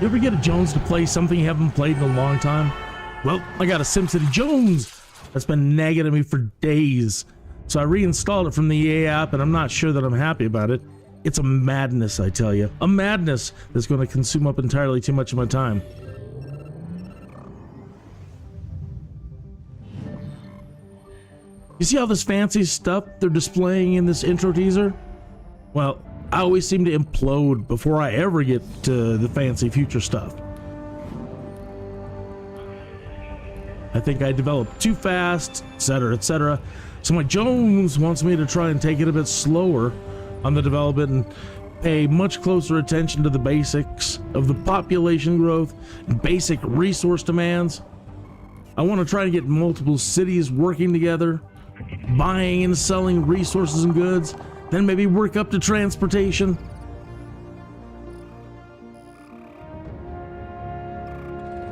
You ever get a Jones to play something you haven't played in a long time? Well, I got a SimCITY Jones that's been nagging at me for days. So I reinstalled it from the EA app, and I'm not sure that I'm happy about it. It's a madness, I tell you. A madness that's going to consume up entirely too much of my time. You see all this fancy stuff they're displaying in this intro teaser? Well, I always seem to implode before I ever get to the fancy future stuff. I think I developed too fast, etc., etc. So my Jones wants me to try and take it a bit slower on the development and pay much closer attention to the basics of the population growth and basic resource demands. I want to try to get multiple cities working together, buying and selling resources and goods, then maybe work up to transportation.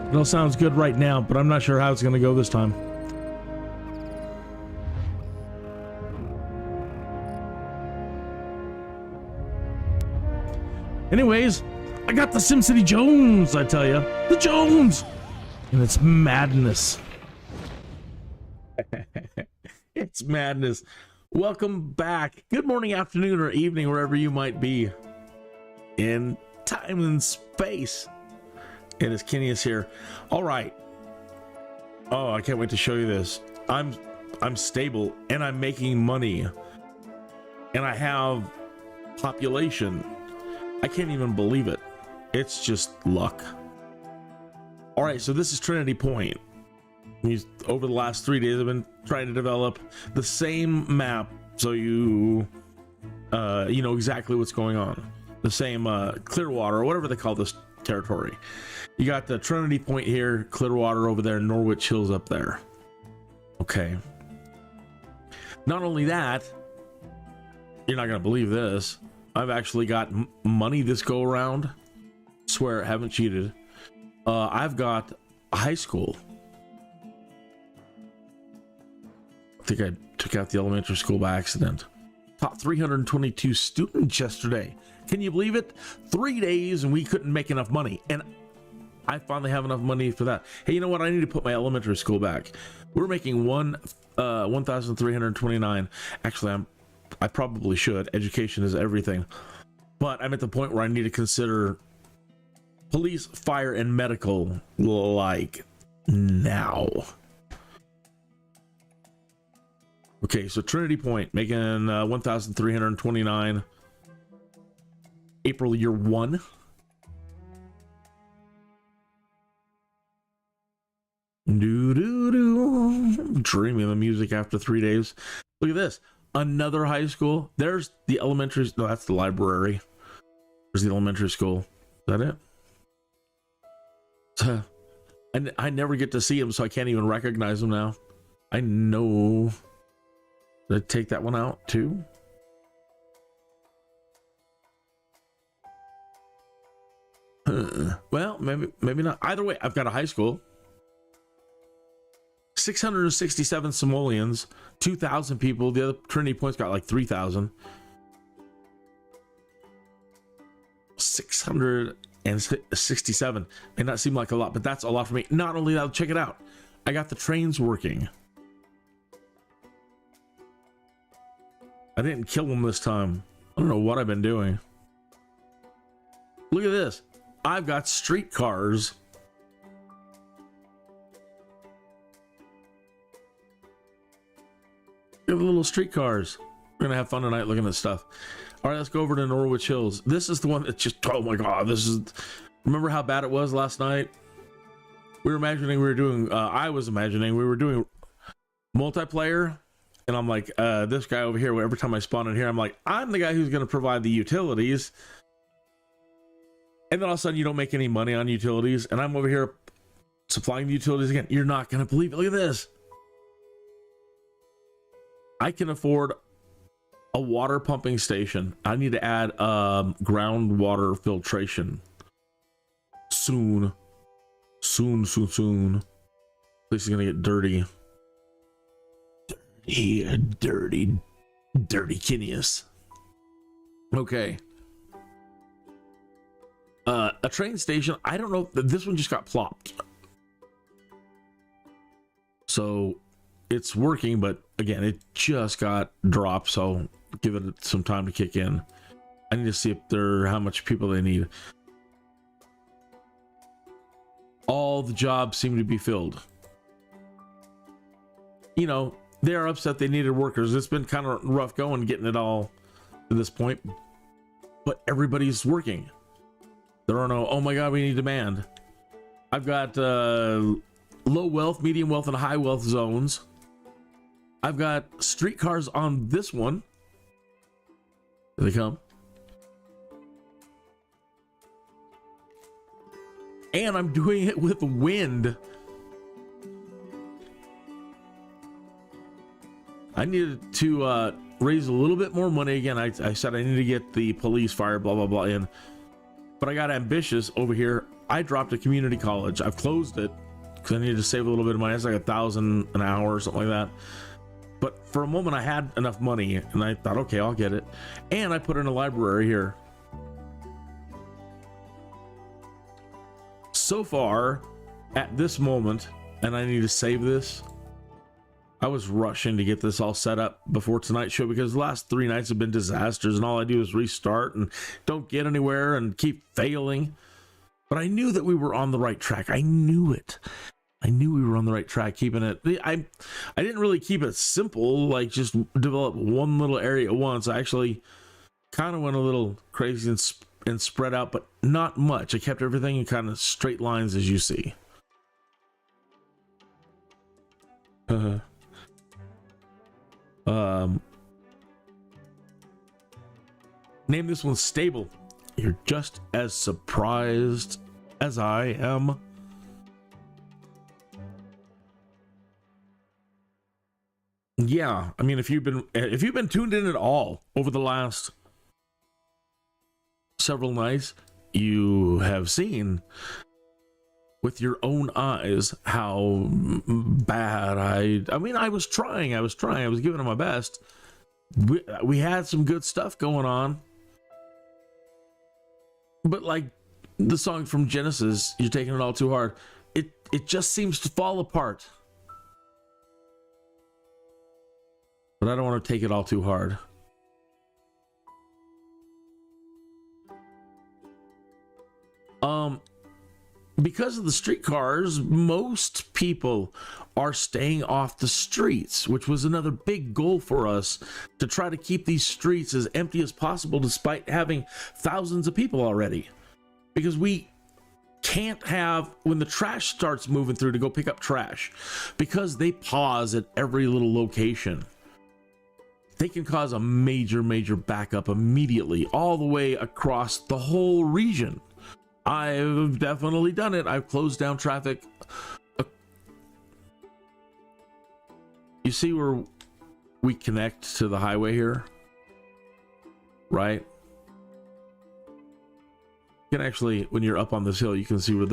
It all sounds good right now, but I'm not sure how it's going to go this time. Anyways, I got the SimCITY Jones, I tell you. The Jones! And it's madness. It's madness. Welcome back. Good morning, afternoon, or evening, wherever you might be in time and space. It is Kinneas here. All right. Oh, I can't wait to show you this. I'm stable and I'm making money. And I have population. I can't even believe it. It's just luck. All right, so this is Trinity Point. Over the last 3 days, I've been trying to develop the same map so you know exactly what's going on. The same Clearwater, or whatever they call this territory. You got the Trinity Point here, Clearwater over there, Norwich Hills up there. Okay. Not only that, you're not going to believe this. I've actually got money this go around. Swear I haven't cheated. I've got a high school. I think I took out the elementary school by accident. Taught 322 students yesterday. Can you believe it? 3 days and we couldn't make enough money. And I finally have enough money for that. Hey, you know what? I need to put my elementary school back. We're making 1,329. Actually, I probably should. Education is everything. But I'm at the point where I need to consider police, fire, and medical like now. Okay, so Trinity Point making 1,329. April year 1. Dreaming of the music after 3 days. Look at this. Another high school. There's the elementary. No, that's the library. There's the elementary school. Is that it? I never get to see them, so I can't even recognize them now. I know. Did I take that one out too? Well, maybe not. Either way, I've got a high school. 667 simoleons, 2,000 people. The other Trinity Point's got like 3,000. 667 may not seem like a lot, but that's a lot for me. Not only that, check it out. I got the trains working. I didn't kill them this time. I don't know what I've been doing. Look at this. I've got streetcars. Look at the little streetcars. We're gonna have fun tonight looking at stuff. All right, let's go over to Norwich Hills. This is the one that's just, oh my god, this is, remember how bad it was last night? We were imagining we were doing, I was imagining we were doing multiplayer, and I'm like, this guy over here, every time I spawn in here, I'm like, I'm the guy who's gonna provide the utilities. And then all of a sudden you don't make any money on utilities, and I'm over here supplying the utilities again. You're not gonna believe it. Look at this. I can afford a water pumping station. I need to add groundwater filtration soon. Soon. Place is gonna get dirty. Dirty Kinneas. Okay. A train station, I don't know, this one just got plopped. So it's working, but again, it just got dropped, so give it some time to kick in. I need to see if how much people they need. All the jobs seem to be filled. You know, they're upset they needed workers. It's been kind of rough going getting it all to this point, but everybody's working. There are no, oh my god, we need demand. I've got low wealth, medium wealth, and high wealth zones. I've got streetcars on this one. Here they come. And I'm doing it with wind. I needed to raise a little bit more money. Again, I said I need to get the police, fire, blah, blah, blah in. But I got ambitious over here. I dropped a community college. I've closed it because I needed to save a little bit of money. It's like $1,000 an hour or something like that. But for a moment I had enough money and I thought, okay, I'll get it. And I put in a library here. So far at this moment, and I need to save this, I was rushing to get this all set up before tonight's show because the last 3 nights have been disasters and all I do is restart and don't get anywhere and keep failing. But I knew that we were on the right track. I knew it. I knew we were on the right track, keeping it. I didn't really keep it simple, like just develop one little area at once. I actually kind of went a little crazy and spread out, but not much. I kept everything in kind of straight lines, as you see. Name this one Stable. You're just as surprised as I am. Yeah, I mean, if you've been tuned in at all over the last several nights, you have seen with your own eyes how bad I mean, I was trying, I was giving it my best. We had some good stuff going on, but like the song from Genesis, you're taking it all too hard. It just seems to fall apart. But I don't want to take it all too hard. Because of the streetcars, most people are staying off the streets, which was another big goal for us, to try to keep these streets as empty as possible despite having thousands of people already. Because we can't have, when the trash starts moving through to go pick up trash, because they pause at every little location, they can cause a major backup immediately all the way across the whole region. I've definitely done it. I've closed down traffic. You see where we connect to the highway here, right? You can actually, when you're up on this hill, you can see where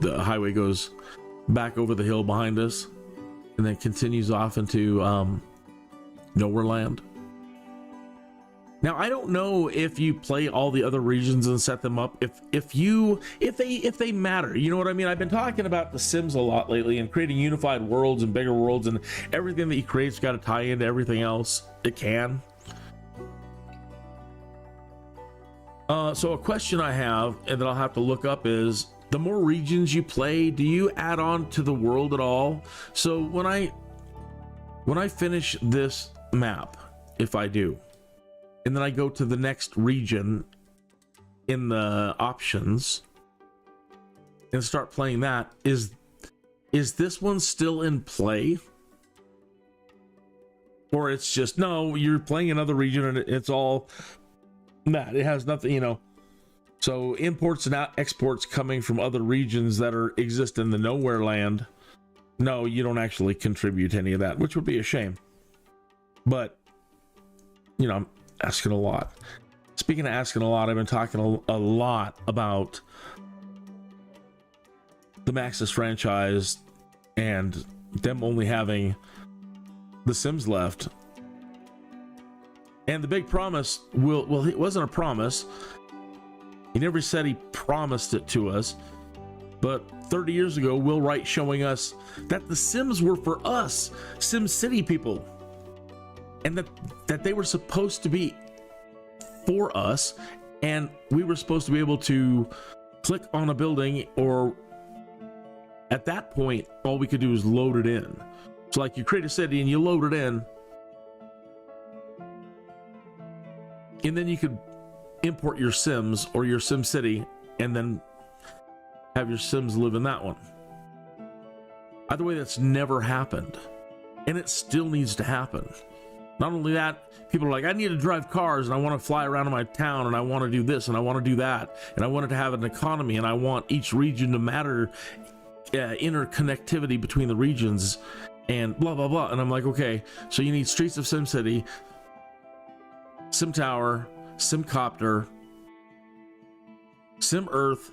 the highway goes back over the hill behind us and then continues off into nowhere land. Now, I don't know if you play all the other regions and set them up, if they matter. You know what I mean? I've been talking about The Sims a lot lately and creating unified worlds and bigger worlds, and everything that you create's got to tie into everything else it can. So a question I have, and that I'll have to look up, is the more regions you play, do you add on to the world at all? So when I finish this map, if I do, and then I go to the next region in the options and start playing that, is this one still in play? Or it's just, no, you're playing another region and it's all that. It has nothing, you know. So imports and exports coming from other regions that exist in the nowhere land, no, you don't actually contribute to any of that, which would be a shame. But, you know, I'm asking a lot. Speaking of asking a lot, I've been talking a lot about the Maxis franchise and them only having The Sims left. And the big promise well, it wasn't a promise. He never said he promised it to us, but 30 years ago, Will Wright showing us that the Sims were for us, SimCITY people, and that they were supposed to be for us, and we were supposed to be able to click on a building, or at that point, all we could do is load it in. So like you create a city and you load it in, and then you could import your Sims or your SimCITY and then have your Sims live in that one. Either way, that's never happened, and it still needs to happen. Not only that, people are like, I need to drive cars, and I want to fly around in my town, and I want to do this, and I want to do that, and I want it to have an economy, and I want each region to matter, interconnectivity between the regions, and blah, blah, blah. And I'm like, okay, so you need Streets of SimCITY, Sim Tower, SimCopter, Sim Earth,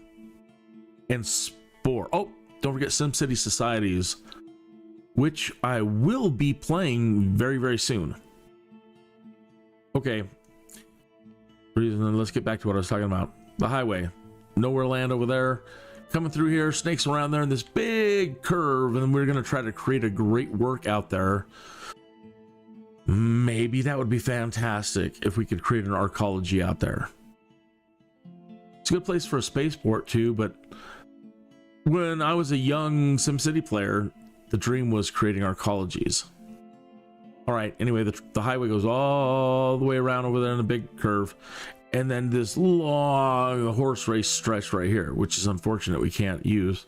and Spore. Oh, don't forget SimCITY Societies, which I will be playing very, very soon. Okay, let's get back to what I was talking about. The highway, nowhere land over there, coming through here, snakes around there in this big curve, and then we're going to try to create a great work out there. Maybe that would be fantastic if we could create an arcology out there. It's a good place for a spaceport too, but when I was a young SimCITY player, the dream was creating arcologies. All right, anyway, the highway goes all the way around over there in a big curve, and then this long horse race stretch right here, which is unfortunate we can't use.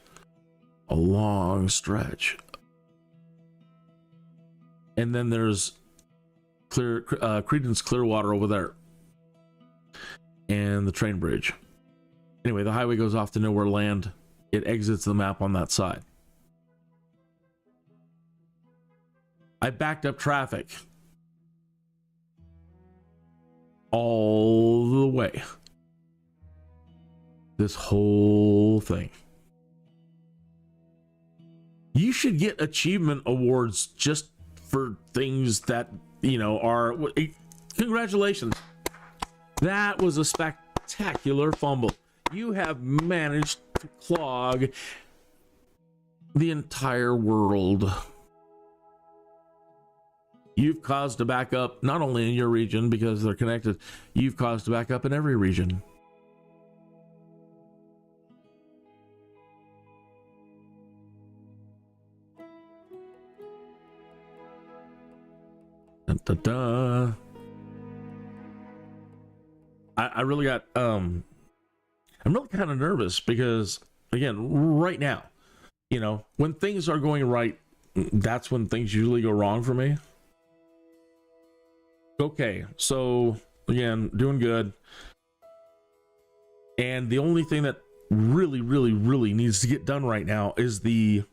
A long stretch. And then there's Credence Clearwater over there, and the train bridge. Anyway, the highway goes off to nowhere land. It exits the map on that side. I backed up traffic all the way. This whole thing. You should get achievement awards just for things that, you know, are... Congratulations. That was a spectacular fumble. You have managed to clog the entire world. You've caused a backup not only in your region because they're connected, you've caused a backup in every region. Dun, dun, dun. I really got I'm really kind of nervous because, again, right now, you know, when things are going right, that's when things usually go wrong for me. Okay, so again, doing good. And the only thing that really needs to get done right now is the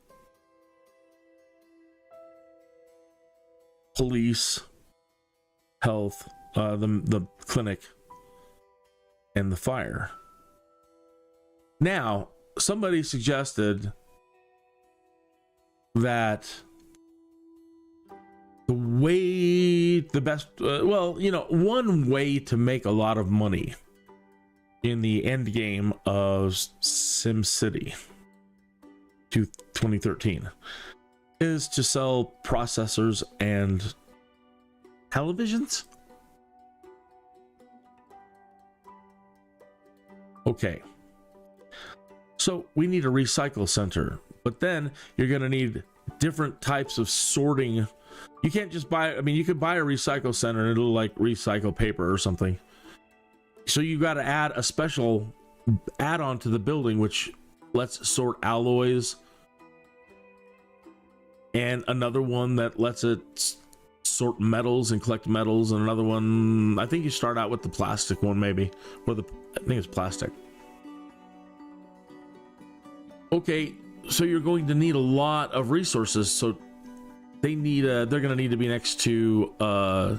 police, health, the clinic, and the fire. Now, somebody suggested that the best, well, you know, one way to make a lot of money in the end game of SimCITY 2013 is to sell processors and televisions. Okay. So we need a recycle center, but then you're going to need different types of sorting. You can't just buy, I mean, you could buy a recycle center and it'll like recycle paper or something. So you got to add a special add-on to the building, which lets sort alloys, and another one that lets it sort metals and collect metals, and another one, I think you start out with the plastic one maybe, or I think it's plastic. Okay, so you're going to need a lot of resources, so they're going to need to be next to the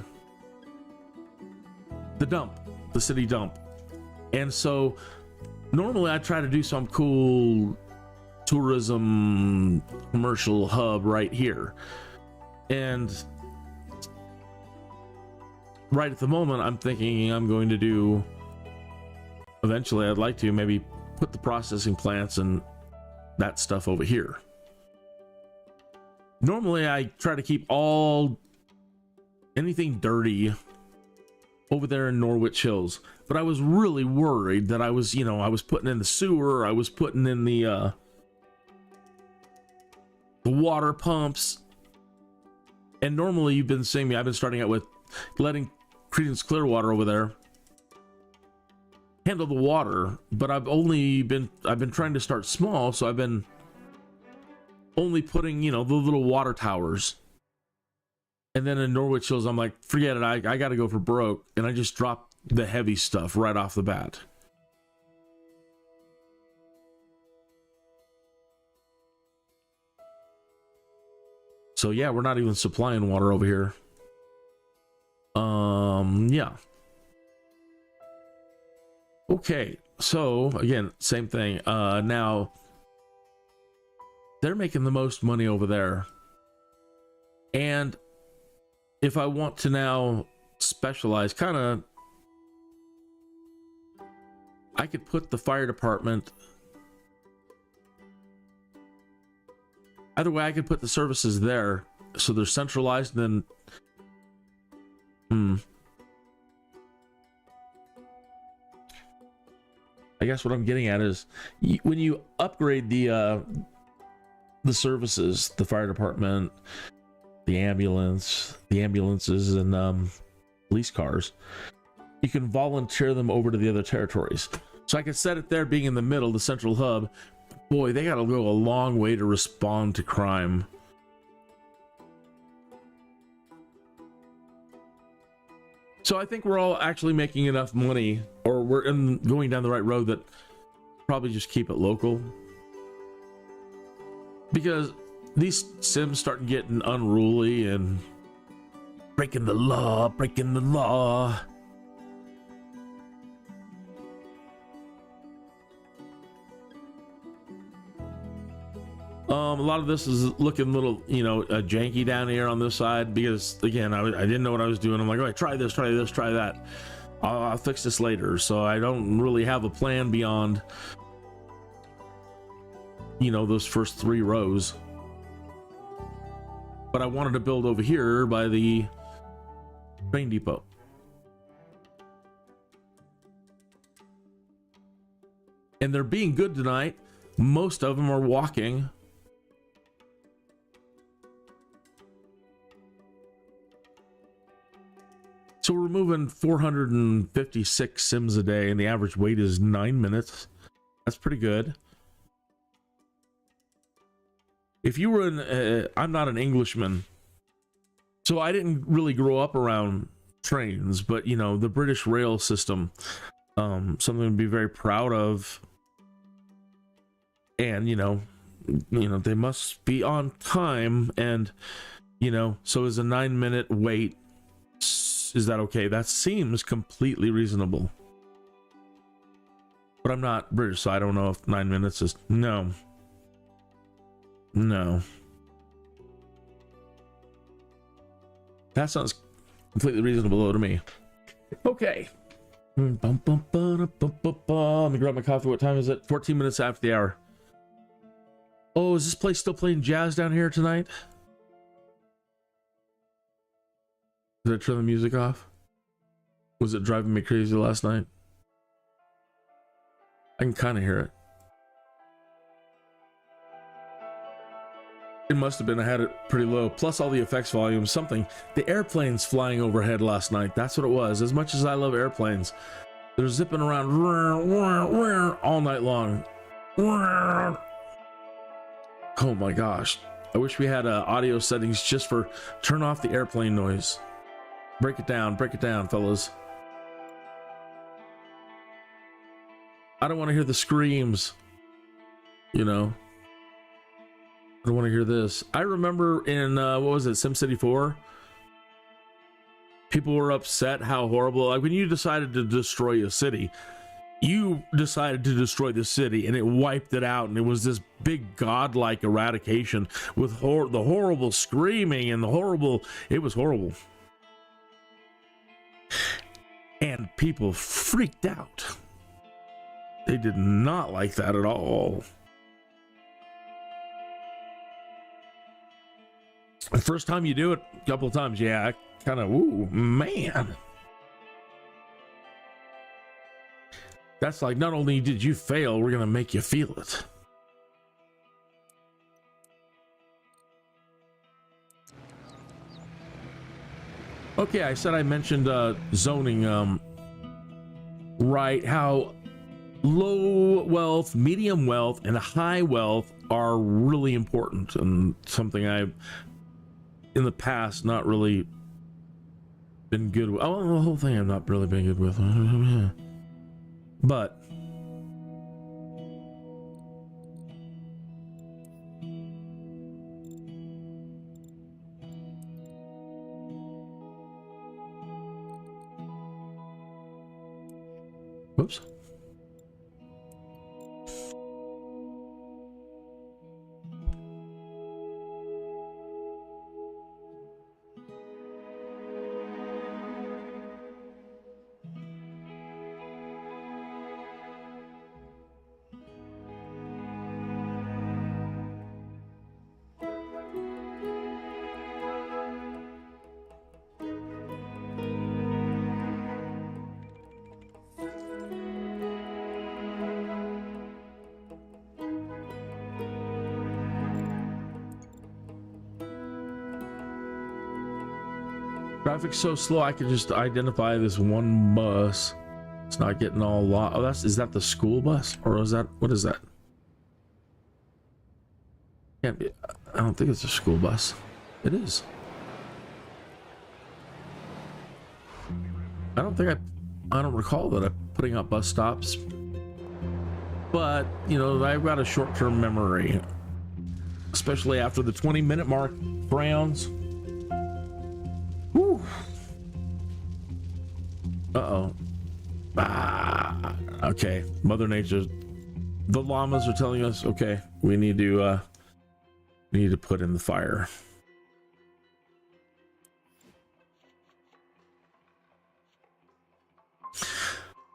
dump, the city dump. And so normally I try to do some cool tourism commercial hub right here, and right at the moment I'm thinking I'm going to do eventually I'd like to maybe put the processing plants and that stuff over here. Normally I try to keep anything dirty over there in Norwich Hills, but I was really worried that I was putting in the sewer, I was putting in the water pumps. And normally you've been seeing me, I've been starting out with letting Creedence Clearwater over there handle the water, but I've been trying to start small, so I've been only putting, the little water towers. And then in Norwich Hills, I'm like, forget it, I got to go for broke, and I just dropped the heavy stuff right off the bat. So yeah, we're not even supplying water over here. Yeah. Okay, so again, same thing. Now they're making the most money over there. And if I want to now specialize, I could put the fire department. Either way, I could put the services there, so they're centralized, and then I guess what I'm getting at is when you upgrade the services, the fire department, the ambulances, and police cars, you can volunteer them over to the other territories. So I could set it there, being in the middle, the central hub. Boy, they gotta go a long way to respond to crime. So I think we're all actually making enough money, or we're going down the right road, that probably just keep it local. Because these sims start getting unruly and breaking the law. A lot of this is looking a little, janky down here on this side, because again, I didn't know what I was doing. I'm like, all right, try this, try that. I'll fix this later. So I don't really have a plan beyond, those first 3 rows. But I wanted to build over here by the train depot. And they're being good tonight. Most of them are walking. So we're moving 456 sims a day, and the average wait is 9 minutes. That's pretty good. If you were I'm not an Englishman, so I didn't really grow up around trains, but the British rail system, something to be very proud of. And they must be on time, and so is a 9-minute wait. Is that okay? That seems completely reasonable. But I'm not British, so I don't know if 9 minutes is... No. That sounds completely reasonable though to me. Okay. Let me grab my coffee. What time is it? 14 minutes after the hour. Oh, is this place still playing jazz down here tonight? Did I turn the music off? Was it driving me crazy last night? I can kind of hear it. It must have been. I had it pretty low. Plus all the effects volume. Something. The airplanes flying overhead last night. That's what it was. As much as I love airplanes, they're zipping around all night long. Oh my gosh. I wish we had audio settings just for turn off the airplane noise. Break it down, fellas. I don't want to hear the screams. I don't want to hear this. I remember in, what was it, SimCITY 4? People were upset how horrible, like when you decided to destroy a city, you decided to destroy the city and it wiped it out, and it was this big godlike eradication with the horrible screaming and it was horrible. And people freaked out. They did not like that at all. The first time you do it, a couple of times, yeah, kind of, ooh, man. That's like, not only did you fail, we're going to make you feel it. Okay, I said I mentioned zoning, right, how low wealth, medium wealth, and high wealth are really important, and something I've in the past not really been good with. Oh, the whole thing I've not really been good with. But whoops. Traffic's so slow I can just identify this one bus. It's not getting all lost. Oh, is that the school bus? Or is that, what is that? Can't be, I don't think it's a school bus. It is. I don't recall that I'm putting up bus stops. But, you know, I've got a short-term memory. Especially after the 20-minute mark, Browns. Whew. Uh-oh. Okay. Mother Nature. The llamas are telling us, okay, we need to put in the fire.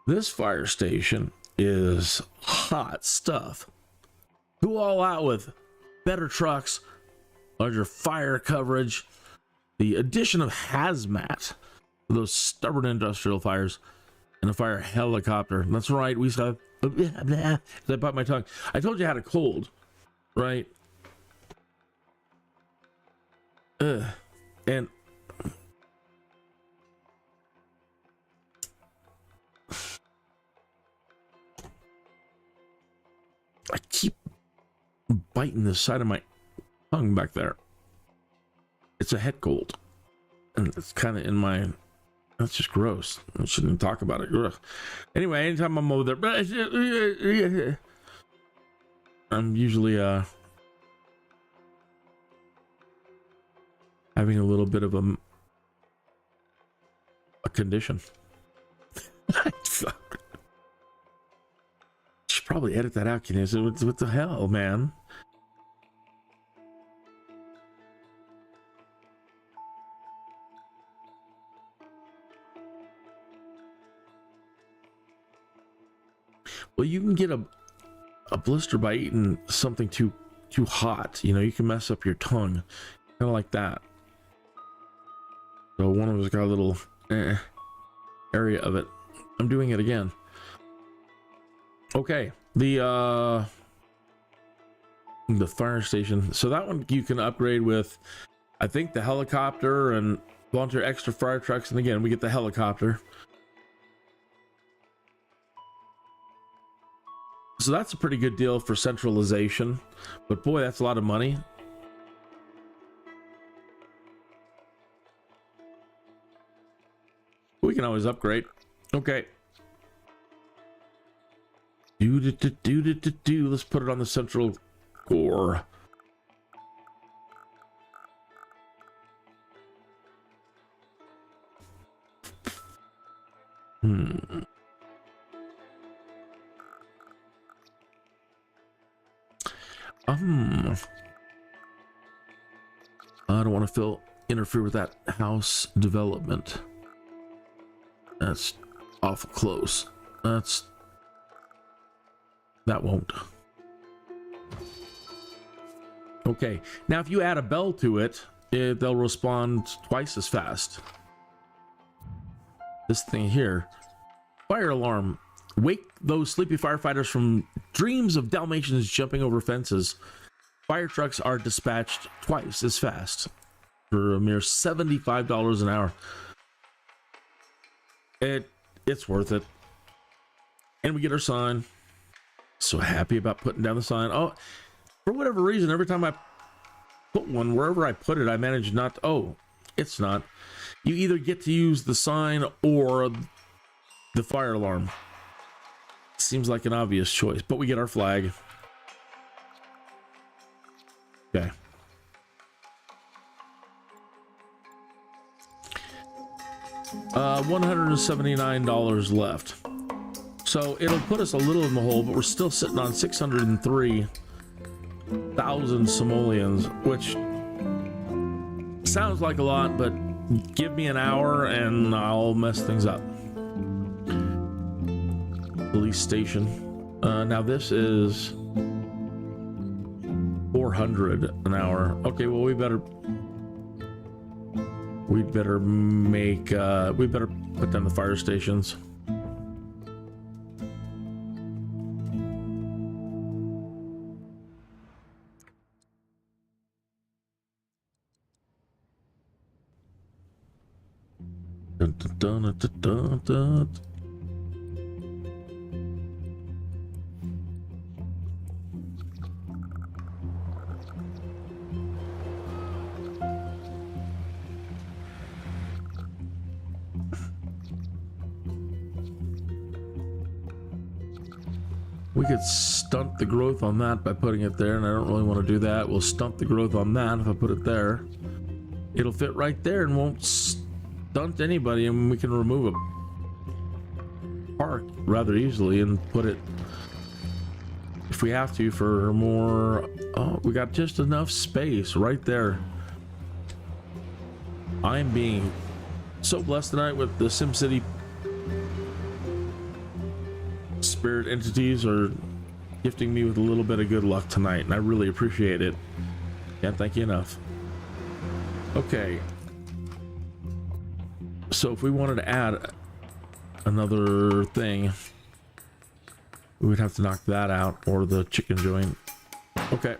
This fire station is hot stuff. Go all out with better trucks, larger fire coverage, the addition of hazmat, those stubborn industrial fires, and a fire helicopter. That's right, we saw. I bite my tongue. I told you I had a cold, right? And I keep biting the side of my tongue back there. It's a head cold, and it's kind of in my. That's just gross. I shouldn't talk about it. Ugh. Anyway, anytime I'm over there, I'm usually having a little bit of a condition. Should probably edit that out, Kinneas. What the hell, man? Well, you can get a blister by eating something too hot. You know, you can mess up your tongue, kind of like that. So one of us got a little area of it. I'm doing it again. Okay, the fire station. So that one you can upgrade with, I think, the helicopter and volunteer extra fire trucks. And again, we get the helicopter. So that's a pretty good deal for centralization, but boy, that's a lot of money. We can always upgrade. Okay. Let's put it on the central core. I don't want to interfere with that house development. That's awful close. That's That won't. Okay, now if you add a bell to it, they'll respond twice as fast. This thing here, fire alarm. Wake those sleepy firefighters from dreams of Dalmatians jumping over fences. Fire trucks are dispatched twice as fast for a mere $75 an hour. It's worth it. And we get our sign. So happy about putting down the sign. Oh, for whatever reason, every time I put one, wherever I put it, I manage not to, oh, it's not. You either get to use the sign or the fire alarm. Seems like an obvious choice, but we get our flag. Okay. $179 left. So it'll put us a little in the hole, but we're still sitting on 603,000 simoleons, which sounds like a lot, but give me an hour and I'll mess things up. Police station. Now this is 400 an hour. Okay, well we better make we better put down the fire stations. Dun, dun, dun, dun, dun, dun. We could stunt the growth on that by putting it there, and I don't really want to do that. We'll stunt the growth on that if I put it there. It'll fit right there and won't stunt anybody, and we can remove a park rather easily and put it, if we have to, for more. Oh, we got just enough space right there. I'm being so blessed tonight with the SimCITY spirit entities are gifting me with a little bit of good luck tonight, and I really appreciate it. Can't thank you enough. Okay, so if we wanted to add another thing, we would have to knock that out, or the chicken joint. Okay.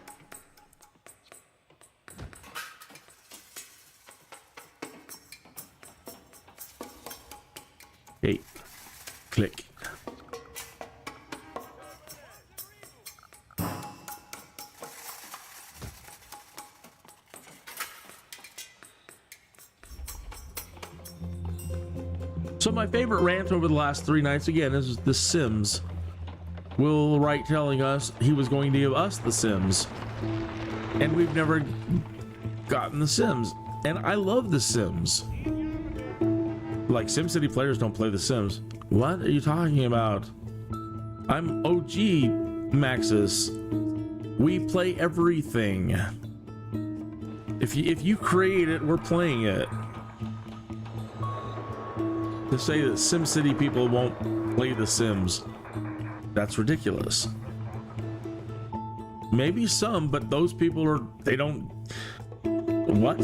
Hey, click. So my favorite rant over the last 3 nights, again, is The Sims. Will Wright telling us he was going to give us The Sims. And we've never gotten The Sims. And I love The Sims. Like, SimCITY players don't play The Sims. What are you talking about? I'm OG Maxis. We play everything. If you create it, we're playing it. To say that SimCITY people won't play The Sims, that's ridiculous. Maybe some, but those people are, they don't. What?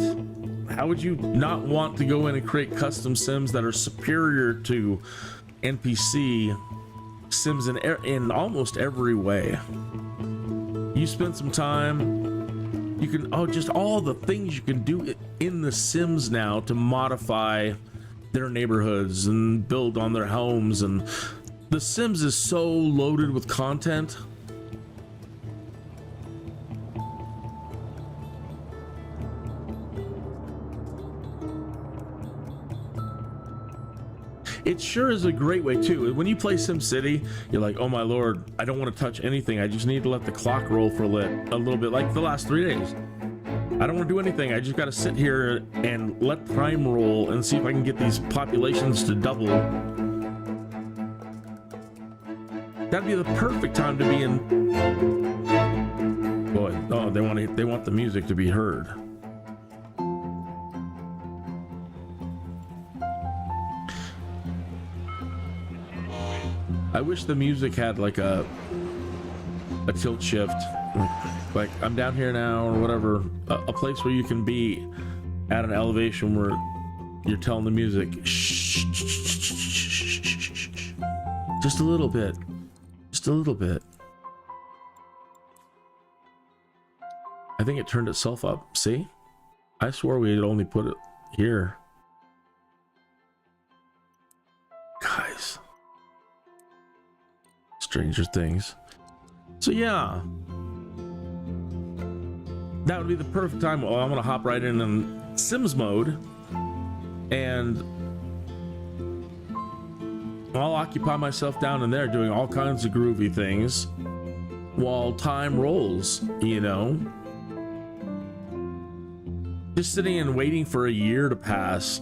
How would you not want to go in and create custom Sims that are superior to NPC Sims in almost every way? You spend some time, you can, oh, just all the things you can do in The Sims now to modify their neighborhoods and build on their homes, and The Sims is so loaded with content. It sure is a great way too. When you play SimCITY, you're like, oh my lord, I don't want to touch anything. I just need to let the clock roll for a little bit, like the last 3 days. I don't want to do anything. I just got to sit here and let time roll and see if I can get these populations to double. That'd be the perfect time to be in. Boy, oh, they want the music to be heard. I wish the music had like a a tilt shift. Like, I'm down here now, or whatever. A place where you can be at an elevation where you're telling the music, shh, just a little bit, just a little bit. I think it turned itself up. See? I swore we had only put it here. Guys. Stranger Things. So yeah. That would be the perfect time. Oh, I'm gonna hop right in Sims mode. And I'll occupy myself down in there doing all kinds of groovy things while time rolls, you know? Just sitting and waiting for a year to pass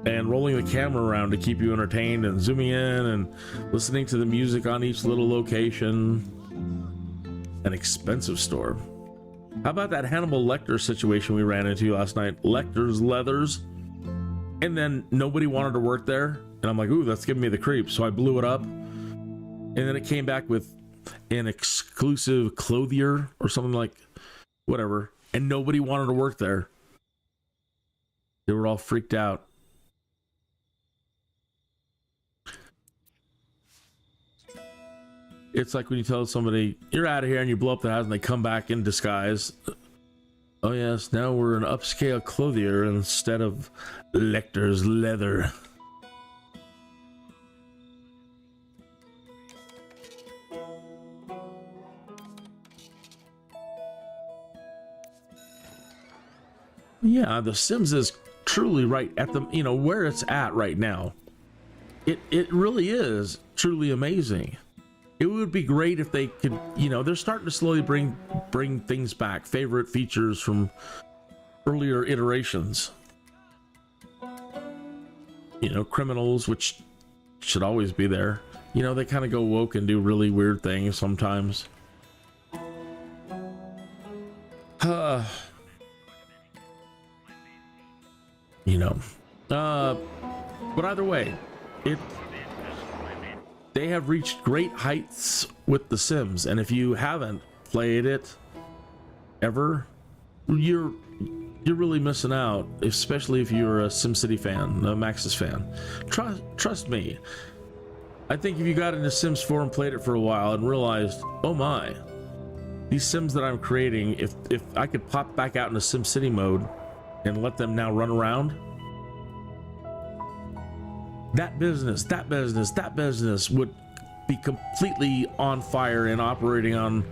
and rolling the camera around to keep you entertained and zooming in and listening to the music on each little location. An expensive store. How about that Hannibal Lecter situation we ran into last night? Lecter's Leathers. And then nobody wanted to work there. And I'm like, ooh, that's giving me the creeps. So I blew it up. And then it came back with an exclusive clothier or something like whatever. And nobody wanted to work there. They were all freaked out. It's like when you tell somebody, you're out of here, and you blow up the house and they come back in disguise. Oh yes, now we're an upscale clothier instead of Lecter's Leather. Yeah, The Sims is truly right at the, you know, where it's at right now. It really is truly amazing. It would be great if they could, you know, they're starting to slowly bring things back, favorite features from earlier iterations. You know, criminals, which should always be there. You know, they kind of go woke and do really weird things sometimes. You know, but either way, they have reached great heights with The Sims, and if you haven't played it ever, you're really missing out, especially if you're a SimCITY fan, a Maxis fan. Trust me. I think if you got into Sims 4 and played it for a while and realized, oh my, these Sims that I'm creating, if I could pop back out into SimCITY mode and let them now run around, that business would be completely on fire and operating on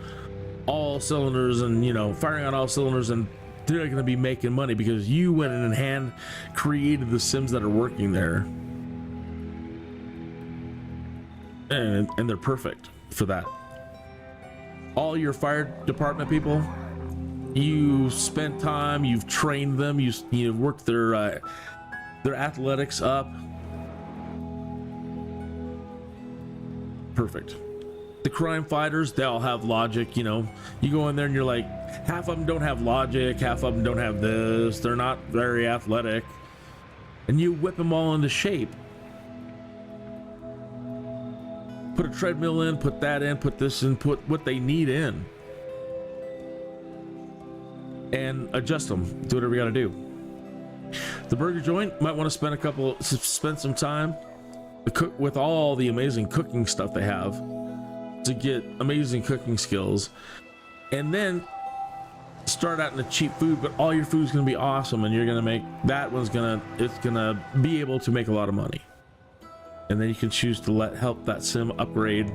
all cylinders, and, you know, firing on all cylinders, and they're going to be making money because you went in and hand created the Sims that are working there, and they're perfect for that. All your fire department people, you spent time, you've trained them, you've worked their athletics up. Perfect. The crime fighters, they all have logic, you know. You go in there and you're like, half of them don't have logic, half of them don't have this, they're not very athletic. And you whip them all into shape. Put a treadmill in, put that in, put this in, put what they need in. And adjust them, do whatever you gotta do. The burger joint, might want to spend some time to cook with all the amazing cooking stuff they have to get amazing cooking skills, and then start out in the cheap food, but all your food's going to be awesome, and you're going to make that one's it's going to be able to make a lot of money. And then you can choose to help that sim upgrade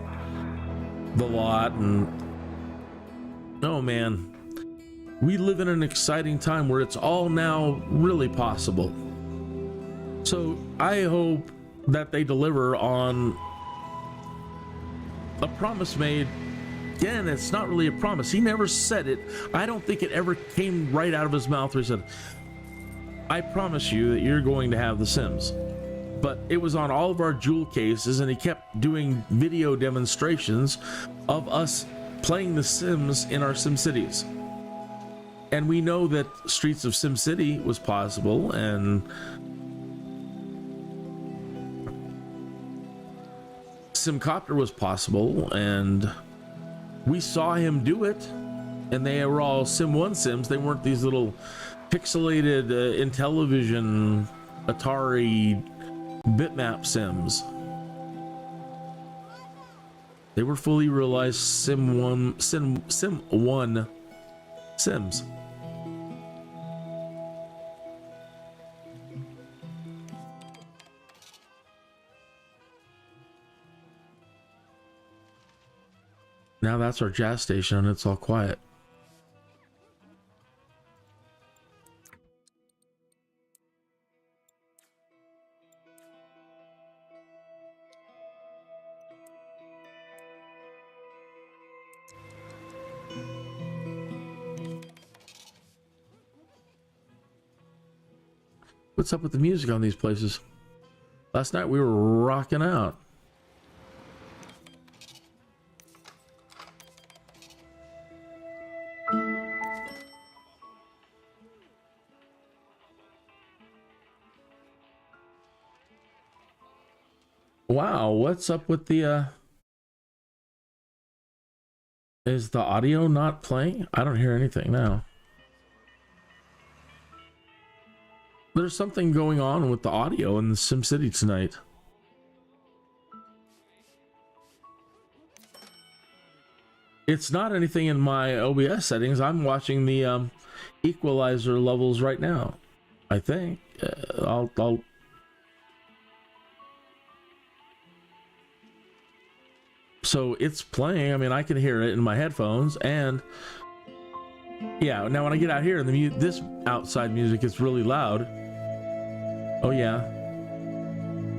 the lot. And oh man, we live in an exciting time where it's all now really possible. So I hope that they deliver on a promise made. Again, it's not really a promise. He never said it. I don't think it ever came right out of his mouth where he said, I promise you that you're going to have The Sims. But it was on all of our jewel cases, and he kept doing video demonstrations of us playing The Sims in our SimCities. And we know that Streets of SimCity was possible, and Simcopter was possible, and we saw him do it, and they were all Sim 1 Sims. They weren't these little pixelated Intellivision Atari bitmap Sims. They were fully realized Sim 1 Sims. Now that's our jazz station and it's all quiet. What's up with the music on these places? Last night we were rocking out. Wow, what's up with the is the audio not playing? I don't hear anything now. There's something going on with the audio in the SimCity tonight. It's not anything in my OBS settings. I'm watching the equalizer levels right now. I think I'll so it's playing. I mean, I can hear it in my headphones, and yeah, now when I get out here and this outside music is really loud. Oh yeah,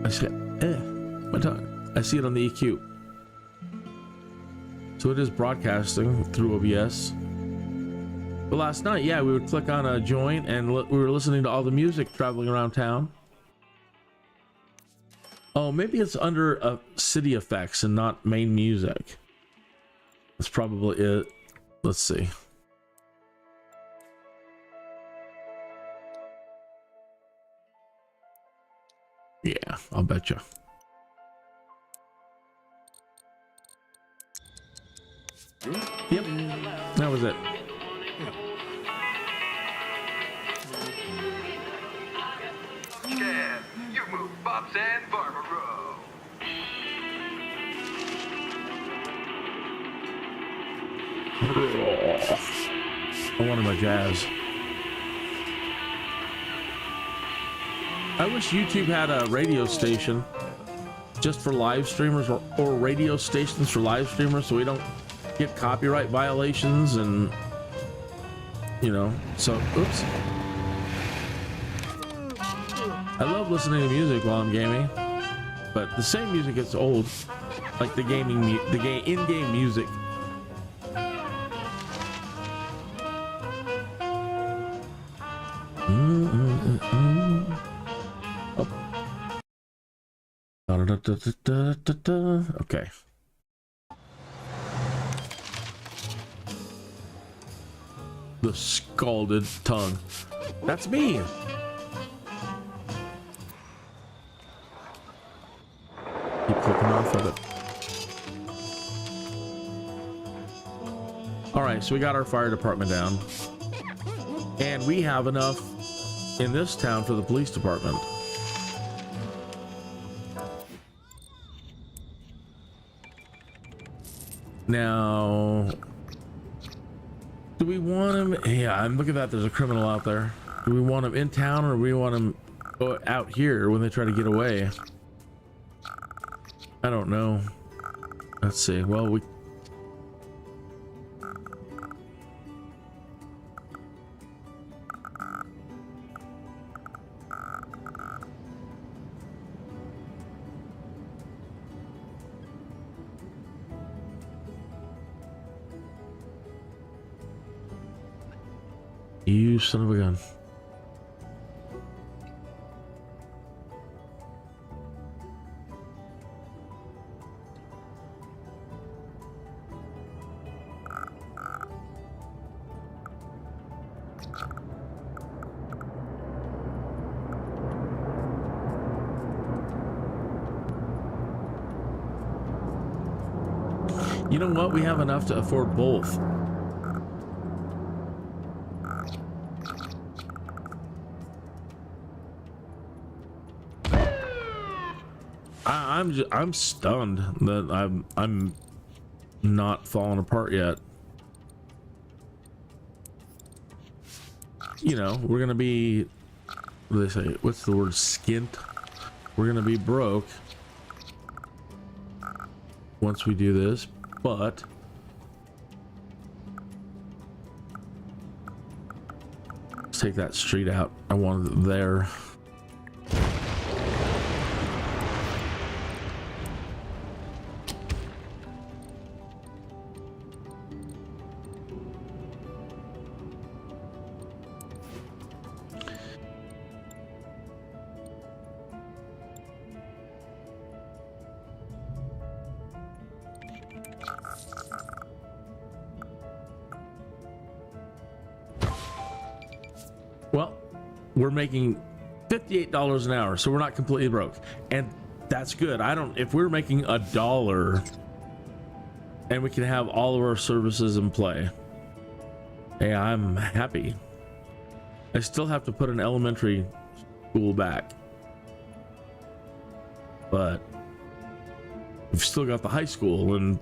I see my tongue. I see it on the EQ. So it is broadcasting through OBS. But last night, yeah, we would click on a joint and we were listening to all the music traveling around town. Oh, maybe it's under city effects and not main music. That's probably it. Let's see. Yeah, I'll bet you. Yep, that was it. Yeah, you move Bob's and Barbaro. I wanted my jazz. I wish YouTube had a radio station just for live streamers, or radio stations for live streamers, so we don't get copyright violations and, you know, so, oops. I love listening to music while I'm gaming, but the same music gets old, like the in-game music. Okay. The scalded tongue. That's me. Keep clicking off of it. All right, so we got our fire department down, and we have enough in this town for the police department. Now, do we want him? Yeah, I'm looking at that. There's a criminal out there. Do we want him in town, or do we want him out here when they try to get away? I don't know. Let's see. Well, we... You son of a gun. You know what? We have enough to afford both. I'm stunned that I'm not falling apart yet. You know, we're gonna be, what do they say? What's the word? Skint. We're gonna be broke once we do this, but let's take that street out. I wanted it there. Well, we're making $58 an hour, so we're not completely broke, and that's good. If we're making $1 and we can have all of our services in play, hey, I'm happy. I still have to put an elementary school back, but we've still got the high school, and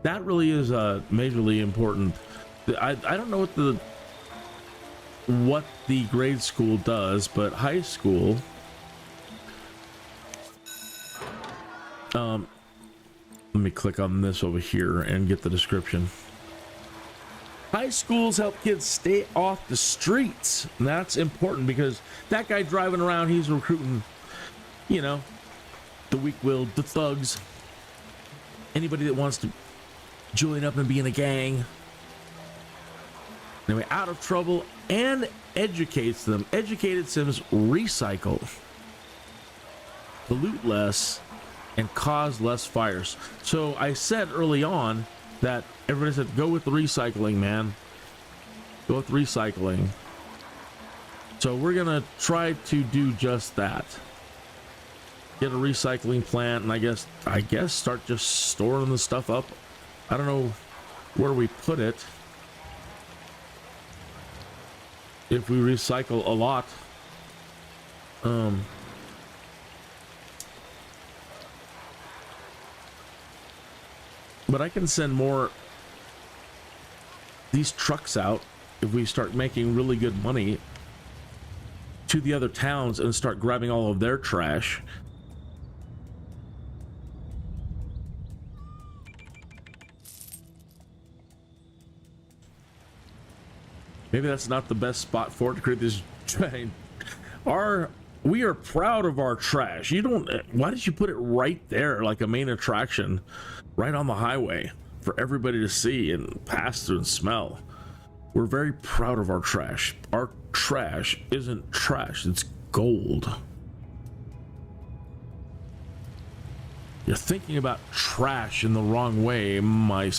that really is majorly important. I don't know what the grade school does, but high school, let me click on this over here and get the description. High schools help kids stay off the streets, and that's important because that guy driving around, he's recruiting, you know, the weak-willed, the thugs, anybody that wants to join up and be in a gang. Anyway, out of trouble, and educates them. Educated Sims recycle, pollute less, and cause less fires. So I said early on that everybody said, go with the recycling, man. Go with recycling. So we're gonna try to do just that. Get a recycling plant, and I guess start just storing the stuff up. I don't know where we put it. If we recycle a lot, but I can send more these trucks out if we start making really good money to the other towns and start grabbing all of their trash. Maybe that's not the best spot for it to create this train. We are proud of our trash. Why did you put it right there like a main attraction, right on the highway for everybody to see and pass through and smell? We're very proud of our trash. Our trash isn't trash, it's gold. You're thinking about trash in the wrong way, my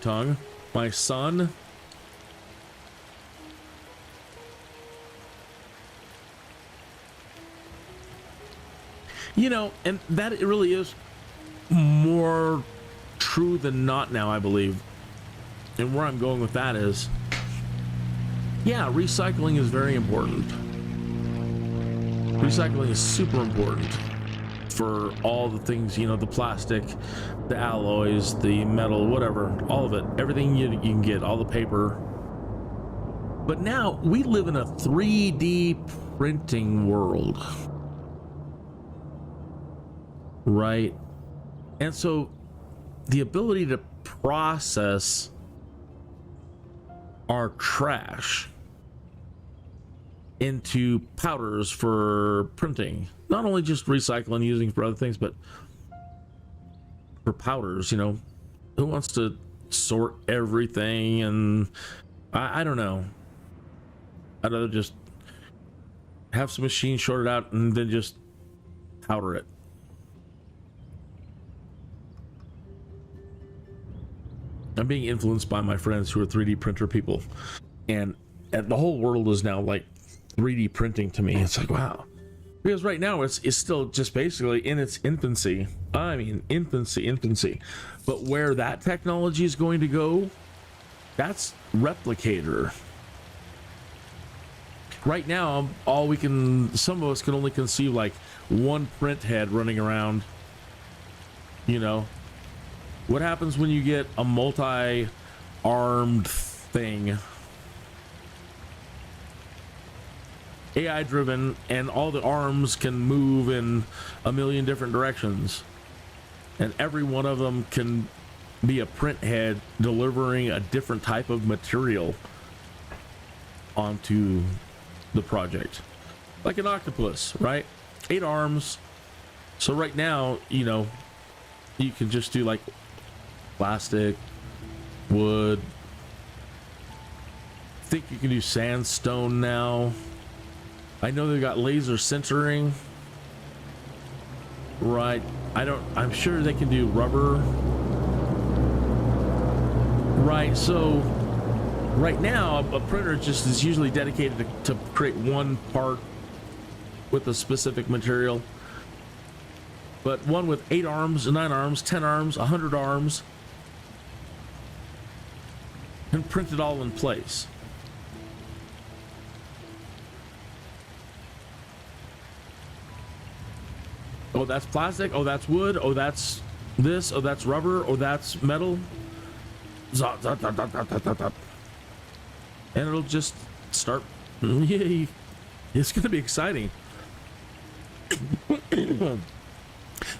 tongue, my son. You know, and that it really is more true than not now, I believe. And where I'm going with that is, yeah, recycling is very important. Recycling is super important for all the things, you know, the plastic, the alloys, the metal, whatever, all of it, everything you can get, all the paper. But now we live in a 3D printing world. Right? And so the ability to process our trash into powders for printing, not only just recycling, using for other things, but for powders, you know, who wants to sort everything? And I don't know. I'd rather just have some machine sorted out and then just powder it. I'm being influenced by my friends who are 3D printer people, and the whole world is now like 3D printing to me. It's like, wow, Because right now it's still just basically in its infancy. I mean, infancy. But where that technology is going to go, that's replicator. Right now, some of us can only conceive like one print head running around. You know, what happens when you get a multi-armed thing? AI driven, and all the arms can move in a million different directions, and every one of them can be a print head delivering a different type of material onto the project, like an octopus, right? 8 arms. So right now, you know, you can just do like plastic, wood. I think you can do sandstone now. I know they've got laser sintering. Right. I'm sure they can do rubber. Right. So right now, a printer just is usually dedicated to create one part with a specific material. But one with 8 arms, 9 arms, 10 arms, 100 arms, and print it all in place. Oh, that's plastic. Oh, that's wood. Oh, that's this. Oh, that's rubber. Oh, that's metal. And it'll just start. Yay. It's going to be exciting.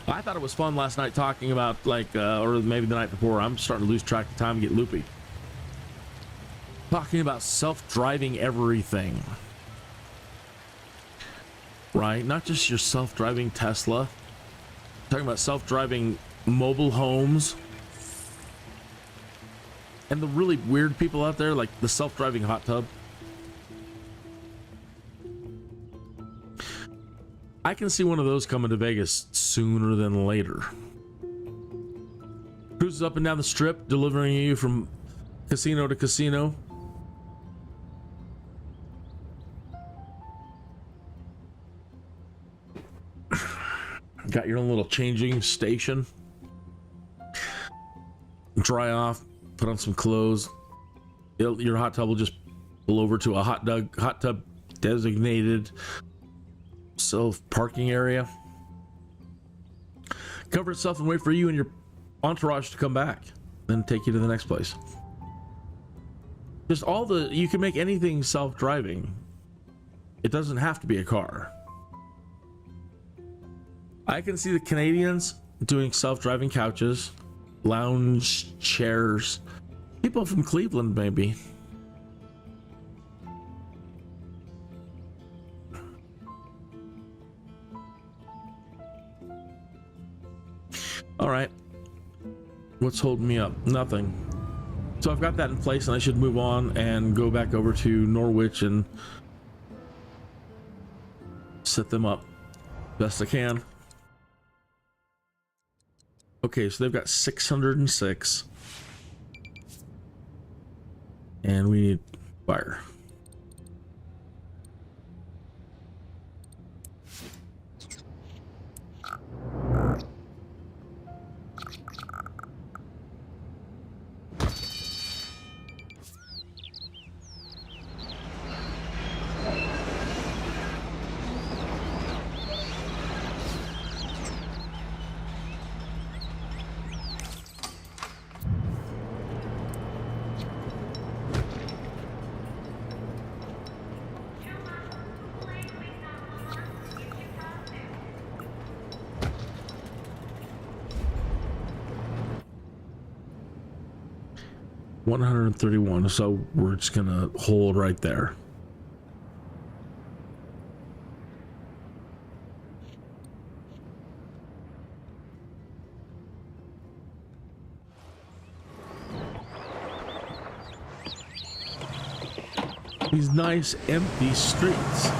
I thought it was fun last night talking about, like, or maybe the night before. I'm starting to lose track of time and get loopy. Talking about self-driving everything. Right? Not just your self-driving Tesla. Talking about self-driving mobile homes. And the really weird people out there, like the self-driving hot tub. I can see one of those coming to Vegas sooner than later. Cruises up and down the strip, delivering you from casino to casino. Got your own little changing station. Dry off, put on some clothes. Your hot tub will just pull over to a hot tub designated self-parking area. Cover itself and wait for you and your entourage to come back, then take you to the next place. Just you can make anything self-driving. It doesn't have to be a car. I can see the Canadians doing self-driving couches, lounge chairs. People from Cleveland, maybe. All right. What's holding me up? Nothing. So I've got that in place, and I should move on and go back over to Norwich and set them up best I can. Okay, so they've got 606. And we need fire. $131, so we're just gonna hold right there. These nice empty streets.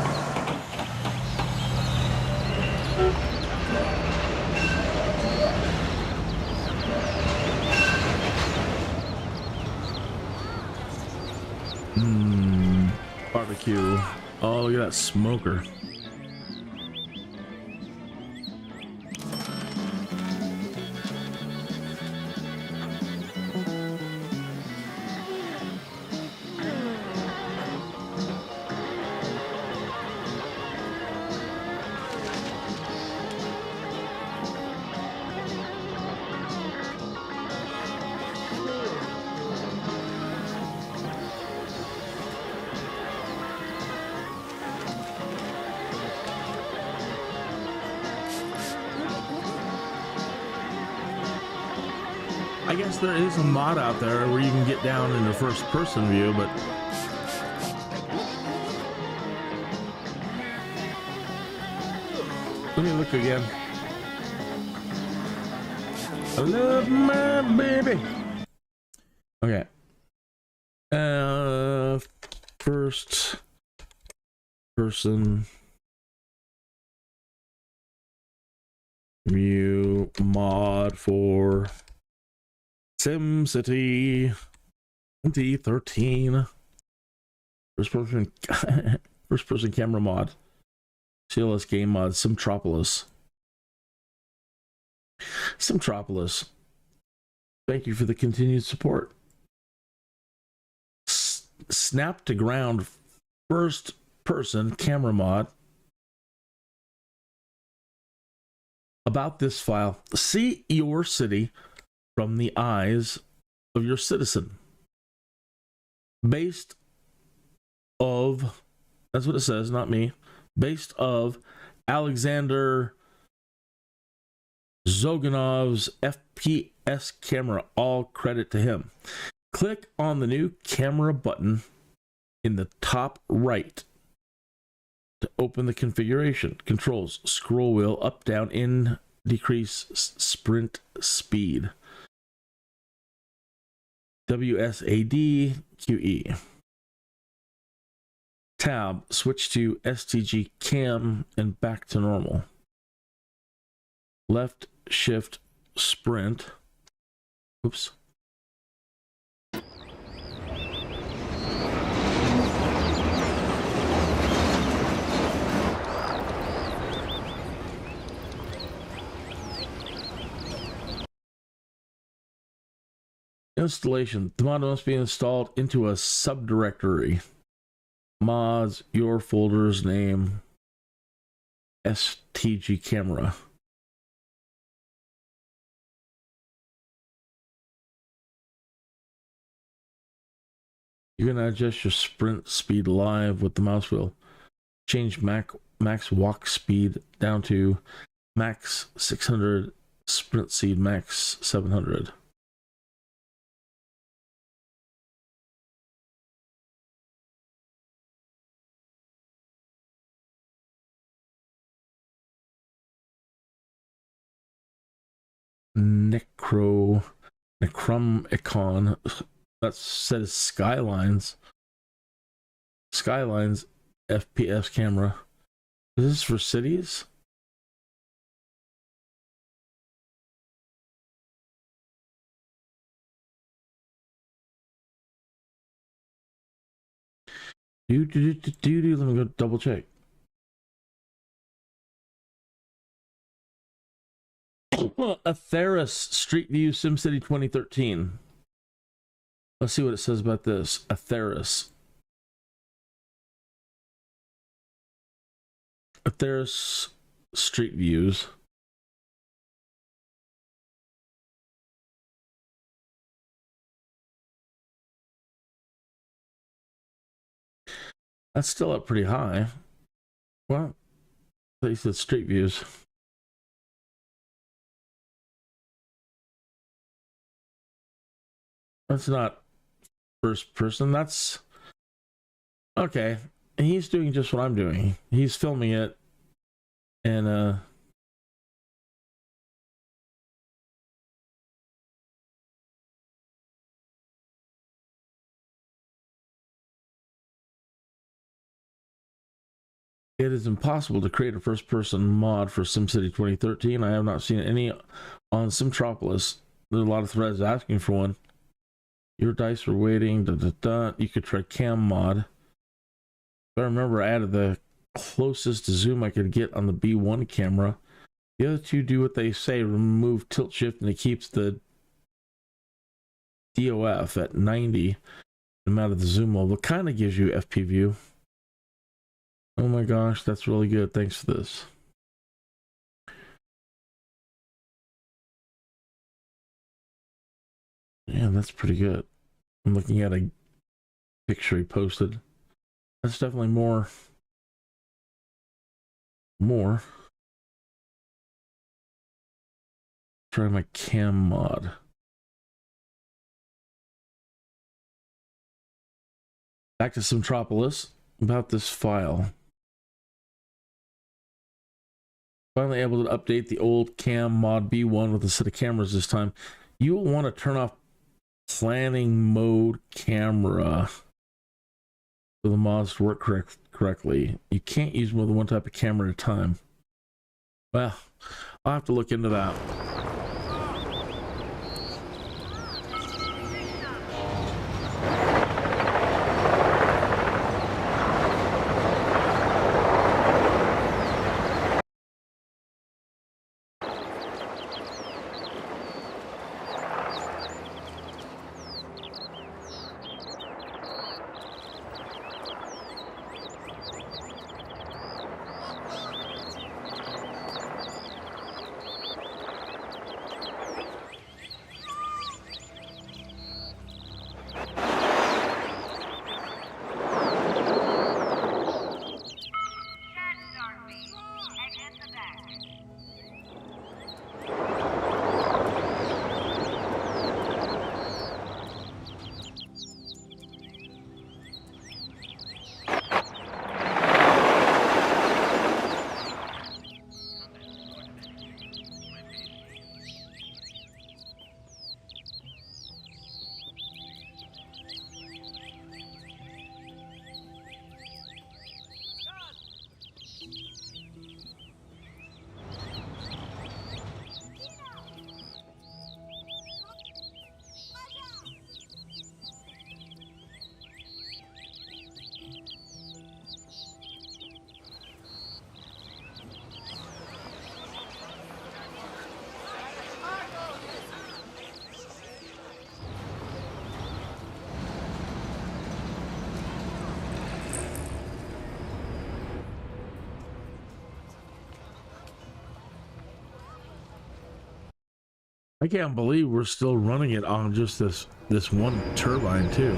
Barbecue. Oh, look at that smoker. I guess there is a mod out there where you can get down in the first person view, but let me look again. I love my baby. Okay. First person view mod for SimCITY 2013. First person camera mod. CLS game mod. SimTropolis. Thank you for the continued support. Snap to ground first person camera mod. About this file, see your city from the eyes of your citizen. Based of, that's what it says, not me. Based of Alexander Zoganov's FPS camera. All credit to him. Click on the new camera button in the top right to open the configuration. Controls, scroll wheel, up, down, in, decrease, sprint speed. WSAD, QE. Tab, switch to STG cam and back to normal. Left shift sprint. Oops. Installation. The mod must be installed into a subdirectory. Mods, your folder's name, STG camera. You can adjust your sprint speed live with the mouse wheel. Change max walk speed down to max 600, sprint speed max 700. Necrom icon. That says Skylines. Skylines FPS camera. Is this for cities? Let me go double check. Atheris Street View SimCity 2013. Let's see what it says about this. Atheris. Atheris Street Views. That's still up pretty high. Well, they said Street Views. That's not first person. That's okay. He's doing just what I'm doing. He's filming it, and it is impossible to create a first-person mod for SimCity 2013. I have not seen any on SimTropolis. There's a lot of threads asking for one. Your dice are waiting. You could try cam mod. If I remember, I added the closest to zoom I could get on the B1 camera. The other two do what they say. Remove tilt shift, and it keeps the DOF at 90. No matter the zoom level, kind of gives you FP view. Oh my gosh, that's really good. Thanks for this. Yeah, that's pretty good. I'm looking at a picture he posted. That's definitely more. Try my cam mod. Back to Simtropolis about this file. Finally able to update the old cam mod B1 with a set of cameras this time. You will want to turn off planning mode camera for the mods to work correctly. You can't use more than one type of camera at a time. Well, I'll have to look into that. I can't believe we're still running it on just this one turbine too.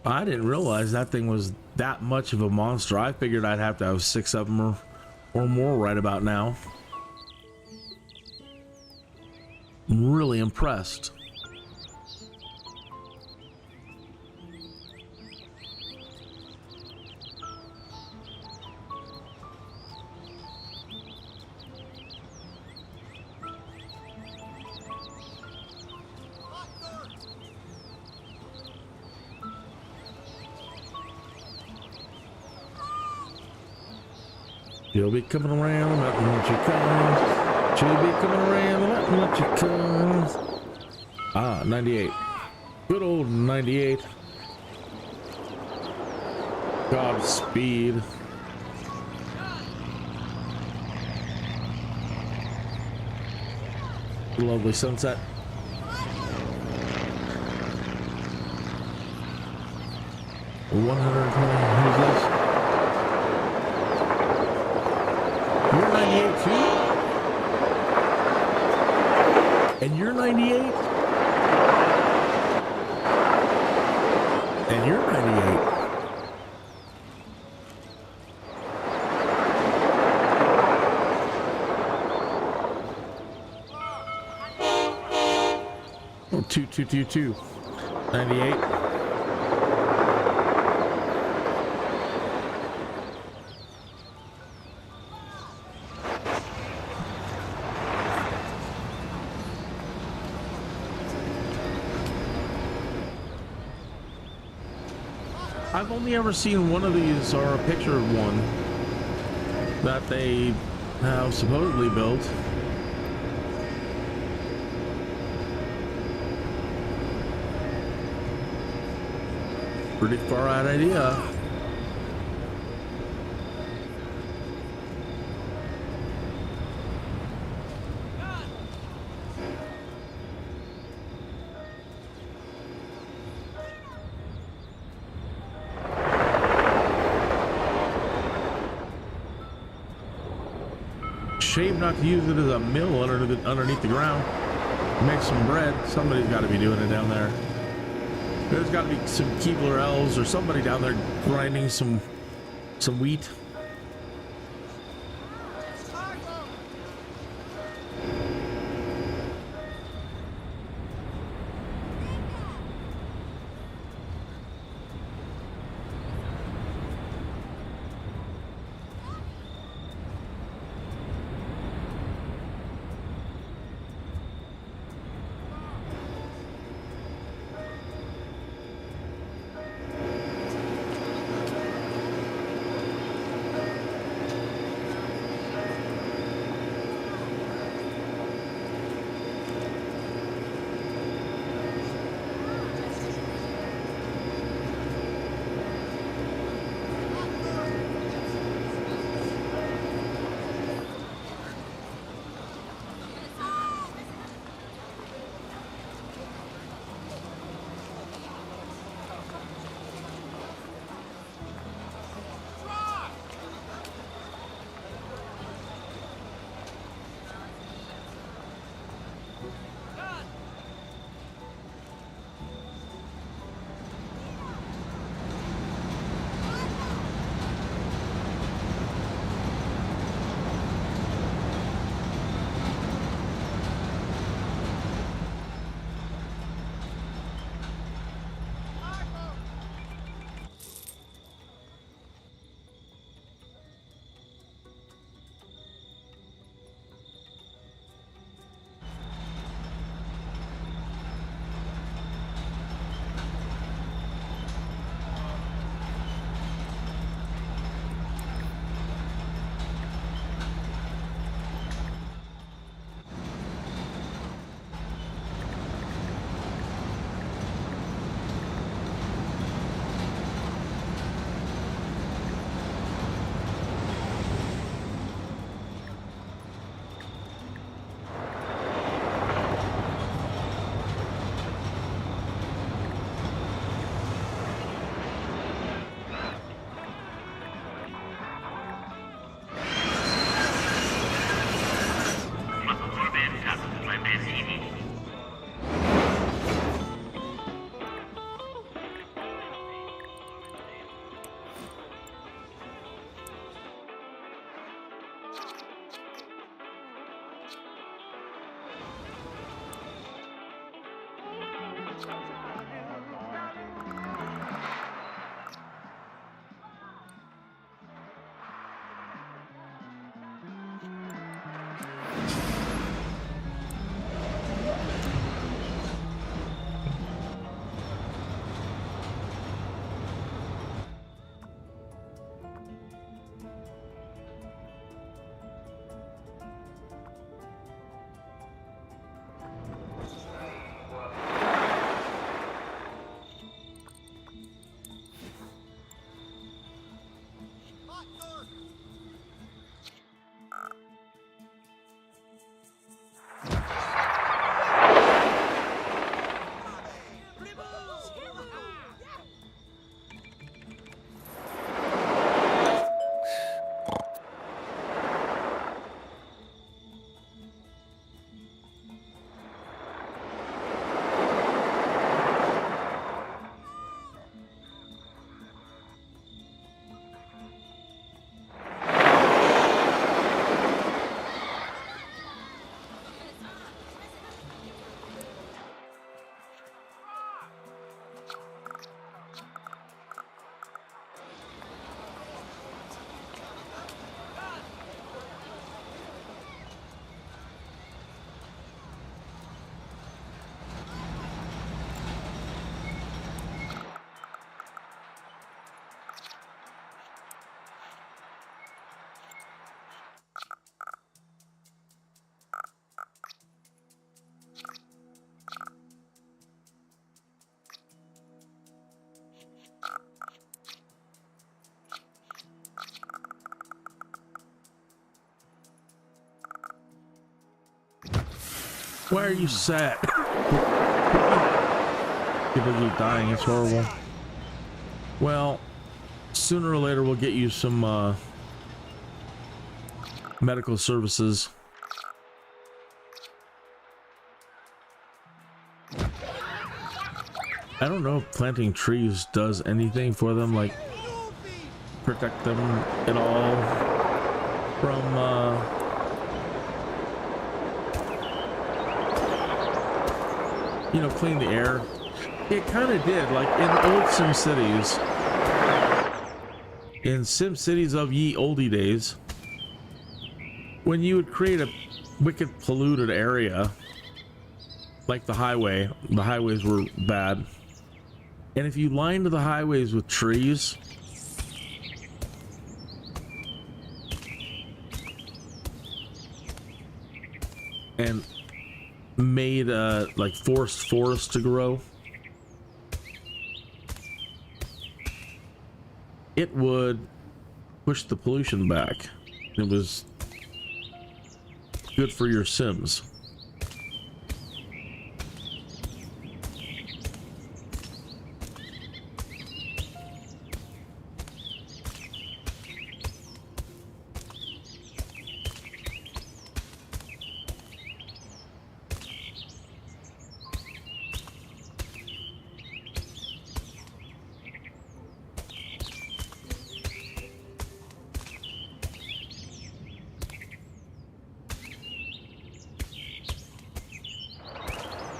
I didn't realize that thing was that much of a monster. I figured I'd have to have 6 of them or more right about now. I'm really impressed. She'll be coming around the mountain when she comes. She'll be coming around the mountain when she comes. Ah, 98. Good old 98. Godspeed. Lovely sunset. $120. Who's this? You're 98 too? And you're 98? And you're 98. Oh, 2222. 98. I've only ever seen one of these, or a picture of one that they have supposedly built. Pretty far out idea. Shame not to use it as a mill underneath the ground. Make some bread. Somebody's got to be doing it down there. There's got to be some Keebler elves or somebody down there grinding some wheat. Why are you sad? People keep dying. It's horrible. Well, sooner or later we'll get you some medical services. I don't know if planting trees does anything for them, like protect them at all from you know, clean the air. It kind of did, like in old SimCities. In SimCities of ye oldie days, when you would create a wicked polluted area, like the highways were bad. And if you lined the highways with trees, and made like forced forests to grow, it would push the pollution back. It was good for your Sims.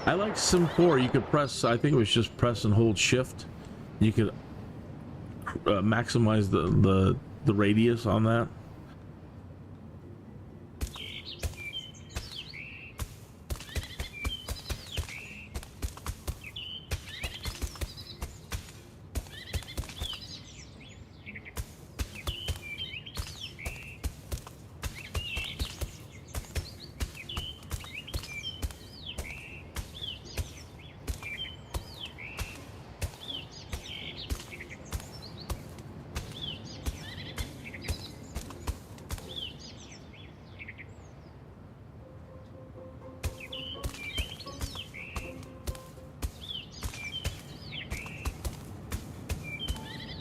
I like Sim 4. You could press, I think it was just press and hold shift. You could maximize the radius on that.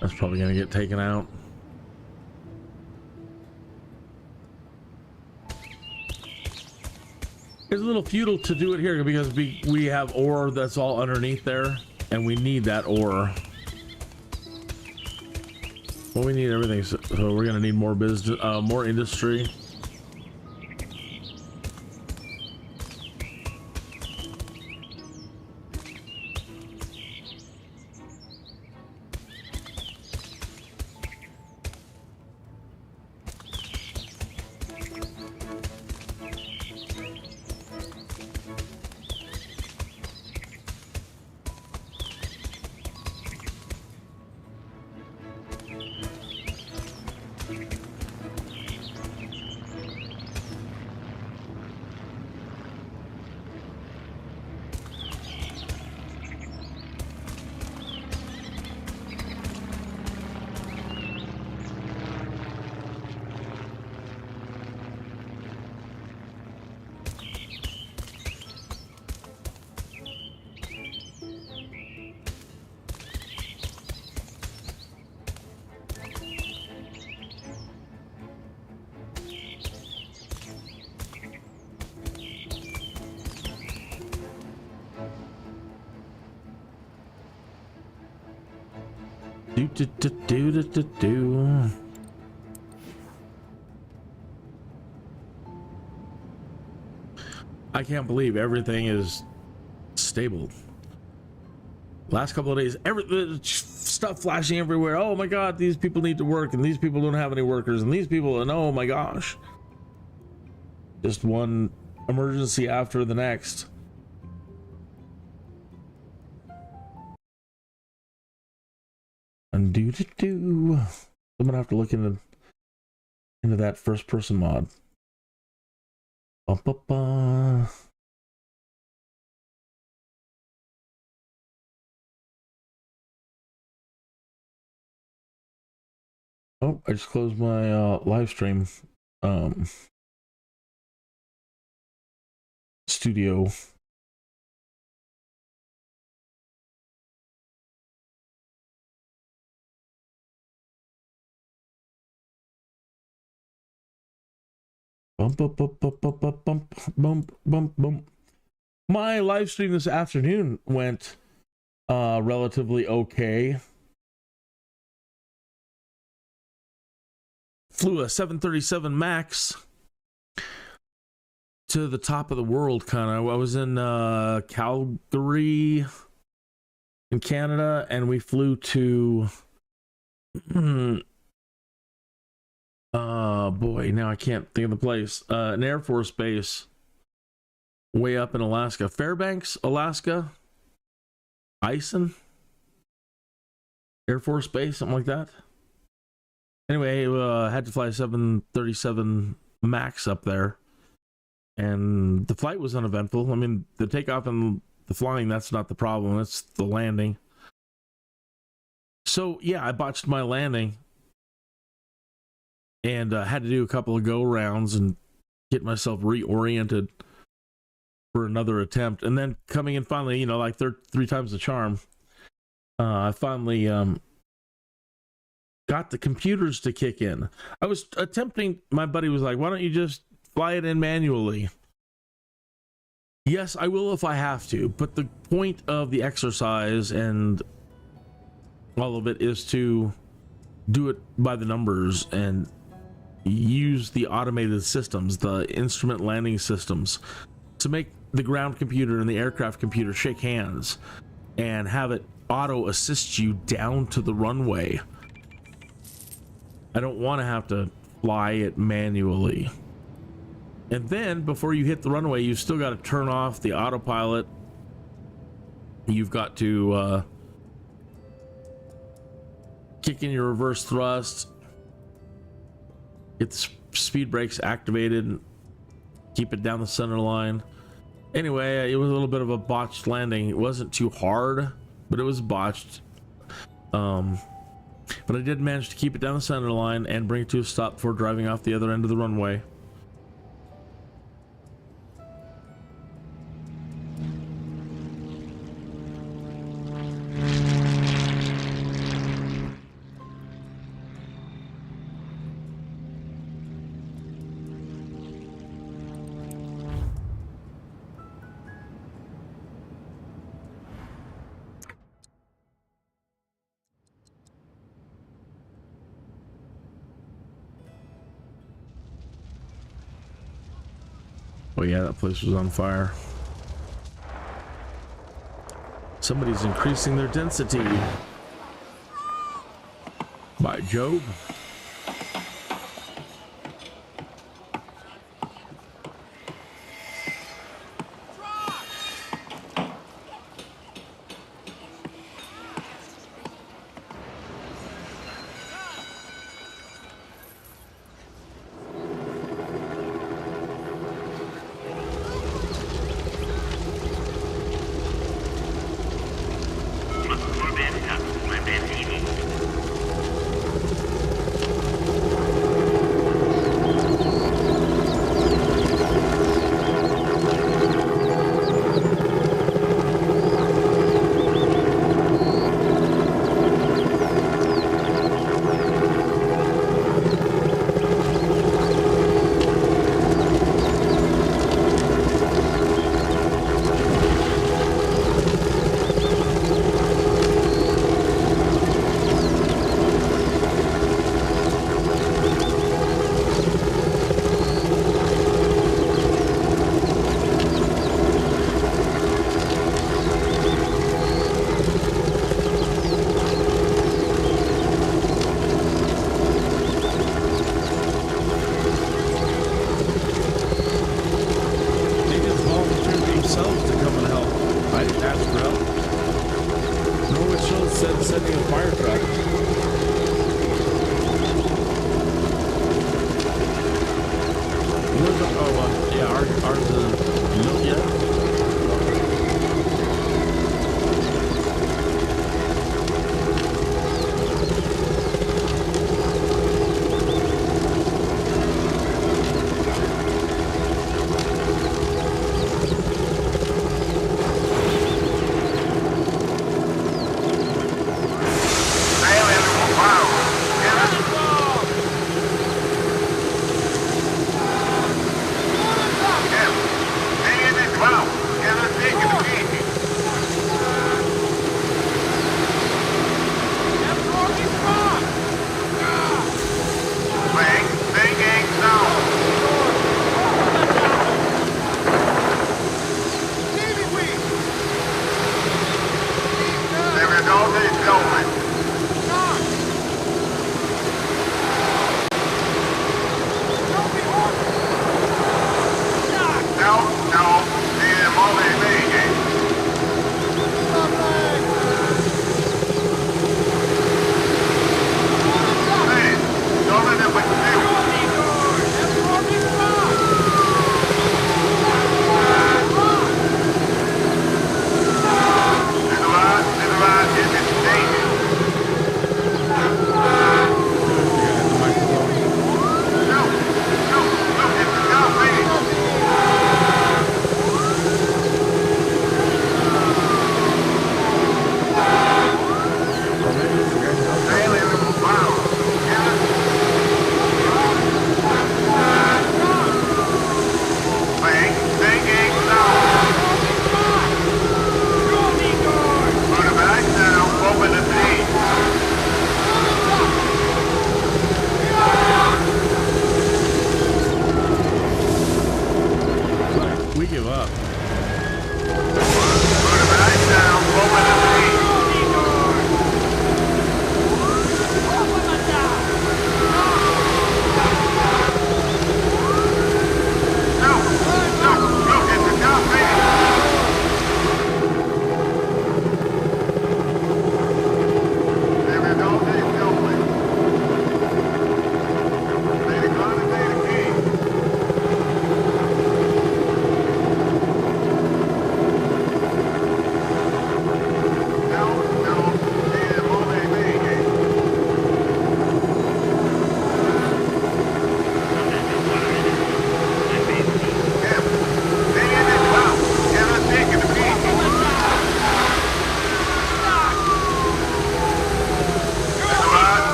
That's probably gonna get taken out. It's a little futile to do it here because we have ore that's all underneath there, and we need that ore. Well, we need everything, so we're gonna need more business, more industry. Do. I can't believe everything is stable. Last couple of days, stuff flashing everywhere. Oh my god, these people need to work, and these people don't have any workers, and these people, and oh my gosh. Just one emergency after the next. And do. I'm gonna have to look into that first person mod. Oh, I just closed my live stream studio. Bump. My live stream this afternoon went relatively okay. Flew a 737 Max to the top of the world, kind of. I was in Calgary in Canada, and we flew to boy, now I can't think of the place. An Air Force base way up in Alaska. Fairbanks, Alaska. Ison Air Force Base, something like that. Anyway, had to fly 737 Max up there, and the flight was uneventful. I mean, the takeoff and the flying, that's not the problem. It's the landing. So, yeah, I botched my landing and had to do a couple of go rounds and get myself reoriented for another attempt. And then coming in finally, like three times the charm, I finally got the computers to kick in. I was attempting, my buddy was like, why don't you just fly it in manually? Yes, I will if I have to, but the point of the exercise and all of it is to do it by the numbers and use the automated systems, the instrument landing systems, to make the ground computer and the aircraft computer shake hands and have it auto assist you down to the runway. I don't want to have to fly it manually. And then before you hit the runway, you've still got to turn off the autopilot. You've got to kick in your reverse thrust, get the speed brakes activated, keep it down the center line. Anyway, it was a little bit of a botched landing. It wasn't too hard, but it was botched. But I did manage to keep it down the center line and bring it to a stop before driving off the other end of the runway. Oh yeah, that place was on fire. Somebody's increasing their density. By Job. sending a fire truck. Ours is built yet.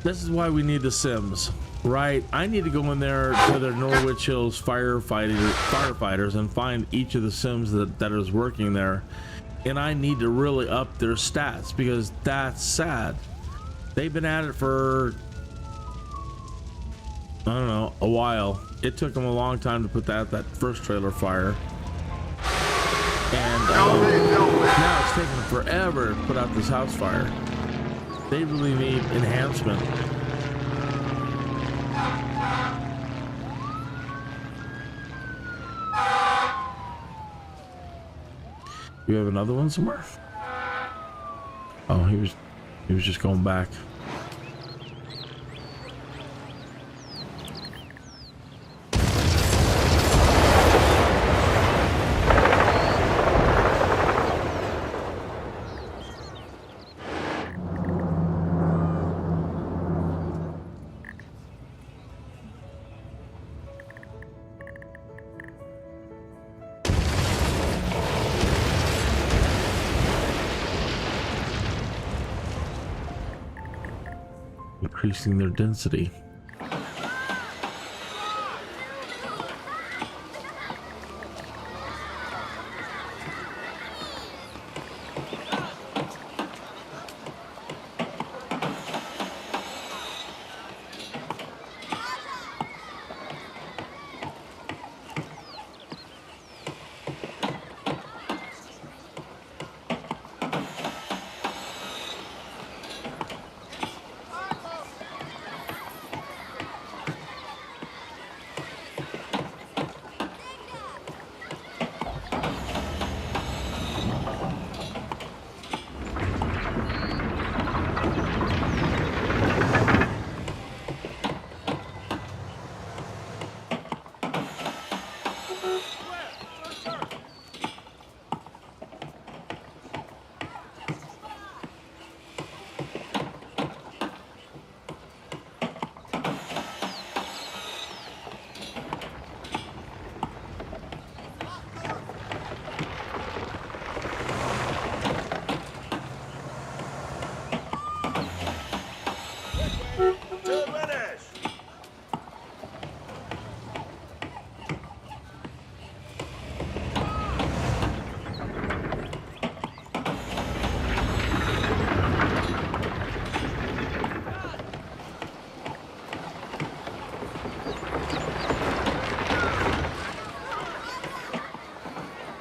This is why we need the Sims, right? I need to go in there to their Norwich Hills firefighters and find each of the Sims that is working there, and I need to really up their stats because that's sad. They've been at it for, I don't know, a while. It took them a long time to put that first trailer fire, and now it's taking them forever to put out this house fire. They really need enhancement. You have another one somewhere? Oh, he was just going back. Increasing their density.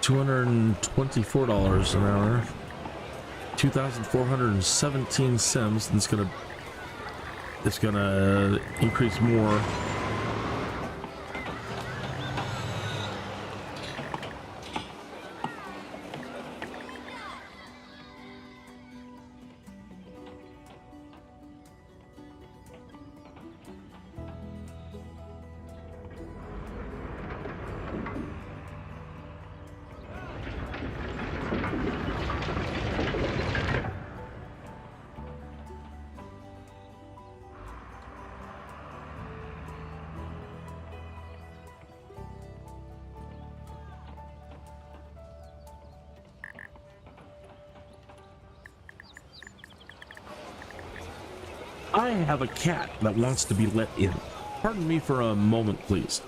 $224 an hour. 2,417 sims. And it's gonna increase more. I have a cat that wants to be let in. Pardon me for a moment, please.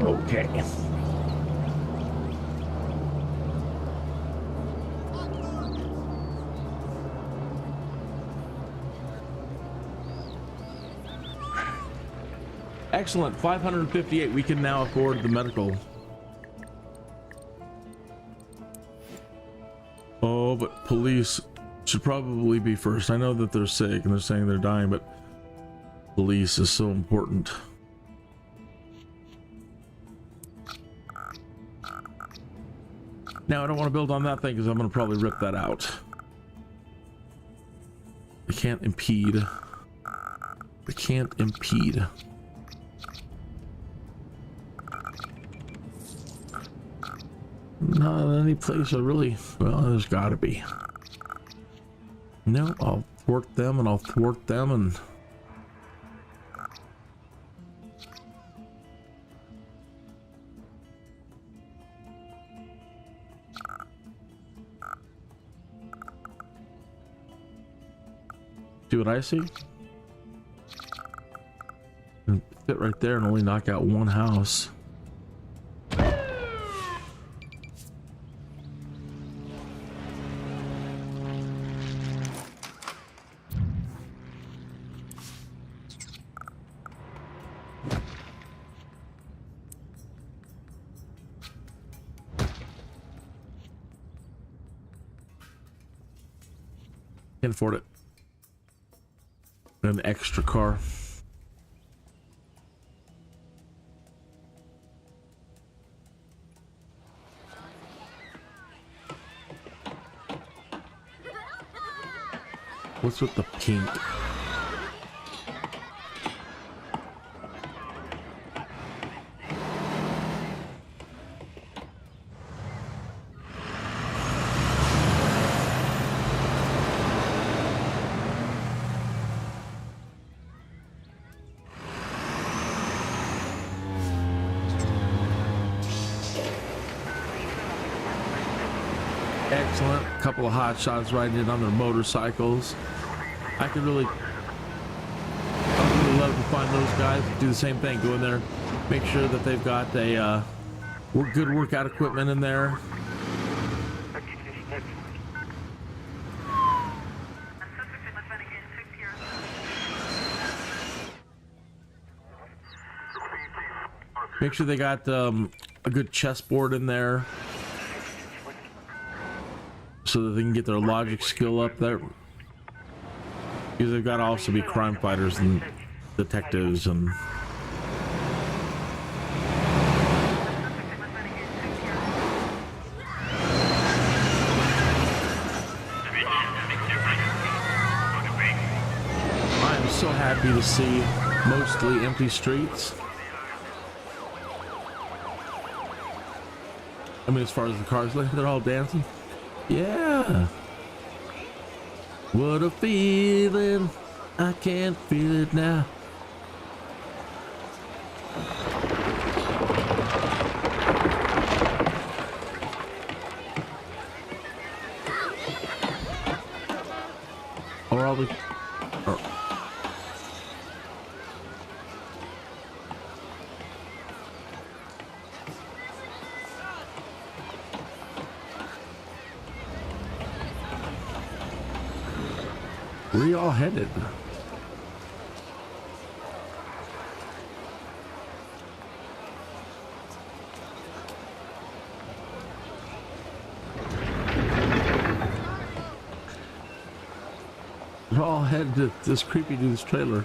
Okay. Excellent. 558. We can now afford the medical. Oh, but police should probably be first. I know that they're sick and they're saying they're dying, but police is so important. Now, I don't want to build on that thing because I'm going to probably rip that out. They can't impede. They can't impede. Not any place I really... Well, there's got to be. No, I'll thwart them and I'll thwart them and... See what I see? And fit right there and only knock out one house. Can't afford it. An extra car. What's with the pink? Excellent. A couple of hot shots riding in on their motorcycles. I would really love to find those guys, do the same thing, go in there, make sure that they've got a good workout equipment in there. Make sure they got a good chessboard in there, so that they can get their logic skill up there. Because they've got to also be crime fighters and detectives and... I am so happy to see mostly empty streets. I mean, as far as the cars, look, they're all dancing. Yeah. What a feeling. I can't feel it now. Or are we... Or, where are you all headed? We're all headed to this creepy dude's trailer.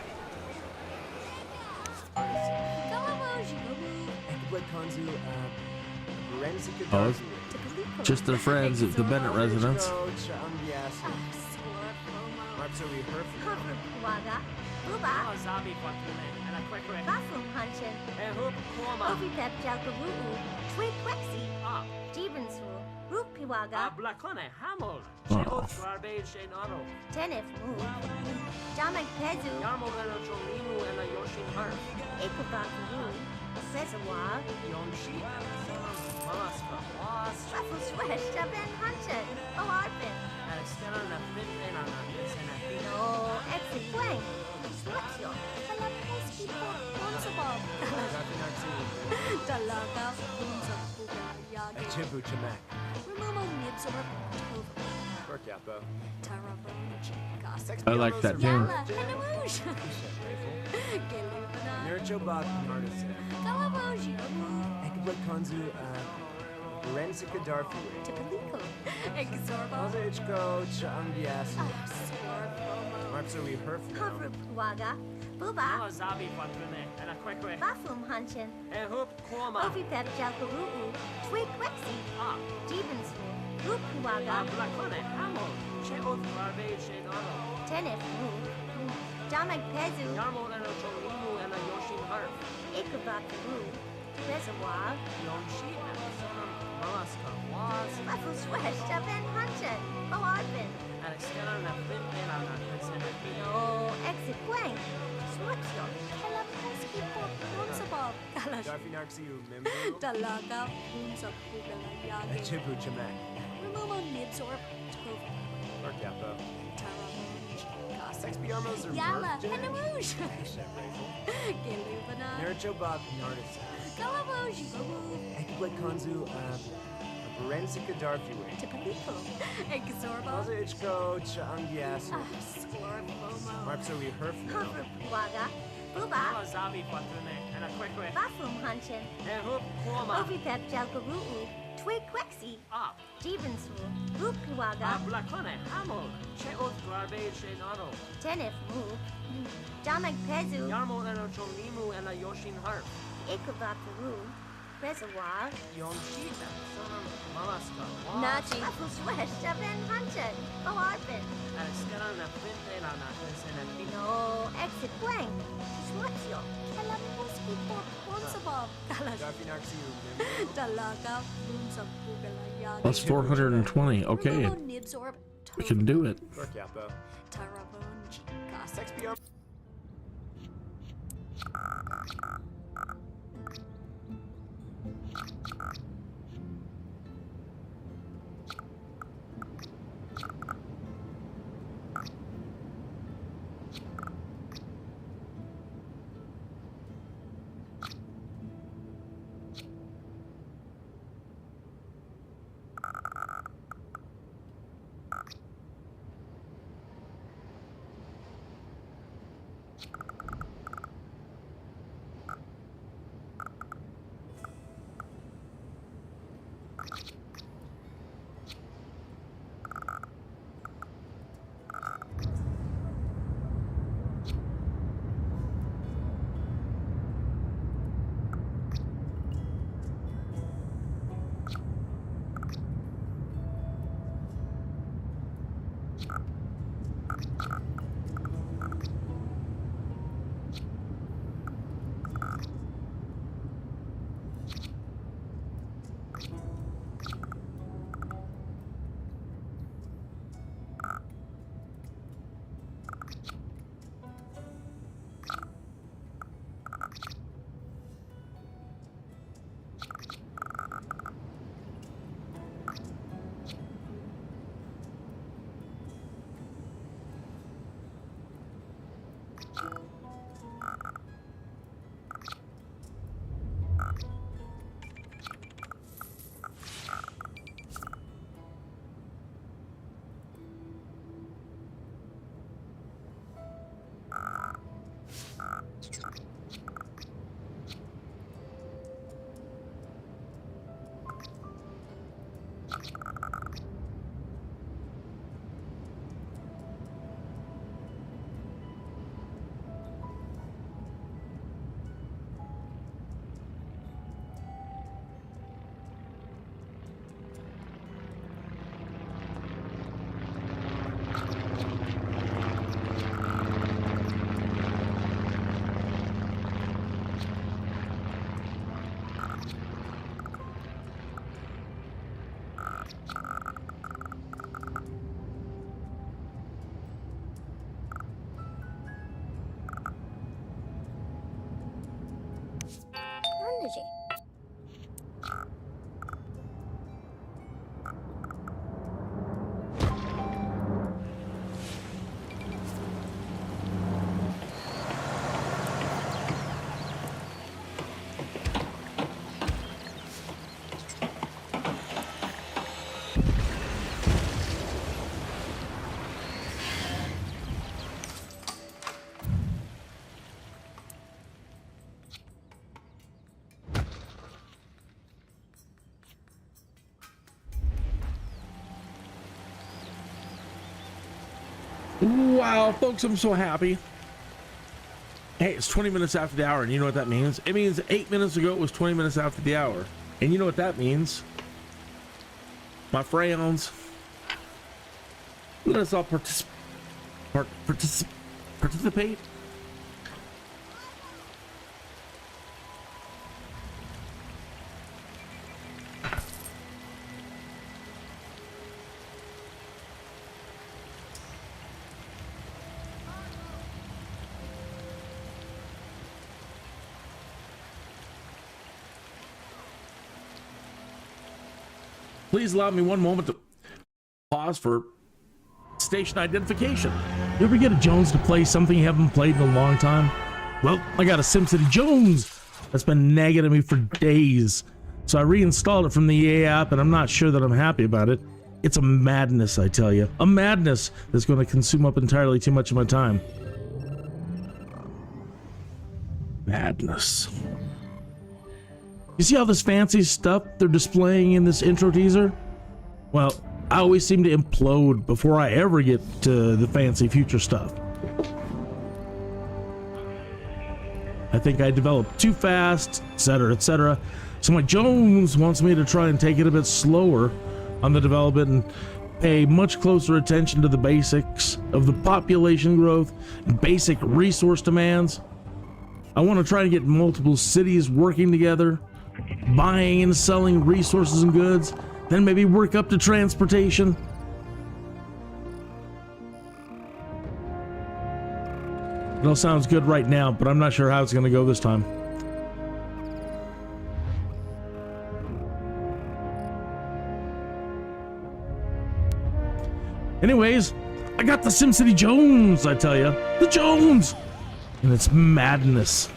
Oh, it's just their friends at the Bennett residence. Tenef move. Jamak Pezu. Ekubaku. Reservoir. Truffle Swish. Ben Hunter. Alarpin. No. Exit Blank. Selection. Talaposki Port.Onsabal. Dalaga. Bunza. Chibu Chamak. Remove Nibsor. Work out, Bo. I like that tune. Nurchobot Artisan. Ekblik Konzu, Rensica Darfu. Ozichko Changias. Marpsuri Herfu. Waga. Buba. Bafum Hunchin. Ovi Pep Jalkaruu. Twig Quexi. Devonsville. Rupuwaga. Tenef Move. Jamak Pezu. Ikubaku. Reservoir. Ruffle Swish. Ben Hunter. Alarpin. No. Exit Blank. Selection. Talaposki Port.Onsabal. Darfi Narxiu Mimbo. Dalaga. Bunza Pugalaya. Chibu Chamak. Remove Nibsor. Work out, Bo. XP Armos are Yalla. Penamouche. Nurchobot Artisan. Galavoji. Ekblik Konzu, Rensica Darfu. Exorbo. Ozichko Changias. Marpsuri Herfu. Waga. Buba. Bafum Hunchin. Ovi Pep Jalkaruu. Twig Quexi. Devonsville. Rupuwaga. Tenef Move. Jamak Pezu. Ikubaku. Reservoir. Nachi. Ruffle Swish. Ben Hunter. Alarpin. No. Exit Blank. Selection. Talaposki Port.Onsabal. Darfi Narxiu Mimbo. Dalaga. Bunza Pugalaya. That's 420. Okay, we can do it. Work out, Bo. XP Armos. Energy. Wow, folks, I'm so happy. Hey, it's 20 minutes after the hour, and you know what that means? It means 8 minutes ago it was 20 minutes after the hour. And you know what that means? My friends, let us all participate. Please allow me one moment to pause for station identification. You ever get a Jones to play something you haven't played in a long time? Well, I got a SimCITY Jones that's been nagging at me for days. So I reinstalled it from the EA app, and I'm not sure that I'm happy about it. It's a madness, I tell you. A madness that's going to consume up entirely too much of my time. Madness. You see all this fancy stuff they're displaying in this intro teaser? Well, I always seem to implode before I ever get to the fancy future stuff. I think I developed too fast, etc., etc. So my Jones wants me to try and take it a bit slower on the development and pay much closer attention to the basics of the population growth and basic resource demands. I want to try and get multiple cities working together, buying and selling resources and goods, then maybe work up to transportation. It all sounds good right now, but I'm not sure how it's going to go this time. Anyways, I got the SimCITY Jones, I tell you. The Jones! And it's madness.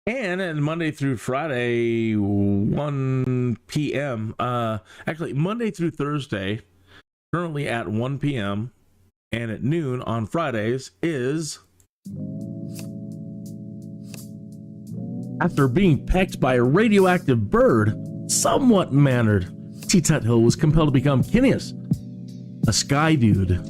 And Monday through Friday, 1 p.m. Actually, Monday through Thursday, currently at 1 p.m. and at noon on Fridays is... After being pecked by a radioactive bird, somewhat mannered, T-Tut Hill was compelled to become Kinneas, a sky dude.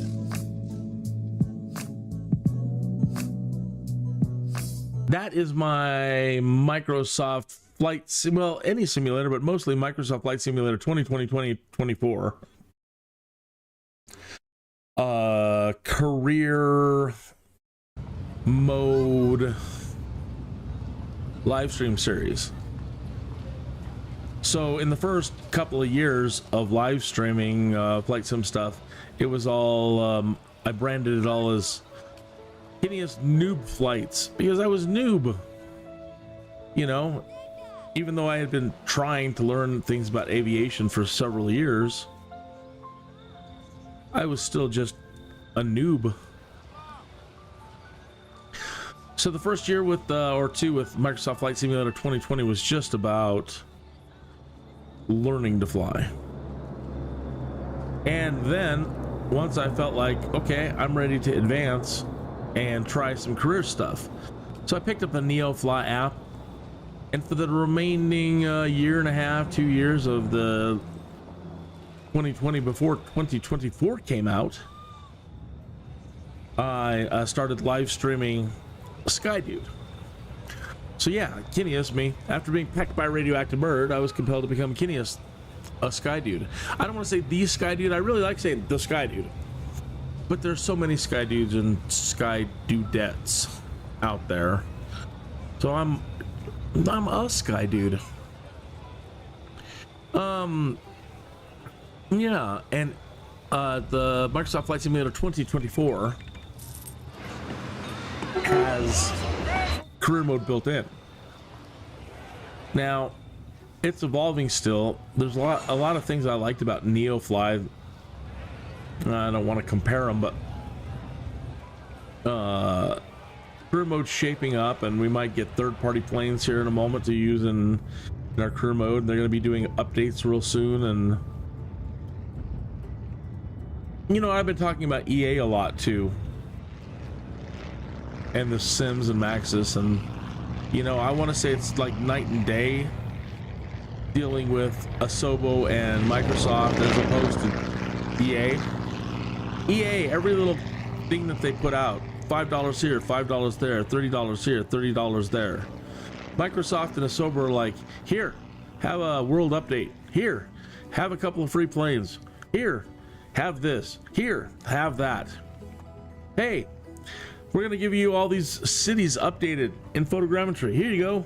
That is my Microsoft Flight well, any simulator, but mostly Microsoft Flight Simulator 2020-2024. Career mode live stream series. So in the first couple of years of live streaming flight sim stuff, it was all I branded it all as Kinneas noob flights because I was noob, you know. even though I had been trying to learn things about aviation for several years, I was still just a noob. So the first year with or two with Microsoft Flight Simulator 2020 was just about learning to fly. And then once I felt like, okay, I'm ready to advance and try some career stuff, so I picked up the NeoFly app, and for the remaining year and a half, 2 years of the 2020 before 2024 came out, I started live streaming SkyDude. So yeah, Kinneas, me. After being pecked by a radioactive bird, I was compelled to become Kinneas, a SkyDude. I don't want to say the SkyDude. I really like saying the SkyDude, but there's so many SkyDudes and SkyDudettes out there. So I'm a SkyDude. Yeah, and the Microsoft Flight Simulator 2024 has career mode built in. Now, it's evolving still. There's a lot of things I liked about NeoFly. I don't want to compare them, but career mode's shaping up, and we might get third-party planes here in a moment to use in our career mode. They're going to be doing updates real soon, and you know, I've been talking about EA a lot too, and the Sims and Maxis, and you know, I want to say it's like night and day dealing with Asobo and Microsoft as opposed to EA. EA, every little thing that they put out, $5 here, $5 there, $30 here, $30 there. Microsoft and Asobo are like, here, have a world update. Here, have a couple of free planes. Here, have this. Here, have that. Hey, we're gonna give you all these cities updated in photogrammetry. Here you go.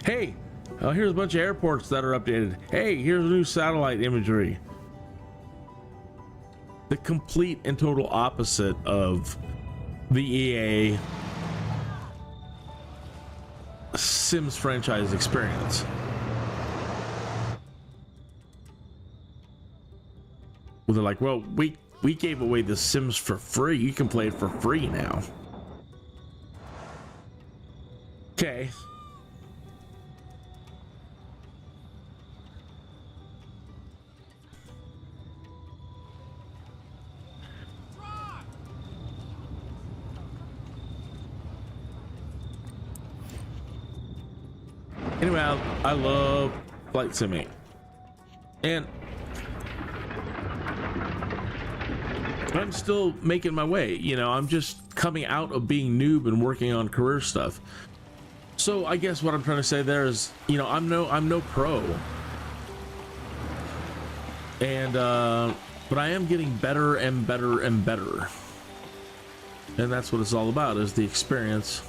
Hey, here's a bunch of airports that are updated. Hey, here's new satellite imagery. The complete and total opposite of the EA Sims franchise experience. Well, they're like, well, we gave away the Sims for free. You can play it for free now. Okay. Anyway, I love Flight Sim, and I'm still making my way. You know, I'm just coming out of being noob and working on career stuff. So I guess what I'm trying to say there is, you know, I'm no pro, and but I am getting better and better and better, and that's what it's all about, is the experience.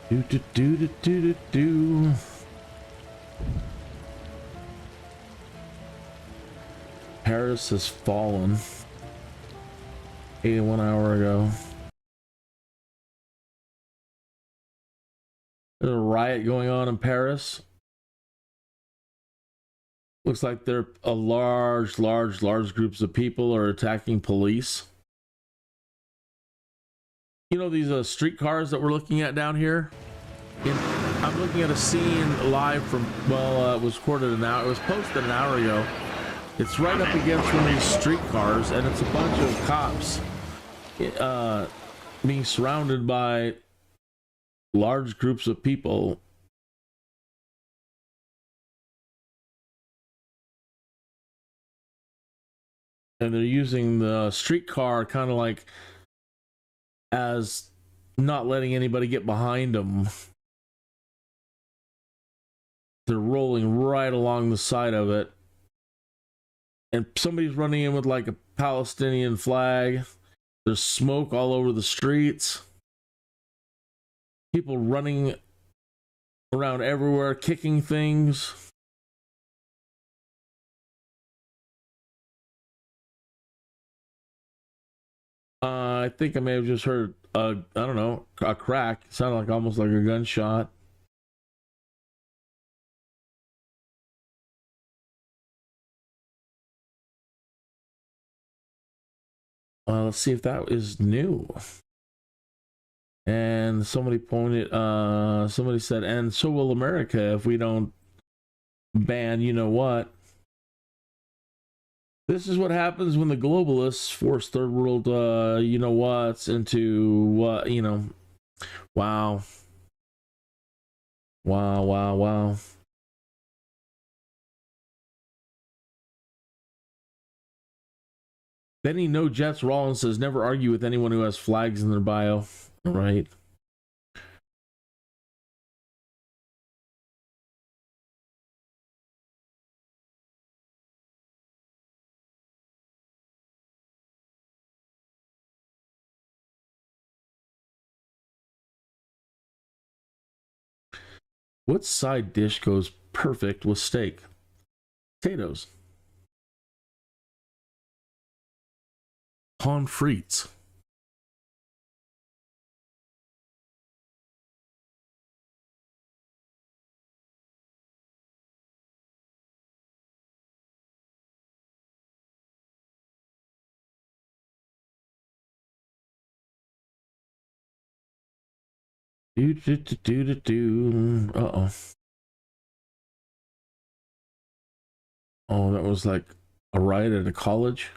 Do do do do do do do. Paris has fallen 81 hours ago. There's a riot going on in Paris. Looks like there are large groups of people are attacking police. You know these streetcars that we're looking at down here? I'm looking at a scene live from, well, it was recorded an hour, it was posted an hour ago. It's right up against one of these streetcars, and it's a bunch of cops being surrounded by large groups of people. And they're using the streetcar kind of like as not letting anybody get behind them. They're rolling right along the side of it, and somebody's running in with like a Palestinian flag. There's smoke all over the streets, people running around everywhere, kicking things. I think I may have just heard I don't know, a crack. It sounded like almost like a gunshot. Let's see if that is new. And somebody said, and so will America if we don't ban, you know what. This is what happens when the globalists force third world, you know what's into what, you know. Wow. Wow, wow, wow. Benny No Jets Rollins says, never argue with anyone who has flags in their bio. All right. What side dish goes perfect with steak? Potatoes. Pommes frites. Uh-oh. Oh, that was like a riot at a college.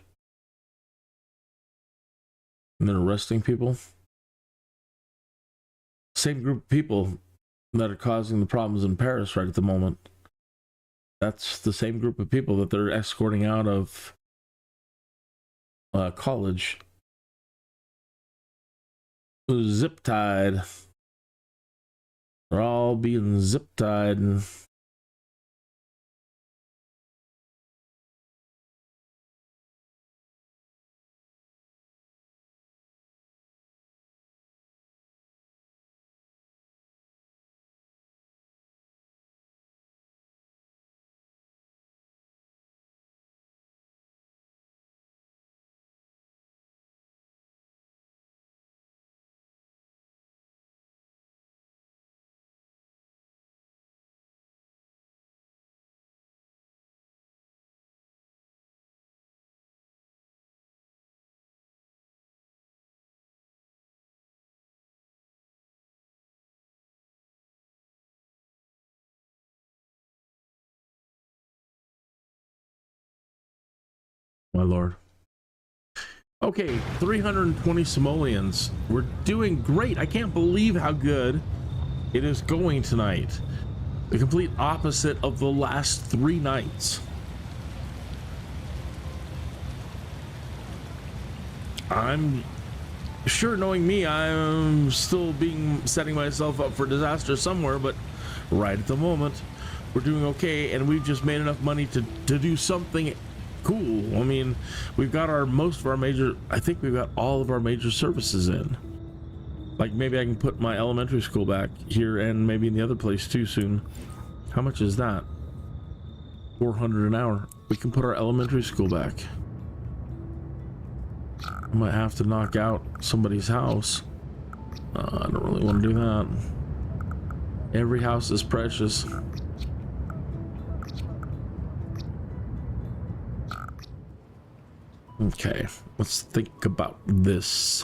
And they're arresting people. Same group of people that are causing the problems in Paris right at the moment. That's the same group of people that they're escorting out of college. Zip tied. They're all being zip tied. My lord. Okay, 320 simoleons. We're doing great. I can't believe how good it is going tonight. The complete opposite of the last 3 nights. I'm sure, knowing me, I'm still setting myself up for disaster somewhere, but right at the moment, we're doing okay, and we've just made enough money to do something cool. I mean, we've got I think we've got all of our major services in. Like, maybe I can put my elementary school back here and maybe in the other place too soon. How much is that? 400 an hour. We can put our elementary school back. I might have to knock out somebody's house. I don't really want to do that. Every house is precious. Okay, let's think about this.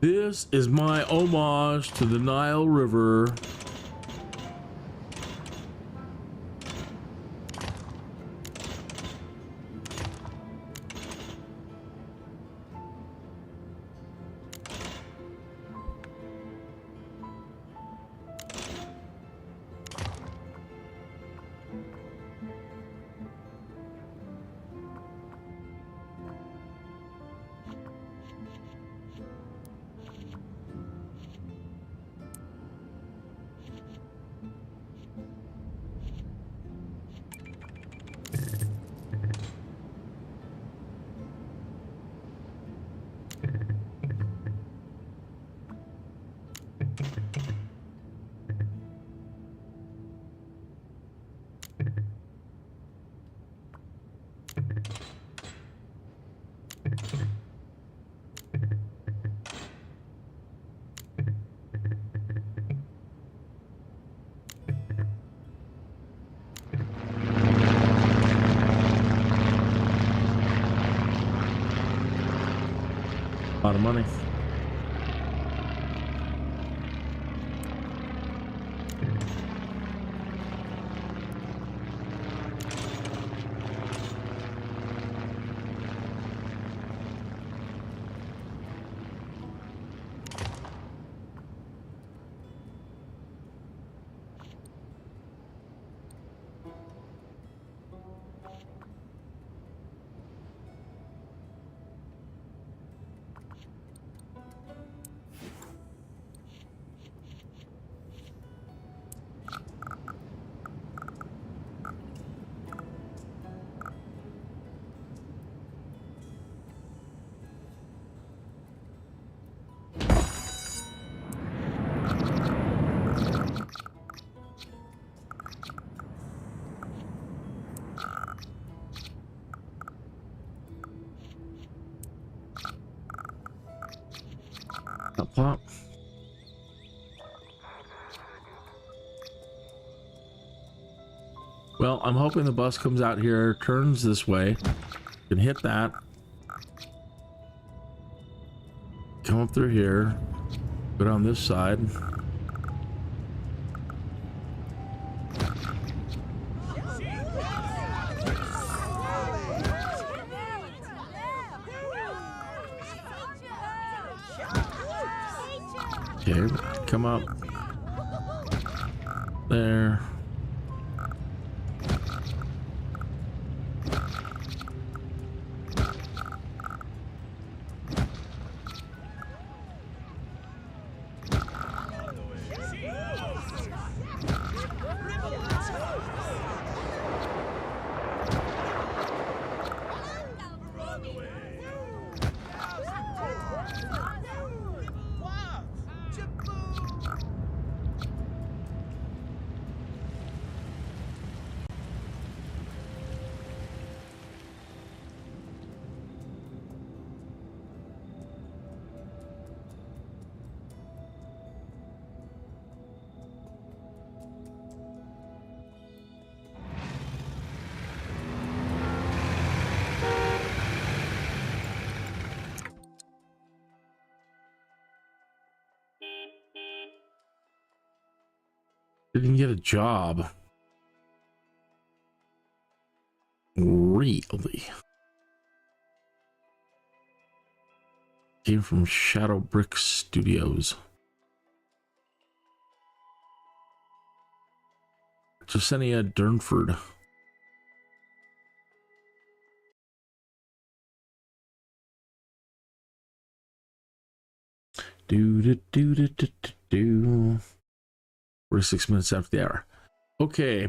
This is my homage to the Nile River. A lot of money. Pop. Well, I'm hoping the bus comes out here, turns this way, can hit that, come up through here, go down this side. Okay, come up there. Didn't get a job. Really? Came from Shadow Brick Studios. Jasenia Durnford. Do. 46 minutes after the hour. Okay.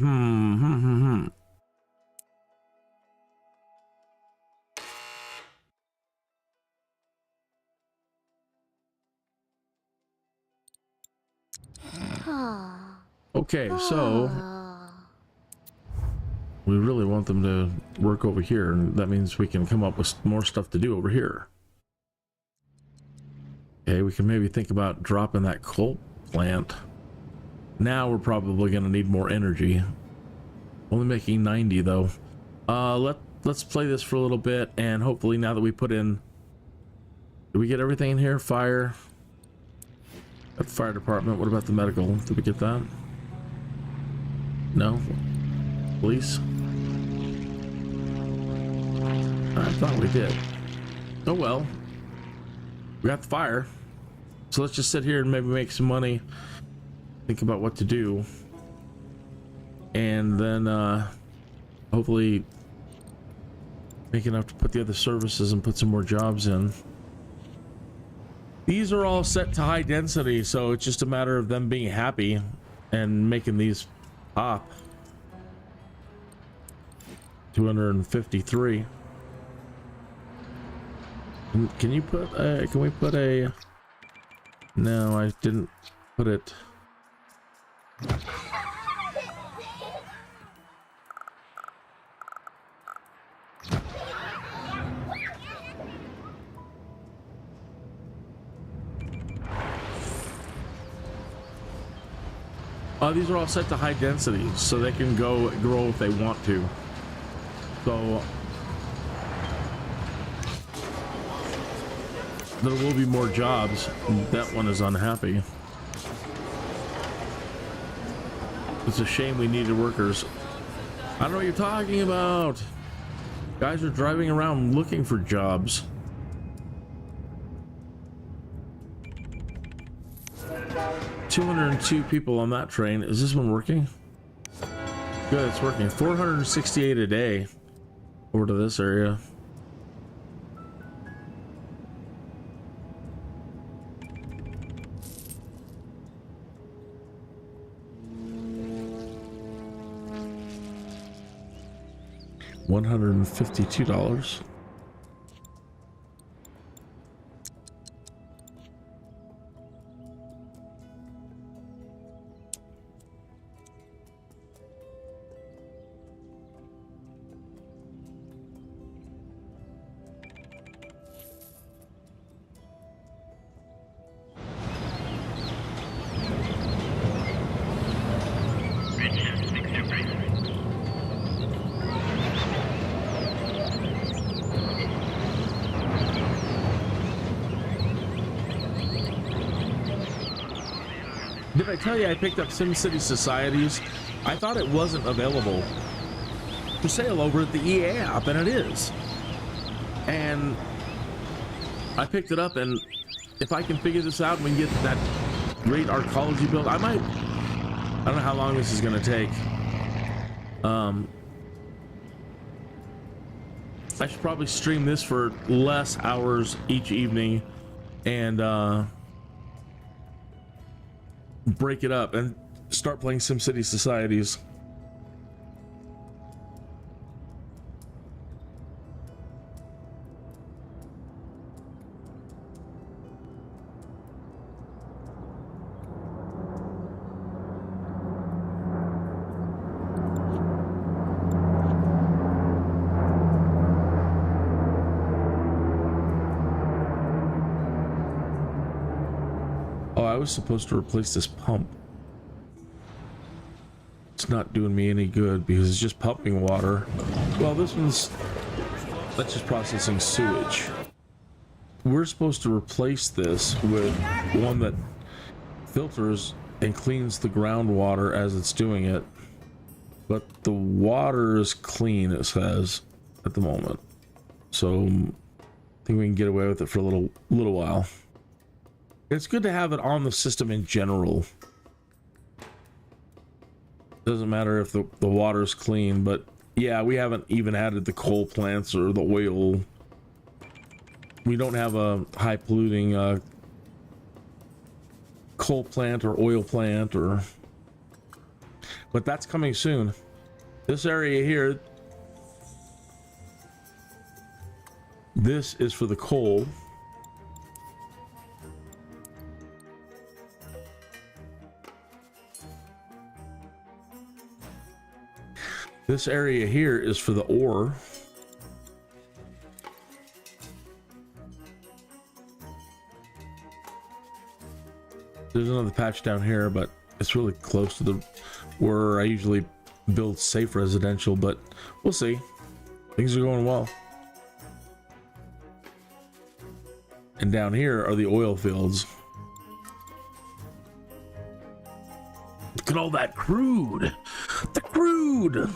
Okay, so we really want them to work over here, and that means we can come up with more stuff to do over here. Okay, we can maybe think about dropping that coal plant. Now we're probably going to need more energy. Only making 90 though. Let's play this for a little bit, and hopefully now that we put in, did we get everything in here? Fire, At the fire department. What about the medical? Did we get that? No? Police? I thought we did. Oh well. We got the fire. So let's just sit here and maybe make some money. Think about what to do. And then hopefully make enough to put the other services and put some more jobs in. These are all set to high density, so it's just a matter of them being happy and making these pop. 253. Can you put can we put a... No, I didn't put it. These are all set to high density, so they can grow if they want to. So there will be more jobs. That one is unhappy. It's a shame we needed workers. I don't know what you're talking about. Guys are driving around looking for jobs. $202 people on that train. Is this one working? Good, it's working. 468 a day over to this area. $152. Did I tell you I picked up SimCITY Societies? I thought it wasn't available for sale over at the EA app, and it is. And I picked it up, and if I can figure this out and we can get that great arcology build, I might. I don't know how long this is going to take. I should probably stream this for less hours each evening and break it up and start playing SimCITY Societies. I was supposed to replace this pump. It's not doing me any good because it's just pumping water. Well, this one's... that's just processing sewage. We're supposed to replace this with one that filters and cleans the groundwater as it's doing it. But the water is clean, it says, at the moment. So I think we can get away with it for a little while. It's good to have it on the system in general. Doesn't matter if the water's clean, but yeah, we haven't even added the coal plants or the oil. We don't have a high polluting coal plant or oil plant but that's coming soon. This area here, this is for the coal. This area here is for the ore. There's another patch down here, but it's really close to the where I usually build safe residential, but we'll see. Things are going well. And down here are the oil fields. Look at all that crude. The crude.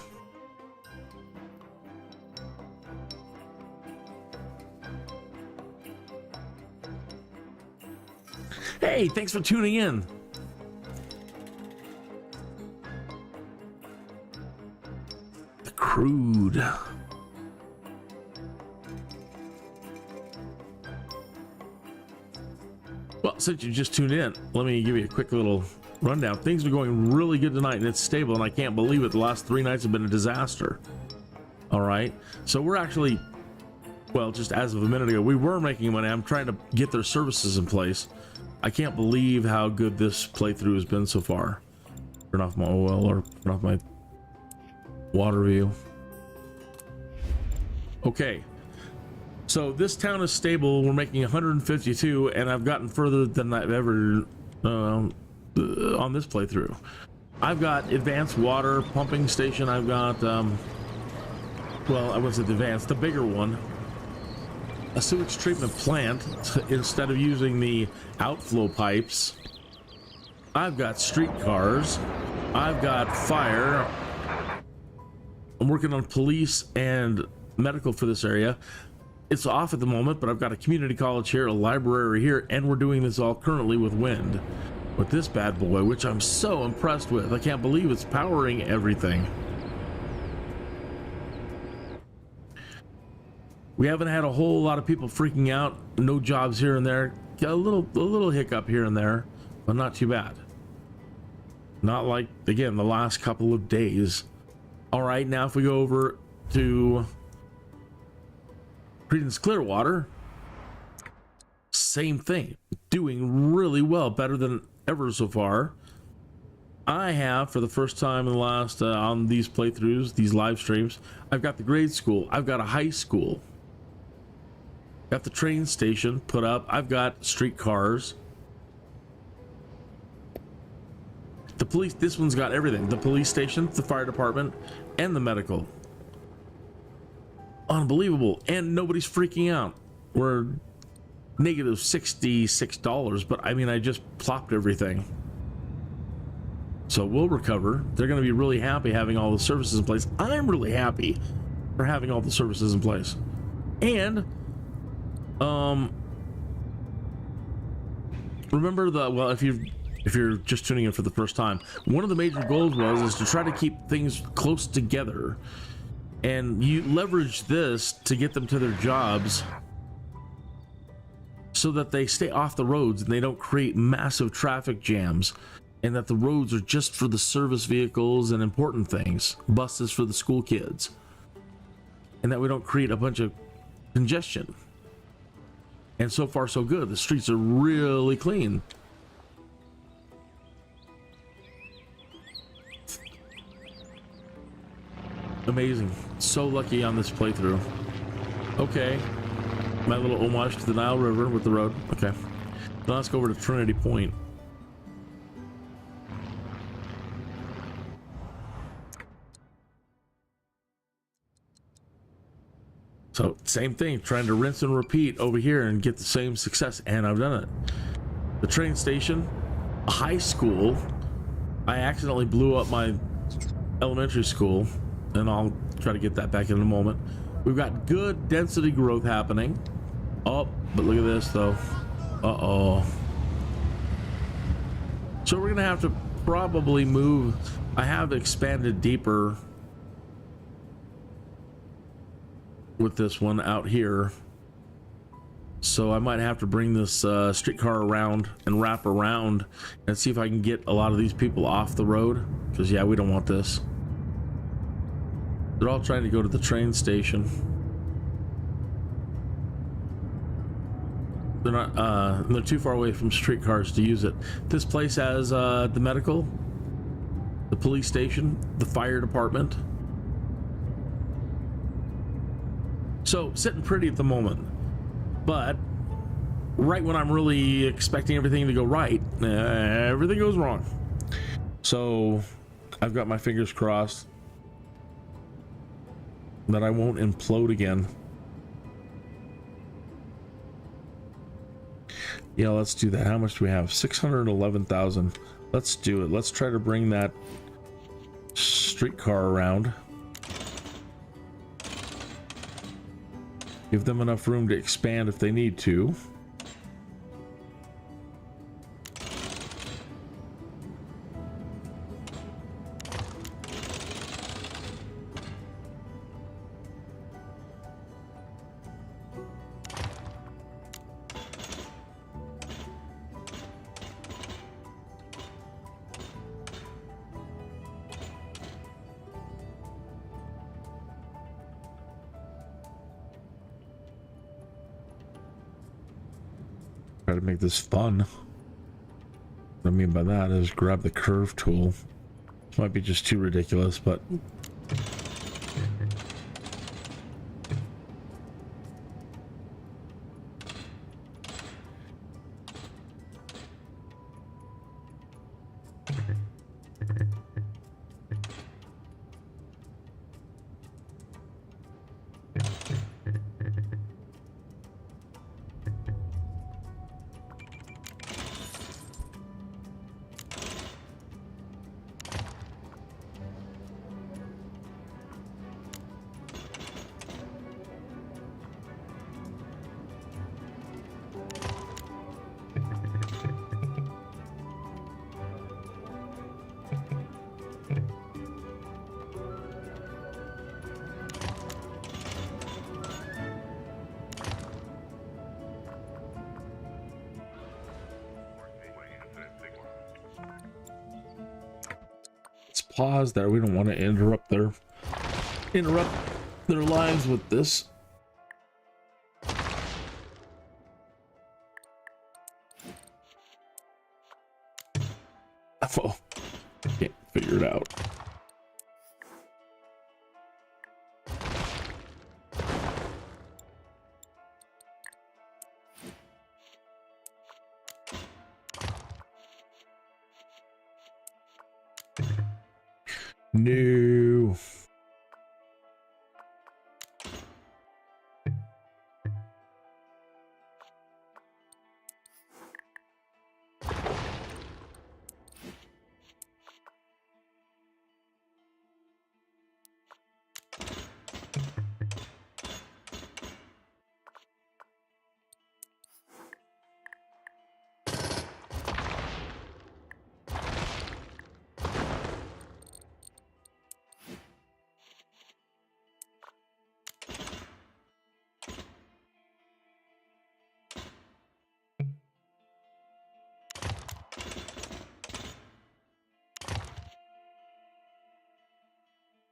Hey, thanks for tuning in. The crude. Well, since you just tuned in, let me give you a quick little rundown. Things are going really good tonight, and it's stable, and I can't believe it. The last 3 nights have been a disaster. All right, so we're actually, well, just as of a minute ago, we were making money. I'm trying to get their services in place. I can't believe how good this playthrough has been so far. Turn off my oil or turn off my water view. Okay. So this town is stable. We're making 152, and I've gotten further than I've ever on this playthrough. I've got advanced water pumping station. I've got, well, I wouldn't say advanced, the bigger one. A sewage treatment plant instead of using the outflow pipes. I've got streetcars. I've got fire. I'm working on police and medical for this area. It's off at the moment, but I've got a community college here, a library here, and we're doing this all currently with wind. With this bad boy, which I'm so impressed with. I can't believe it's powering everything. We haven't had a whole lot of people freaking out. No jobs here and there. Got a little hiccup here and there, but not too bad. Not like, again, the last couple of days. All right, now if we go over to Creedence Clearwater, same thing. Doing really well, better than ever so far. I have, for the first time in the last, on these playthroughs, these live streams, I've got the grade school. I've got a high school. Got the train station put up. I've got streetcars. The police, this one's got everything. The police station, the fire department, and the medical. Unbelievable. And nobody's freaking out. We're negative $66, but I mean, I just plopped everything. So we'll recover. They're going to be really happy having all the services in place. I'm really happy for having all the services in place. And remember well, if you're just tuning in for the first time, one of the major goals is to try to keep things close together, and you leverage this to get them to their jobs so that they stay off the roads and they don't create massive traffic jams, and that the roads are just for the service vehicles and important things, buses for the school kids, and that we don't create a bunch of congestion. And so far so good. The streets are really clean. Amazing. So lucky on this playthrough. Okay. My little homage to the Nile River with the road. Okay. Now let's go over to Trinity Point. So same thing, trying to rinse and repeat over here and get the same success, and I've done it. The train station, a high school. I accidentally blew up my elementary school, and I'll try to get that back in a moment. We've got good density growth happening. Oh, but look at this though. Uh-oh. So we're gonna have to probably move. I have expanded deeper with this one out here, so I might have to bring this streetcar around and wrap around and see if I can get a lot of these people off the road, because yeah, we don't want this. They're all trying to go to the train station. They're not they're too far away from streetcars to use it. This place has the medical, the police station, the fire department. So sitting pretty at the moment, but right when I'm really expecting everything to go right, everything goes wrong. So I've got my fingers crossed that I won't implode again. Yeah, let's do that. How much do we have? 611,000. Let's do it. Let's try to bring that streetcar around. Give them enough room to expand if they need to. Try to make this fun. What I mean by that is grab the curve tool. Might be just too ridiculous, but pause there. We don't want to interrupt their lives with this. Oh, can't figure it out. No.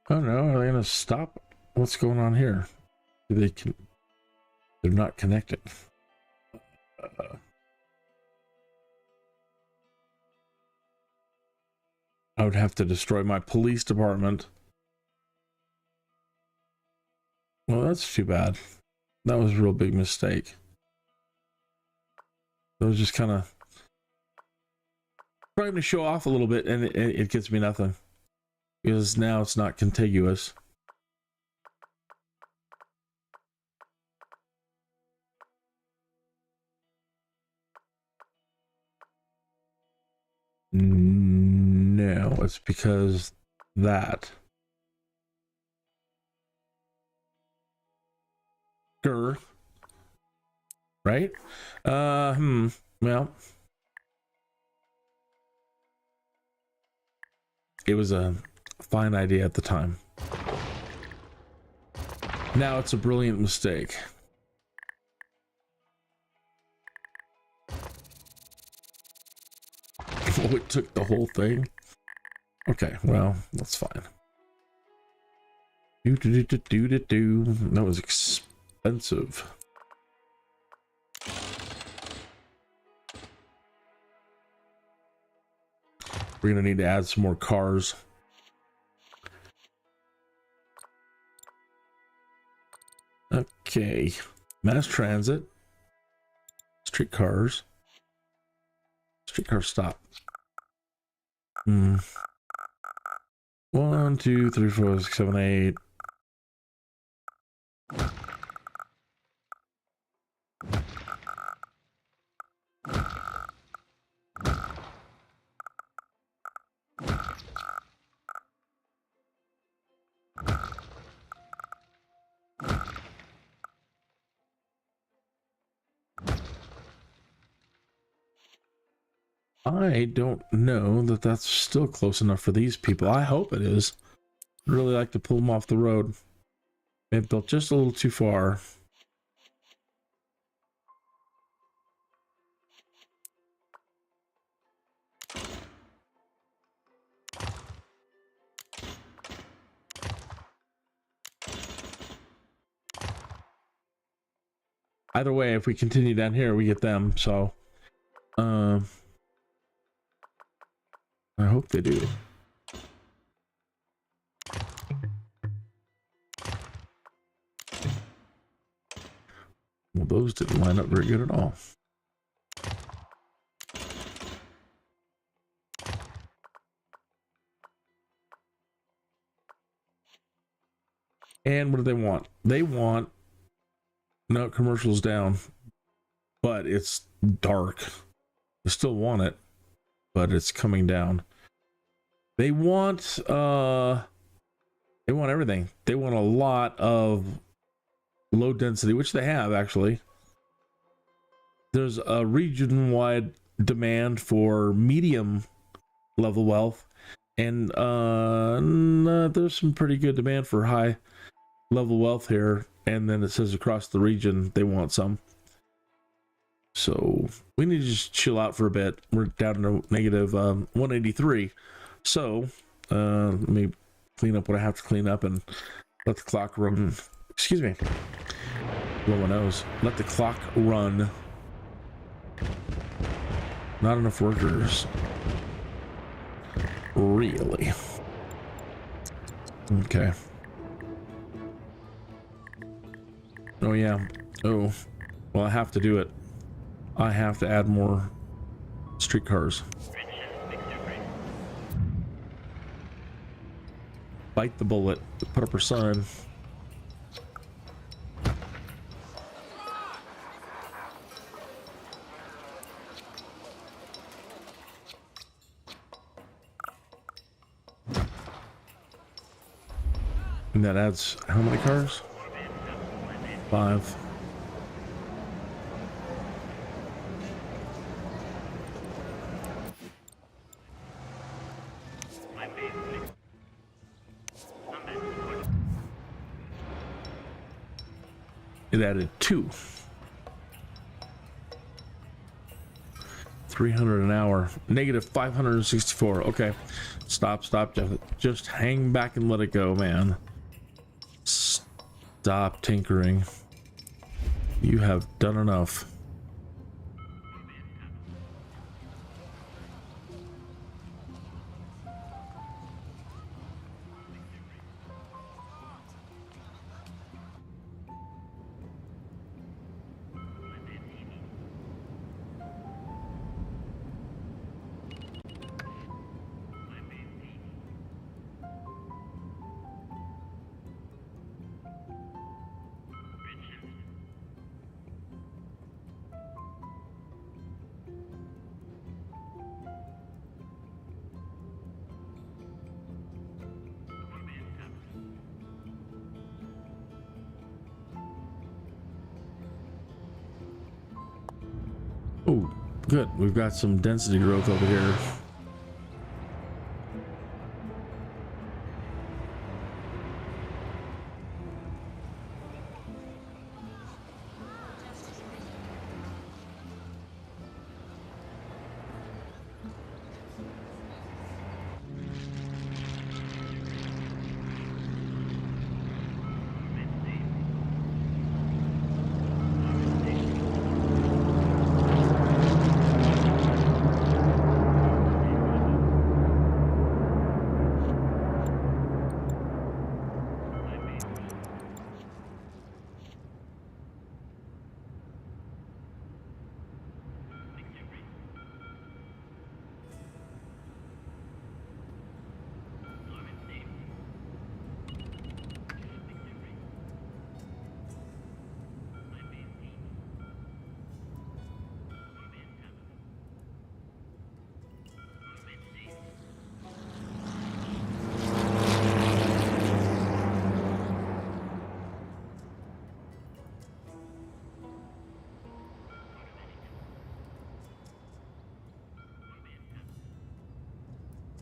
Oh no, are they gonna stop? What's going on here? They're not connected. I would have to destroy my police department. Well, that's too bad. That was a real big mistake. It was just kind of trying to show off a little bit, and it gets me nothing. Because now it's not contiguous. No, it's because that. Right? Well, it was a fine idea at the time. Now it's a brilliant mistake. Oh, it took the whole thing. Okay, well, that's fine. That was expensive. We're gonna need to add some more cars. Okay, mass transit, streetcars, streetcar stop. 1, 2, 3, 4, 6, 7, 8. I don't know that that's still close enough for these people. I hope it is. I'd really like to pull them off the road. They've built just a little too far. Either way, if we continue down here, we get them. So, I hope they do. Well, those didn't line up very good at all. And what do they want? They want, no, commercials down, but it's dark. They still want it, but it's coming down. They want everything. They want a lot of low density, which they have actually. There's a region-wide demand for medium level wealth, and there's some pretty good demand for high level wealth here. And then it says across the region they want some. So we need to just chill out for a bit. We're down to negative 183. So let me clean up what I have to clean up and let the clock run. Excuse me. Blow my nose. Let the clock run. Not enough workers. Really? Okay. Oh yeah. Oh. Well, I have to do it. I have to add more streetcars. Bite the bullet. Put up her sign. And that adds how many cars? 5. It added 2. 300 an hour. Negative 564. Okay. Stop. Just hang back and let it go, man. Stop tinkering. You have done enough. Oh, good. We've got some density growth over here.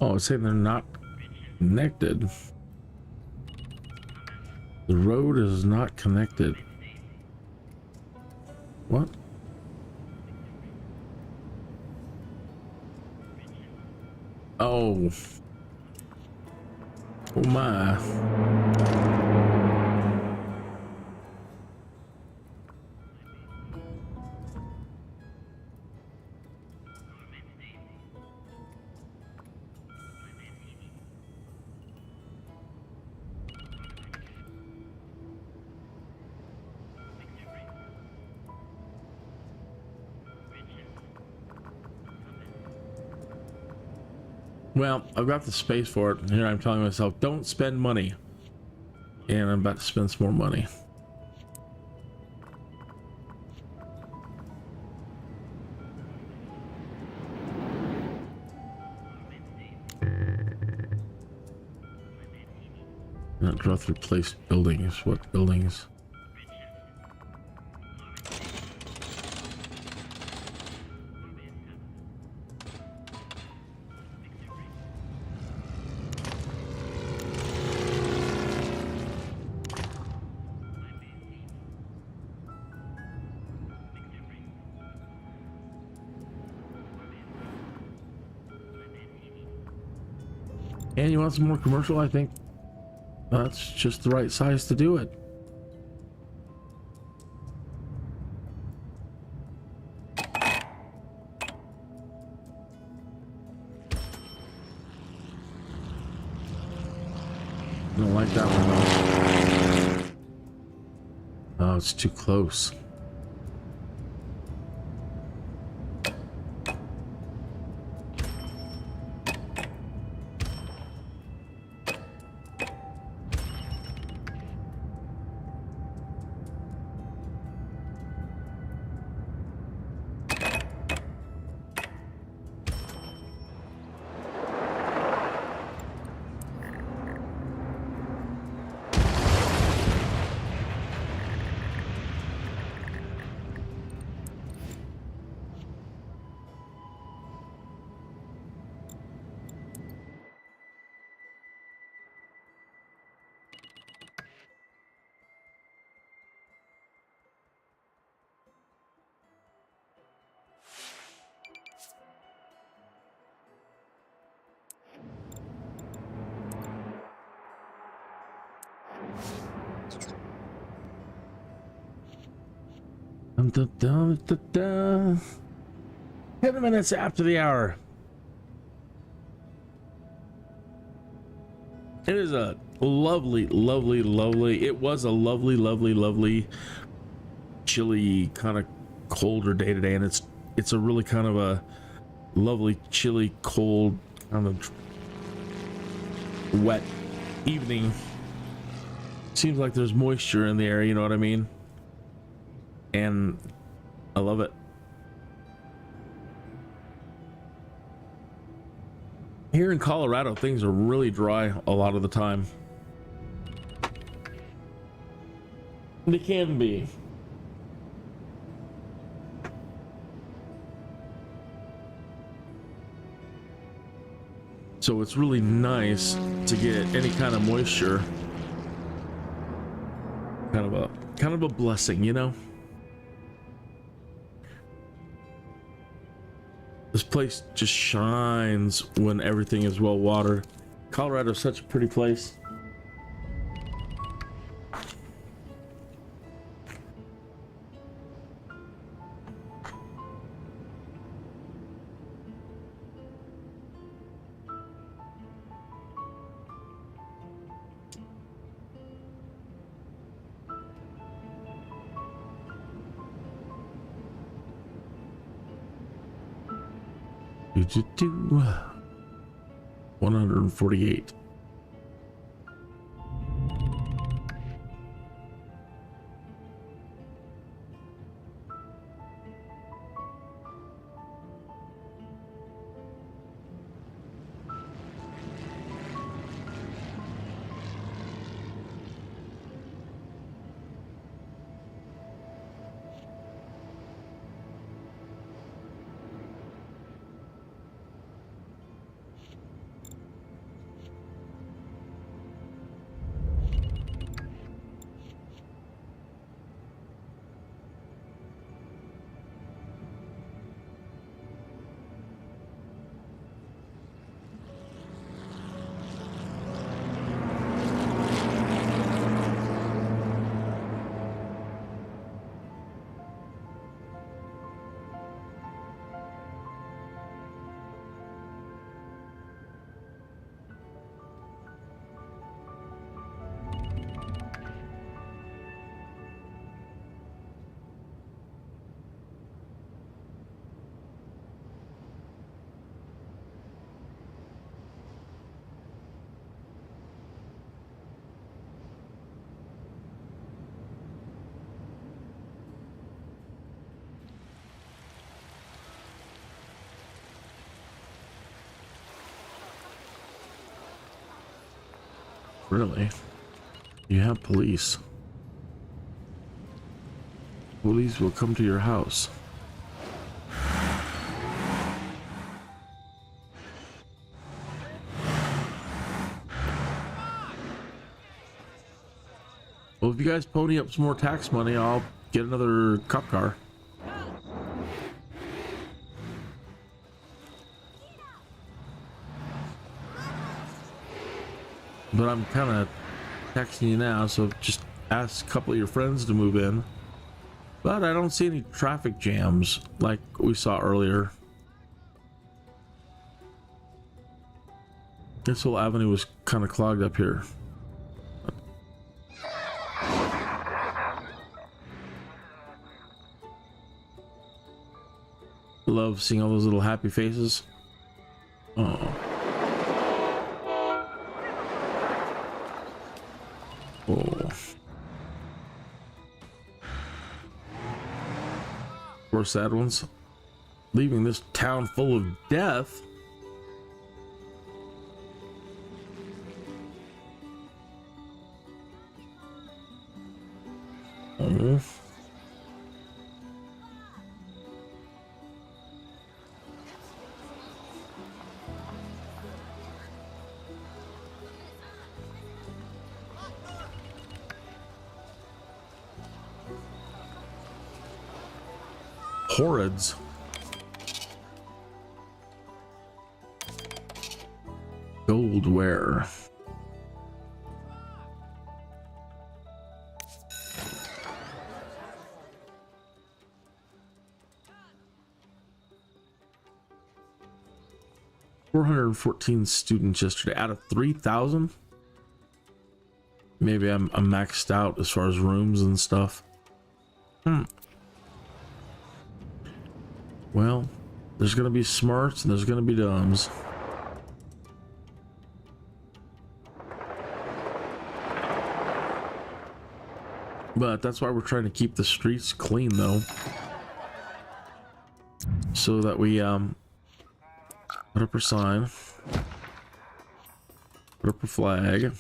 Oh, it's saying they're not connected. The road is not connected. What? Oh. Oh my. Well, I've got the space for it. Here I'm telling myself, don't spend money. And I'm about to spend some more money. Not draw through place buildings. What buildings? And you want some more commercial? I think that's just the right size to do it. I don't like that one though. Oh, it's too close. Da, da, da, da. 10 minutes after the hour. It is a lovely, lovely, lovely. It was a lovely, lovely, lovely, chilly, kind of colder day today, and it's a really kind of a lovely, chilly, cold, kind of wet evening. Seems like there's moisture in the air. You know what I mean? And I love it. Here in Colorado, things are really dry a lot of the time. They can be. So it's really nice to get any kind of moisture. Kind of a blessing, you know? This place just shines when everything is well watered. Colorado is such a pretty place. Do 148. Really? You have police. Police will come to your house. Well, if you guys pony up some more tax money, I'll get another cop car. But I'm kind of texting you now, so just ask a couple of your friends to move in. But I don't see any traffic jams like we saw earlier. This whole avenue was kind of clogged up here. Love seeing all those little happy faces. Oh. Oh. Poor sad ones. Leaving this town full of death. Oh. Horrids. Goldware. $414 students yesterday out of 3,000. Maybe I'm maxed out as far as rooms and stuff. Well, there's gonna be smarts and there's gonna be dumbs. But that's why we're trying to keep the streets clean, though, so that we put up our sign, put up a flag,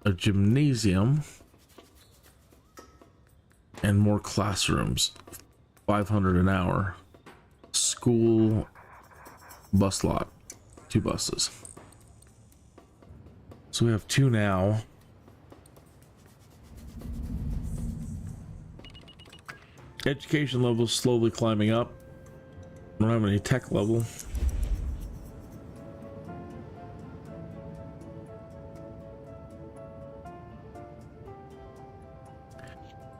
a gymnasium, and more classrooms. 500 an hour. School bus lot. 2 buses. So we have 2 now. Education level is slowly climbing up. I don't have any tech level.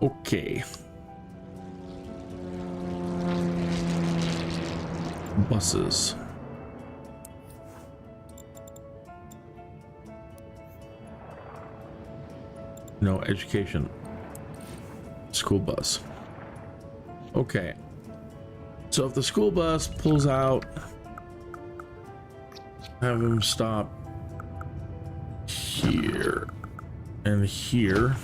Okay. Buses. No education. School bus. Okay. So if the school bus pulls out, have them stop here and here.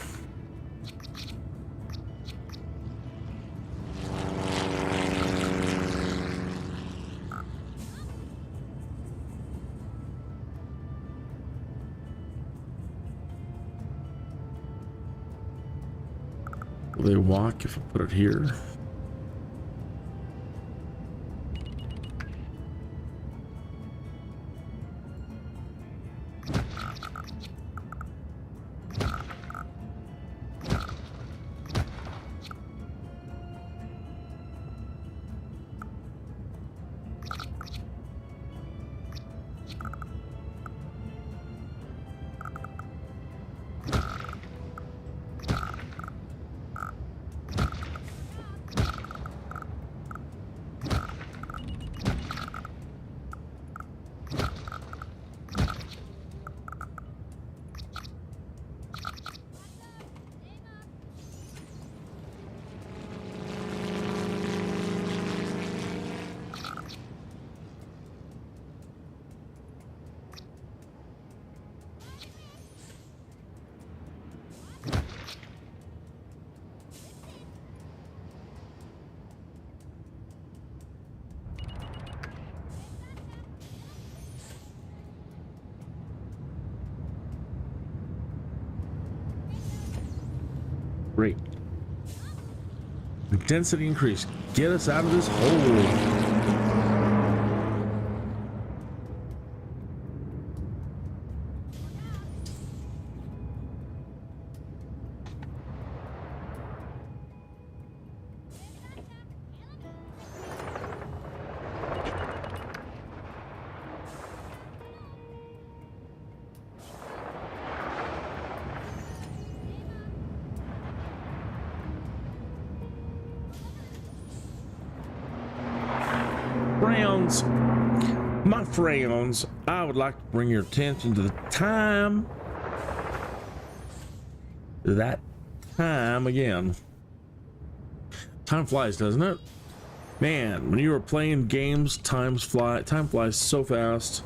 Will they walk if I put it here? Great. Density increase. Get us out of this hole. Friends, my friends, I would like to bring your attention to the time. That time again. Time flies, doesn't it? Man, when you were playing games, time flies so fast.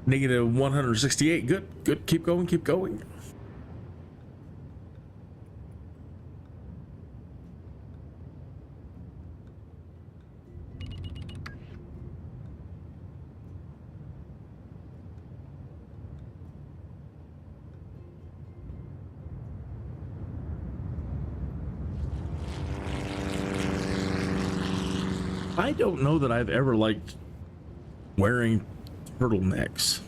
Negative 168. Good. Keep going. I don't know that I've ever liked wearing turtlenecks.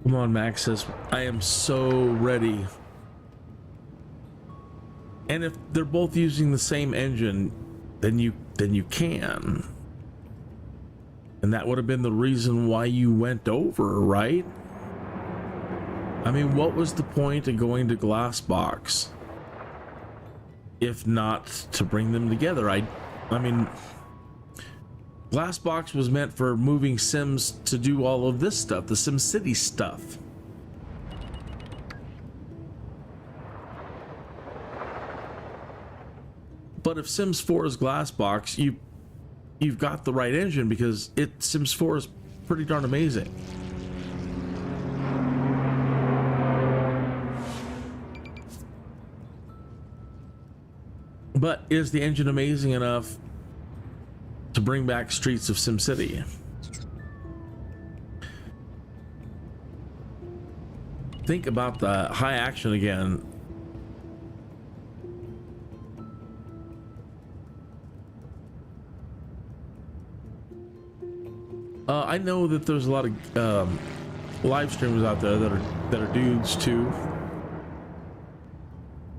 Come on, Max says, I am so ready. And if they're both using the same engine, then you can. And that would have been the reason why you went over, right? I mean, what was the point of going to Glassbox if not to bring them together? I mean, Glassbox was meant for moving Sims to do all of this stuff, the SimCITY stuff. But if Sims 4 is Glassbox, you've got the right engine, because Sims 4 is pretty darn amazing. But is the engine amazing enough to bring back Streets of SimCITY? Think about the high action again. I know that there's a lot of live streamers out there that are dudes too,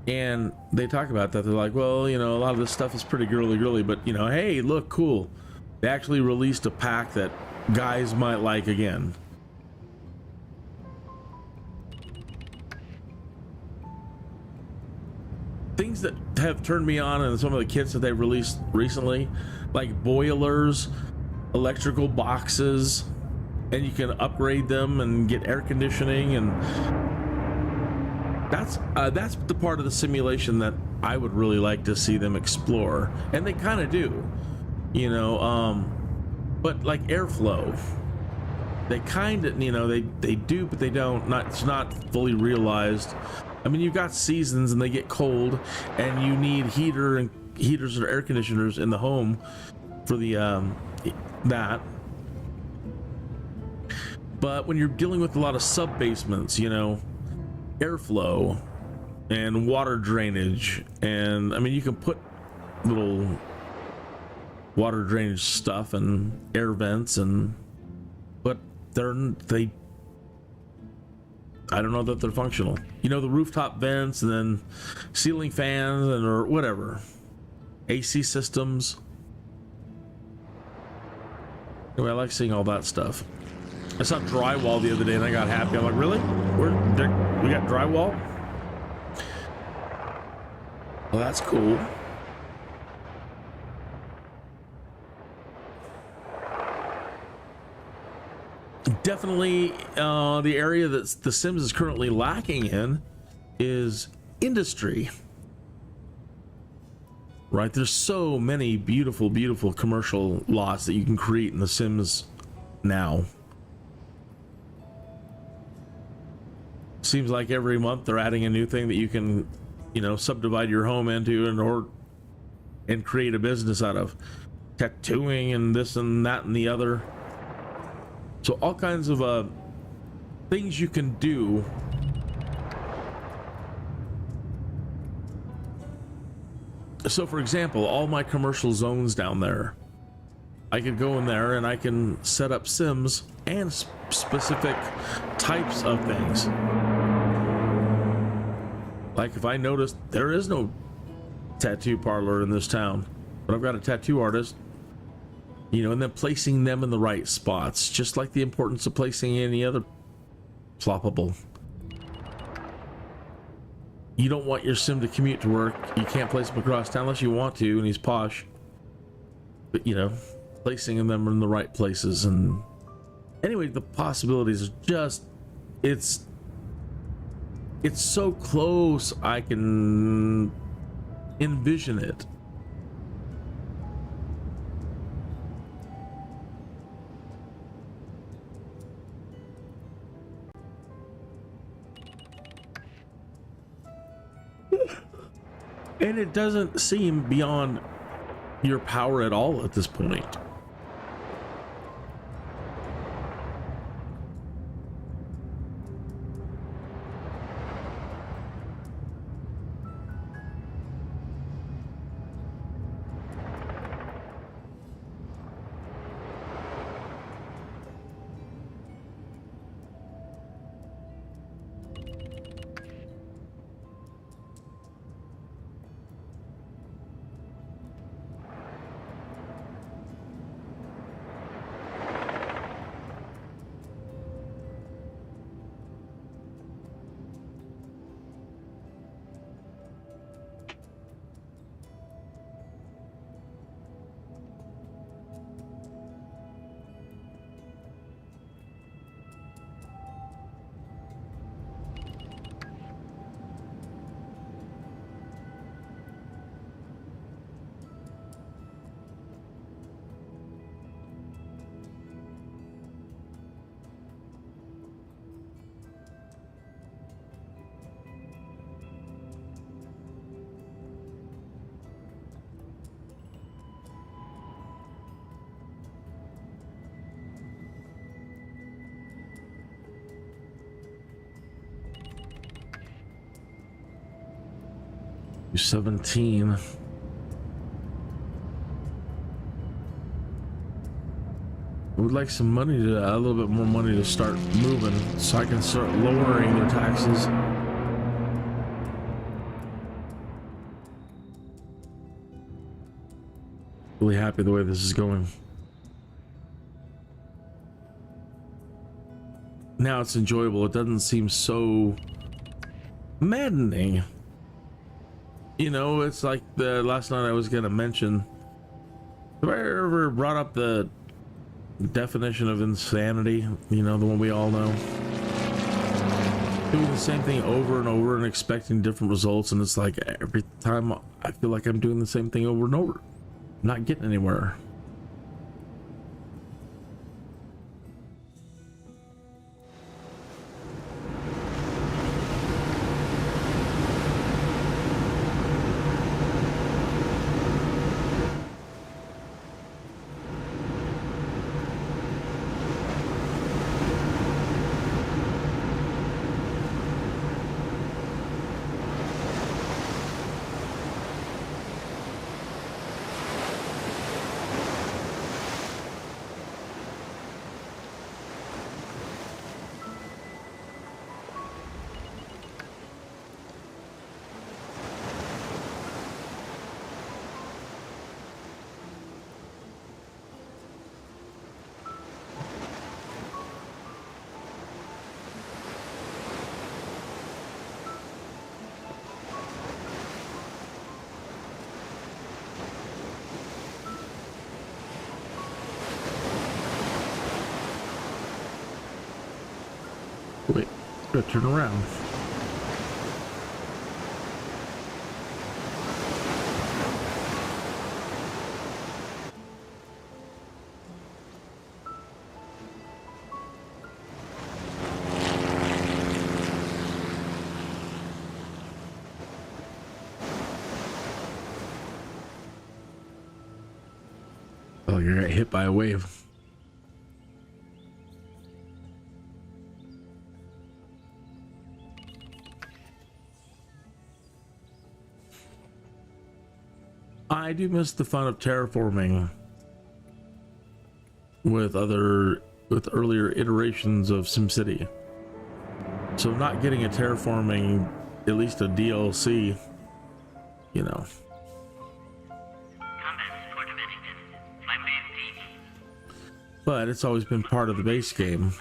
and they talk about that. They're like, well, you know, a lot of this stuff is pretty girly, but you know, hey, look, cool, they actually released a pack that guys might like again. Things that have turned me on, and some of the kits that they released recently, like boilers, electrical boxes, and you can upgrade them and get air conditioning, and that's the part of the simulation that I would really like to see them explore, and they kind of do, you know. But like airflow, they kind of, you know, they do, but they don't. It's not fully realized. I mean, you've got seasons and they get cold, and you need heaters or air conditioners in the home for the that. But when you're dealing with a lot of sub-basements, you know, airflow and water drainage, and I mean, you can put little water drainage stuff and air vents, and but they I don't know that they're functional. You know, the rooftop vents and then ceiling fans and or whatever, AC systems. Anyway, I like seeing all that stuff. I saw drywall the other day and I got happy. I'm like, really? We got drywall? Well, that's cool. Definitely the area that The Sims is currently lacking in is industry. Right? There's so many beautiful, beautiful commercial lots that you can create in The Sims now. Seems like every month they're adding a new thing that you can, you know, subdivide your home into and create a business out of. Tattooing and this and that and the other. So all kinds of things you can do so for example, all my commercial zones down there, I could go in there and I can set up Sims and specific types of things. Like if I notice there is no tattoo parlor in this town, but I've got a tattoo artist, you know, and then placing them in the right spots, just like the importance of placing any other floppable. You don't want your Sim to commute to work. You can't place him across town unless you want to, and he's posh. But, you know, placing them in the right places. And anyway, the possibilities are just, it's so close I can envision it. And it doesn't seem beyond your power at all at this point. You're 17. I would like some money to, a little bit more money to start moving so I can start lowering their taxes. Really happy the way this is going. Now it's enjoyable. It doesn't seem so maddening. You know, it's like the last night I was going to mention, have I ever brought up the definition of insanity? You know, the one we all know. Doing the same thing over and over and expecting different results, and it's like every time I feel like I'm doing the same thing over and over, not getting anywhere. Wait, gotta turn around. Oh, you're gonna get hit by a wave. I do miss the fun of terraforming with earlier iterations of SimCity. So not getting a terraforming, at least a DLC, you know. But it's always been part of the base game.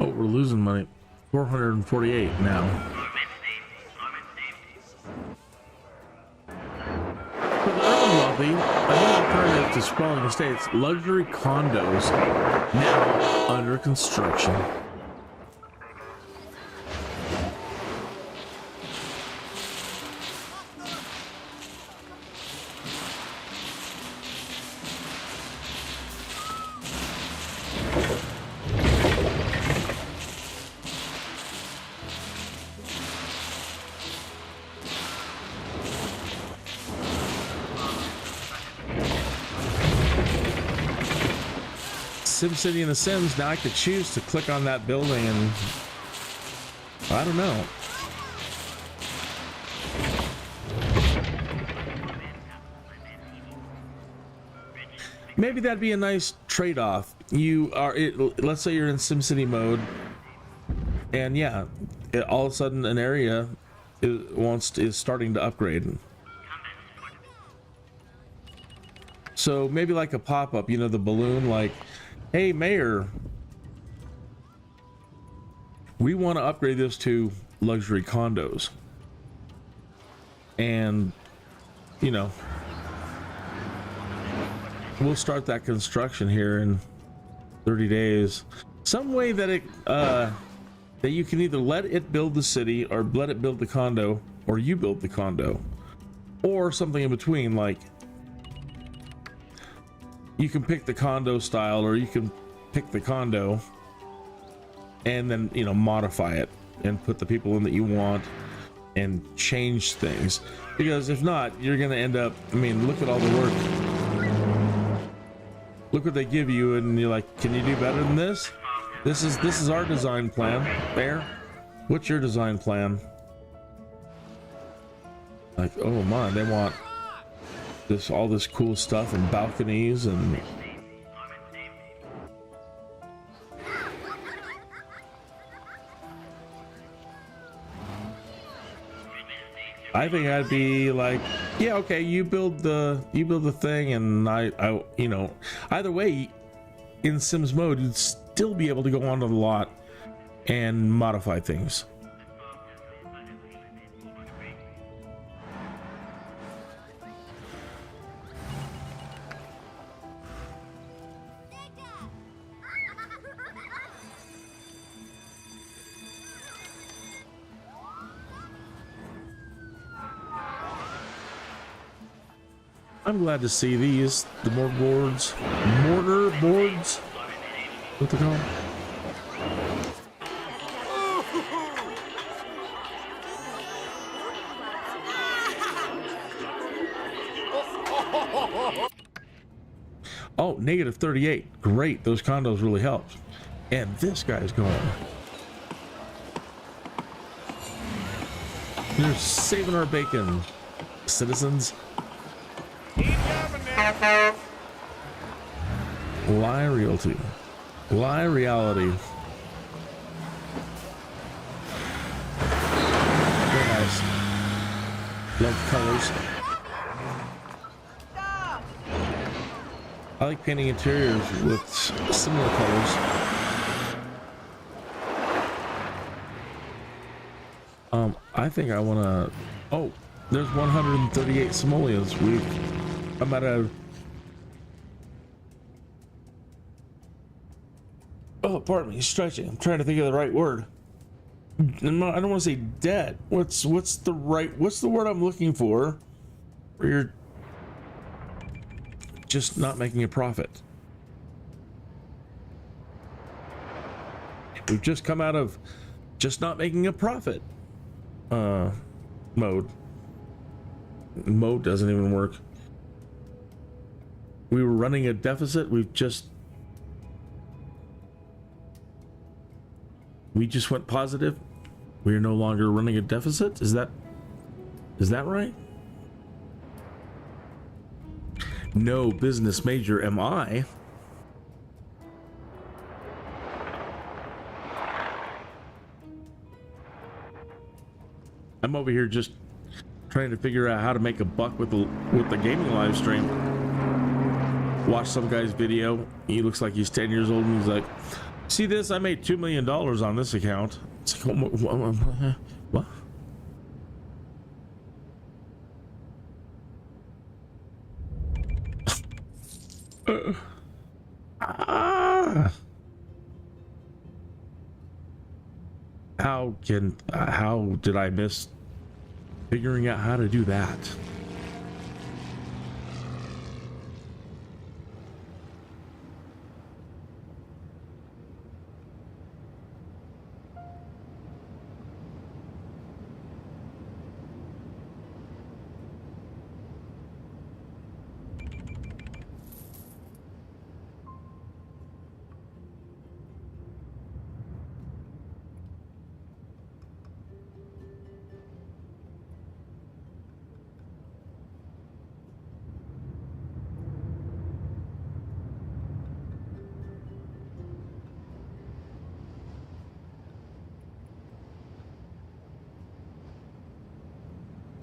Oh, we're losing money. 448 now. For the urban wealthy, a new alternative to sprawling estates, luxury condos now under construction. SimCity and The Sims, now I could choose to click on that building and I don't know. Maybe that'd be a nice trade-off. Let's say you're in SimCity mode and yeah, all of a sudden an area is starting to upgrade. So maybe like a pop-up, you know, the balloon, like, hey, Mayor, we want to upgrade this to luxury condos. And, you know, we'll start that construction here in 30 days. Some way that that you can either let it build the city or let it build the condo, or you build the condo, or something in between, like you can pick the condo style or you can pick the condo and then, you know, modify it and put the people in that you want and change things. Because if not, you're going to end up, I mean, look at all the work. Look what they give you and you're like, can you do better than this? This is our design plan. Bear, what's your design plan? Like, oh my, they want all this cool stuff and balconies and I think I'd be like, yeah, okay, you build the thing and I you know, either way in Sims mode you'd still be able to go onto the lot and modify things. I'm glad to see these. The mortar boards. What they call them? Oh, negative 38. Great. Those condos really helped. And this guy's going. They're saving our bacon, citizens. Lie realty. Lie reality. Very nice. Love colors. I like painting interiors with similar colors. I think I want to. Oh, there's 138 simoleons. I'm at a. Oh, pardon me, stretching. I'm trying to think of the right word. I don't want to say debt. What's the word I'm looking for? Where you're just not making a profit. We've just come out of just not making a profit mode. Mode doesn't even work. We were running a deficit. We just went positive. We are no longer running a deficit. Is that right? No business major am I. I'm over here just trying to figure out how to make a buck with the gaming live stream. Watch some guy's video. He looks like he's 10 years old and he's like, see this? I made $2 million on this account. It's like, what? How did I miss figuring out how to do that?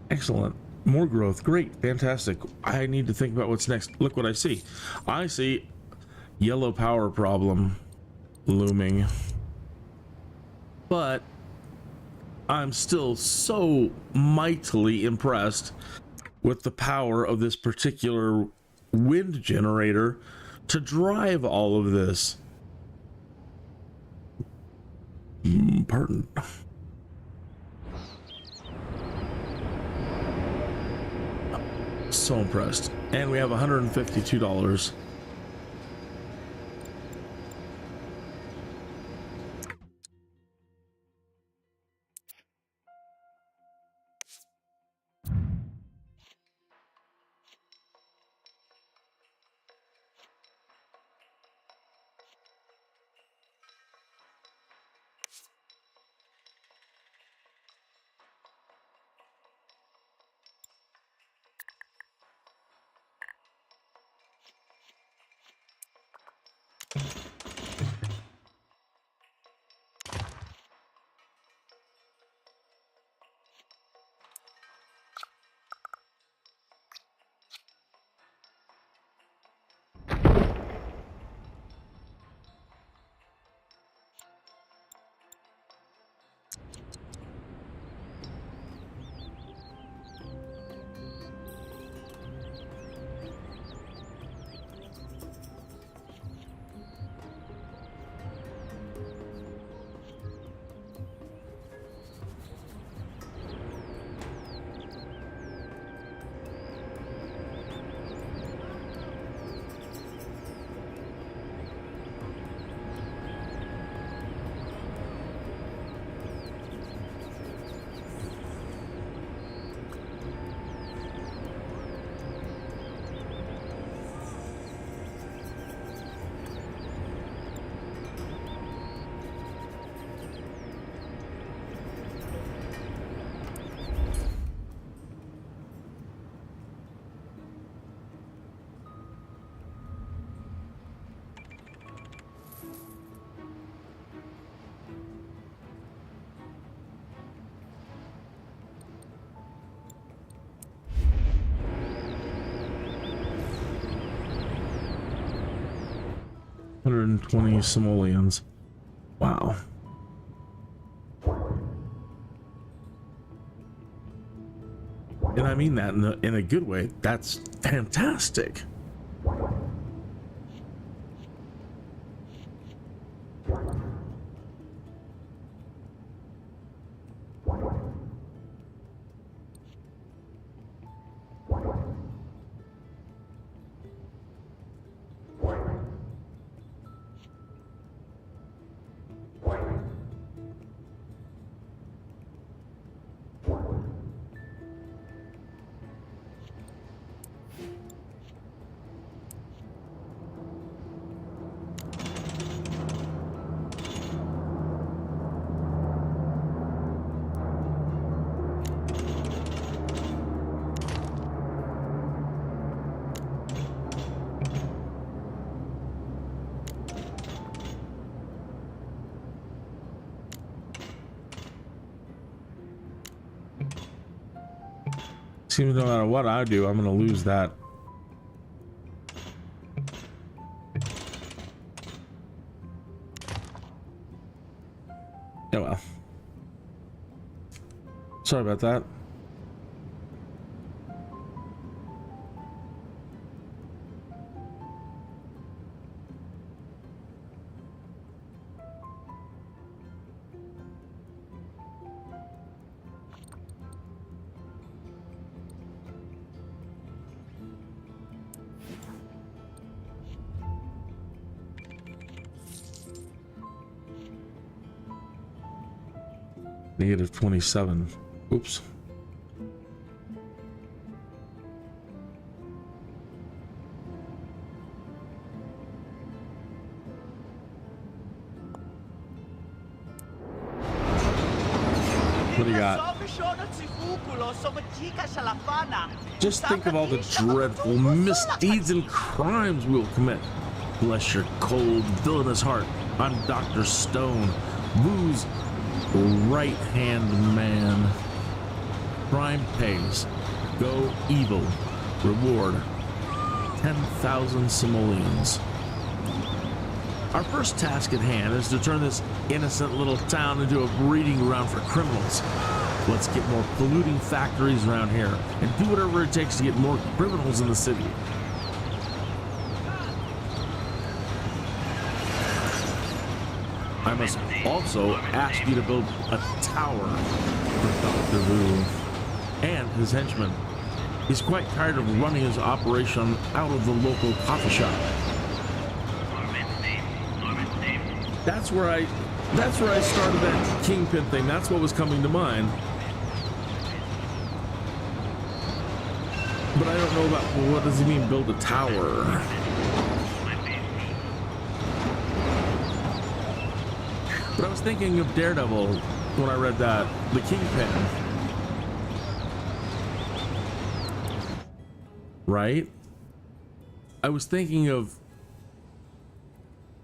Excellent. More growth. Great. Fantastic. I need to think about what's next. Look what I see. I see yellow power problem looming. But I'm still so mightily impressed with the power of this particular wind generator to drive all of this. Pardon. So impressed. And we have $152. 120 simoleons. Wow. And I mean that in a good way. That's fantastic. Seems no matter what I do, I'm going to lose that. Oh well. Sorry about that. Negative 27. Oops. What do you got? Just think of all the dreadful misdeeds and crimes we will commit. Bless your cold, villainous heart. I'm Dr. Stone, Boo's right-hand man. Crime pays. Go evil. Reward 10,000 simoleons. Our first task at hand is to turn this innocent little town into a breeding ground for criminals. Let's get more polluting factories around here and do whatever it takes to get more criminals in the city. I must also ask you to build a tower for Dr. Vu and his henchmen. He's quite tired of running his operation out of the local coffee shop. That's where I started that kingpin thing. That's what was coming to mind. But I don't know about, well, what does he mean build a tower? But I was thinking of Daredevil when I read that, the Kingpin. Right? I was thinking of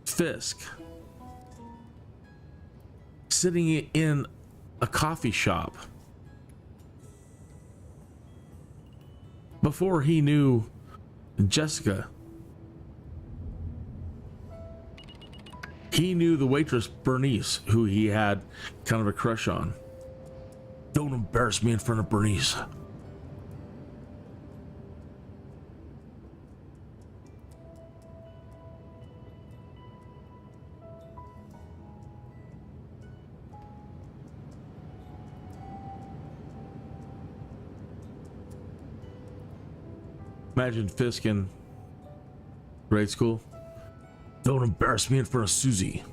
Fisk sitting in a coffee shop before he knew Jessica. He knew the waitress Bernice, who he had kind of a crush on. Don't embarrass me in front of Bernice. Imagine Fisk in grade school. Don't embarrass me in front of Susie.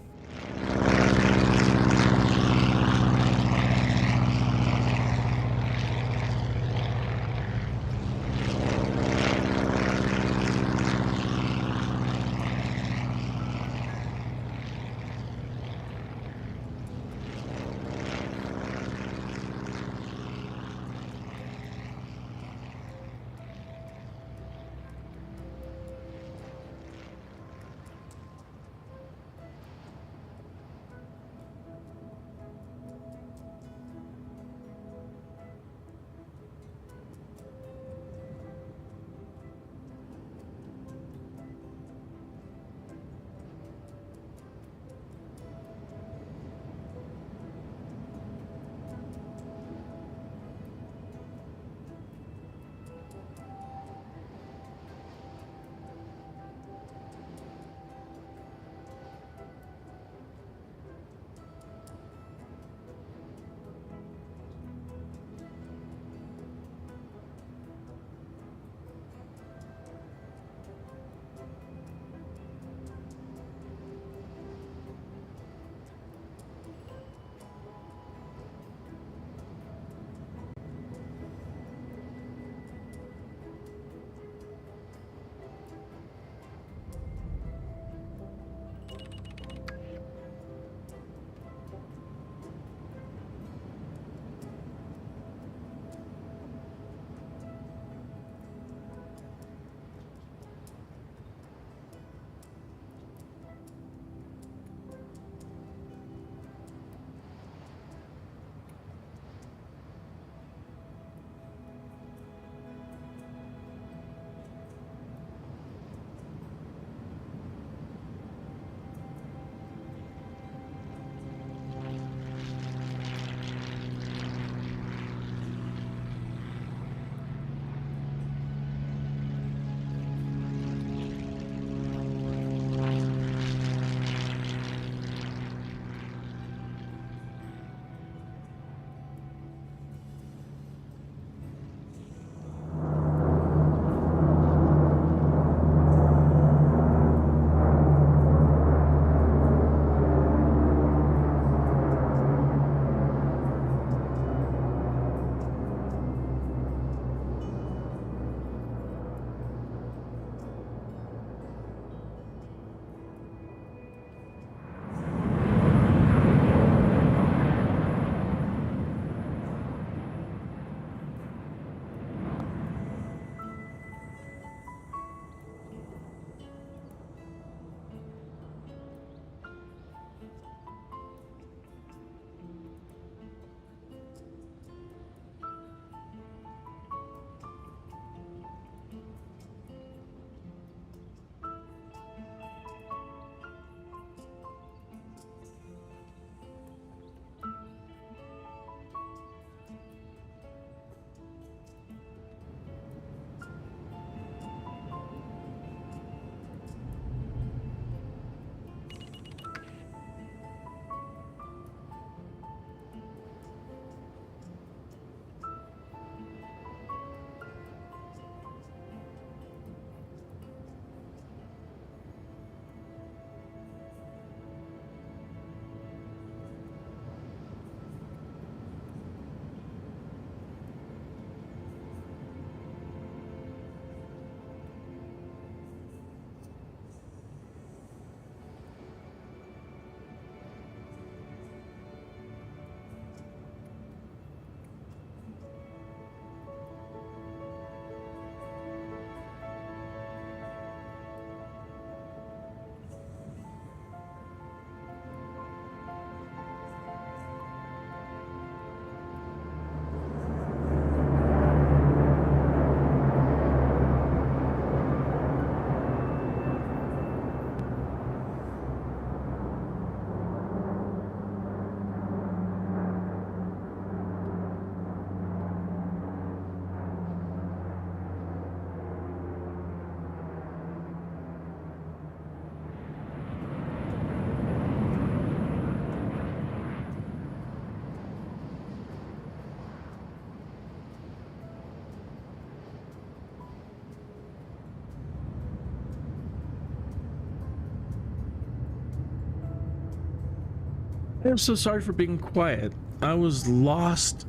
I'm so sorry for being quiet. I was lost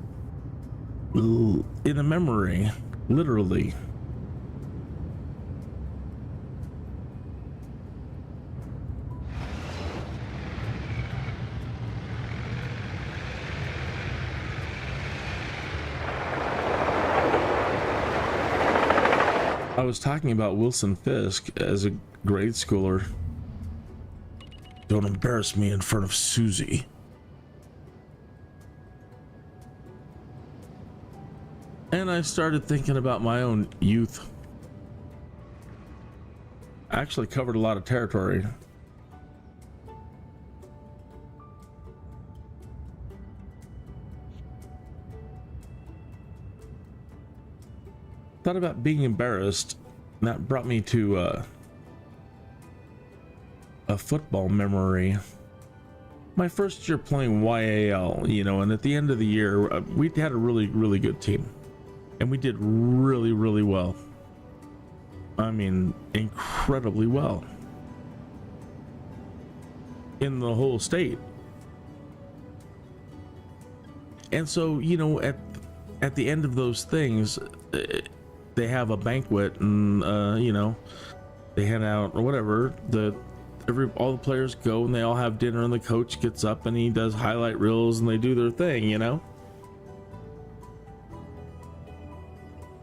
in a memory, literally. I was talking about Wilson Fisk as a grade schooler. Don't embarrass me in front of Susie. And I started thinking about my own youth. I actually covered a lot of territory. Thought about being embarrassed, and that brought me to a football memory. My first year playing YAL, you know, and at the end of the year, we had a really good team, and we did really well. I mean, incredibly well in the whole state. And so, you know, at the end of those things, they have a banquet, and you know, they hand out or whatever. All the players go and they all have dinner, and the coach gets up and he does highlight reels and they do their thing, you know.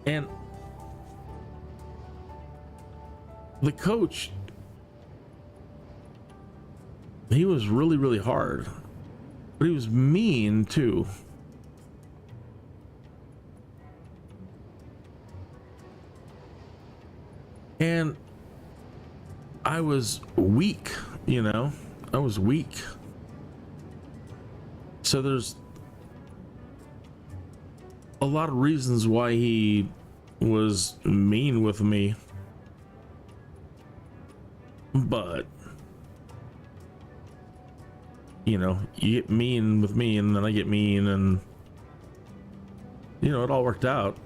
And the coach, he was really hard, but he was mean too. And I was weak, you know, I was weak. So there's a lot of reasons why he was mean with me. But, you know, you get mean with me and then I get mean, and, you know, it all worked out.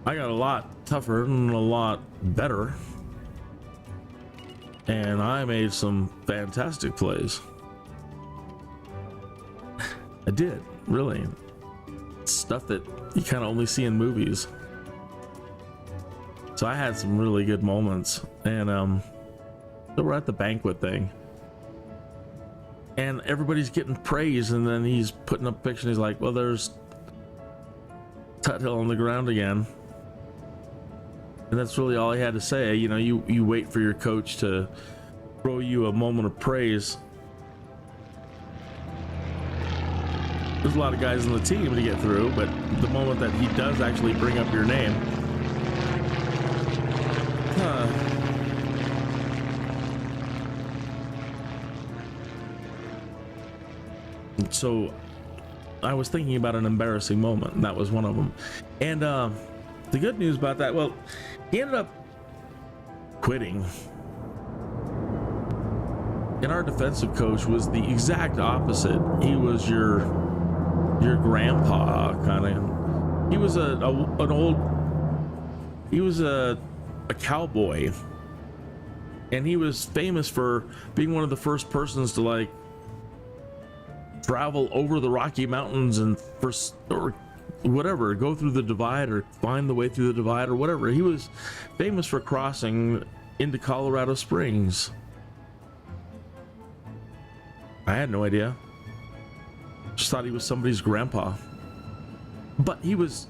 I got a lot tougher and a lot better, and I made some fantastic plays. I did, really. Stuff that you kind of only see in movies. So I had some really good moments, and so we're at the banquet thing, and everybody's getting praise, and then he's putting up a picture, and he's like, well, there's Tuthill on the ground again. And that's really all he had to say. You know, you wait for your coach to throw you a moment of praise. There's a lot of guys on the team to get through, but the moment that he does actually bring up your name, So I was thinking about an embarrassing moment, and that was one of them. And the good news about that, well, he ended up quitting. And our defensive coach was the exact opposite. He was your grandpa kind of. He was a cowboy, and he was famous for being one of the first persons to like travel over the Rocky Mountains and or whatever, go through the divide or find the way through the divide or whatever. He was famous for crossing into Colorado Springs. I had no idea. Just thought he was somebody's grandpa. But he was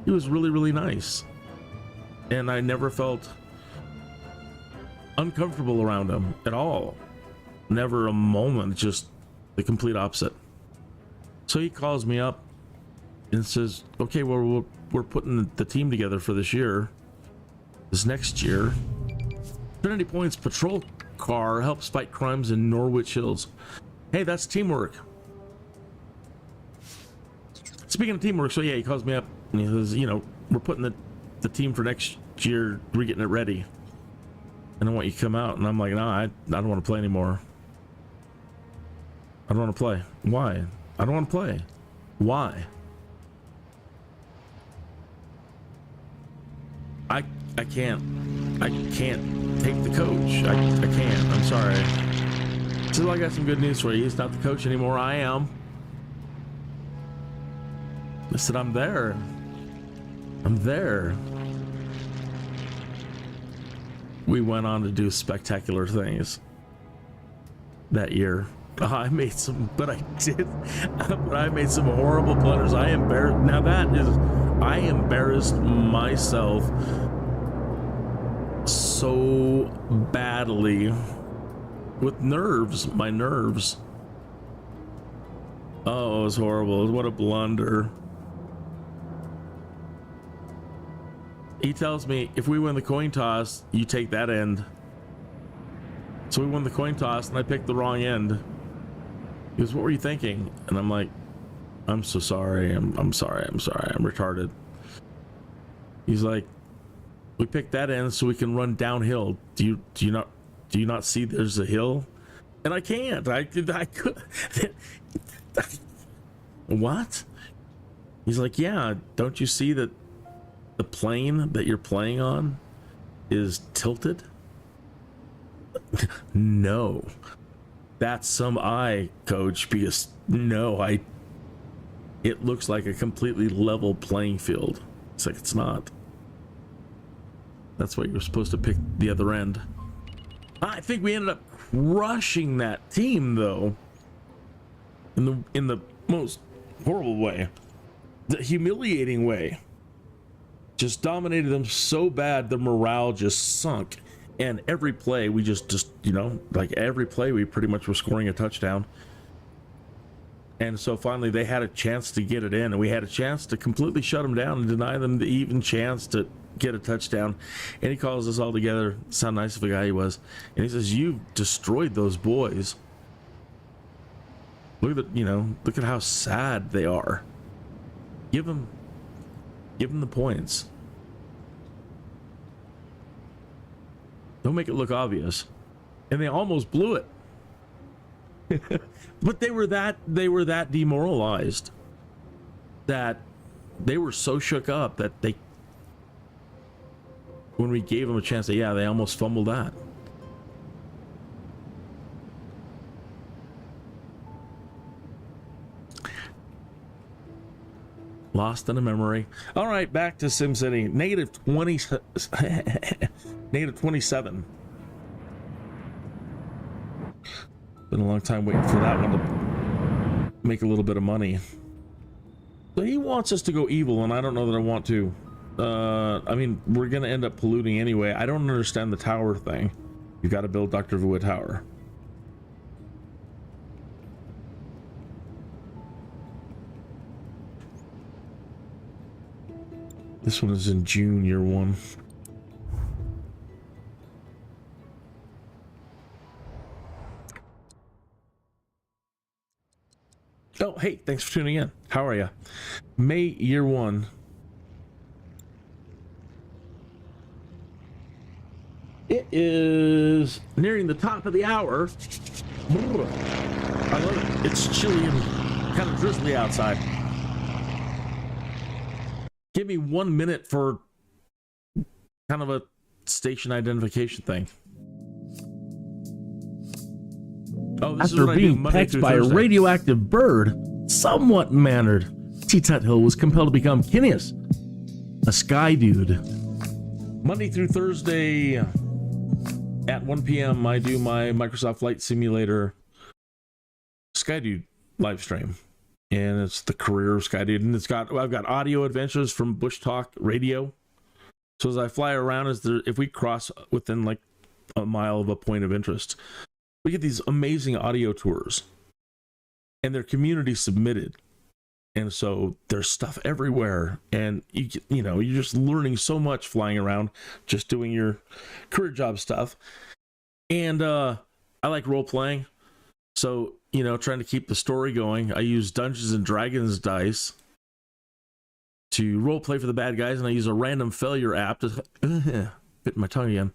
really nice. And I never felt uncomfortable around him at all. Never a moment, just the complete opposite. So he calls me up and says, okay, well, we're putting the team together for this next year. Trinity Point's patrol car helps fight crimes in Norwich Hills. Hey, that's teamwork. Speaking of teamwork, so yeah, he calls me up and he says, you know, we're putting the team for next year, we're getting it ready, and I want you to come out. And I'm like, no, I don't want to play anymore. I don't want to play. Why? I don't want to play. Why? I can't take the coach. I can't. I'm sorry. So I got some good news for you. He's not the coach anymore. I am. I said, I'm there. I'm there. We went on to do spectacular things that year. I made some, but I made some horrible blunders. I embarrassed myself so badly with my nerves. Oh, it was horrible. What a blunder. He tells me, if we win the coin toss, you take that end. So we won the coin toss and I picked the wrong end. He goes, what were you thinking? And I'm like, I'm so sorry. I'm sorry. I'm retarded. He's like, we picked that end so we can run downhill. Do you not see there's a hill? And I can't. I could. What? He's like, yeah, don't you see that the plane that you're playing on is tilted? No. That's some eye, coach, because it looks like a completely level playing field. It's like, it's not. That's why you're supposed to pick the other end. I think we ended up crushing that team, though, in the most horrible way, the humiliating way. Just dominated them so bad, the morale just sunk. And every play, we just like every play, we pretty much were scoring a touchdown. And so finally, they had a chance to get it in, and we had a chance to completely shut them down and deny them the even chance to get a touchdown. And he calls us all together. Sound nice of a guy he was. And he says, "You've destroyed those boys. Look at how sad they are. Give them the points. Don't make it look obvious." And they almost blew it. But they were that demoralized, that they were so shook up that when we gave them a chance, they almost fumbled that. Lost in a memory. All right, back to SimCITY. Negative 27. Been a long time waiting for that one to make a little bit of money. So he wants us to go evil, and I don't know that I want to. I mean, we're gonna end up polluting anyway. I don't understand the tower thing. You've got to build Dr. Vu a tower. This one is in June, year one. Oh, hey, thanks for tuning in. How are you? May, year one. It is nearing the top of the hour. I love it. It's chilly and kind of drizzly outside. Give me 1 minute for kind of a station identification thing. Oh, this After being pecked by a radioactive bird, somewhat mannered, T-Tut Hill was compelled to become Kinneas, a sky dude. Monday through Thursday at 1 p.m. I do my Microsoft Flight Simulator Sky Dude live stream. And it's the career of Sky Dude. And I've got audio adventures from Bush Talk Radio. So as I fly around, if we cross within like a mile of a point of interest, we get these amazing audio tours. And they're community submitted. And so there's stuff everywhere. And you're just learning so much flying around, just doing your career job stuff. And I like role playing. So, trying to keep the story going, I use Dungeons and Dragons dice to role play for the bad guys, and I use a random failure app to bit my tongue again.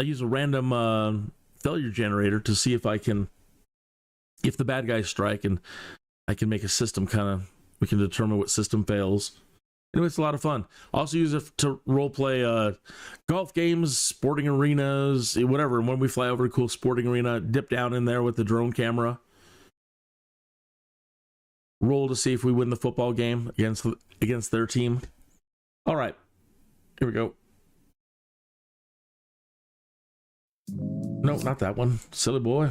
I use a random failure generator to see if the bad guys strike, and I can make a system we can determine what system fails Anyway, it's a lot of fun. Also use it to role play golf games, sporting arenas, whatever. And when we fly over a cool sporting arena, dip down in there with the drone camera. Roll to see if we win the football game against their team. All right, here we go. No, not that one. Silly boy.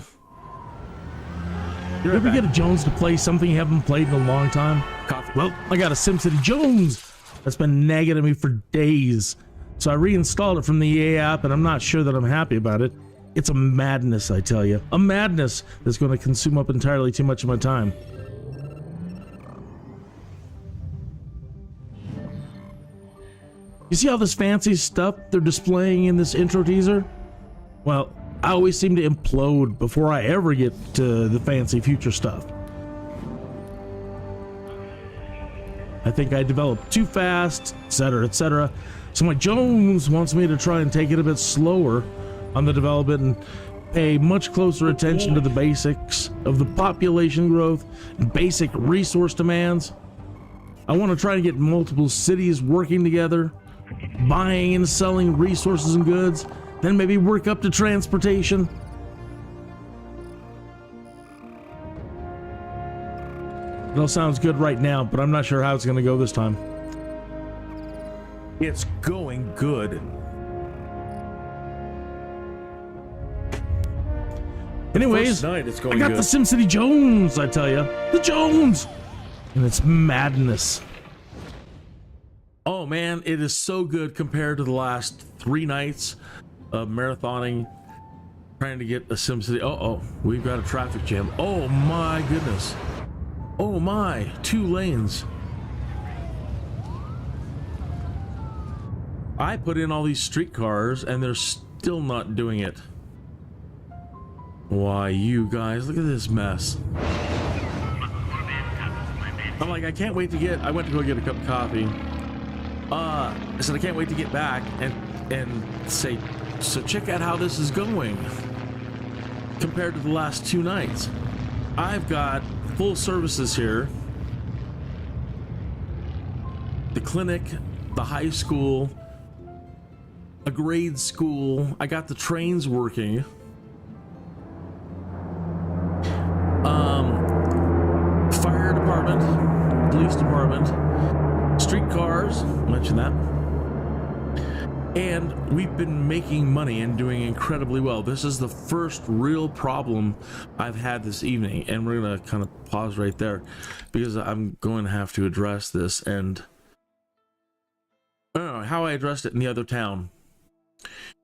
You ever get a Jones to play something you haven't played in a long time? Coffee. Well, I got a SimCITY Jones that's been nagging at me for days. So I reinstalled it from the EA app, and I'm not sure that I'm happy about it. It's a madness, I tell you. A madness that's going to consume up entirely too much of my time. You see all this fancy stuff they're displaying in this intro teaser? Well, I always seem to implode before I ever get to the fancy future stuff. I think I developed too fast, etc., etc. So my Jones wants me to try and take it a bit slower on the development and pay much closer attention to the basics of the population growth and basic resource demands. I want to try to get multiple cities working together, buying and selling resources and goods, then maybe work up to transportation. It all sounds good right now, but I'm not sure how it's going to go this time. It's going good. Anyways, First night, it's going I got good. the SimCITY Jones, I tell you. The Jones! And it's madness. Oh man, it is so good compared to the last 3 nights of marathoning, trying to get a SimCITY. Oh, we've got a traffic jam. Oh my goodness. Oh my, 2 lanes. I put in all these streetcars and they're still not doing it. Why, you guys, look at this mess. I'm like, I can't wait to get, I went to go get a cup of coffee. I said, I can't wait to get back and say, so check out how this is going compared to the last 2 nights. I've got full services here. The clinic, the high school, a grade school. I got the trains working. Fire department, police department, streetcars, mention that. And we've been making money and doing incredibly well. This is the first real problem I've had this evening, and we're gonna kind of pause right there because I'm going to have to address this. And I don't know how I addressed it in the other town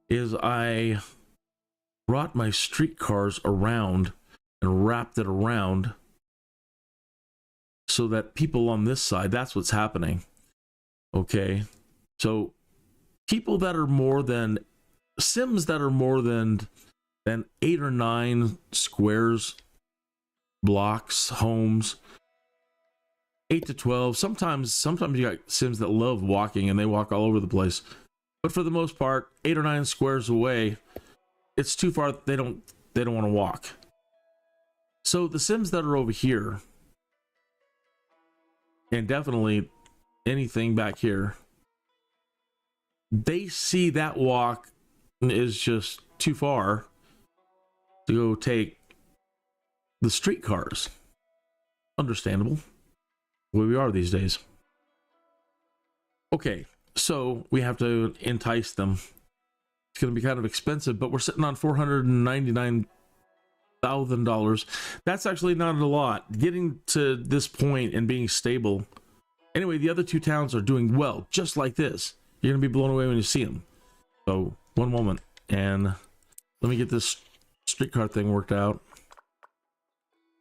is I brought my streetcars around and wrapped it around so that people on this side, that's what's happening. Okay, so people that are more than sims that are more than 8 or 9 squares, blocks, homes, 8 to 12. Sometimes you got sims that love walking and they walk all over the place, but for the most part, 8 or 9 squares away, it's too far. They don't want to walk. So the sims that are over here, and definitely anything back here, they see that walk is just too far to go take the streetcars. Understandable. Where we are these days. Okay, so we have to entice them. It's going to be kind of expensive, but we're sitting on $499,000. That's actually not a lot. Getting to this point and being stable. Anyway, the other 2 towns are doing well, just like this. You're going to be blown away when you see them. So, one moment. And let me get this streetcar thing worked out.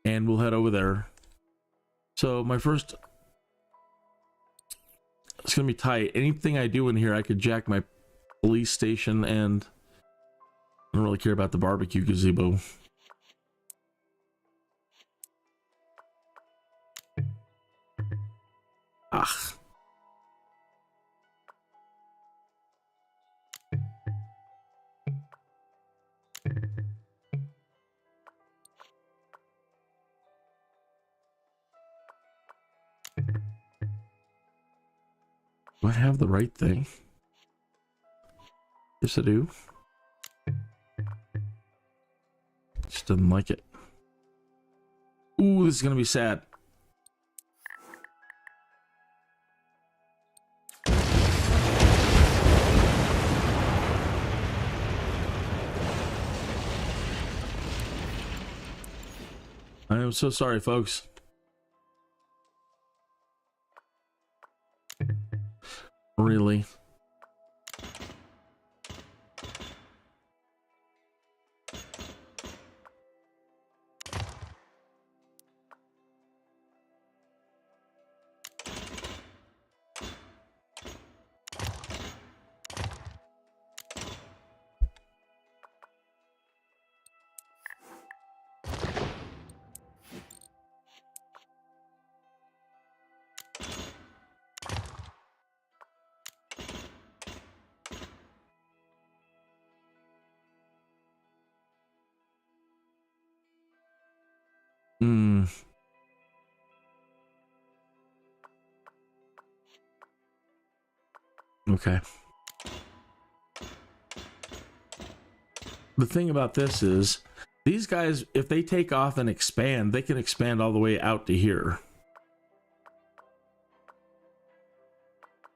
And we'll head over there. So, my first... It's going to be tight. Anything I do in here, I could jack my police station, and I don't really care about the barbecue gazebo. Ah. I have the right thing? Yes, I do. Just didn't like it. Ooh, this is gonna be sad. I am so sorry, folks. Really? Okay. The thing about this is, these guys, if they take off and expand, they can expand all the way out to here.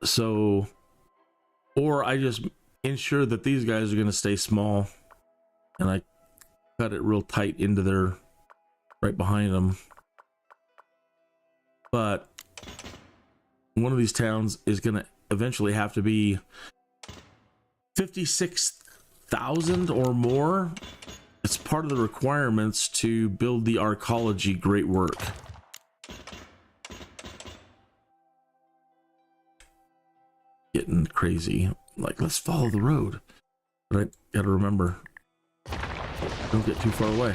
So, or I just ensure that these guys are going to stay small, and I cut it real tight into their, right behind them. But one of these towns is going to eventually have to be 56,000 or more. It's part of the requirements to build the archaeology great work. Getting crazy. Like, let's follow the road. But I gotta remember, don't get too far away.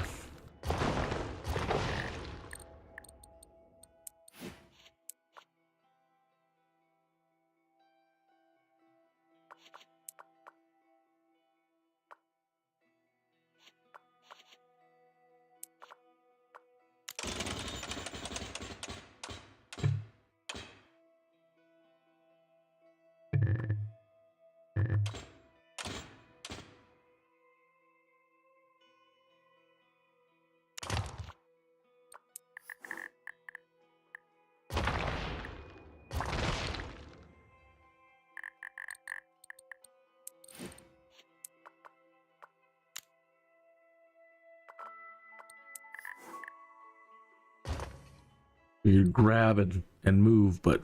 You grab and move, but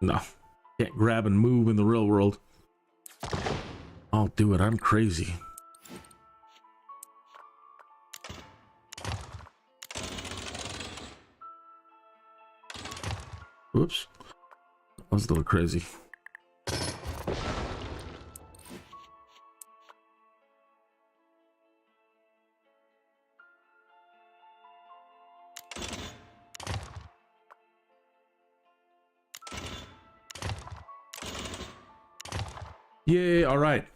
no, can't grab and move in the real world. I'll do it. I'm crazy. Whoops. That was a little crazy. Yay, all right.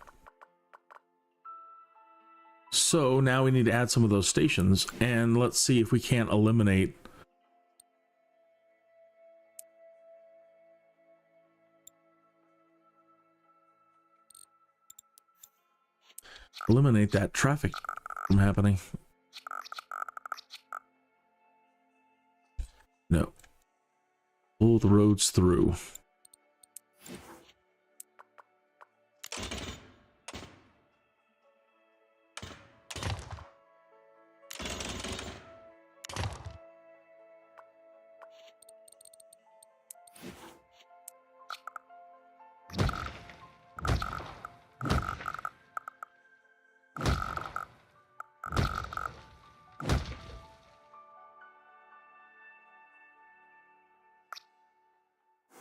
So now we need to add some of those stations, and let's see if we can't eliminate that traffic from happening. No. Pull the roads through.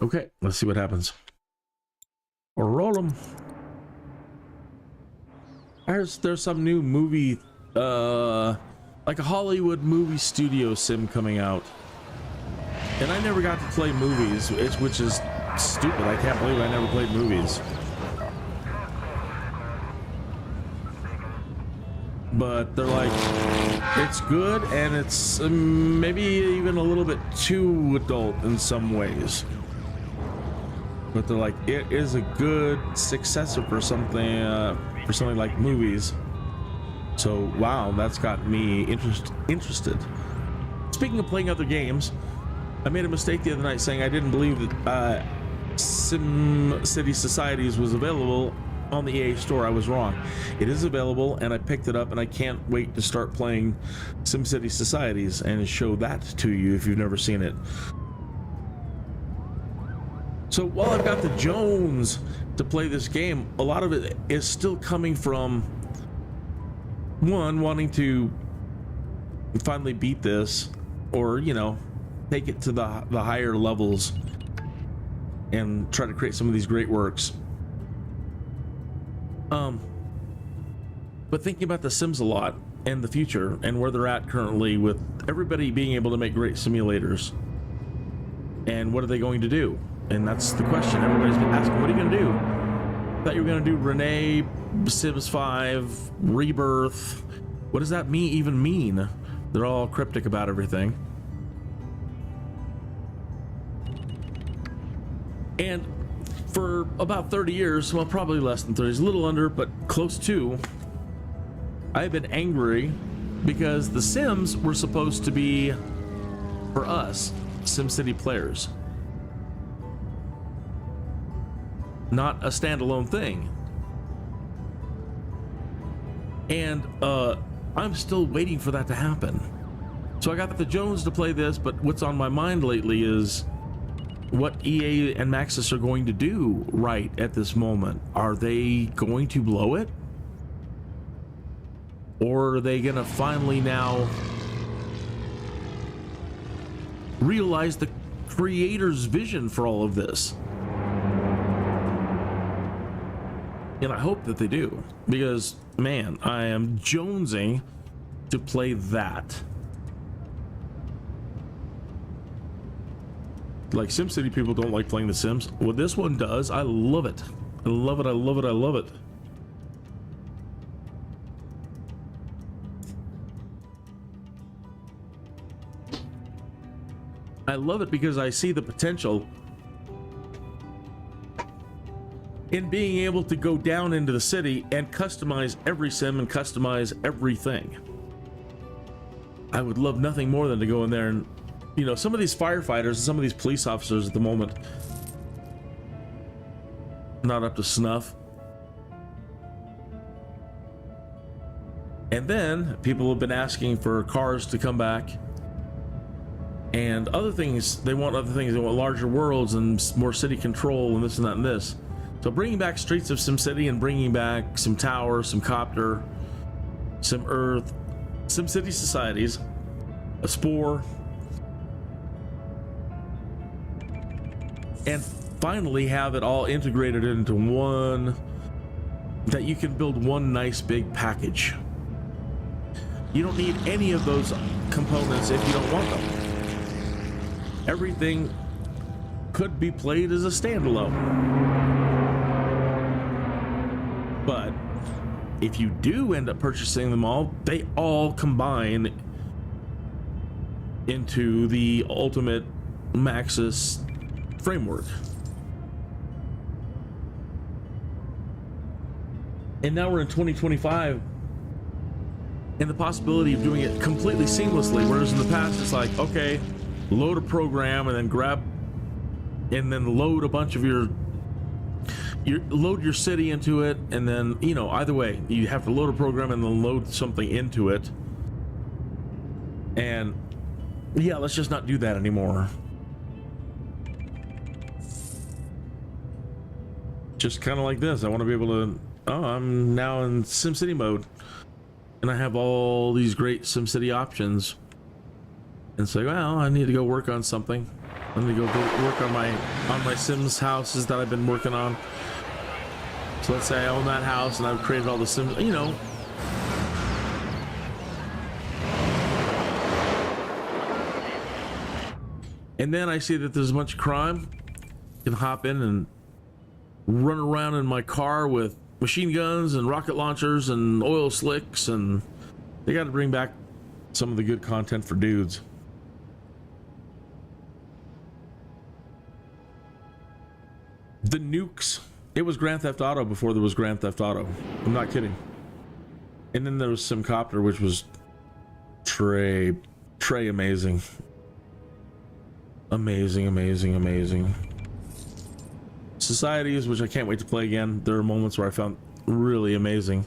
Okay, let's see what happens. Or roll them. There's some new movie, like a Hollywood movie studio sim coming out. And I never got to play movies, which is stupid. I can't believe I never played movies. But they're like, it's good, and it's maybe even a little bit too adult in some ways. but they're like, it is a good successor for something like movies. So wow, that's got me interested. Speaking of playing other games, I made a mistake the other night saying I didn't believe that SimCITY Societies was available on the EA store. I was wrong. It is available, and I picked it up, and I can't wait to start playing SimCITY Societies and show that to you if you've never seen it. So while I've got the Jones to play this game, a lot of it is still coming from one, wanting to finally beat this, or take it to the higher levels and try to create some of these great works. But thinking about the Sims a lot and the future and where they're at currently with everybody being able to make great simulators, and what are they going to do? And that's the question everybody's been asking. What are you going to do? Thought you were going to do Renee, Sims 5, Rebirth. What does that even mean? They're all cryptic about everything. And for about 30 years, well, probably less than 30, a little under, but close to, I've been angry because the Sims were supposed to be, for us, SimCity players, not a standalone thing. And I'm still waiting for that to happen. So I got the Jones to play this, but what's on my mind lately is what EA and Maxis are going to do right at this moment. Are they going to blow it? Or are they gonna finally now realize the creator's vision for all of this? And I hope that they do, because man, I am jonesing to play that. Like, SimCity people don't like playing The Sims. Well, this one does. I love it. I love it. I love it. I love it. I love it because I see the potential in being able to go down into the city and customize every sim and customize everything. I would love nothing more than to go in there and, some of these firefighters and some of these police officers at the moment, not up to snuff. And then people have been asking for cars to come back and other things. They want other things. They want larger worlds and more city control and this and that and this. So bringing back Streets of SimCity and bringing back some Tower, some Copter, some Earth, SimCity Societies, a Spore, and finally have it all integrated into one, that you can build one nice big package. You don't need any of those components if you don't want them. Everything could be played as a standalone. But if you do end up purchasing them all, they all combine into the ultimate Maxis framework. And now we're in 2025, and the possibility of doing it completely seamlessly, whereas in the past it's like, okay, load a program and then grab and then load a bunch of your load your city into it, and then either way you have to load a program and then load something into it. And yeah, let's just not do that anymore. Just kind of like this. I want to be able to, I'm now in SimCity mode and I have all these great SimCity options, and say, well, I need to go work on something. I need to go work on my Sims houses that I've been working on. So let's say I own that house and I've created all the Sims, and then I see that there's a bunch of crime. I can hop in and run around in my car with machine guns and rocket launchers and oil slicks, and they got to bring back some of the good content for dudes. the nukes. It was Grand Theft Auto before there was Grand Theft Auto. I'm not kidding. And then there was SimCopter, which was Trey amazing. Amazing. Societies, which I can't wait to play again. There are moments where I found really amazing.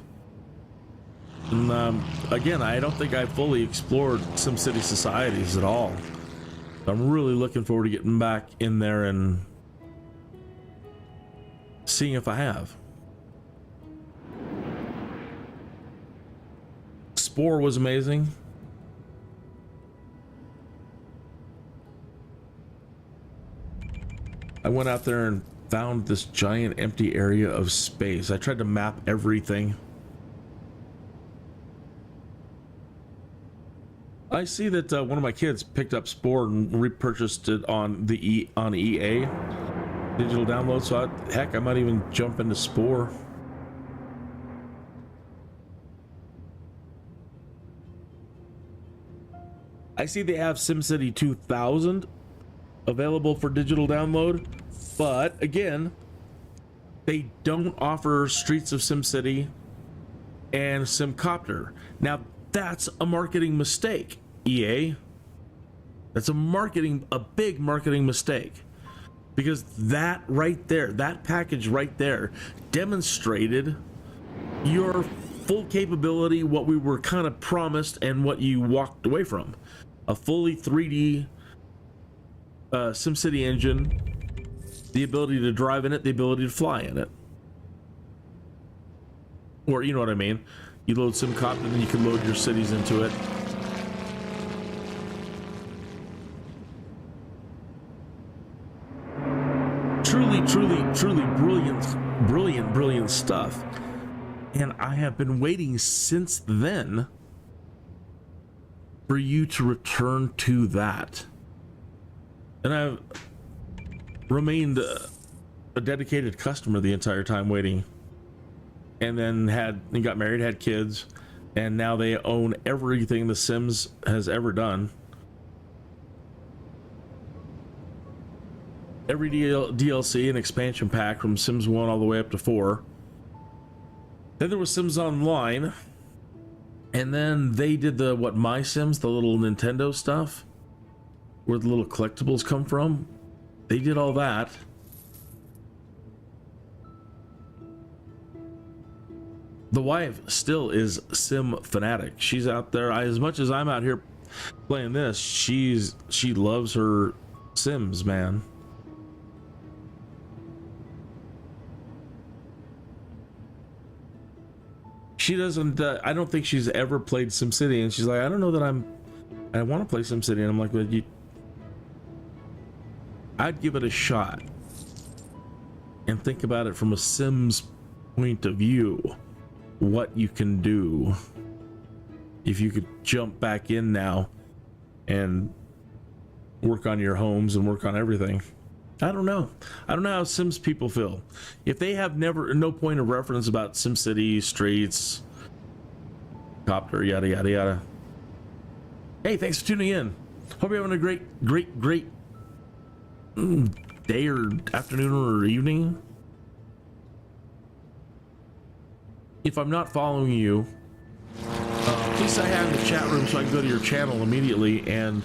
And again, I don't think I fully explored SimCity Societies at all. I'm really looking forward to getting back in there and seeing if I have. Spore was amazing. I went out there and found this giant empty area of space. I tried to map everything. I see that one of my kids picked up Spore and repurchased it on the EA digital download. So heck, I might even jump into Spore. I see they have SimCity 2000 available for digital download, but again, they don't offer Streets of SimCity and SimCopter. Now that's a marketing mistake, EA. That's a big marketing mistake, because that right there, that package right there demonstrated your full capability, what we were kind of promised and what you walked away from. A fully 3D SimCity engine, the ability to drive in it, the ability to fly in it. Or, you know what I mean? You load SimCopter and then you can load your cities into it. Truly brilliant stuff. And I have been waiting since then for you to return to that. And I've remained a dedicated customer the entire time waiting. And then got married, had kids, and now they own everything The Sims has ever done. Every DLC and expansion pack from Sims 1 all the way up to 4. Then there was Sims Online. And then they did the My Sims, the little Nintendo stuff, where the little collectibles come from. They did all that. The wife still is Sim fanatic. She's out there. As much as I'm out here playing this, she loves her Sims, man. She doesn't. I don't think she's ever played SimCity, and she's like, I don't know that I want to play SimCity, and I'm like, well, I'd give it a shot and think about it from a Sims point of view. What you can do if you could jump back in now and work on your homes and work on everything. I don't know how Sims people feel. If they have no point of reference about SimCity, Streets, Copter, yada yada yada. Hey, thanks for tuning in. Hope you're having a great day or afternoon or evening. If I'm not following you, please say hi in the chat room so I can go to your channel immediately and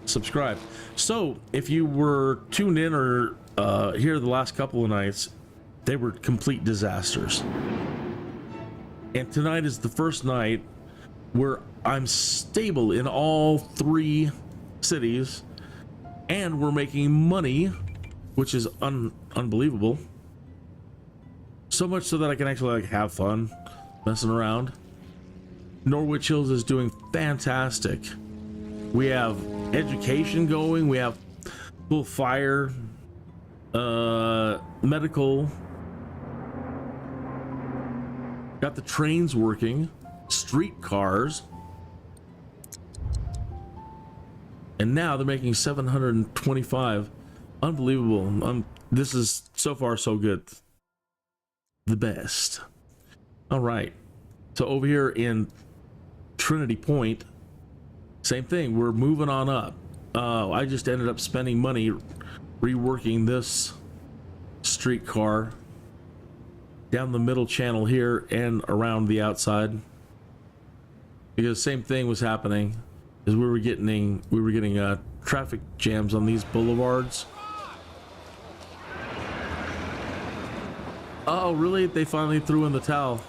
subscribe. So, if you were tuned in or here the last couple of nights, they were complete disasters. And tonight is the first night where I'm stable in all 3 cities, and we're making money, which is unbelievable. So much so that I can actually have fun messing around. Norwich Hills is doing fantastic. We have education going, we have full fire, medical, got the trains working, streetcars, and now they're making 725. Unbelievable. This is so far so good. The best. All right, so over here in Trinity Point, same thing, we're moving on up. I just ended up spending money reworking this streetcar down the middle channel here and around the outside, because same thing was happening, is we were getting traffic jams on these boulevards. Oh, really? They finally threw in the towel.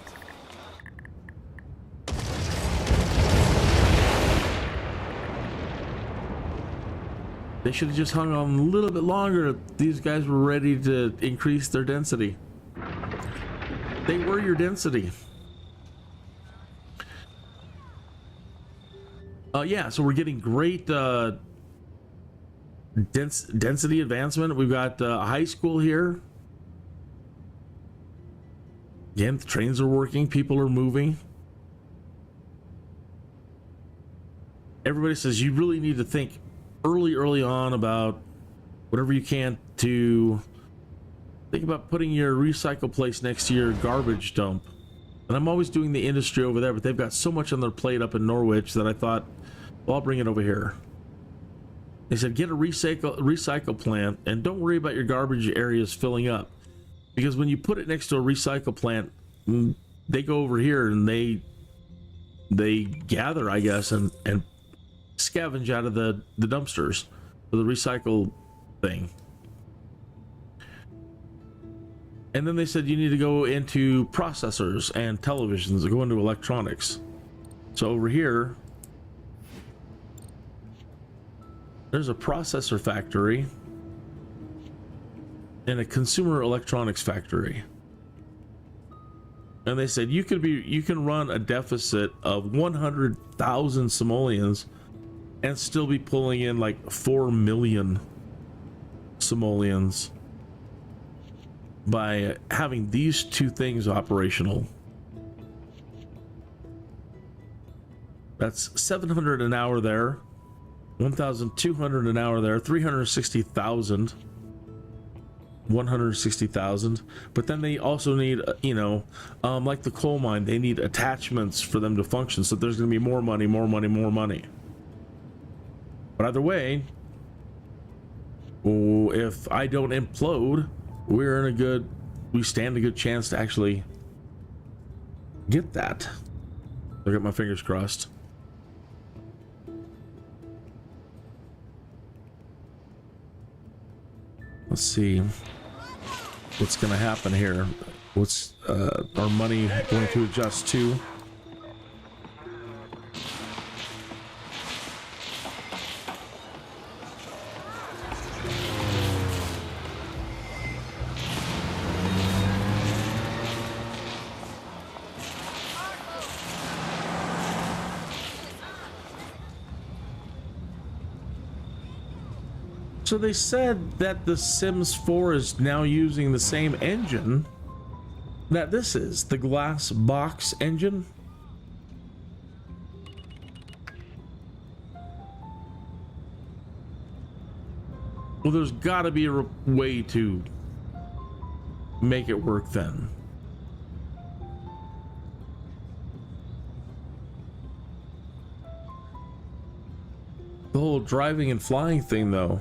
They should have just hung on a little bit longer. These guys were ready to increase their density. They were your density. Yeah, so we're getting great density advancement. We've got a high school here. Again, the trains are working. People are moving. Everybody says you really need to think early on about whatever you can to think about putting your recycle place next to your garbage dump. And I'm always doing the industry over there, but they've got so much on their plate up in Norwich that I thought, well, I'll bring it over here. They said get a recycle plant and don't worry about your garbage areas filling up, because when you put it next to a recycle plant, they go over here and they gather, I guess, and scavenge out of the dumpsters for the recycle thing. And then they said you need to go into processors and televisions, go into electronics. So over here, there's a processor factory and a consumer electronics factory. And they said you can run a deficit of 100,000 simoleons and still be pulling in like 4 million simoleons by having these two things operational. That's 700 an hour there, 1,200 an hour there, 360,000, 160,000. But then they also need, like the coal mine, they need attachments for them to function. So there's going to be more money. But either way, if I don't implode, we stand a good chance to actually get that. I got my fingers crossed. Let's see what's going to happen here. What's our money going to adjust to? So they said that the Sims 4 is now using the same engine that this is, the glass box engine. Well, there's got to be a way to make it work then. The whole driving and flying thing, though.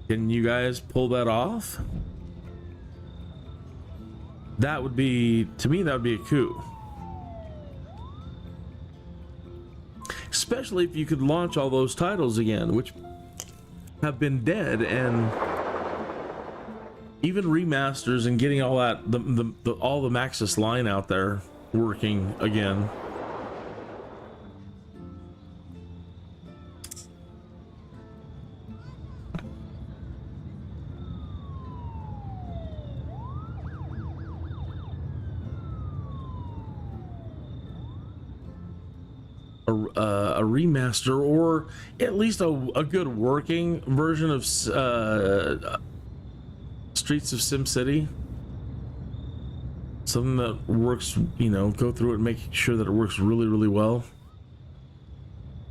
Can you guys pull that off? That would be, to me, that would be a coup. Especially if you could launch all those titles again, which have been dead, and even remasters and getting all that, all the Maxis line out there working again. A remaster, or at least a good working version of Streets of SimCity. Something that works, go through it and make sure that it works really, really well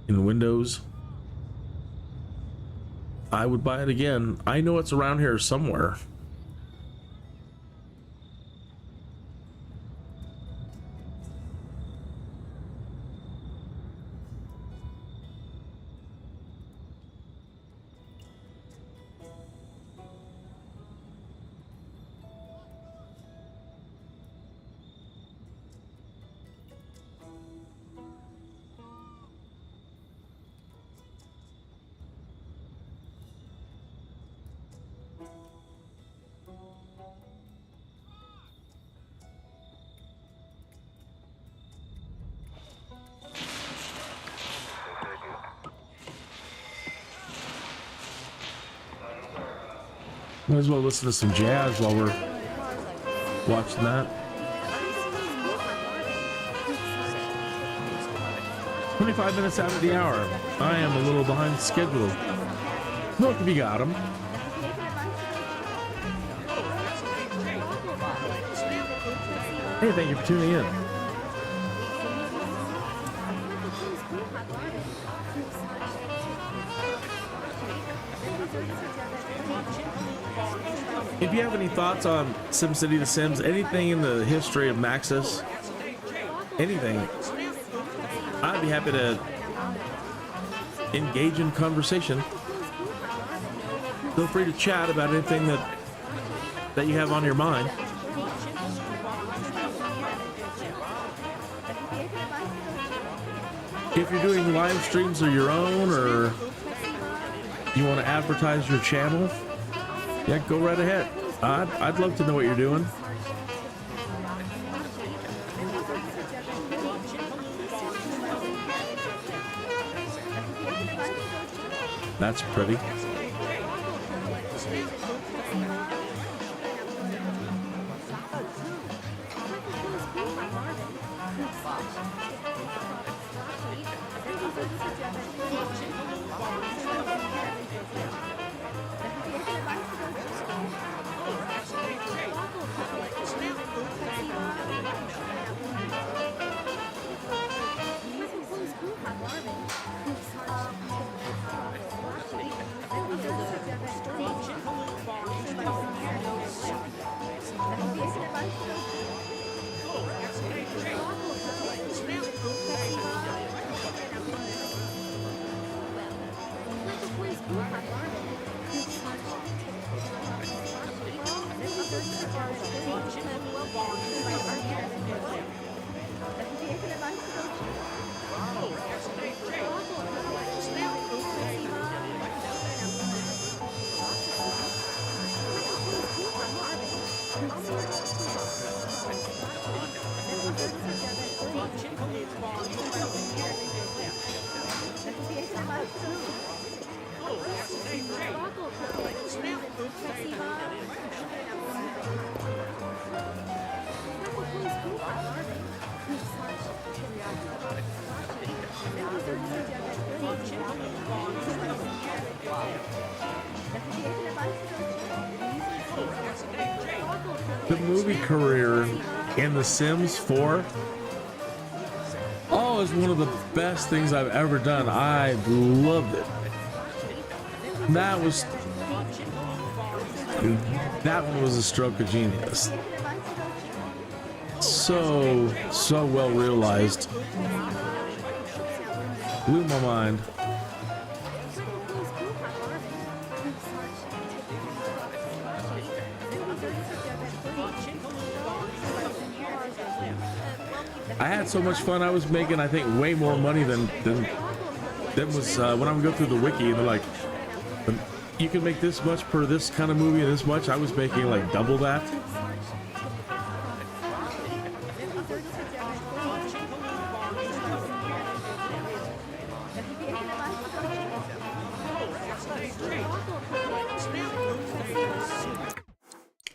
in Windows. I would buy it again. I know it's around here somewhere. Might as well listen to some jazz while we're watching that. 25 minutes after the hour. I am a little behind schedule. Look if you got him. Hey, thank you for tuning in. If you have any thoughts on SimCity The Sims, anything in the history of Maxis, anything, I'd be happy to engage in conversation. Feel free to chat about anything that you have on your mind. If you're doing live streams of your own, or you want to advertise your channel, yeah, go right ahead. I'd love to know what you're doing. That's pretty. The movie career in The Sims 4 is one of the best things I've ever done. I loved it. That one was a stroke of genius. So well realized. Blew my mind. I had so much fun. I was making, I think, way more money than was when I would go through the wiki and they're like, you can make this much per this kind of movie and this much. I was making like double that.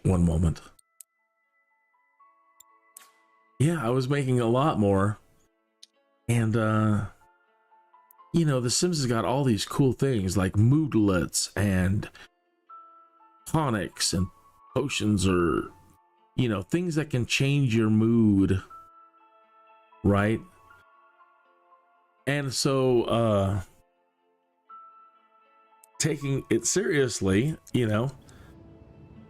One moment. Yeah, I was making a lot more. And, you know, The Sims has got all these cool things like moodlets and tonics and potions, or, you know, things that can change your mood, right? And so, taking it seriously, you know,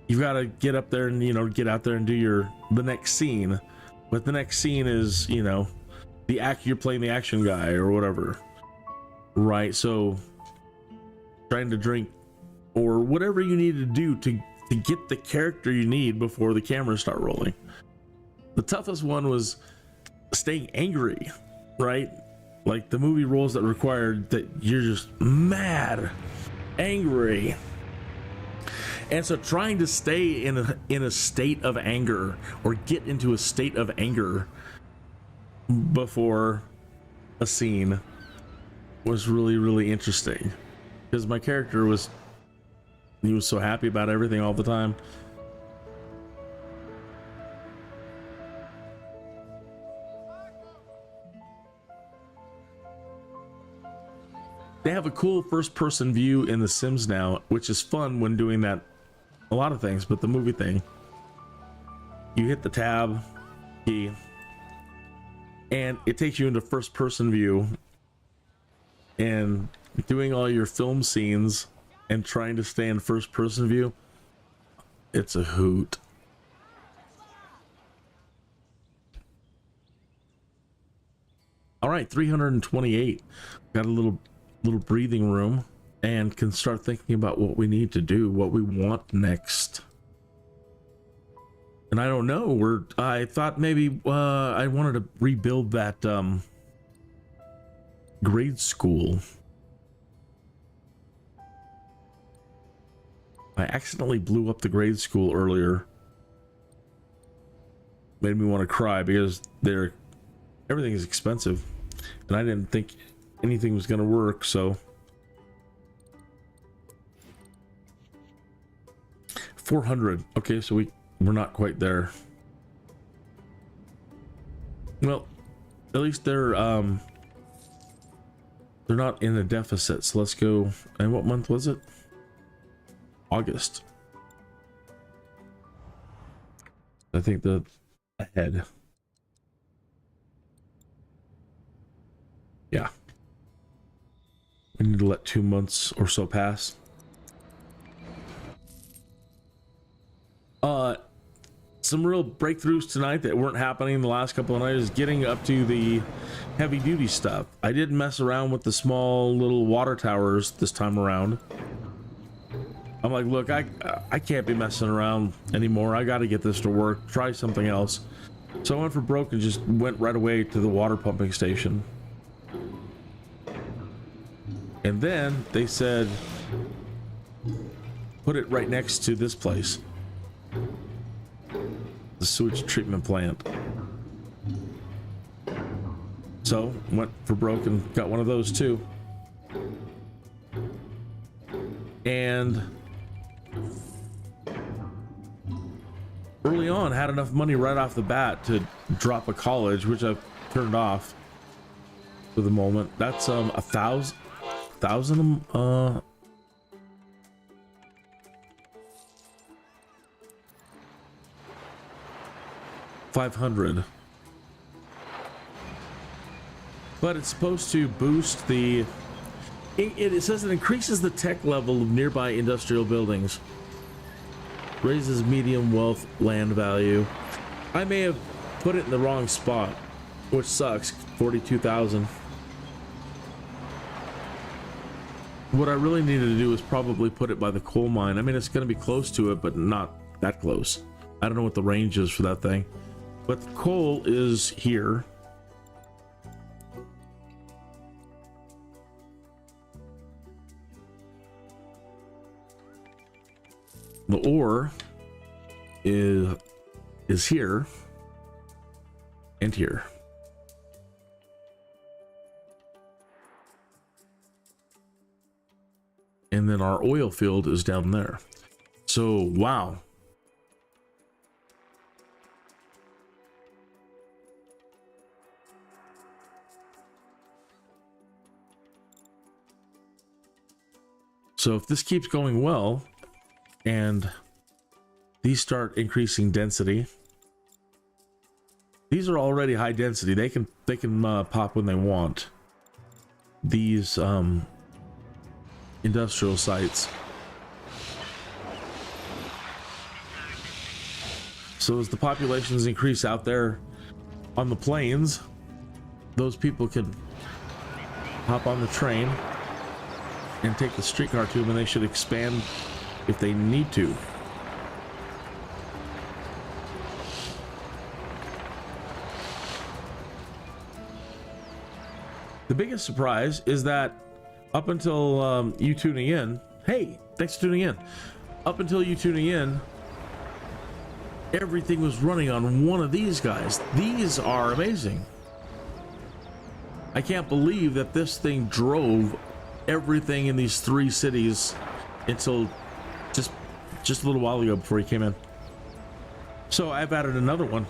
you've got to get up there and, you know, get out there and do the next scene. But the next scene is, you know, you're playing the action guy or whatever, right? So trying to drink or whatever you need to do to get the character you need before the cameras start rolling. The toughest one was staying angry, right? Like the movie roles that required that you're just mad, angry. And so trying to stay in a state of anger, or get into a state of anger before a scene, was really, really interesting, because my character was He was so happy about everything all the time. They have a cool first-person view in The Sims now, which is fun when doing that. A lot of things, but the movie thing. You hit the tab key, and it takes you into first-person view, and doing all your film scenes and trying to stay in first-person view. It's a hoot. All right, 328. Got a little breathing room and can start thinking about what we need to do, what we want next. And I don't know, I thought maybe I wanted to rebuild that grade school. I accidentally blew up the grade school earlier. Made me want to cry because everything is expensive, and I didn't think anything was going to work. So 400. Okay, so we're not quite there. Well, at least they're not in a deficit. So let's go. And what month was it? August. I think the ahead. Yeah. We need to let 2 months or so pass. Some real breakthroughs tonight that weren't happening the last couple of nights is getting up to the heavy duty stuff. I didn't mess around with the small little water towers this time around. I'm like, look, I can't be messing around anymore. I got to get this to work. Try something else. So I went for broke and just went right away to the water pumping station. And then they said, put it right next to this place. The sewage treatment plant. So went for broke and got one of those too. And early on had enough money right off the bat to drop a college, which I've turned off for the moment. That's 1,000 500. But it's supposed to boost the it says it increases the tech level of nearby industrial buildings, raises medium wealth land value. I may have put it in the wrong spot, which sucks. 42,000. What I really needed to do is probably put it by the coal mine. I mean, it's going to be close to it, but not that close. I don't know what the range is for that thing, but the coal is here. The ore is here and here. And then our oil field is down there. So, wow. So if this keeps going well, and these start increasing density, these are already high density. They can pop when they want. These industrial sites. So as the populations increase out there on the plains, those people can hop on the train and take the streetcar to them, and they should expand if they need to. The biggest surprise is that up until you tuning in, hey, thanks for tuning in. Up until you tuning in, everything was running on one of these guys. These are amazing. I can't believe that this thing drove everything in these 3 cities until just a little while ago before he came in. So I've added another one.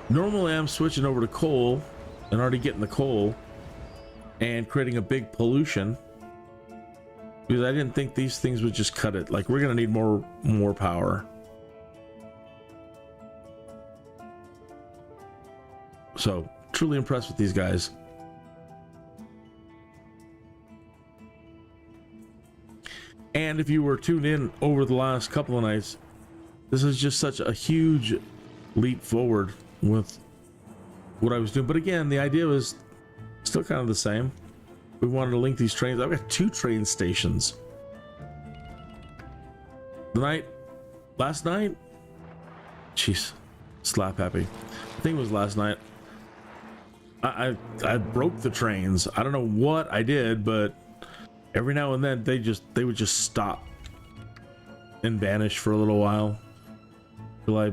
Normally I'm switching over to coal and already getting the coal and creating a big pollution because I didn't think these things would just cut it. Like, we're gonna need more power. So truly impressed with these guys. And if you were tuned in over the last couple of nights, this is just such a huge leap forward with what I was doing. But again, the idea was still kind of the same. We wanted to link these trains. I've got 2 train stations. Last night, jeez, slap happy. I think it was last night. I broke the trains. I don't know what I did, but every now and then they would just stop and vanish for a little while. Till I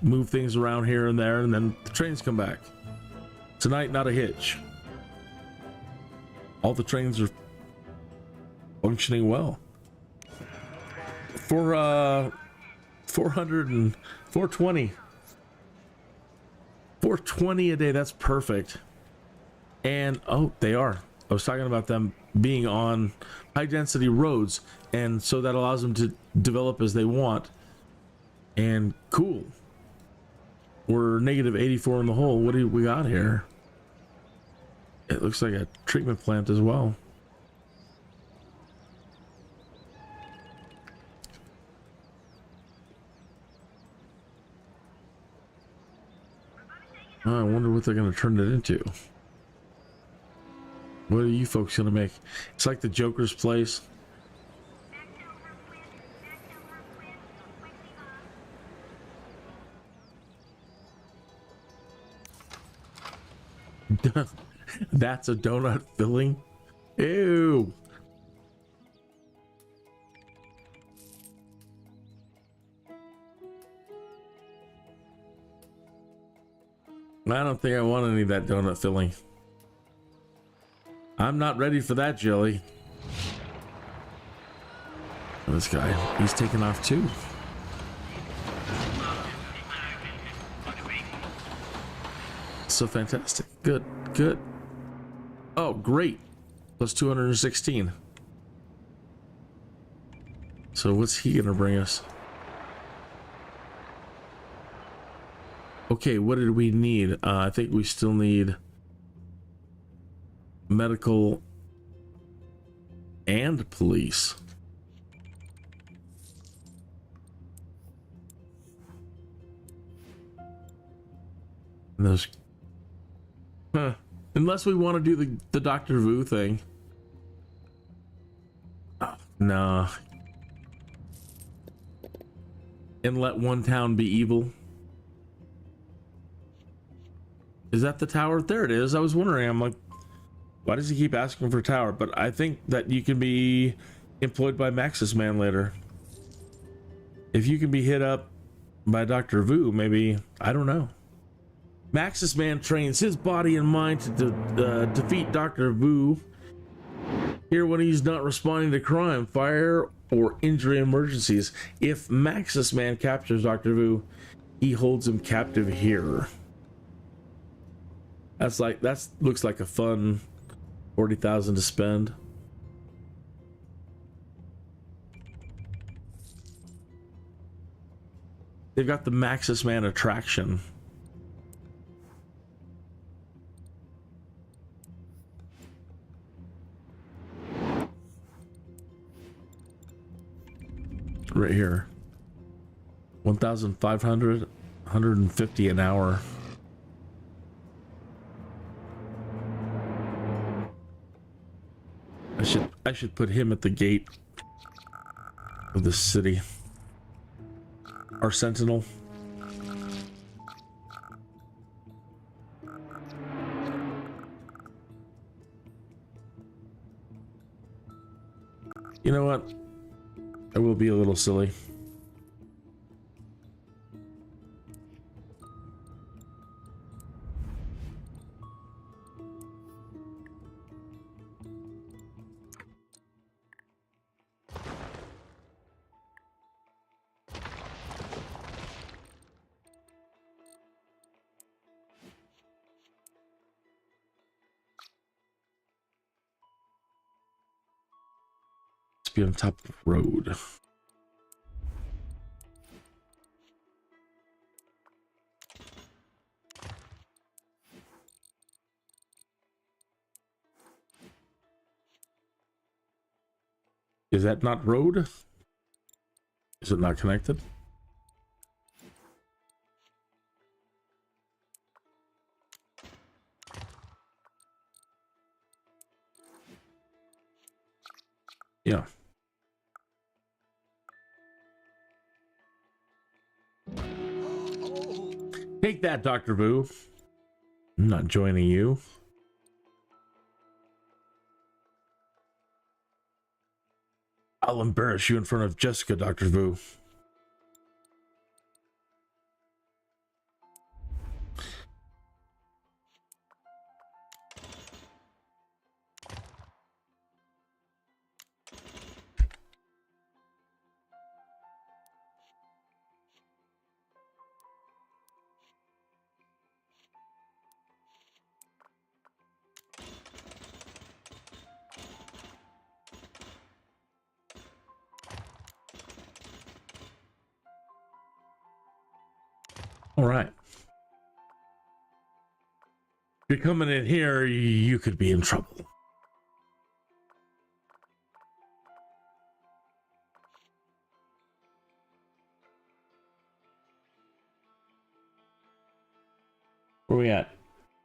move things around here and there, and then the trains come back. Tonight, not a hitch. All the trains are functioning well. For 420 a day, that's perfect. And oh, they are. I was talking about them being on high density roads, and so that allows them to develop as they want. And cool. We're negative 84 in the hole. What do we got here? It looks like a treatment plant as well. Oh, I wonder what they're going to turn it into. What are you folks going to make? It's like the Joker's place. That's a donut filling. Ew. I don't think I want any of that donut filling. I'm not ready for that jelly. This guy, he's taking off too. So fantastic. Good, good. Oh, great. Plus 216. So what's he gonna bring us? Okay, what did we need? I think we still need medical and police. And those, unless we want to do the Dr. Vu thing. Oh, nah. And let one town be evil. Is that the tower? There it is. I was wondering. I'm like, why does he keep asking for a tower? But I think that you can be employed by Maxis Man later. If you can be hit up by Dr. Vu, maybe, I don't know. Maxis Man trains his body and mind to defeat Dr. Vu. Here when he's not responding to crime, fire, or injury emergencies. If Maxis Man captures Dr. Vu, he holds him captive here. That looks like a fun 40,000 to spend. They've got the Maxis Man attraction. Right here. 1,500, 150 an hour. I should put him at the gate of the city. Our sentinel. You know what? I will be a little silly. Must be on top of the road. Is that not road? Is it not connected? Yeah. Take that, Dr. Boo. I'm not joining you. I'll embarrass you in front of Jessica, Dr. Boo. All right. If you're coming in here, you could be in trouble. Where are we at?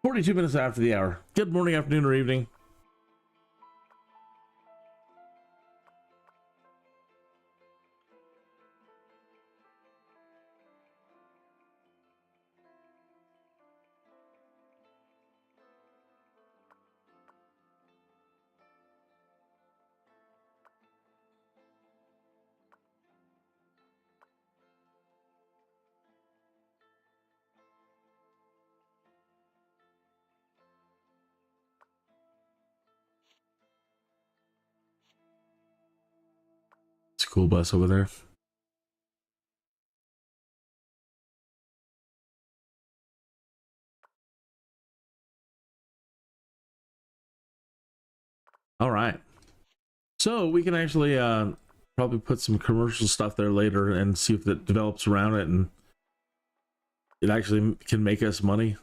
42 minutes after the hour. Good morning, afternoon, or evening. School bus over there. All right. So we can actually probably put some commercial stuff there later and see if it develops around it and it actually can make us money.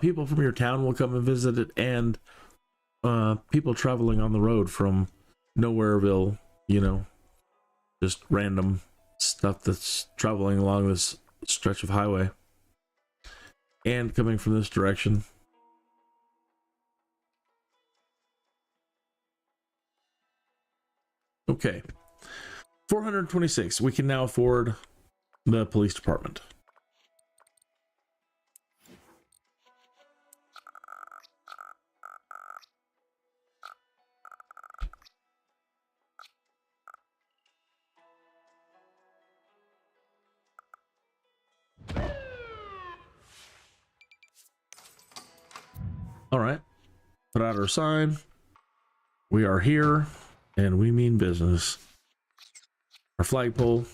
People from your town will come and visit it, and people traveling on the road from Nowhereville, you know, just random stuff that's traveling along this stretch of highway and coming from this direction. Okay, 426. We can now afford the police department. All right, put out our sign. We are here and we mean business. Our flagpole.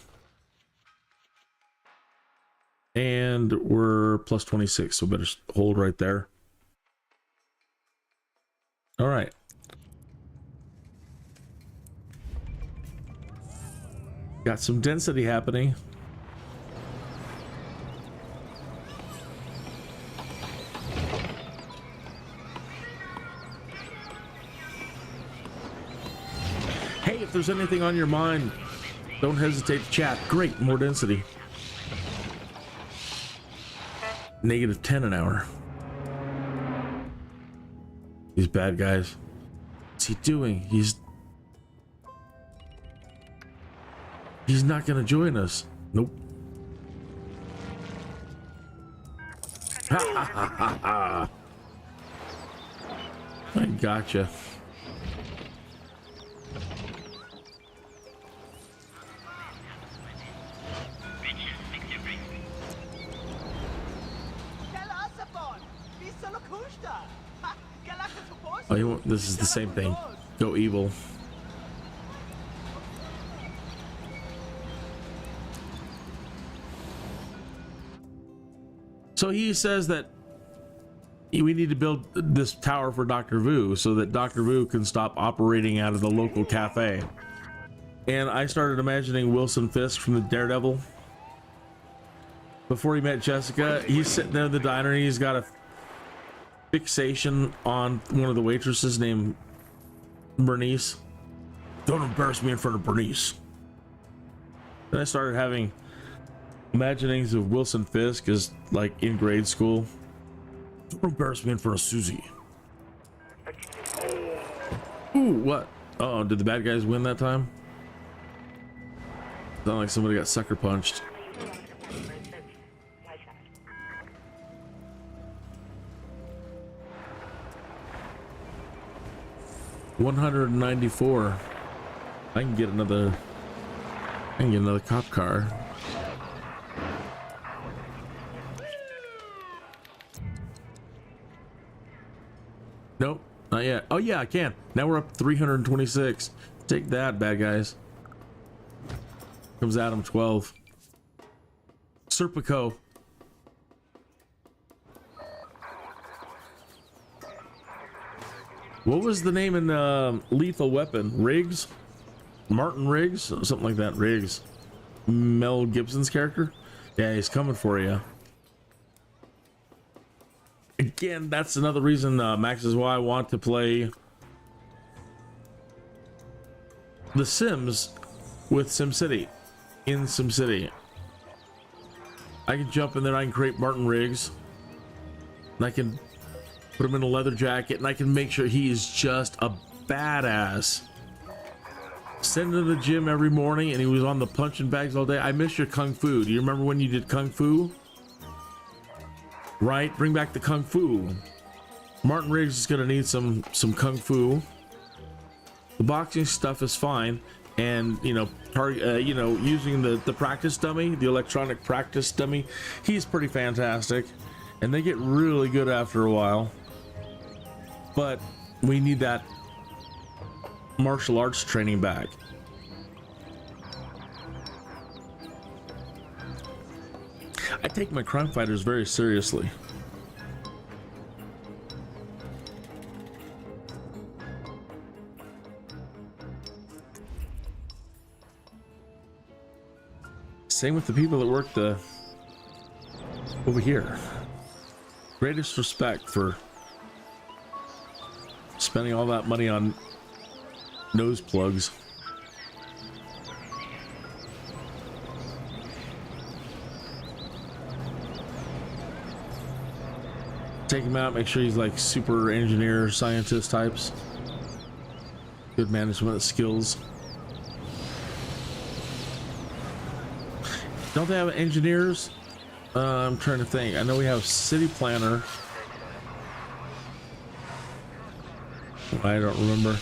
And we're plus 26, so better hold right there. All right. Got some density happening. Hey, if there's anything on your mind, don't hesitate to chat. Great, more density. -10 an hour. These bad guys. What's he doing? He's not gonna join us. Nope. Ha ha ha ha ha. I gotcha. Oh, this is the same thing. Go evil. So he says that we need to build this tower for Dr. Vu so that Dr. Vu can stop operating out of the local cafe. And I started imagining Wilson Fisk from the Daredevil. Before he met Jessica, he's sitting there in the diner and he's got a fixation on one of the waitresses named Bernice. Don't embarrass me in front of Bernice. Then I started having imaginings of Wilson Fisk as like in grade school. Don't embarrass me in front of Susie. Ooh, what? Oh, did the bad guys win that time? Sound like somebody got sucker punched. $194. I can get another cop car. Nope, not yet. Oh yeah, I can. Now we're up 326. Take that, bad guys. Comes Adam 12. Serpico. What was the name in Lethal Weapon? Riggs? Martin Riggs? Something like that. Riggs. Mel Gibson's character? Yeah, he's coming for you. Again, that's another reason, Max, is why I want to play The Sims with SimCITY. In SimCITY. I can jump in there, I can create Martin Riggs. And I can put him in a leather jacket, and I can make sure he is just a badass. Send him to the gym every morning, and he was on the punching bags all day. I miss your kung fu. Do you remember when you did kung fu? Right? Bring back the kung fu. Martin Riggs is gonna need some kung fu. The boxing stuff is fine, and you know, using the practice dummy, the electronic practice dummy, he's pretty fantastic, and they get really good after a while. But we need that martial arts training back. I take my crime fighters very seriously. Same with the people that work over here. Greatest respect for spending all that money on nose plugs. Take him out, make sure he's like super engineer, scientist types. Good management skills. Don't they have engineers? I'm trying to think. I know we have city planner. I don't remember.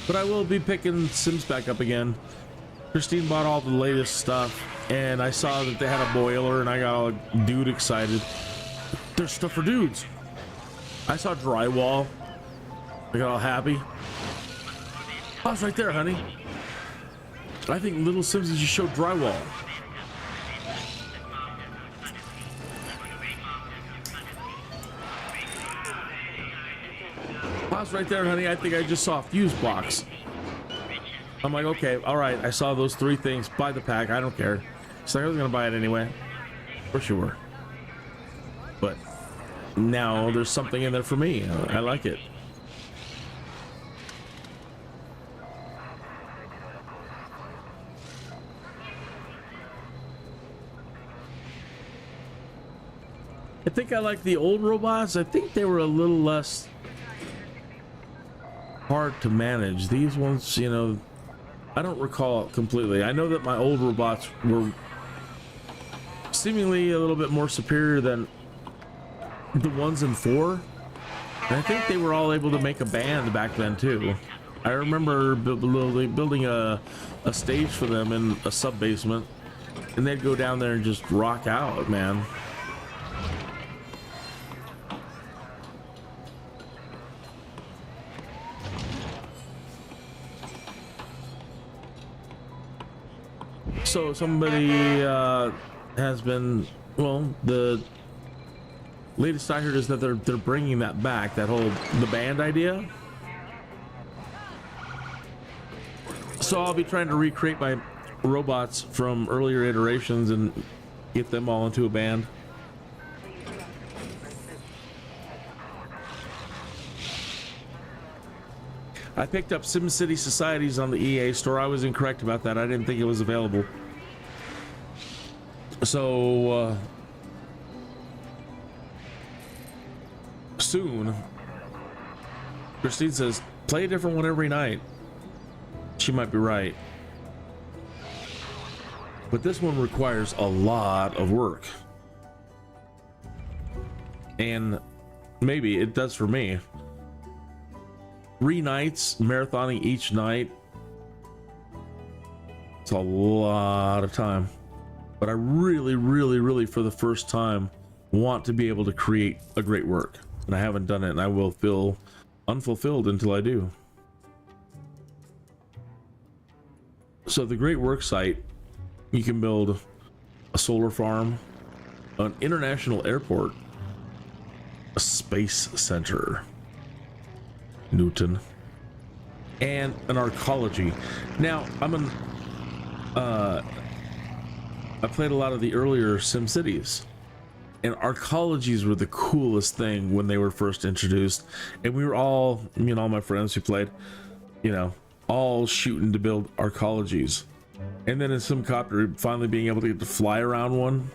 But I will be picking Sims back up again. Christine bought all the latest stuff, and I saw that they had a boiler, and I got all dude excited. There's stuff for dudes. I saw drywall. I got all happy. Oh, it's right there, honey. I think Little Sims just showed drywall. Pause right there, honey. I think I just saw a fuse box. I'm like, okay, all right. I saw those three things. Buy the pack. I don't care. She's like, I was gonna buy it anyway. For sure. But now there's something in there for me. I like it. I think I like the old robots. I think they were a little less hard to manage. These ones, you know, I don't recall completely. I know that my old robots were seemingly a little bit more superior than the ones in 4. And I think they were all able to make a band back then too. I remember building a stage for them in a sub basement, and they'd go down there and just rock out, man. So somebody has been, well, the Latest I heard is that they're bringing that back, that whole the band idea. So I'll be trying to recreate my robots from earlier iterations and get them all into a band. I picked up SimCITY Societies on the EA store. I was incorrect about that. I didn't think it was available. So soon, Christine says, play a different one every night. She might be right. But this one requires a lot of work. And maybe it does for me. 3 nights, marathoning each night. It's a lot of time. But I really, for the first time, want to be able to create a great work. And I haven't done it, and I will feel unfulfilled until I do. So the great work site, you can build a solar farm, an international airport, a space center, Newton, and an arcology. Now, I played a lot of the earlier SimCities, and arcologies were the coolest thing when they were first introduced. And we were all, me and all my friends who played, you know, all shooting to build arcologies. And then in SimCopter, finally being able to get to fly around one,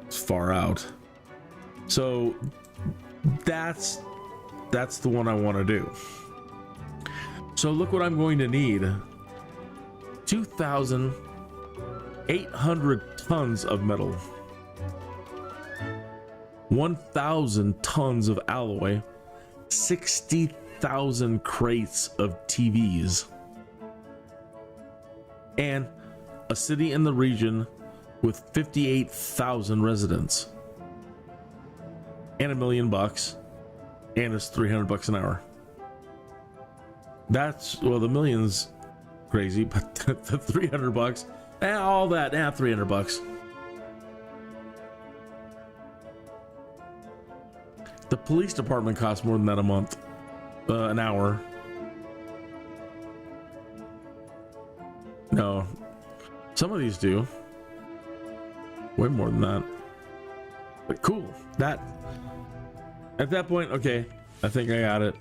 it's far out. So that's the one I want to do. So look what I'm going to need. 2,800 tons of metal, 1,000 tons of alloy, 60,000 crates of TVs, and a city in the region with 58,000 residents, and $1 million, and it's $300 an hour. That's, well, the million's crazy, but the $300, all that, $300. The police department costs more than that a month, an hour. No, some of these do. Way more than that. But cool. That, at that point, okay, I think I got it.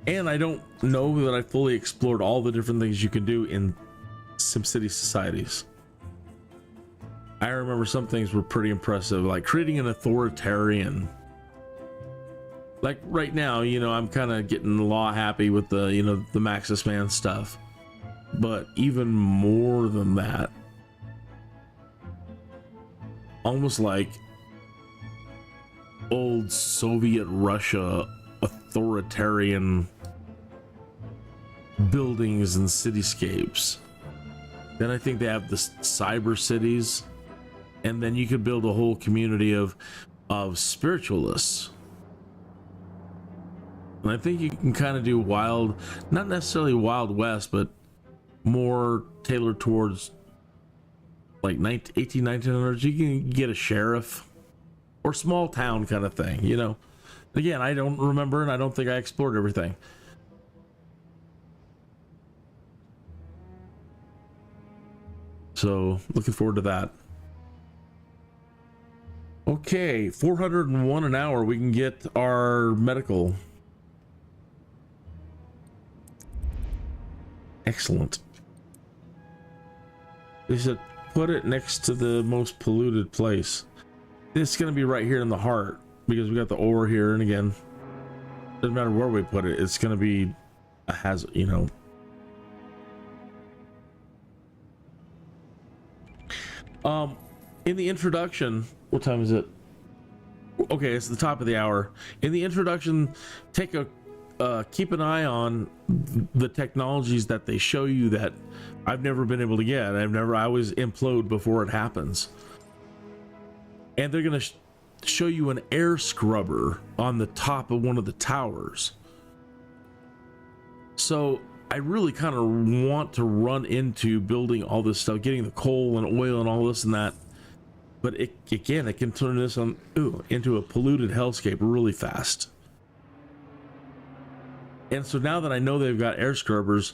And I don't know that I fully explored all the different things you can do in SimCity Societies. I remember some things were pretty impressive, like creating an authoritarian. Like right now, you know, I'm kind of getting law happy with the, you know, the Maxis Man stuff. But even more than that, almost like old Soviet Russia authoritarian buildings and cityscapes. Then I think they have the cyber cities, and then you could build a whole community of spiritualists. And I think you can kind of do wild, not necessarily Wild West, but more tailored towards like 1900s. You can get a sheriff or small town kind of thing, you know. Again, I don't remember, and I don't think I explored everything. So looking forward to that. Okay, 401 an hour. We can get our medical. Excellent. They said put it next to the most polluted place. It's going to be right here in the heart because we got the ore here, and again, doesn't matter where we put it, it's going to be a hazard, you know. In the introduction, what time is it? Okay, it's the top of the hour. In the introduction, take a keep an eye on the technologies that they show you that I've never been able to get. I always implode before it happens. And they're going to show you an air scrubber on the top of one of the towers. So I really kind of want to run into building all this stuff, getting the coal and oil and all this and that. But it can turn this into a polluted hellscape really fast. And so now that I know they've got air scrubbers,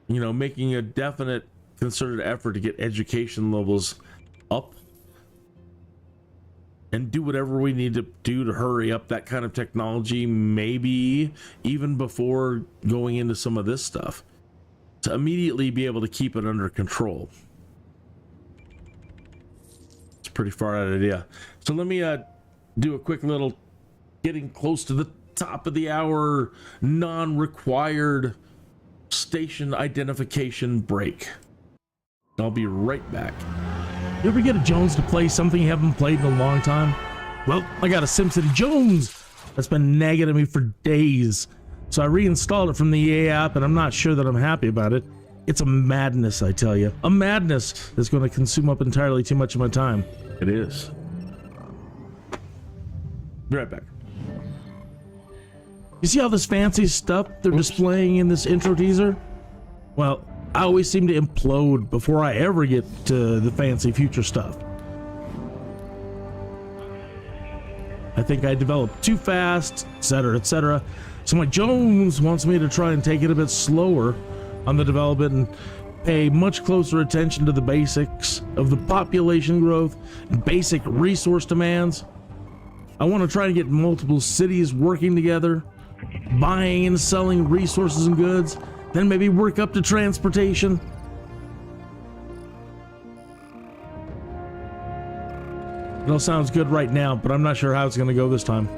you know, making a definite concerted effort to get education levels up and do whatever we need to do to hurry up that kind of technology, maybe even before going into some of this stuff, to immediately be able to keep it under control. It's a pretty far out idea. So let me do a quick little getting close to the top of the hour non-required station identification break. I'll be right back. You ever get a Jones to play something you haven't played in a long time? Well, I got a SimCITY Jones that's been nagging at me for days. So I reinstalled it from the EA app, and I'm not sure that I'm happy about it. It's a madness, I tell you. A madness that's going to consume up entirely too much of my time. It is. Be right back. You see all this fancy stuff they're displaying in this intro teaser? Well, I always seem to implode before I ever get to the fancy future stuff. I think I developed too fast, etc., etc. So my Jones wants me to try and take it a bit slower on the development and pay much closer attention to the basics of the population growth and basic resource demands. I want to try to get multiple cities working together, buying and selling resources and goods, then maybe work up to transportation. It all sounds good right now, but I'm not sure how it's going to go this time.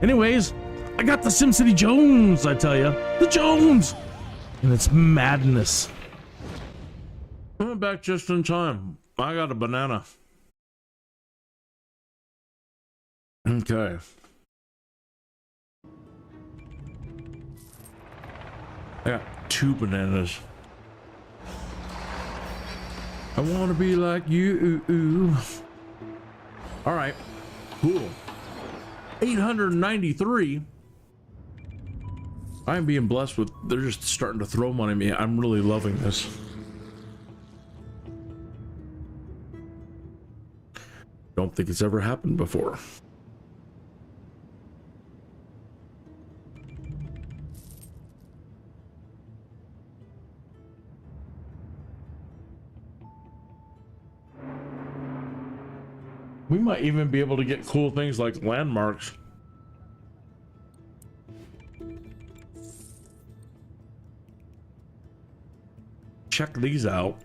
Anyways, I got the SimCITY Jones, I tell you. The Jones! And it's madness. I'm back just in time. I got a banana. Okay. I got 2 bananas. I want to be like you. All right. Cool. 893. I'm being blessed with, they're just starting to throw money at me. I'm really loving this. Don't think it's ever happened before. We might even be able to get cool things like landmarks. Check these out.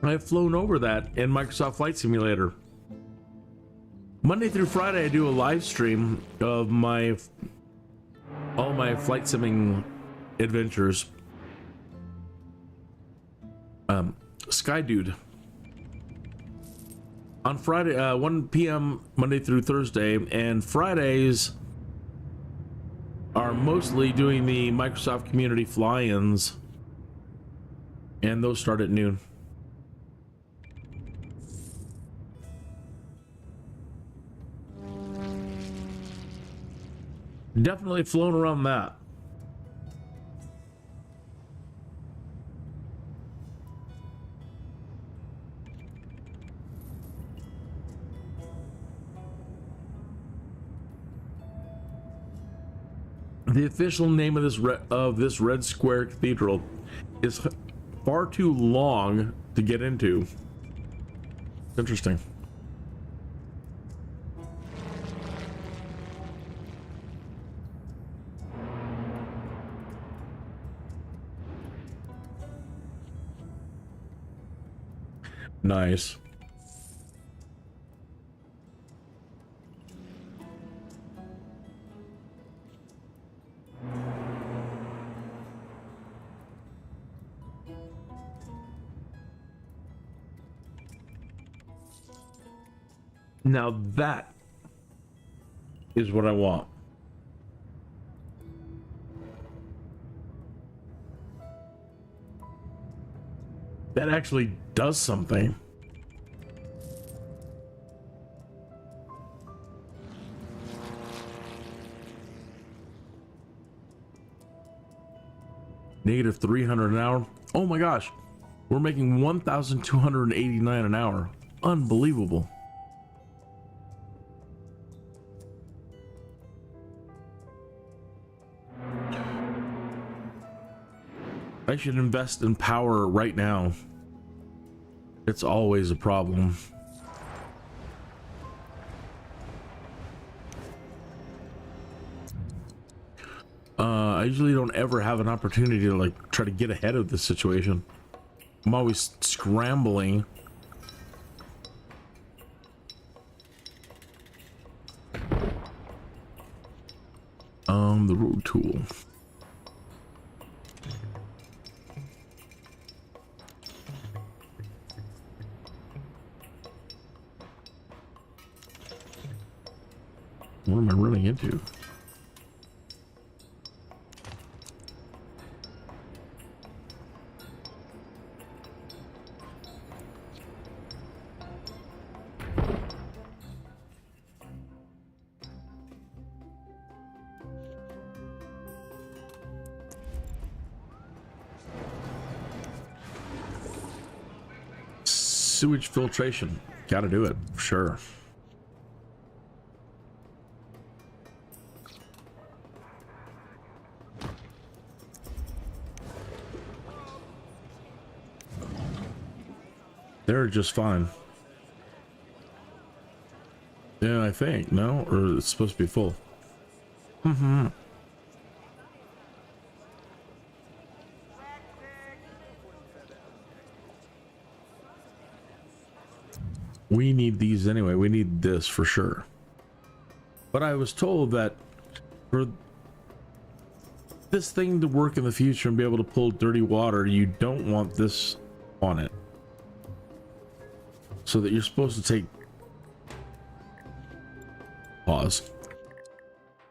I've flown over that in Microsoft Flight Simulator. Monday through Friday, I do a live stream of all my flight simming adventures. Sky Dude. On Friday, 1 p.m. Monday through Thursday, and Fridays are mostly doing the Microsoft community fly-ins, and those start at noon. Definitely flown around that. The official name of this Red Square Cathedral is far too long to get into. Interesting. Nice. Now that is what I want. That actually does something. Negative 300 an hour. Oh my gosh. We're making 1,289 an hour. Unbelievable. I should invest in power right now. It's always a problem. I usually don't ever have an opportunity to like try to get ahead of this situation. I'm always scrambling. The road tool. What am I running into? Sewage filtration. Gotta do it, for sure. They're just fine. Yeah, I think. No? Or it's supposed to be full. Mm-hmm. We need these anyway. We need this for sure. But I was told that for this thing to work in the future and be able to pull dirty water, you don't want this on it. So that you're supposed to take pause.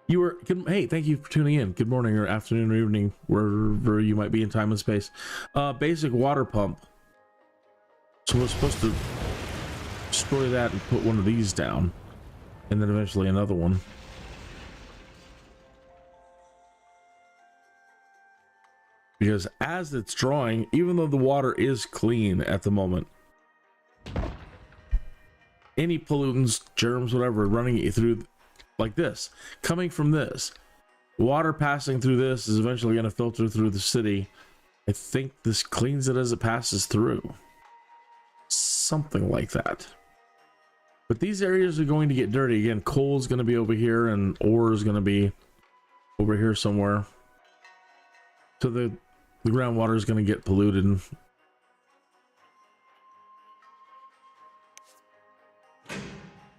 You were hey, thank you for tuning in. Good morning or afternoon or evening, wherever you might be in time and space. Basic water pump. So we're supposed to destroy that and put one of these down, and then eventually another one. Because as it's drawing, even though the water is clean at the moment, any pollutants, germs, whatever, running it through like this, coming from this, water passing through this is eventually going to filter through the city. I think this cleans it as it passes through. Something like that. But these areas are going to get dirty. Again, coal is going to be over here and ore is going to be over here somewhere. So the groundwater is going to get polluted.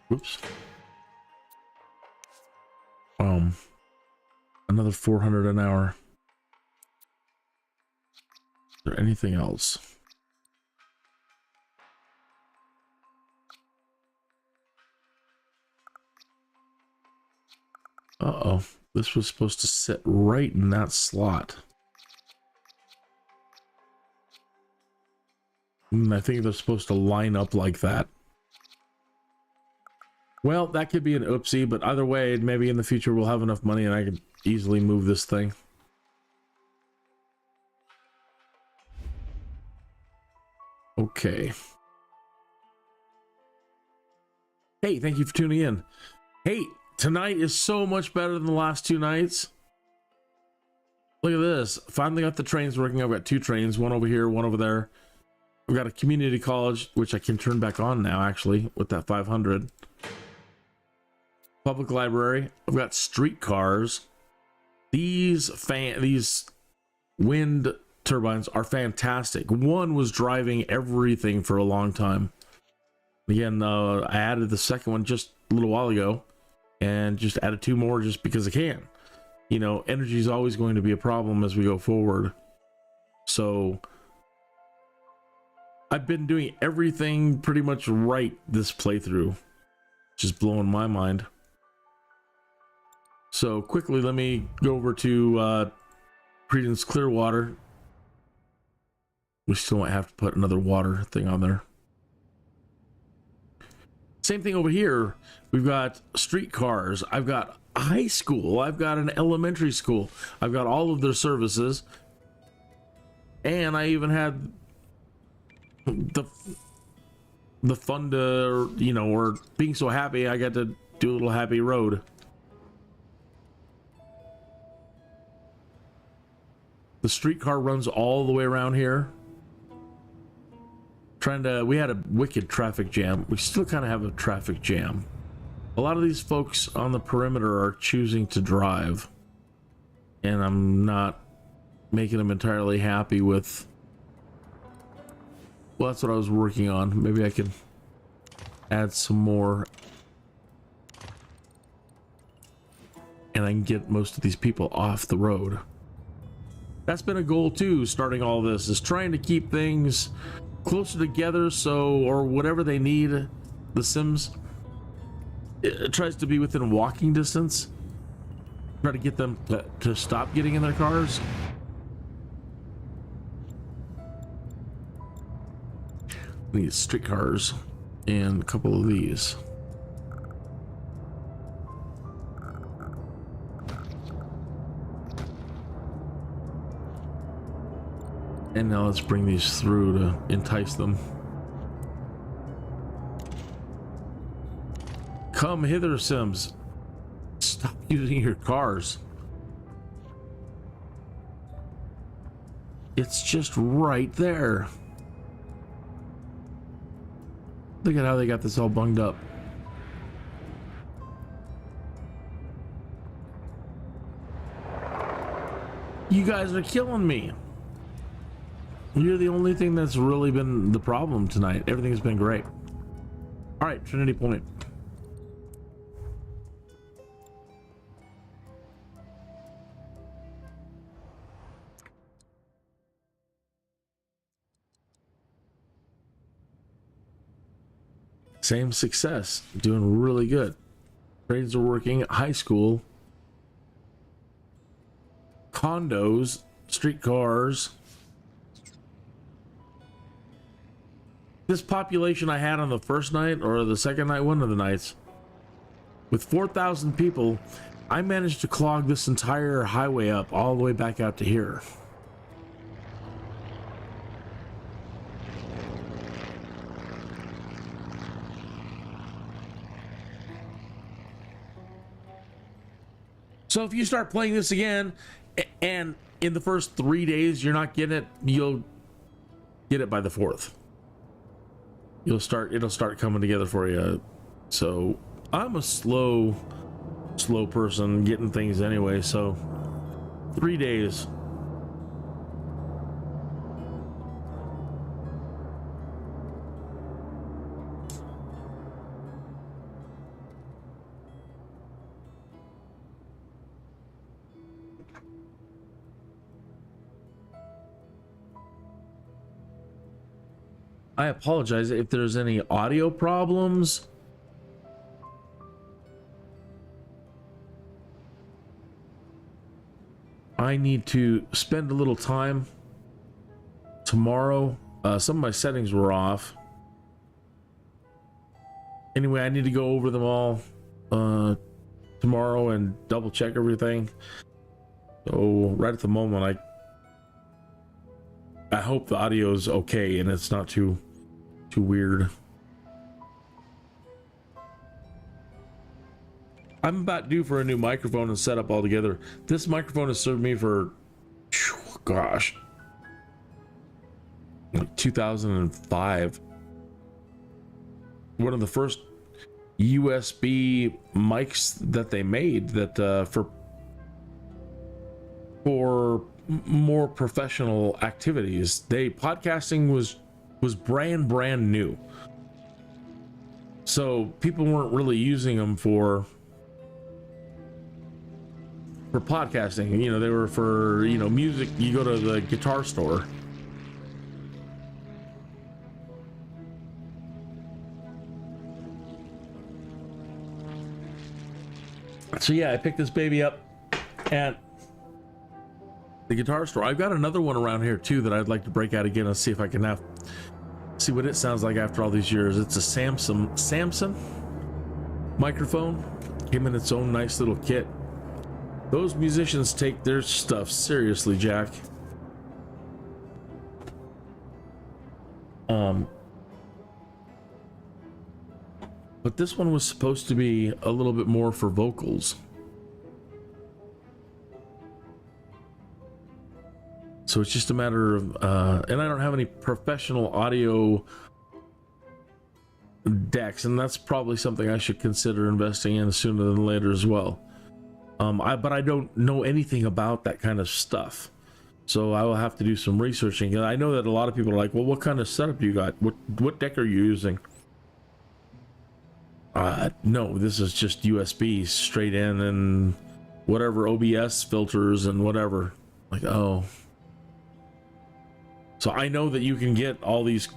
Whoops. Another 400 an hour. Is there anything else? Uh-oh. This was supposed to sit right in that slot. And I think they're supposed to line up like that. Well, that could be an oopsie, but either way, maybe in the future we'll have enough money and I can easily move this thing. Okay. Hey, thank you for tuning in. Hey, tonight is so much better than the last two nights. Look at this. Finally got the trains working. I've got two trains, one over here, one over there. I've got a community college, which I can turn back on now, actually, with that 500. Public library. I've got streetcars. These wind turbines are fantastic. One was driving everything for a long time. Again, I added the second one just a little while ago, and just added two more just because I can. You know, energy is always going to be a problem as we go forward. So I've been doing everything pretty much right this playthrough, just blowing my mind. So quickly, let me go over to Credence Clearwater. We still might have to put another water thing on there. Same thing over here. We've got streetcars. I've got a high school. I've got an elementary school. I've got all of their services. And I even had the fun to, you know, or being so happy, I got to do a little happy road. The streetcar runs all the way around here. We had a wicked traffic jam. We still kind of have a traffic jam. A lot of these folks on the perimeter are choosing to drive, and I'm not making them entirely happy with. Well, that's what I was working on. Maybe I can add some more, and I can get most of these people off the road. That's been a goal too, starting all this, is trying to keep things closer together, so, or whatever they need, the Sims, it tries to be within walking distance. Try to get them to stop getting in their cars. These streetcars and a couple of these. And now let's bring these through to entice them. Come hither, Sims. Stop using your cars. It's just right there. Look at how they got this all bunged up. You guys are killing me. You're the only thing that's really been the problem tonight. Everything's been great. All right, Trinity Point. Same success. Doing really good. Trades are working. High school. Condos. Streetcars. This population I had on the first night or the second night, one of the nights, with 4,000 people, I managed to clog this entire highway up all the way back out to here. So if you start playing this again, and in the first 3 days you're not getting it, you'll get it by the fourth. It'll start coming together for you. So I'm a slow person getting things anyway, so 3 days. I apologize if there's any audio problems. I need to spend a little time tomorrow. Some of my settings were off. Anyway, I need to go over them all tomorrow and double check everything. So right at the moment, I hope the audio is okay and it's not too weird. I'm about due for a new microphone and setup altogether. This microphone has served me for, gosh, like 2005. One of the first USB mics that they made that for more professional activities. Podcasting was brand new, so people weren't really using them for podcasting. You know, they were for, you know, music. You go to the guitar store. So yeah, I picked this baby up at the guitar store. I've got another one around here too that I'd like to break out again and see if I can see what it sounds like after all these years. It's a Samson microphone. Came in its own nice little kit. Those musicians take their stuff seriously, Jack. But this one was supposed to be a little bit more for vocals. So it's just a matter of, and I don't have any professional audio decks, and that's probably something I should consider investing in sooner than later as well. But I don't know anything about that kind of stuff, so I will have to do some researching. And I know that a lot of people are like, well, what kind of setup do you got? What deck are you using? No, this is just USB straight in and whatever OBS filters and whatever. Like, oh. So I know that you can get all these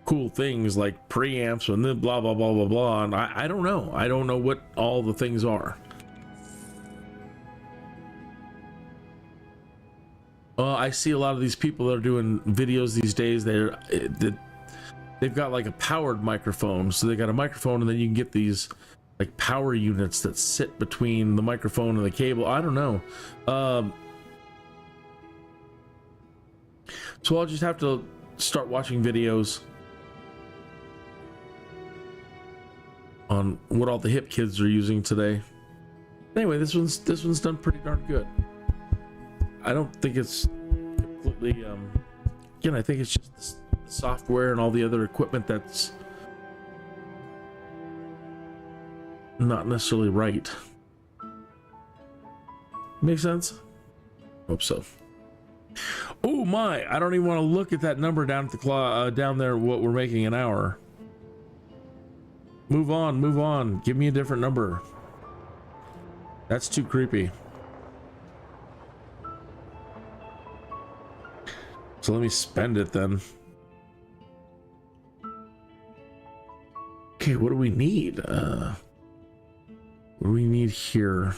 cool things like preamps and then blah, blah, blah, blah, blah. And I don't know. I don't know what all the things are. I see a lot of these people that are doing videos these days. They've got like a powered microphone. So they got a microphone and then you can get these like power units that sit between the microphone and the cable. I don't know. So I'll just have to start watching videos on what all the hip kids are using today. Anyway, this one's done pretty darn good. I don't think it's completely again, I think it's just the software and all the other equipment that's not necessarily right. Make sense? Hope so. Oh my, I don't even want to look at that number down at the down there, what we're making an hour. Move on, give me a different number. That's too creepy. So let me spend it then. Okay, what do we need? What do we need here?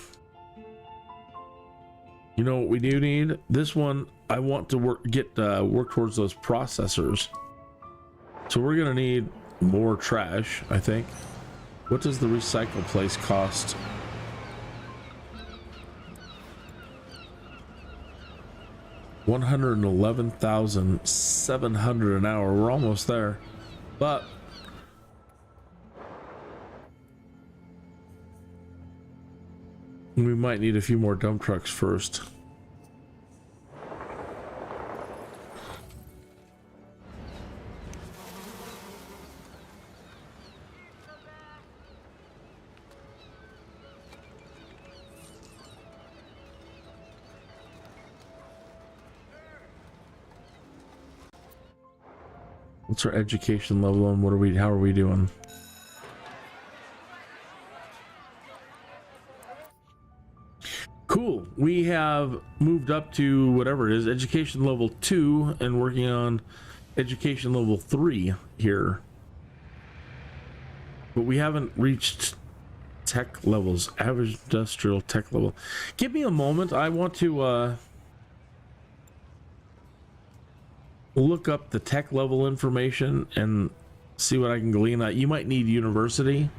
You know what we do need? This one, I want to work towards those processors. So we're gonna need more trash, I think. What does the recycle place cost? $111,700 an hour. We're almost there, but we might need a few more dump trucks first. What's our education level and how are we doing? Cool. We have moved up to whatever it is, education level 2, and working on education level 3 here. But we haven't reached tech levels, average industrial tech level. Give me a moment. I want to look up the tech level information and see what I can glean. You might need university.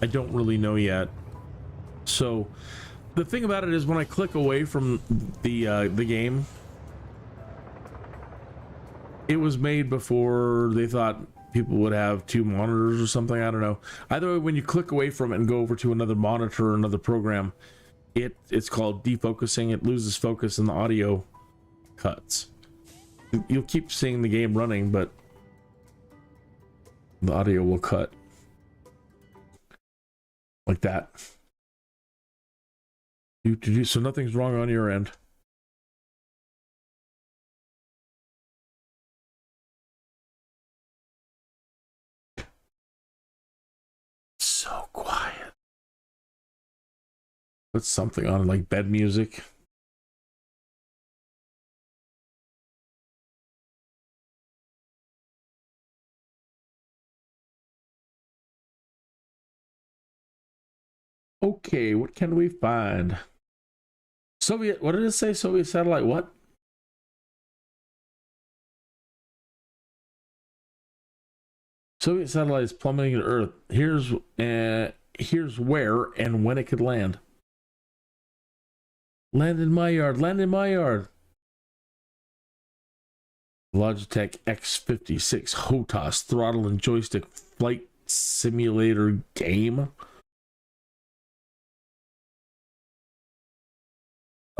I don't really know yet. So the thing about it is when I click away from the game, it was made before they thought people would have 2 monitors or something. I don't know. Either way, when you click away from it and go over to another monitor or another program, it's called defocusing. It loses focus and the audio cuts. You'll keep seeing the game running, but the audio will cut like that. So nothing's wrong on your end. So quiet. Put something on like bed music. Okay, what can we find? Soviet, what did it say? Soviet satellite, what? Soviet satellites plummeting to Earth. Here's where and when it could land. Land in my yard. Land in my yard. Logitech X56 HOTAS throttle and joystick flight simulator game.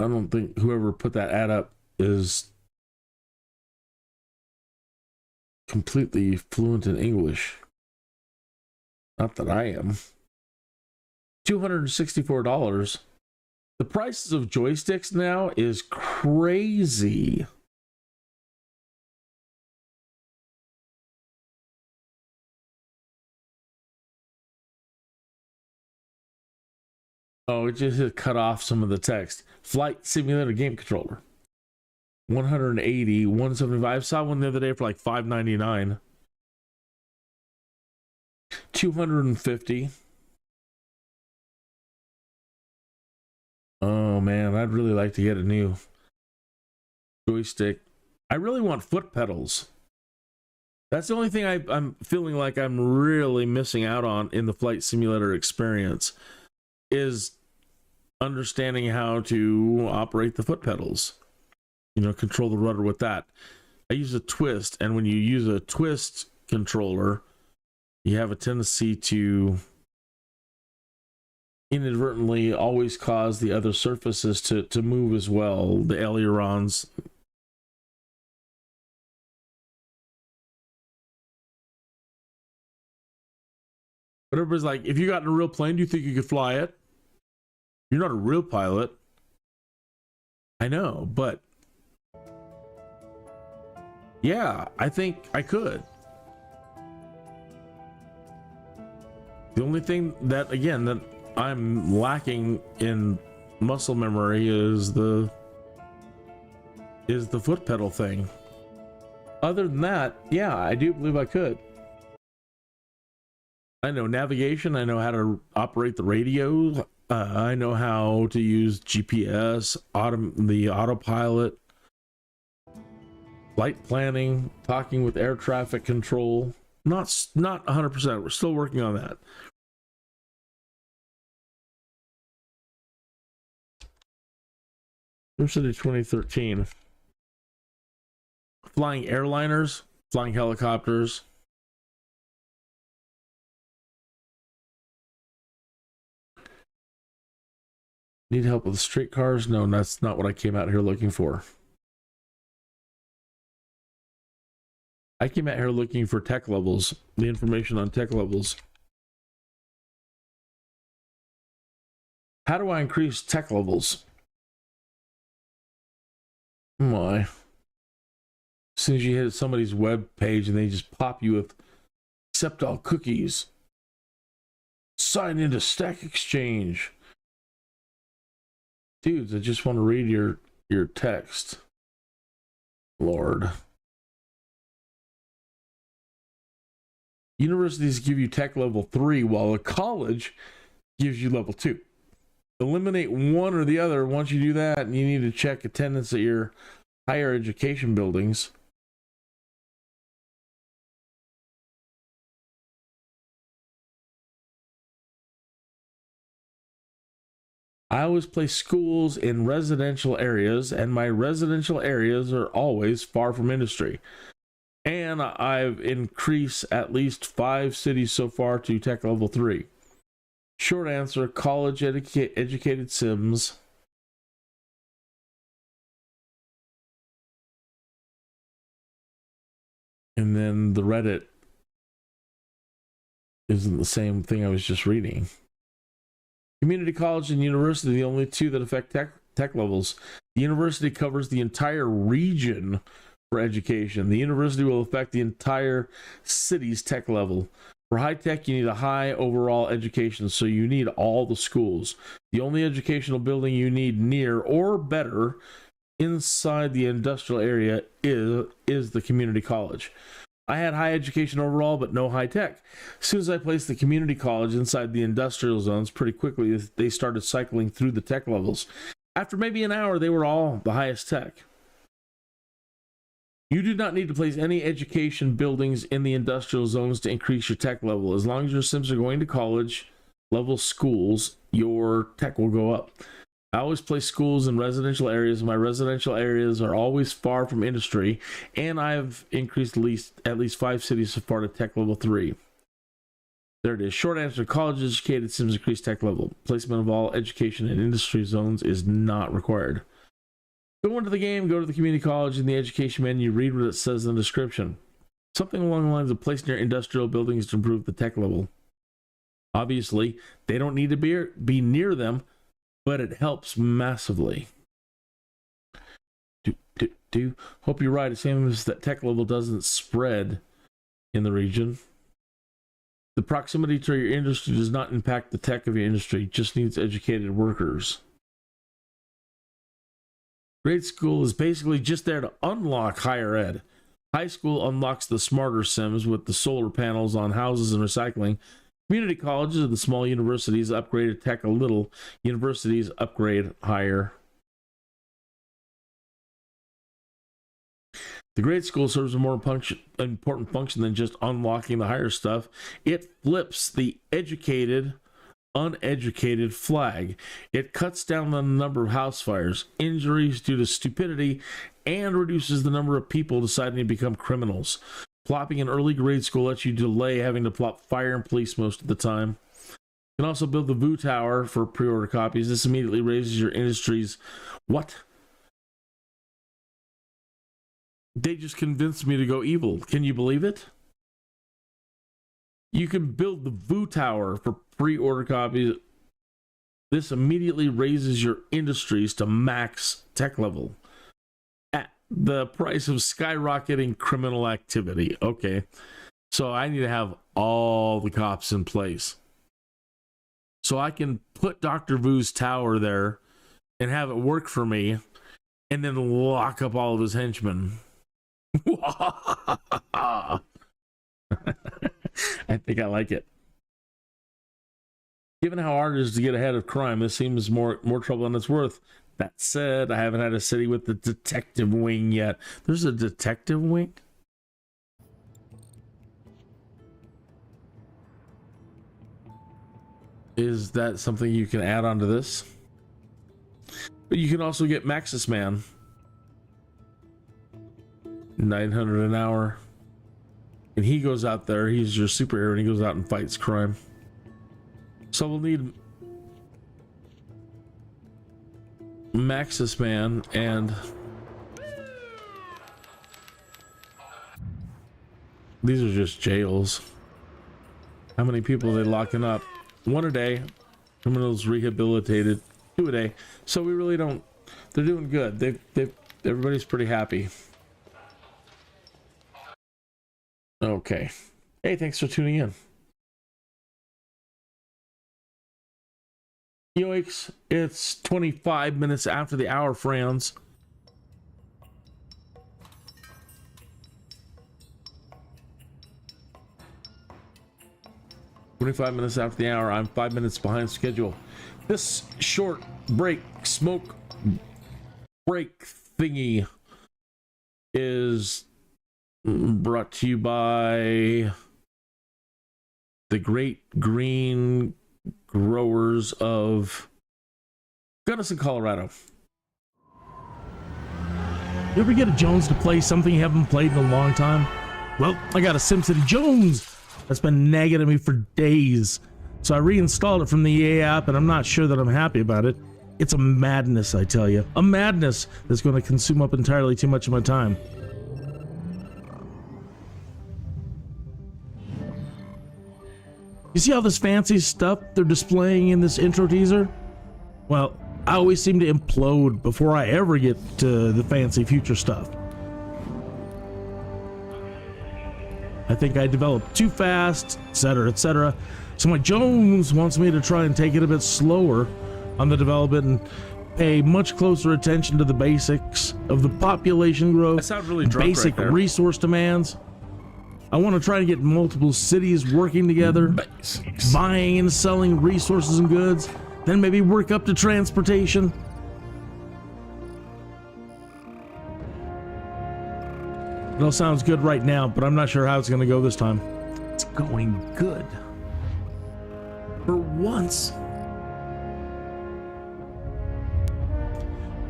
I don't think whoever put that ad up is completely fluent in English. Not that I am. $264. The prices of joysticks now is crazy. Oh, it just cut off some of the text. Flight simulator game controller. 180, 175. I saw one the other day for like $599. 250. Oh man, I'd really like to get a new joystick. I really want foot pedals. That's the only thing I'm feeling like I'm really missing out on in the flight simulator experience is understanding how to operate the foot pedals. You know, control the rudder with that. I use a twist, and when you use a twist controller, you have a tendency to inadvertently always cause the other surfaces to move as well, the ailerons. But everybody's like, if you got in a real plane, do you think you could fly it? You're not a real pilot. I know, but yeah, I think I could. The only thing that, again, that I'm lacking in muscle memory is the foot pedal thing. Other than that, yeah, I do believe I could. I know navigation. I know how to operate the radio. I know how to use GPS, the autopilot, flight planning, talking with air traffic control. Not 100%. We're still working on that. SimCITY 2013. Flying airliners, flying helicopters. Need help with streetcars? No, that's not what I came out here looking for. I came out here looking for tech levels, the information on tech levels. How do I increase tech levels? My. As soon as you hit somebody's web page and they just pop you with accept all cookies, sign into Stack Exchange. Dudes, I just want to read your text. Lord. Universities give you tech level 3, while a college gives you level 2. Eliminate one or the other. Once you do that, you need to check attendance at your higher education buildings. I always place schools in residential areas, and my residential areas are always far from industry. And I've increased at least 5 cities so far to tech level 3. Short answer, college educated Sims. And then the Reddit isn't the same thing I was just reading. Community college and university, the only two that affect tech levels. The university covers the entire region for education. The university will affect the entire city's tech level. For high tech, you need a high overall education, so you need all the schools. The only educational building you need near or better inside the industrial area is the community college. I had high education overall, but no high tech. As soon as I placed the community college inside the industrial zones, pretty quickly they started cycling through the tech levels. After maybe an hour, they were all the highest tech. You do not need to place any education buildings in the industrial zones to increase your tech level. As long as your Sims are going to college level schools, your tech will go up. I always place schools in residential areas. My residential areas are always far from industry, and I've increased at least 5 cities so far to tech level 3. There it is. Short answer, college educated Sims increase tech level. Placement of all education in industry zones is not required. Go into the game, go to the community college in the education menu, read what it says in the description. Something along the lines of place near industrial buildings to improve the tech level. Obviously, they don't need to be near them, but it helps massively. Hope you're right. It seems that tech level doesn't spread in the region. The proximity to your industry does not impact the tech of your industry. It just needs educated workers. Grade school is basically just there to unlock higher ed. High school unlocks the smarter Sims with the solar panels on houses and recycling. Community colleges and the small universities upgraded tech a little. Universities upgrade higher. The grade school serves a more important function than just unlocking the higher stuff. It flips the educated, uneducated flag. It cuts down the number of house fires, injuries due to stupidity, and reduces the number of people deciding to become criminals. Plopping in early grade school lets you delay having to plop fire and police most of the time. You can also build the VU Tower for pre-order copies. This immediately raises your industry's... What? They just convinced me to go evil. Can you believe it? You can build the VU Tower for pre-order copies. This immediately raises your industries to max tech level at the price of skyrocketing criminal activity. Okay, so I need to have all the cops in place so I can put Dr. VU's tower there and have it work for me, and then lock up all of his henchmen. I think I like it. Given how hard it is to get ahead of crime, this seems more trouble than it's worth. That said, I haven't had a city with the detective wing yet. There's a detective wing? Is that something you can add onto this? But you can also get Maxis Man. 900 an hour. And he goes out there, he's your superhero, and he goes out and fights crime. So we'll need Maxis Man and these are just jails. How many people are they locking up? 1 a day. Criminals rehabilitated. 2 a day. So we really don't. They're doing good. They've everybody's pretty happy. Okay. Hey, thanks for tuning in. Yoicks, it's 25 minutes after the hour, friends. 25 minutes after the hour. I'm 5 minutes behind schedule. This short break, smoke break thingy is brought to you by the great green growers of Gunnison, Colorado. You ever get a Jones to play something you haven't played in a long time? Well, I got a SimCITY Jones that's been nagging at me for days. So I reinstalled it from the EA app, and I'm not sure that I'm happy about it. It's a madness, I tell you. A madness that's going to consume up entirely too much of my time. You see all this fancy stuff they're displaying in this intro teaser? Well, I always seem to implode before I ever get to the fancy future stuff. I think I developed too fast, etc., etc. So my Jones wants me to try and take it a bit slower on the development and pay much closer attention to the basics of the population growth, I sound really drunk basic right there. resource demands. I want to try and get multiple cities working together, Basics. buying and selling resources and goods, then maybe work up to transportation. It all sounds good right now, but I'm not sure how it's going to go this time. It's going good. For once.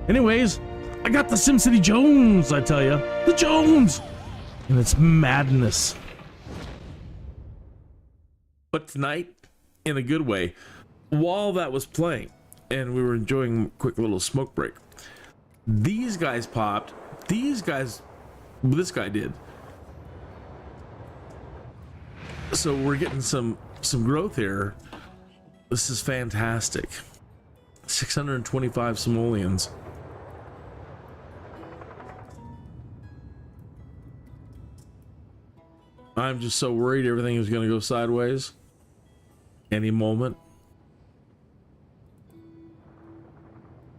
Anyways, I got the SimCITY Jones, I tell you. The Jones! And it's madness. But tonight, in a good way, while that was playing and we were enjoying a quick little smoke break, these guys popped. These guys, this guy did. So we're getting some growth here. This is fantastic. 625 simoleons. I'm just so worried everything is going to go sideways any moment.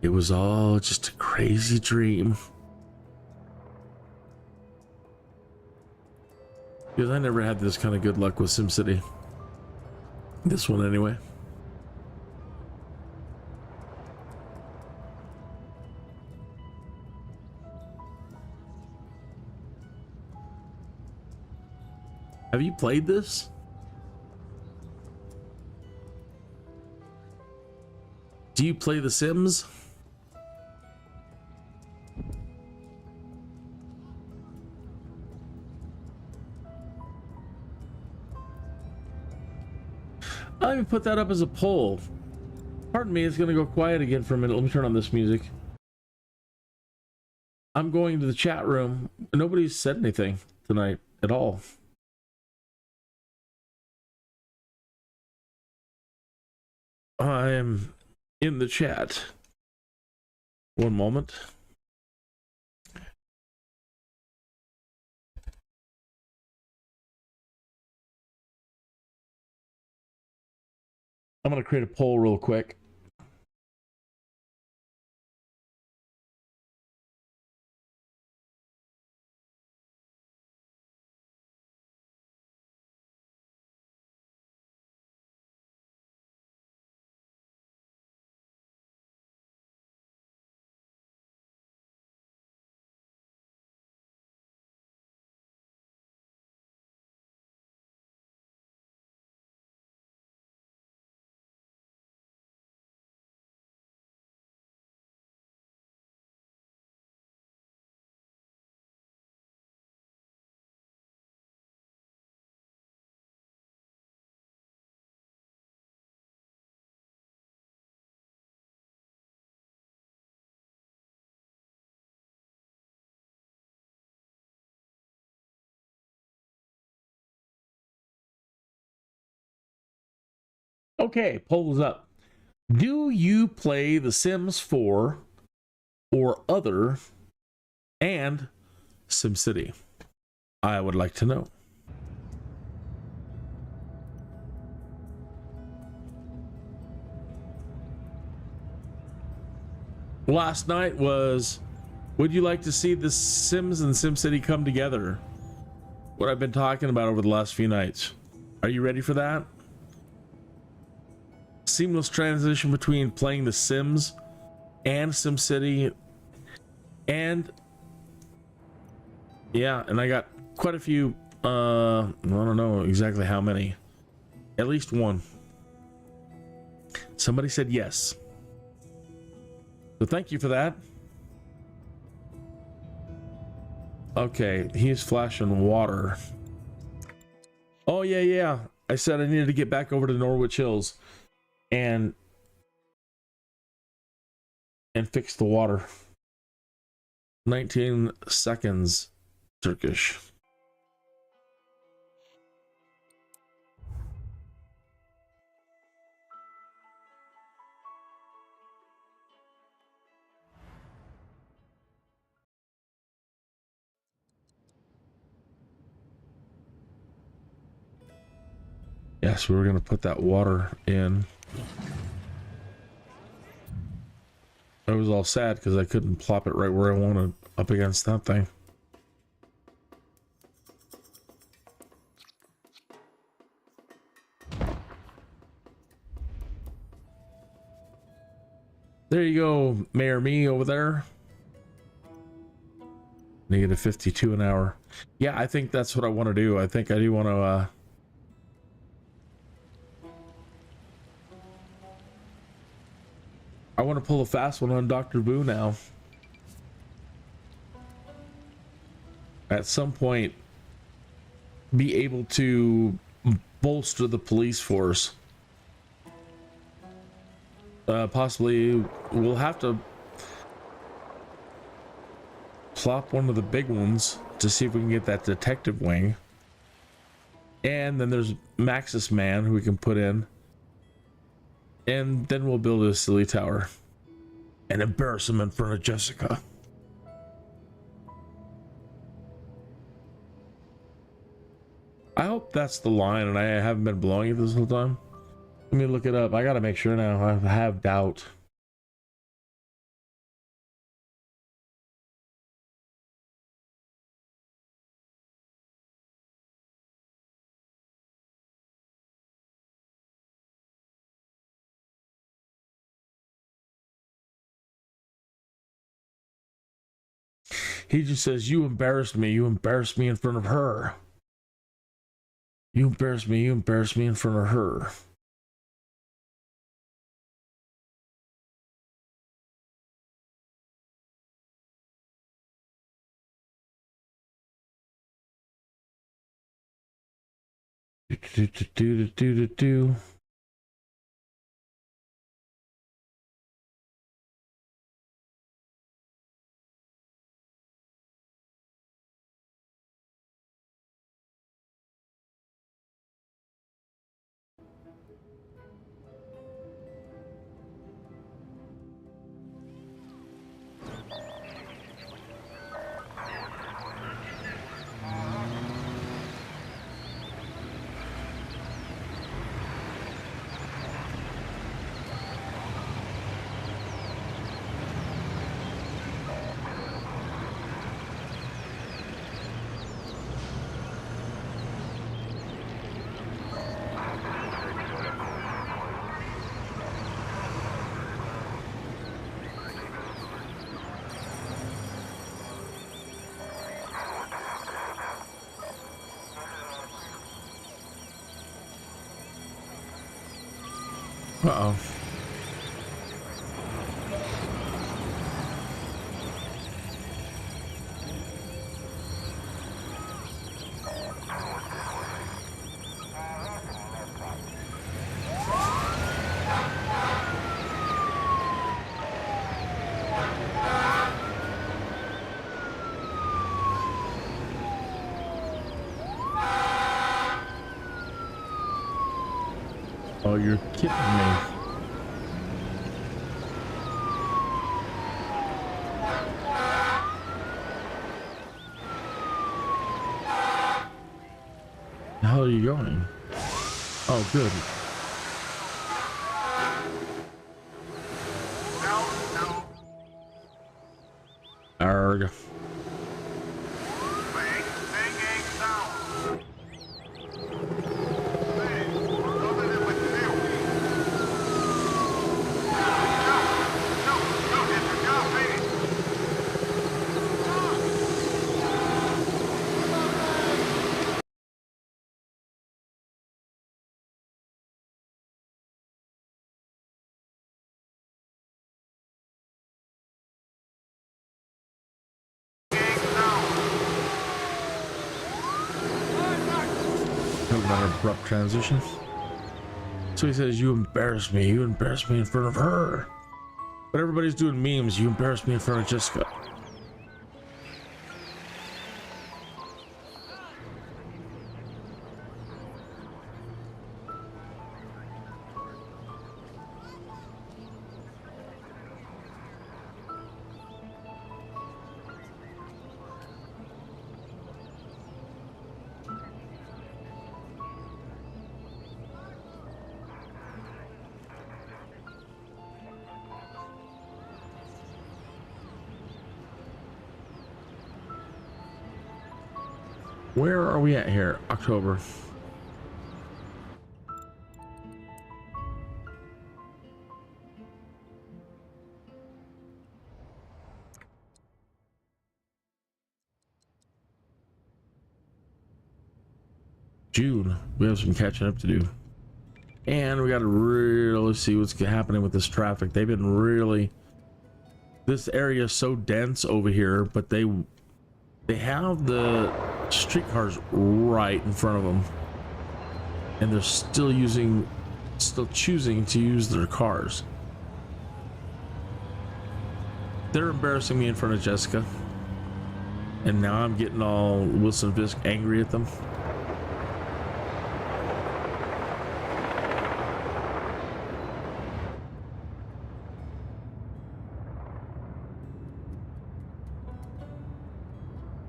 It was all just a crazy dream. Because I never had this kind of good luck with SimCITY. This one anyway. Have you played this? Do you play The Sims? I'll even put that up as a poll. Pardon me, it's going to go quiet again for a minute. Let me turn on this music. I'm going to the chat room. Nobody's said anything tonight at all. I am in the chat. One moment. I'm going to create a poll real quick. Okay, poll is up. Do you play The Sims 4 or other and SimCITY? I would like to know. Last night was, would you like to see The Sims and SimCITY come together? What I've been talking about over the last few nights. Are you ready for that? seamless transition between playing The Sims and SimCity, and yeah, and I got quite a few. I don't know exactly how many. At least one. Somebody said yes. So thank you for that. Okay, he's flashing water. Oh yeah. I said I needed to get back over to Norwich Hills and fix the water. 19 seconds, Turkish. Yes, we were going to put that water in. I was all sad because I couldn't plop it right where I wanted up against that thing. There you go, Mayor Me over there. Negative 52 an hour. Yeah, I think that's what I want to do. I think I do want to I want to pull a fast one on Dr. Boo now. At some point, be able to bolster the police force. Possibly, we'll have to plop one of the big ones to see if we can get that detective wing. And then there's Maxis Man who we can put in. And then we'll build a silly tower and embarrass him in front of Jessica. I hope that's the line and I haven't been blowing it this whole time. Let me look it up. I gotta make sure now. I have doubt. He just says, you embarrassed me. You embarrassed me in front of her. You embarrassed me. You embarrassed me in front of her. Do. Uh-oh. Oh, you're kidding me. How are you going? Oh, good. Arg. abrupt transition. So he says, you embarrassed me in front of her. But everybody's doing memes, you embarrassed me in front of Jessica. Where are we at here? October. June. We have some catching up to do. And we got to really see what's happening with this traffic. They've been really... This area is so dense over here, but they have the streetcars right in front of them, and they're still choosing to use their cars. They're embarrassing me in front of Jessica, and now I'm getting all Wilson Fisk angry at them.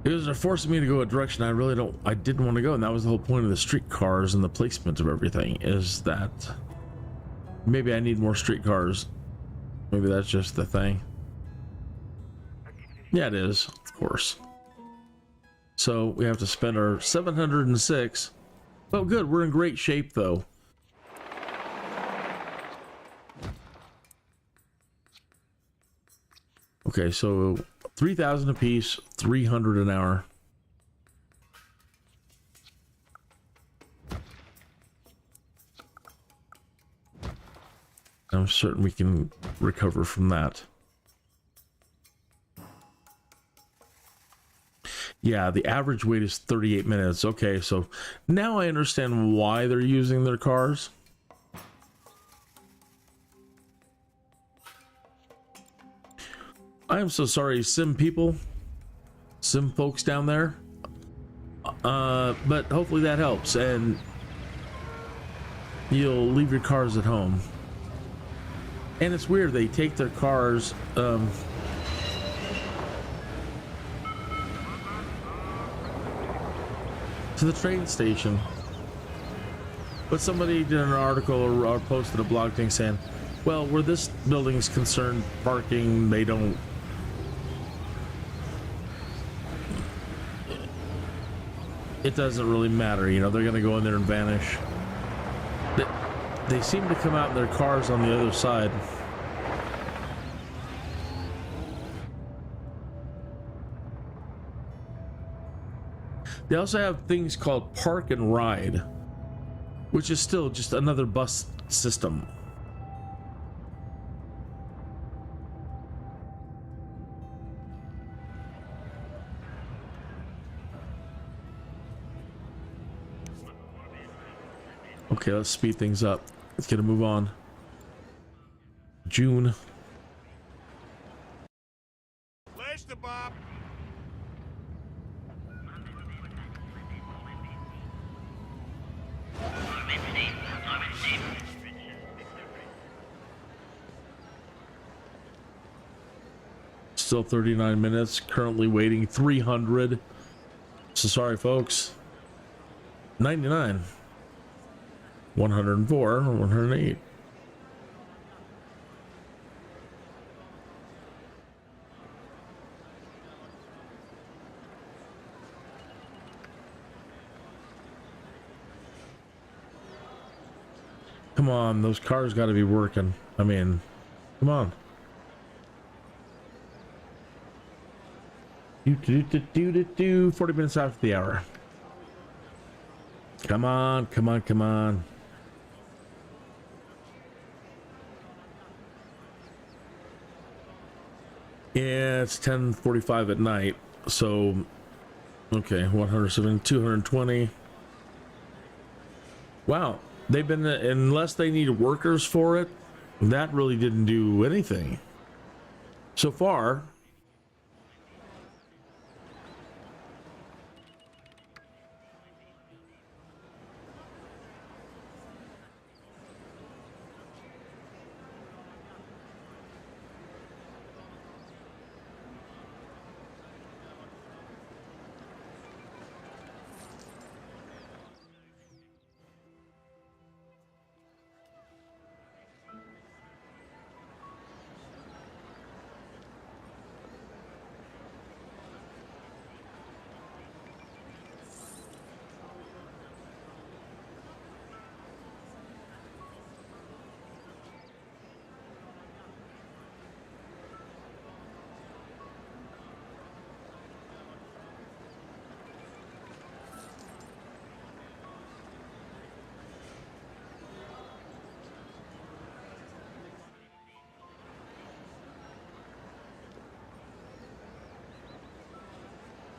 Because they're forcing me to go a direction I didn't want to go, and that was the whole point of the streetcars and the placement of everything, is that maybe I need more streetcars. Maybe that's just the thing. Yeah, it is, of course. So we have to spend our 706. Oh, good, we're in great shape though. Okay, so 3,000 apiece, 300 an hour. I'm certain we can recover from that. Yeah, the average wait is 38 minutes. Okay, so now I understand why they're using their cars. I am so sorry, Sim people, Sim folks down there. But hopefully that helps, and you'll leave your cars at home. And it's weird, they take their cars to the train station. But somebody did an article or posted a blog thing saying, well, where this building is concerned, parking, they don't. It doesn't really matter, you know, they're gonna go in there and vanish. They seem to come out in their cars on the other side. They also have things called park and ride, which is still just another bus system. Okay, let's speed things up. Let's get a move on. June. Flash the Bob. Still 39 minutes. Currently waiting 300. So sorry, folks. 99. 104, 108. Come on, those cars got to be working. I mean, come on. 40 minutes after the hour. Come on, come on, come on. Yeah, it's 10:45 at night, so okay, 170, 220. Wow, they've been, unless they need workers for it, that really didn't do anything so far.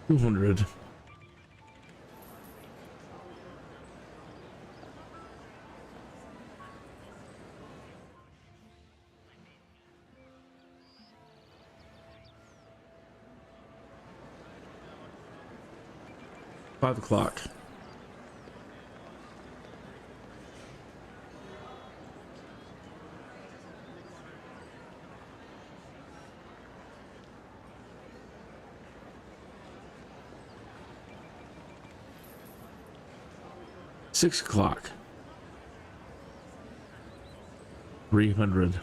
$200. $5. 6 o'clock. 300.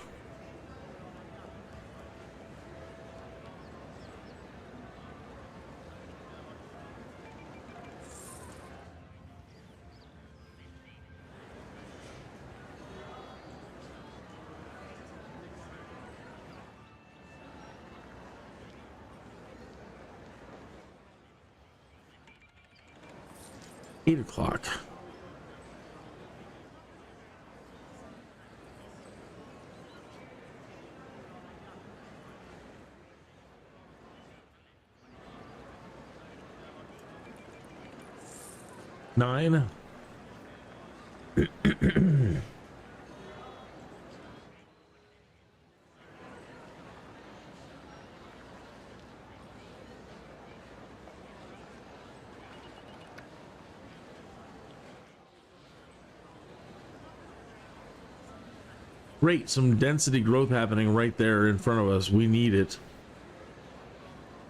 $8. 9. Great, some density growth happening right there in front of us. We need it.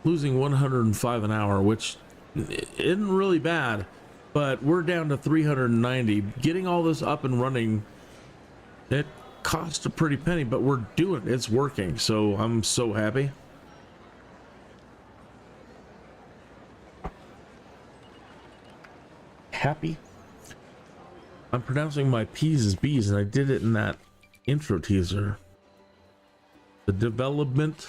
Losing 105 an hour, which isn't really bad, but we're down to 390. Getting all this up and running, it cost a pretty penny, but we're doing it. It's working, so I'm so happy. Happy? I'm pronouncing my P's as B's, and I did it in that intro teaser. The development.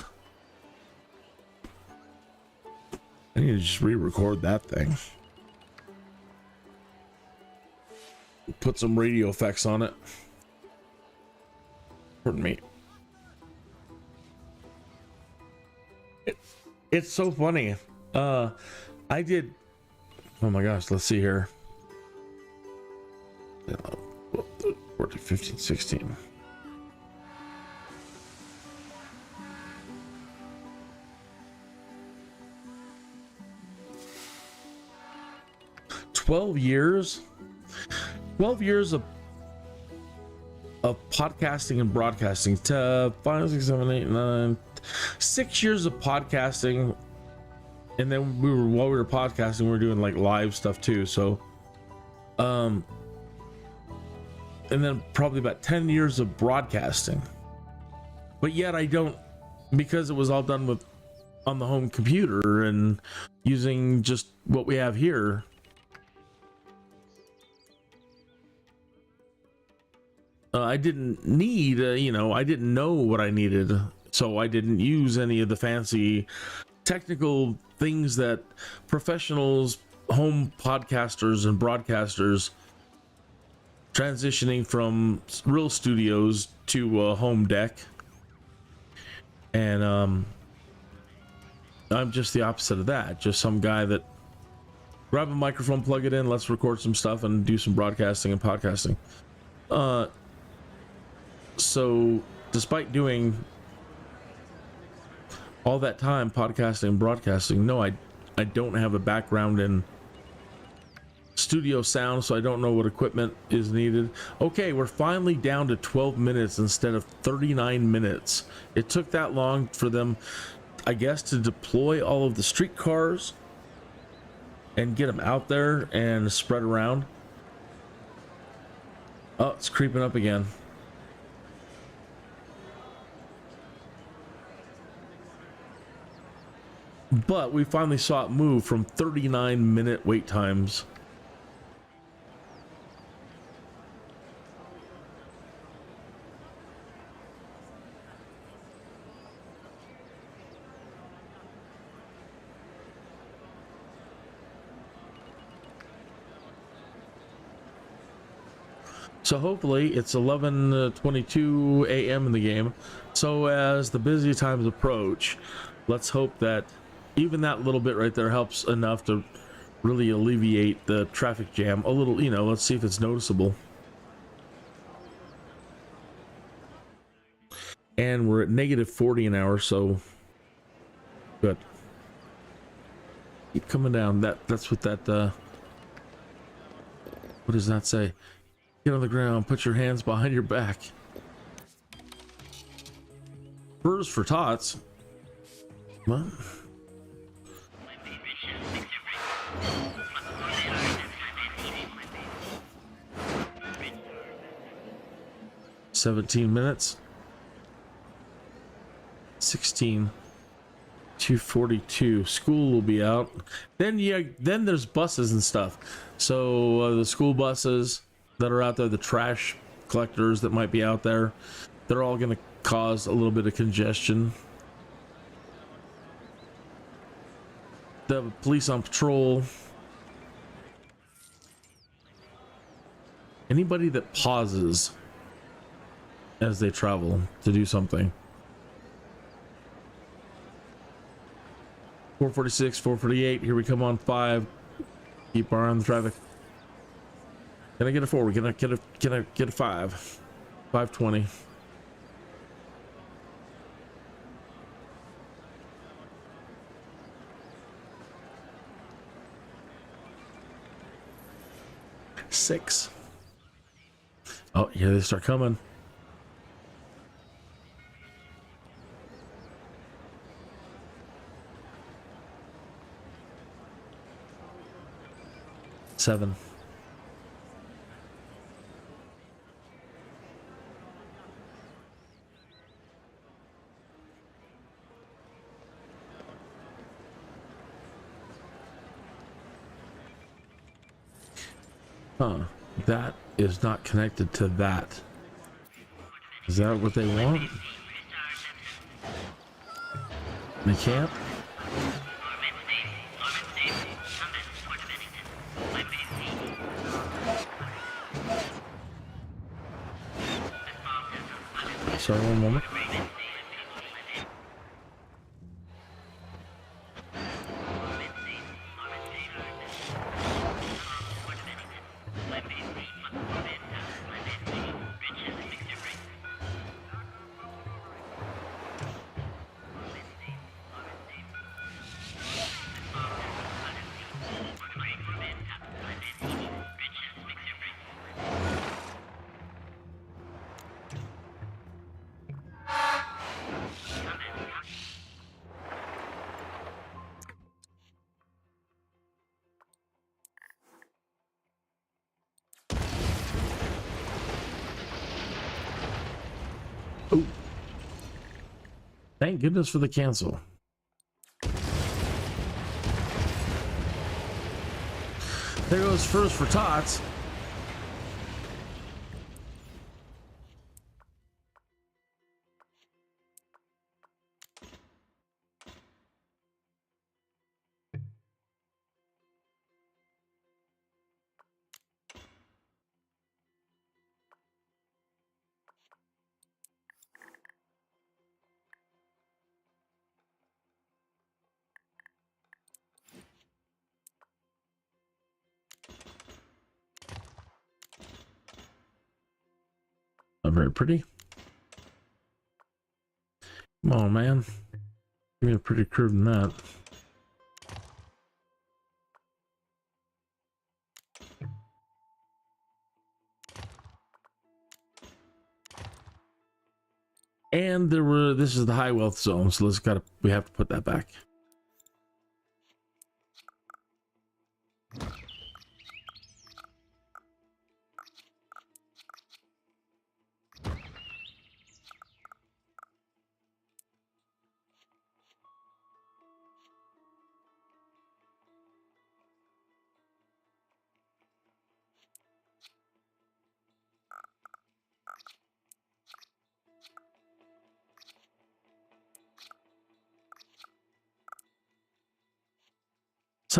I need to just re-record that thing. Put some radio effects on it. Pardon me. It's so funny. I did. Oh my gosh, let's see here. 14, 15, 16. $12 years of podcasting and broadcasting. 5, 6, 7, 8, 9, 6 years of podcasting, and then while we were podcasting, we were doing like live stuff too. So, and then probably about 10 years of broadcasting. But yet I don't, because it was all done with on the home computer and using just what we have here. I didn't need, I didn't know what I needed, so I didn't use any of the fancy technical things that professionals, home podcasters and broadcasters transitioning from real studios to a home deck. And I'm just the opposite of that, just some guy that grab a microphone, plug it in, let's record some stuff and do some broadcasting and podcasting. So despite doing all that time podcasting and broadcasting, no, I don't have a background in studio sound, so I don't know what equipment is needed. Okay, we're finally down to 12 minutes instead of 39 minutes. It took that long for them, I guess, to deploy all of the streetcars and get them out there and spread around. Oh, it's creeping up again. But we finally saw it move from 39-minute wait times. So hopefully it's 11:22 a.m. in the game. So as the busy times approach, let's hope that even that little bit right there helps enough to really alleviate the traffic jam a little. You know, let's see if it's noticeable. And we're at -40 an hour, so good. Keep coming down. That's what that what does that say? Get on the ground, put your hands behind your back. Furs for tots. What? "17 minutes. 16. 2:42. School will be out. Then there's buses and stuff. So the school buses that are out there, the trash collectors that might be out there, they're all going to cause a little bit of congestion. The police on patrol. Anybody that pauses as they travel to do something. 4:46, 4:48. Here we come on 5. Keep our eye on the traffic. Can I get a 4? Can I get a 5? 5:20. Six. Oh, here they start coming. Seven. Huh. That is not connected to that. Is that what they want? They can't? Sorry, one moment. Oh. Thank goodness for the cancel. There goes first for tots. Not very pretty. Come on, man. Give me a pretty curve than that. And this is the high wealth zone, so we have to put that back.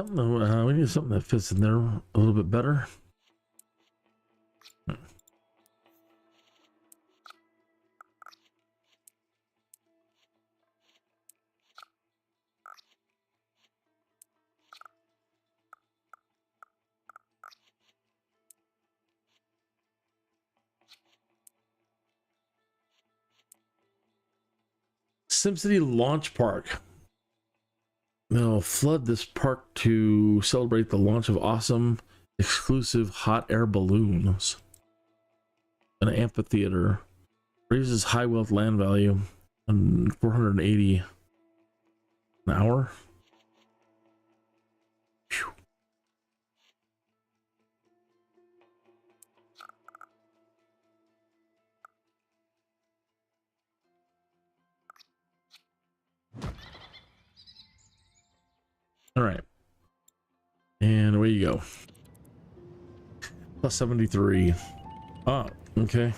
We need something that fits in there a little bit better. SimCITY Launch Park. They'll flood this park to celebrate the launch of awesome, exclusive hot air balloons. An amphitheater raises high wealth land value on 480 an hour. Whew. All right. And away you go. Plus 73. Oh, okay.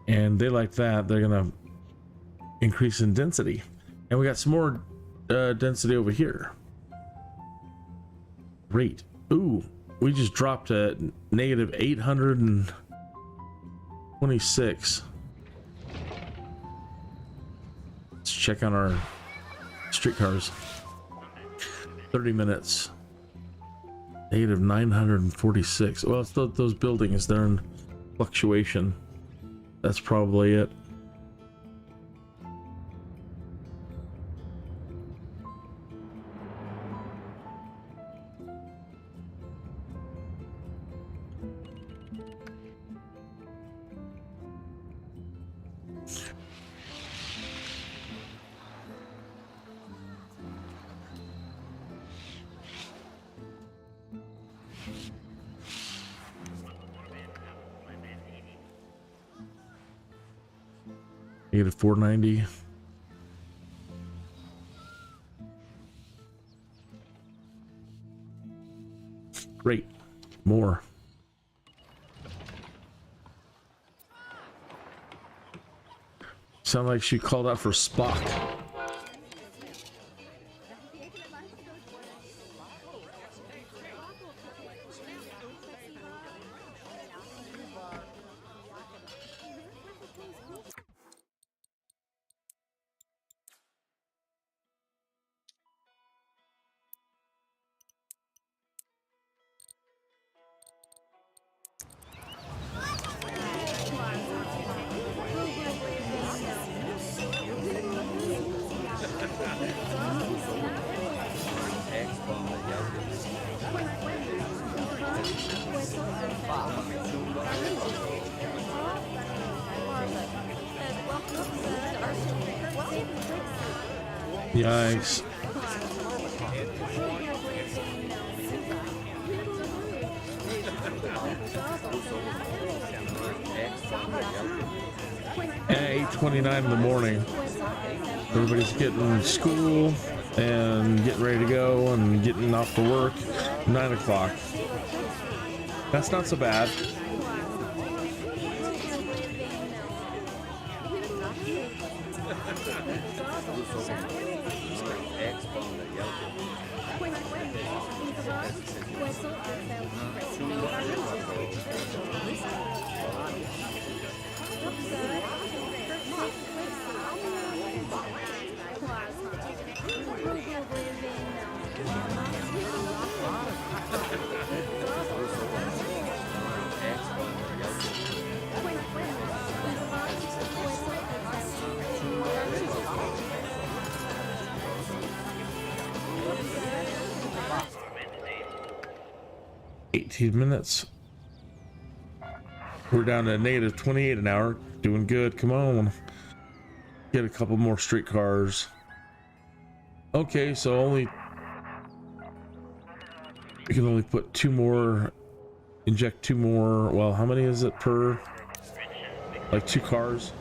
And they like that. They're going to increase in density. And we got some more density over here. Great. Ooh, we just dropped at negative 826. Let's check on our streetcars. 30 minutes. Negative 946. Well, it's those buildings. They're in fluctuation. That's probably it. Negative 490. Great. More. Sound like she called out for Spock. Yikes. At 8:29 in the morning, everybody's getting to school and getting ready to go and getting off for work. 9 o'clock. That's not so bad. 18 minutes. We're down to negative 28 an hour. Doing good. Come on. Get a couple more streetcars. Okay, so only... We can only put 2 more... Inject 2 more... Well, how many is it per... Like 2 cars?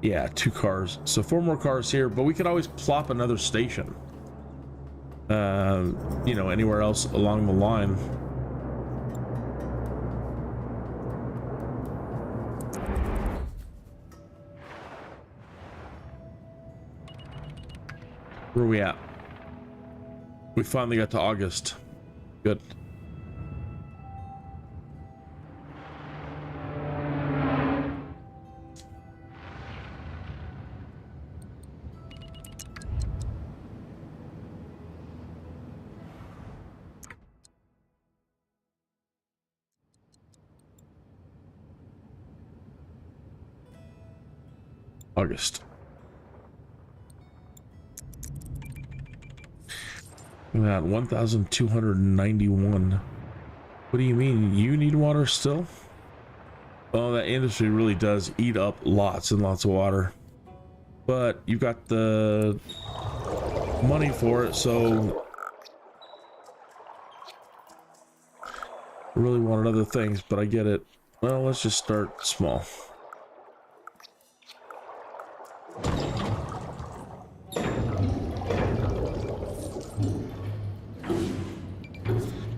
Yeah, 2 cars. So 4 more cars here, but we could always plop another station. You know, anywhere else along the line. Where are we at? We finally got to August. Good. August. We're at 1,291. What do you mean? You need water still? Oh, that industry really does eat up lots and lots of water. But you got the money for it, so I really wanted other things, but I get it. Well, let's just start small.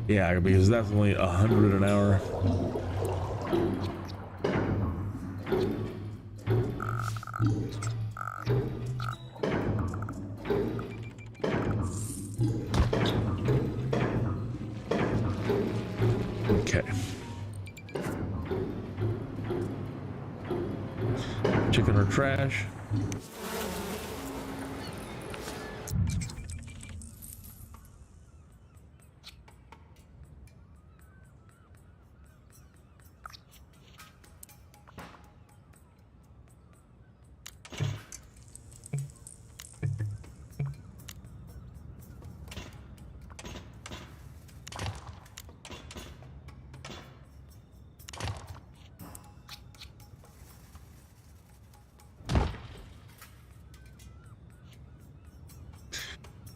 Yeah, because that's only 100 an hour. Okay. Chicken or trash.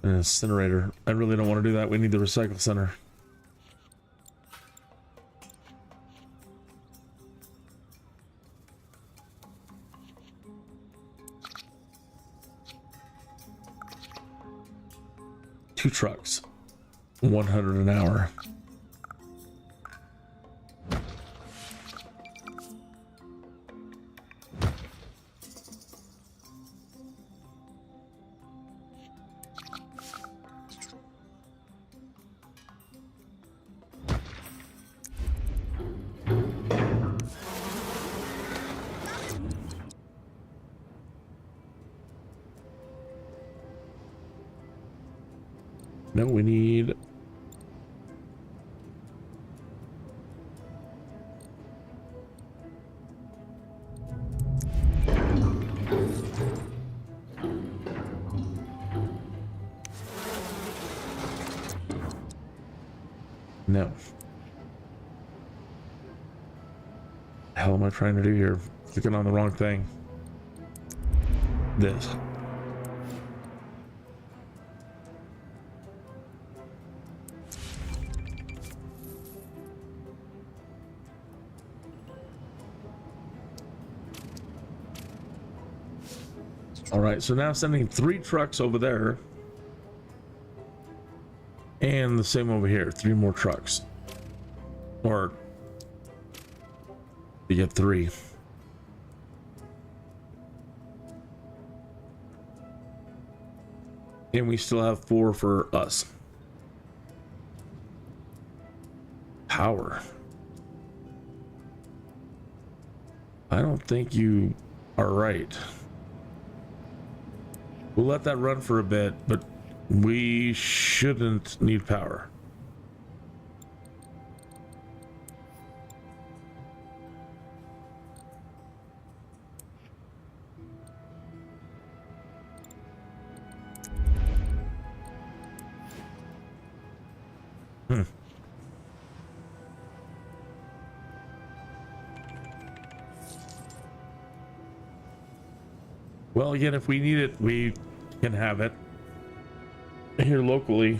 An incinerator. I really don't want to do that. We need the recycle center. Two trucks. 100 an hour. No, we need... No. The hell am I trying to do here? Clicking on the wrong thing. This. All right, so now sending 3 trucks over there. And the same over here, 3 more trucks. Or you get 3. And we still have 4 for us. Power. I don't think you are right. We'll let that run for a bit, but we shouldn't need power. Well, again, if we need it, we can have it here locally.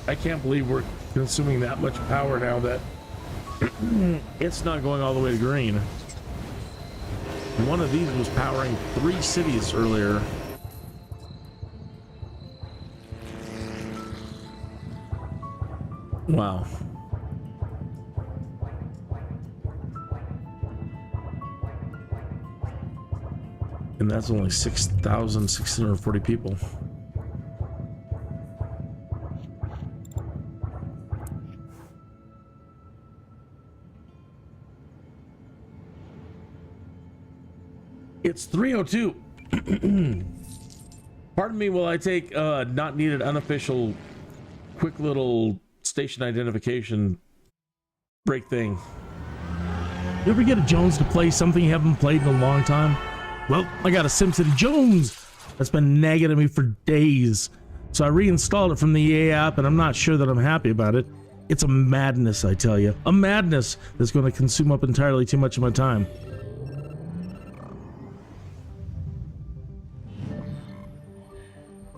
I can't believe we're consuming that much power now that it's not going all the way to green. One of these was powering 3 cities earlier. Wow. And that's only 6,640 people. It's 3:02. Pardon me while I take not needed unofficial quick little station identification break thing. You ever get a Jones to play something you haven't played in a long time? Well, I got a SimCITY Jones that's been nagging at me for days. So I reinstalled it from the EA app, and I'm not sure that I'm happy about it. It's a madness, I tell you. A madness that's going to consume up entirely too much of my time.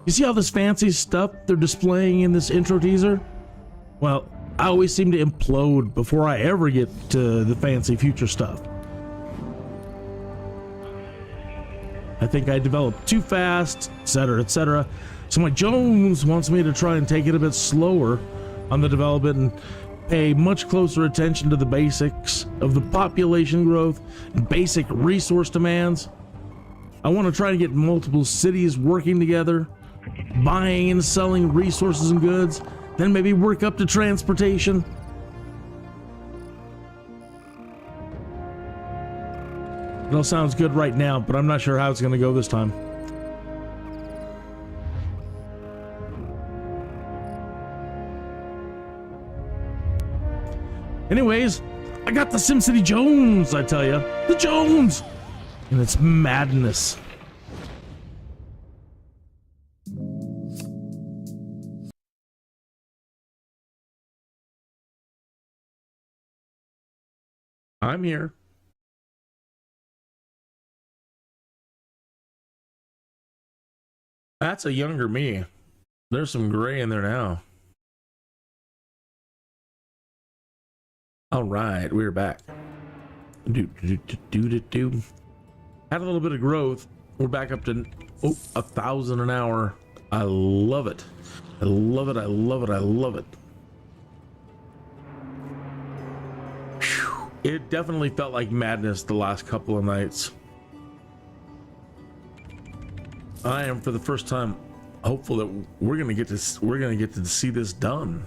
You see all this fancy stuff they're displaying in this intro teaser? Well, I always seem to implode before I ever get to the fancy future stuff. I think I developed too fast, etc., etc. So my Jones wants me to try and take it a bit slower on the development and pay much closer attention to the basics of the population growth and basic resource demands. I want to try to get multiple cities working together, buying and selling resources and goods, then maybe work up to transportation. It all sounds good right now, but I'm not sure how it's going to go this time. Anyways, I got the SimCITY Jones, I tell you. The Jones! And it's madness. I'm here. That's a younger me. There's some gray in there now. All right, we're back. Had a little bit of growth. We're back up to 1,000 an hour. I love it. I love it. I love it. I love it. Whew. It definitely felt like madness the last couple of nights. I am, for the first time, hopeful that we're gonna get to see this done.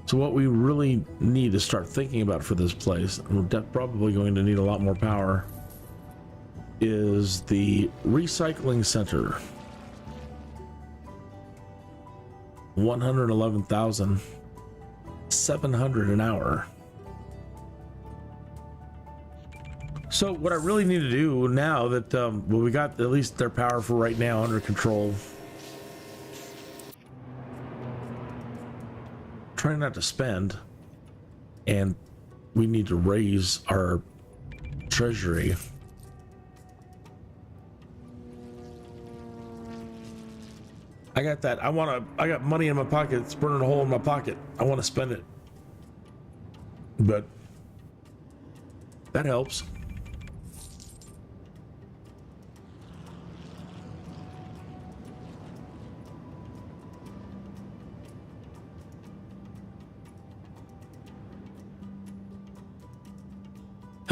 So what we really need to start thinking about for this place, and we're probably going to need a lot more power, is the recycling center. 111,700 an hour. So what I really need to do now that well, we got at least their power for right now under control. Trying not to spend, and we need to raise our treasury. I got that. I got money in my pocket. It's burning a hole in my pocket. I want to spend it, but that helps.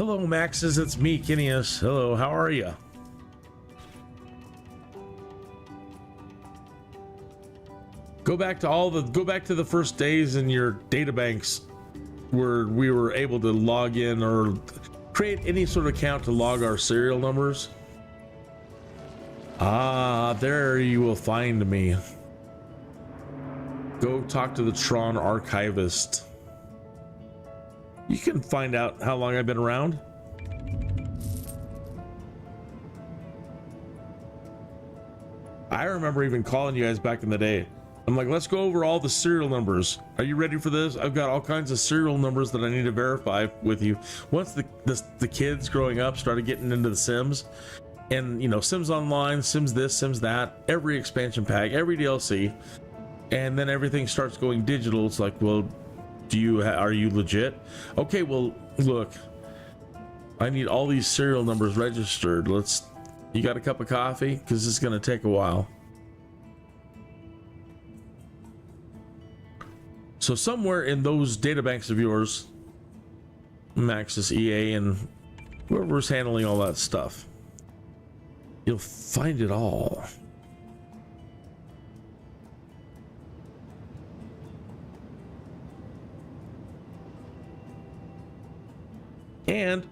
Hello, Maxes. It's me, Kinneas. Hello, how are you? Go back to the first days in your databanks where we were able to log in or create any sort of account to log our serial numbers. Ah, there you will find me. Go talk to the Tron archivist. You can find out how long I've been around. I remember even calling you guys back in the day. I'm like, let's go over all the serial numbers. Are you ready for this? I've got all kinds of serial numbers that I need to verify with you. Once the kids growing up started getting into the Sims, and you know, Sims Online, Sims this, Sims that, every expansion pack, every DLC, and then everything starts going digital. It's like, well, are you legit? Okay, well, look, I need all these serial numbers registered. You got a cup of coffee? Because it's going to take a while. So somewhere in those databanks of yours, Maxis, EA, and whoever's handling all that stuff, you'll find it all. And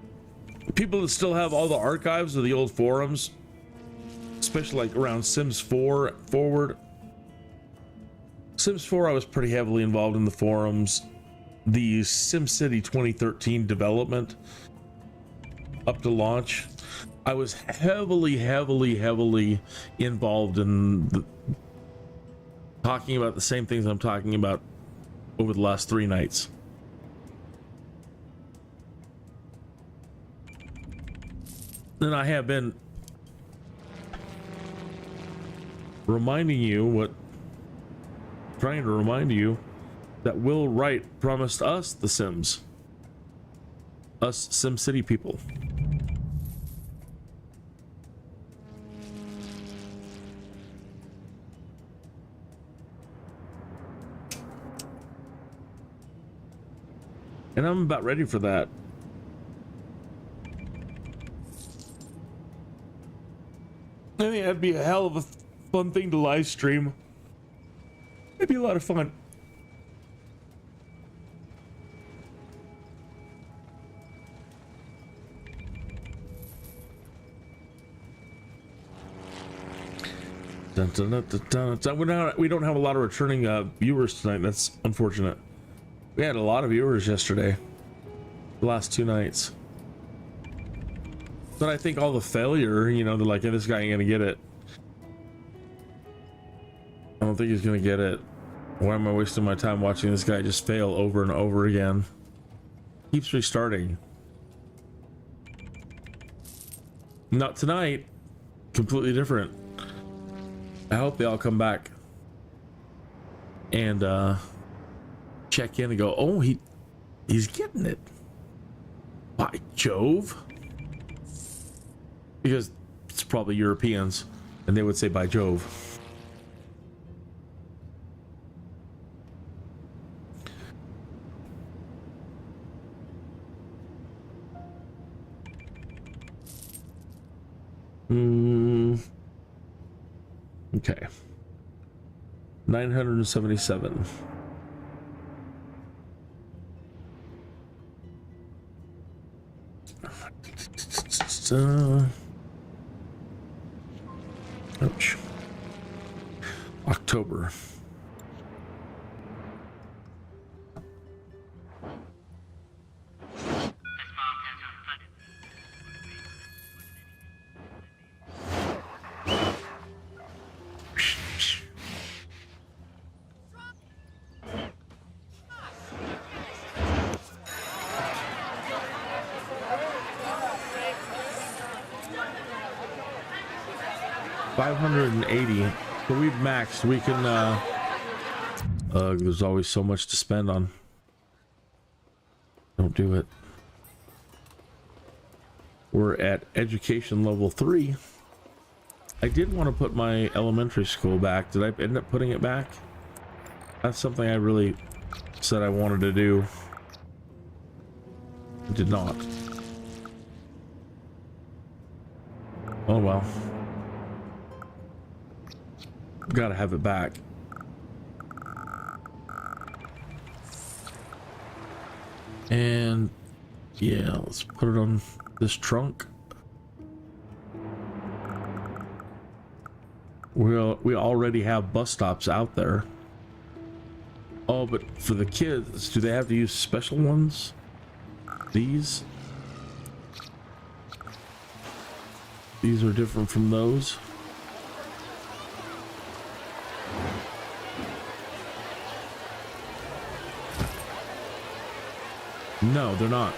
people that still have all the archives of the old forums, especially like around Sims 4 forward. Sims 4, I was pretty heavily involved in the forums. The SimCITY 2013 development up to launch, I was heavily involved in talking about the same things I'm talking about over the last 3 nights. And I have been trying to remind you that Will Wright promised us the Sims. Us SimCity people. And I'm about ready for that. I think that'd be a hell of a fun thing to live stream. It'd be a lot of fun. Dun, dun, dun, dun, dun, dun. We don't have a lot of returning viewers tonight. That's unfortunate. We had a lot of viewers yesterday, the last 2 nights. But I think all the failure, you know, they're like, hey, this guy ain't gonna get it. I don't think he's gonna get it. Why am I wasting my time watching this guy just fail over and over again? Keeps restarting. Not tonight. Completely different. I hope they all come back and check in and go, oh, he's getting it. By Jove. Because it's probably Europeans, and they would say by Jove. Okay. 977. Ouch. October. $580. So we've maxed. We can there's always so much to spend on. Don't do it. We're at education level 3. I did want to put my elementary school back. Did I end up putting it back? That's something I really said I wanted to do. I did not. Oh well. Gotta have it back. And yeah, let's put it on this trunk. We already have bus stops out there. Oh, but for the kids, do they have to use special ones? These are different from those. No, they're not.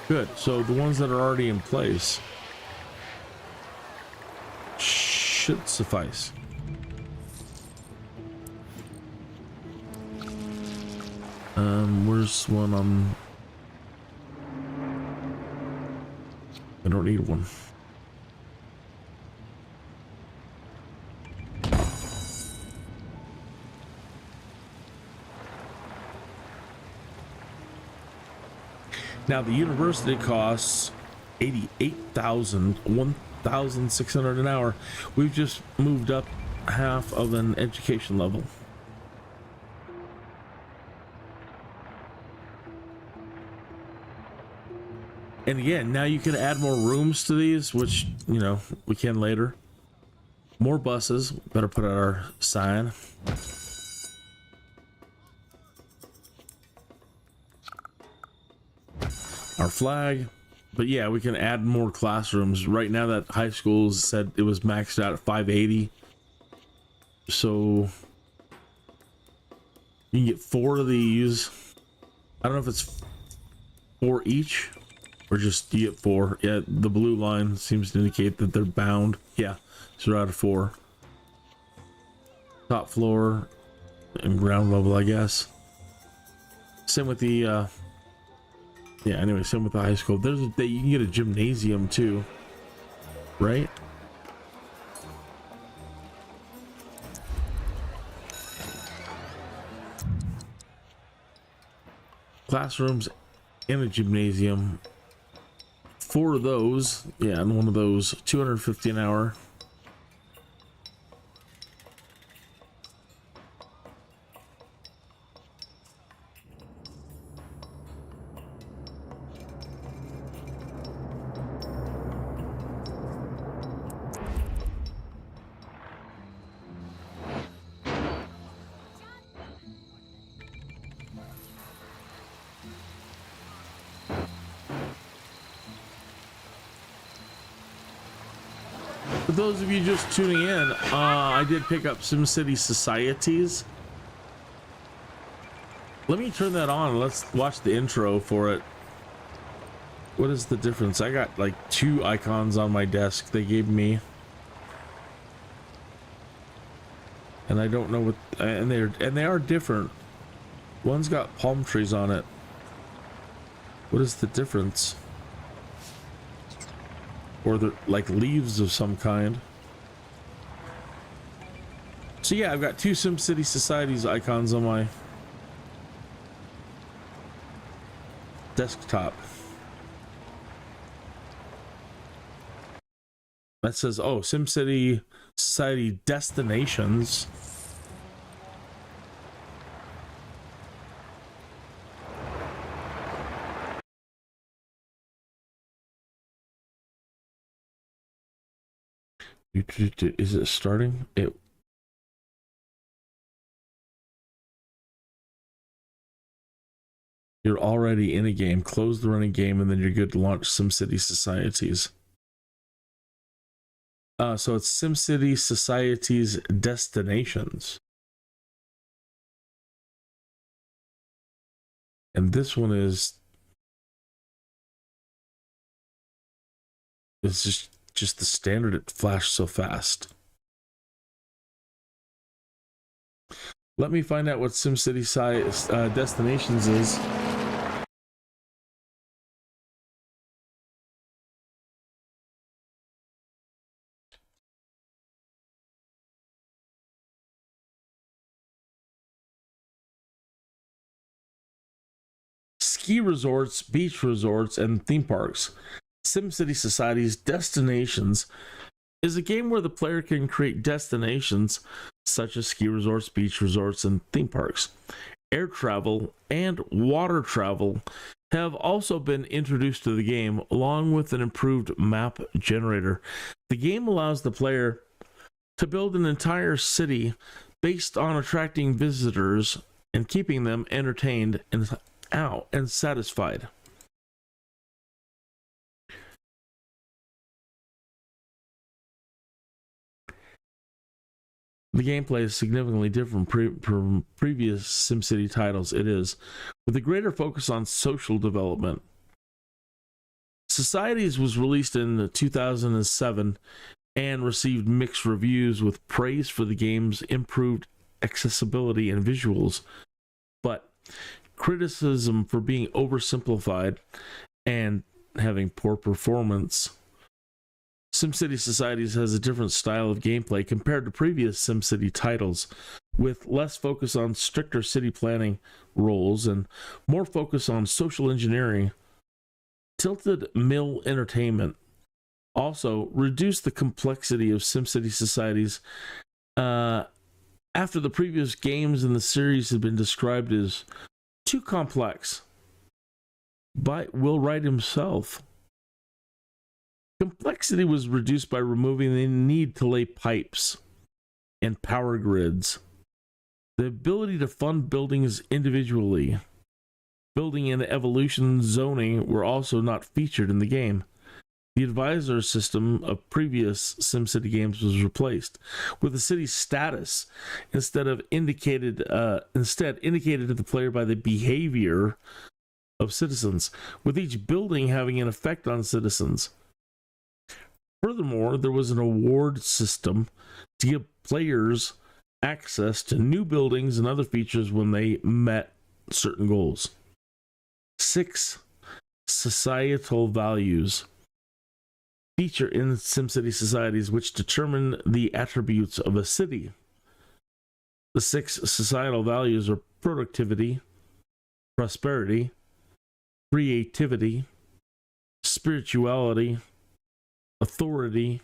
Good. So the ones that are already in place should suffice. Where's one on? I don't need one. Now the university costs 1,600 an hour. We've just moved up half of an education level. And again, now you can add more rooms to these, which, you know, we can later. More buses. Better put out our sign. Our flag. But yeah, we can add more classrooms. Right now that high school said it was maxed out at 580. So you can get 4 of these. I don't know if it's 4 each or just you get 4. Yeah, the blue line seems to indicate that they're bound. Yeah, so they're out of 4. Top floor and ground level, I guess. Same with the yeah, anyway, same with the high school. You can get a gymnasium too, right? Classrooms and a gymnasium. 4 of those, yeah, and one of those, 250 an hour. For those of you just tuning in, I did pick up SimCITY Societies. Let me turn that on. Let's watch the intro for it. What is the difference? I got like 2 icons on my desk they gave me. And I don't know what, and they are different. One's got palm trees on it. What is the difference? Or they're like leaves of some kind. So yeah, I've got 2 SimCITY Societies icons on my desktop. That says, oh, SimCITY Society Destinations. Is it starting? You're already in a game. Close the running game, and then you're good to launch SimCITY Societies. So it's SimCITY Societies Destinations. And this one is just the standard. It flashed so fast. Let me find out what SimCITY Destinations is. ski resorts, beach resorts, and theme parks. SimCity Society's Destinations is a game where the player can create destinations such as ski resorts, beach resorts, and theme parks. Air travel and water travel have also been introduced to the game, along with an improved map generator. The game allows the player to build an entire city based on attracting visitors and keeping them entertained and satisfied. The gameplay is significantly different from previous SimCity titles. It is, with a greater focus on social development. Societies was released in 2007 and received mixed reviews, with praise for the game's improved accessibility and visuals, but criticism for being oversimplified and having poor performance. SimCity Societies has a different style of gameplay compared to previous SimCity titles, with less focus on stricter city planning roles and more focus on social engineering. Tilted Mill Entertainment also reduced the complexity of SimCity Societies after the previous games in the series had been described as too complex by Will Wright himself. Complexity was reduced by removing the need to lay pipes and power grids. The ability to fund buildings individually. Building and evolution zoning were also not featured in the game. The advisor system of previous SimCity games was replaced, with the city's status instead indicated to the player by the behavior of citizens, with each building having an effect on citizens. Furthermore, there was an award system to give players access to new buildings and other features when they met certain goals. 6 societal values feature in SimCity Societies, which determine the attributes of a city. The 6 societal values are productivity, prosperity, creativity, spirituality, authority,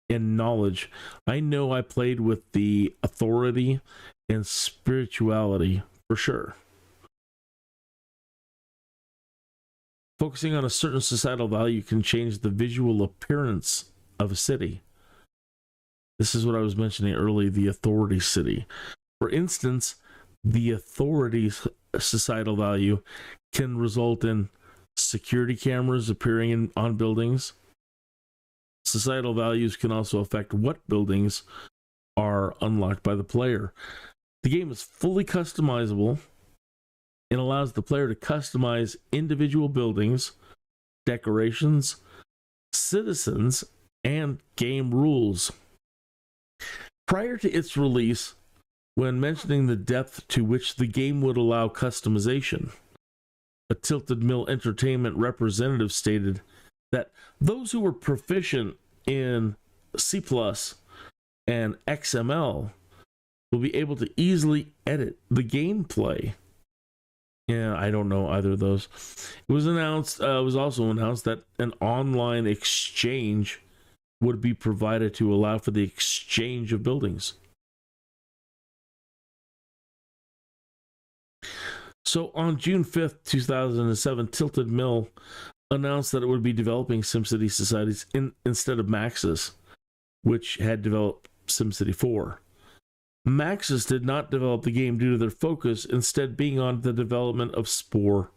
and knowledge. I know I played with the authority and spirituality for sure. Focusing on a certain societal value can change the visual appearance of a city. This is what I was mentioning earlier, the authority city. For instance, the authority societal value can result in security cameras appearing on buildings. Societal values can also affect what buildings are unlocked by the player. The game is fully customizable and allows the player to customize individual buildings, decorations, citizens, and game rules. Prior to its release, when mentioning the depth to which the game would allow customization, a Tilted Mill Entertainment representative stated that those who were proficient in C+ and XML will be able to easily edit the gameplay. Yeah, I don't know either of those. It was also announced that an online exchange would be provided to allow for the exchange of buildings. So on June 5th, 2007, Tilted Mill announced that it would be developing SimCity Societies instead of Maxis, which had developed SimCity 4. Maxis did not develop the game due to their focus instead being on the development of Spore.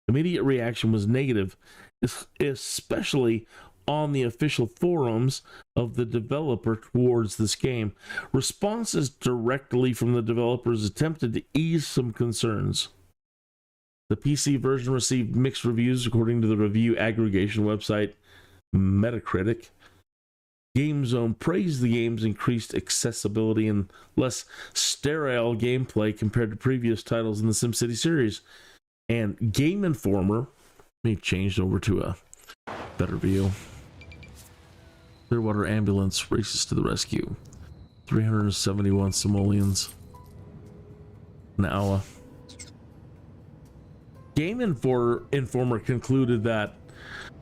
Immediate reaction was negative, especially on the official forums of the developer towards this game. Responses directly from the developers attempted to ease some concerns. The PC version received mixed reviews according to the review aggregation website Metacritic. GameZone praised the game's increased accessibility and less sterile gameplay compared to previous titles in the SimCity series. And Game Informer, may changed over to a better view. Clearwater ambulance races to the rescue. 371 simoleons an hour. Game Informer concluded that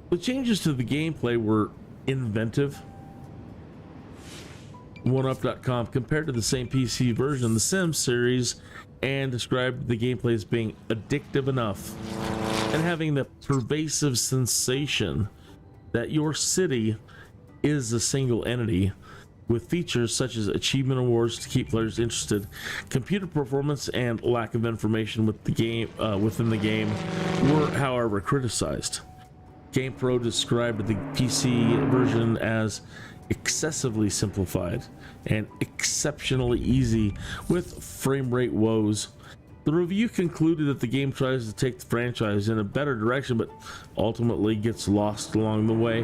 the changes to the gameplay were inventive. 1up.com compared to the same PC version of the Sims series and described the gameplay as being addictive enough and having the pervasive sensation that your city is a single entity, with features such as achievement awards to keep players interested. Computer performance and lack of information with the game within the game were, however, criticized. GamePro described the PC version as excessively simplified and exceptionally easy with frame rate woes. The review concluded that the game tries to take the franchise in a better direction, but ultimately gets lost along the way.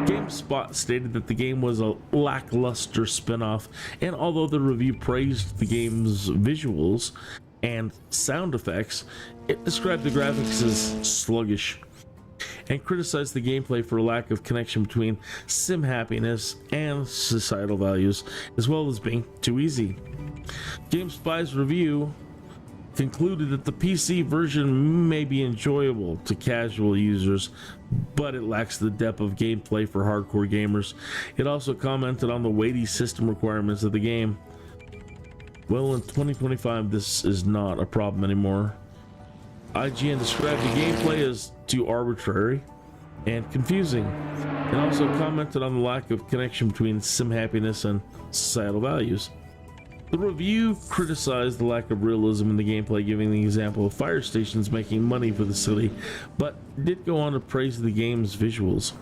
GameSpot stated that the game was a lackluster spin-off, and although the review praised the game's visuals and sound effects, it described the graphics as sluggish and criticized the gameplay for a lack of connection between sim happiness and societal values, as well as being too easy. GameSpy's review concluded that the PC version may be enjoyable to casual users, but it lacks the depth of gameplay for hardcore gamers. It also commented on the weighty system requirements of the game. Well, in 2025, this is not a problem anymore. IGN described the gameplay as too arbitrary and confusing, and also commented on the lack of connection between sim happiness and societal values. The review criticized the lack of realism in the gameplay, giving the example of fire stations making money for the city, but did go on to praise the game's visuals.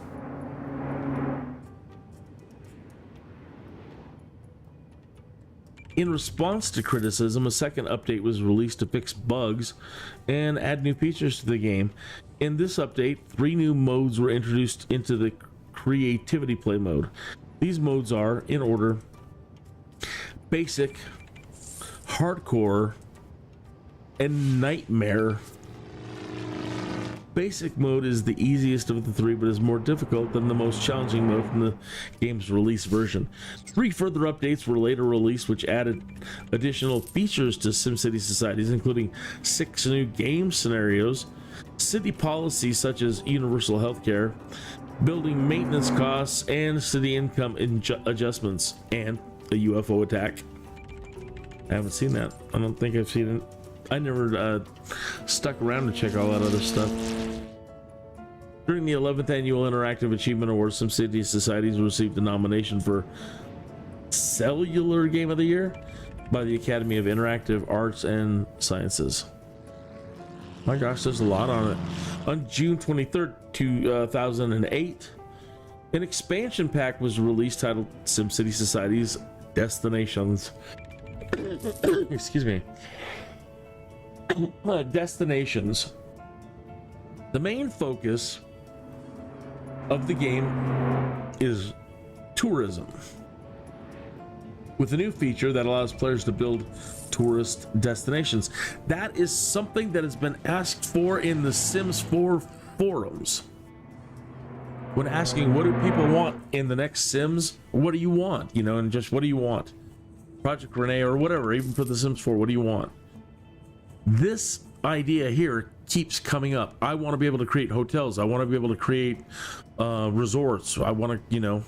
In response to criticism, a second update was released to fix bugs and add new features to the game. In this update, 3 new modes were introduced into the creativity play mode. These modes are, in order, basic, hardcore, and nightmare. Basic mode is the easiest of the 3, but is more difficult than the most challenging mode from the game's release version. 3 further updates were later released, which added additional features to SimCity Societies, including 6 new game scenarios, city policies such as universal healthcare, building maintenance costs, and city income adjustments, and a UFO attack. I haven't seen that. I don't think I've seen it. I never stuck around to check all that other stuff. During the 11th Annual Interactive Achievement Awards, SimCity Societies received a nomination for Cellular Game of the Year by the Academy of Interactive Arts and Sciences. My gosh, there's a lot on it. On June 23rd, 2008, an expansion pack was released titled SimCity Societies Destinations. Excuse me. Destinations. The main focus of the game is tourism, with a new feature that allows players to build tourist destinations. That is something that has been asked for in the Sims 4 forums. When asking what do people want in the next Sims, what do you want, you know, and just what do you want, Project Renee or whatever, even for the Sims 4, what do you want? This idea here keeps coming up. I want to be able to create hotels. I want to be able to create resorts. I want to, you know.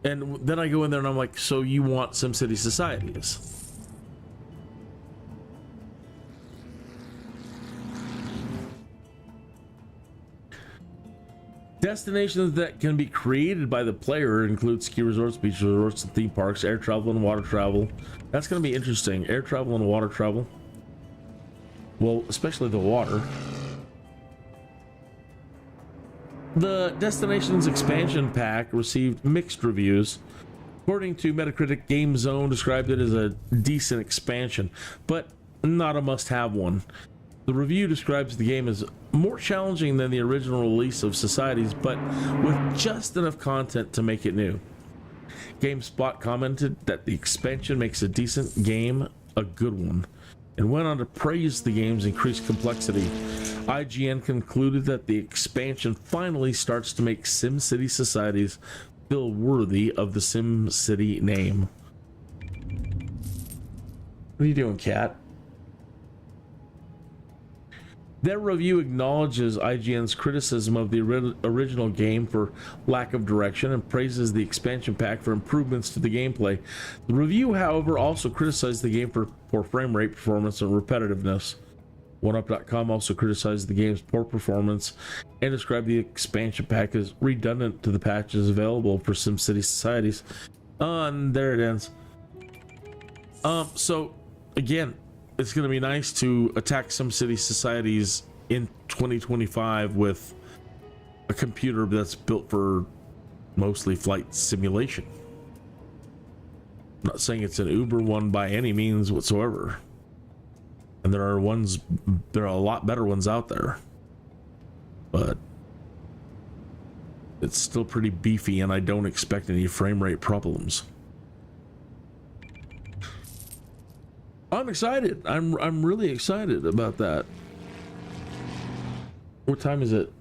And then I go in there and I'm like, so you want SimCity Societies? Destinations that can be created by the player include ski resorts, beach resorts, and theme parks, air travel, and water travel. That's going to be interesting. Air travel and water travel. Well, especially the water. The Destinations expansion pack received mixed reviews. According to Metacritic, Game Zone described it as a decent expansion, but not a must-have one. The review describes the game as more challenging than the original release of Societies, but with just enough content to make it new. GameSpot commented that the expansion makes a decent game a good one, and went on to praise the game's increased complexity. IGN concluded that the expansion finally starts to make SimCity Societies feel worthy of the SimCity name. What are you doing, cat? Their review acknowledges IGN's criticism of the original game for lack of direction and praises the expansion pack for improvements to the gameplay. The review, however, also criticized the game for poor frame rate, performance, and repetitiveness. OneUp.com also criticized the game's poor performance and described the expansion pack as redundant to the patches available for SimCity Societies. And there it ends. So again, it's going to be nice to attack SimCity Societies in 2025 with a computer that's built for mostly flight simulation. I'm not saying it's an Uber one by any means whatsoever. And there are a lot better ones out there. But it's still pretty beefy, and I don't expect any frame rate problems. I'm excited. I'm really excited about that. What time is it?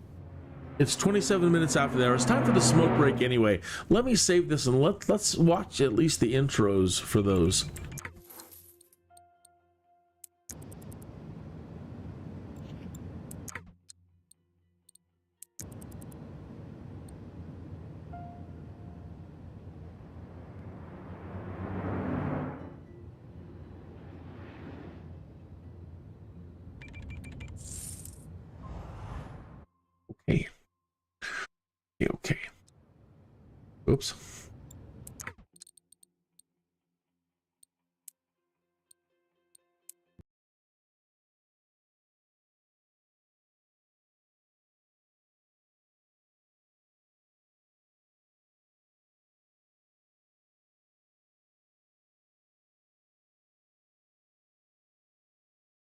It's 27 minutes after the hour. It's time for the smoke break anyway. Let me save this and let's watch at least the intros for those. Okay. Oops.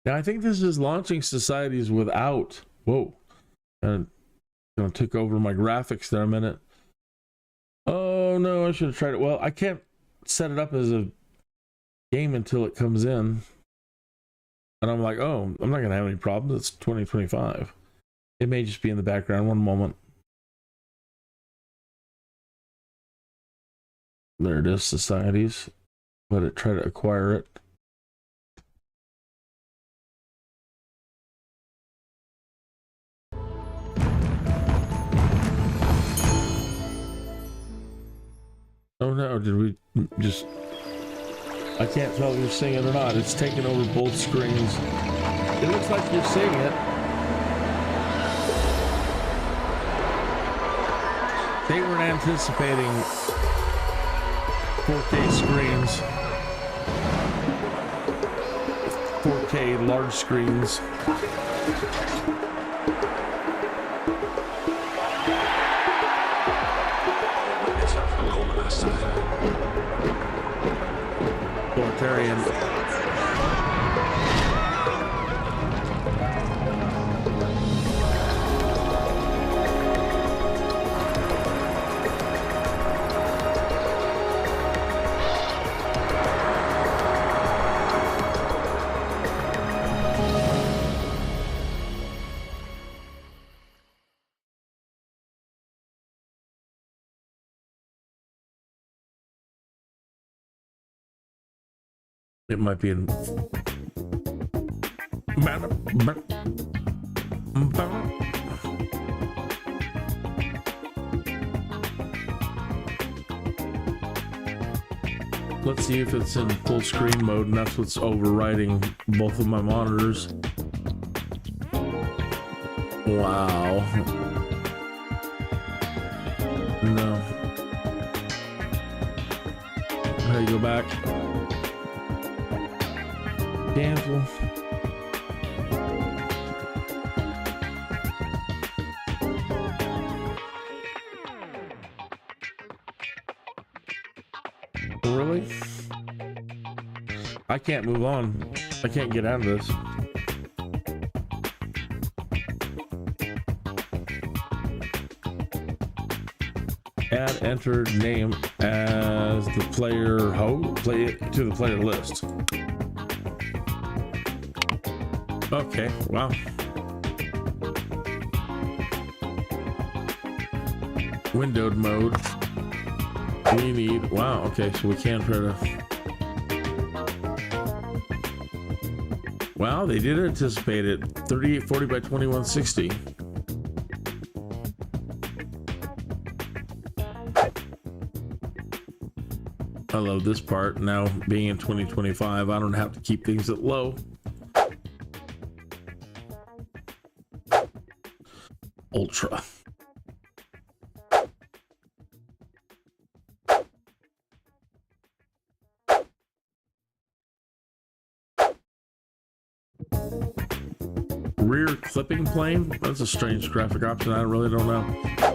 Now I think this is launching societies without. Whoa. And gonna take over my graphics there a minute. Oh no, I should have tried it. Well, I can't set it up as a game until it comes in. And I'm like, oh, I'm not gonna have any problems. It's 2025. It may just be in the background. One moment. There it is, societies. Let it try to acquire it. Oh no, did we just... I can't tell if you're seeing it or not. It's taking over both screens. It looks like you're seeing it. They weren't anticipating 4K screens. 4K large screens. Authoritarian. It might be in. Let's see if it's in full screen mode, and that's what's overriding both of my monitors. Wow. No. How do you go back? Cancel. Really? I can't move on. I can't get out of this. Add entered name as the player play it to the player list. Okay, wow. Windowed mode. We need, wow, okay, so we can try to. Wow, they did anticipate it. 3840 by 2160. I love this part. Now, being in 2025, I don't have to keep things at low. Ultra. Rear clipping plane. That's a strange graphic option. I really don't know.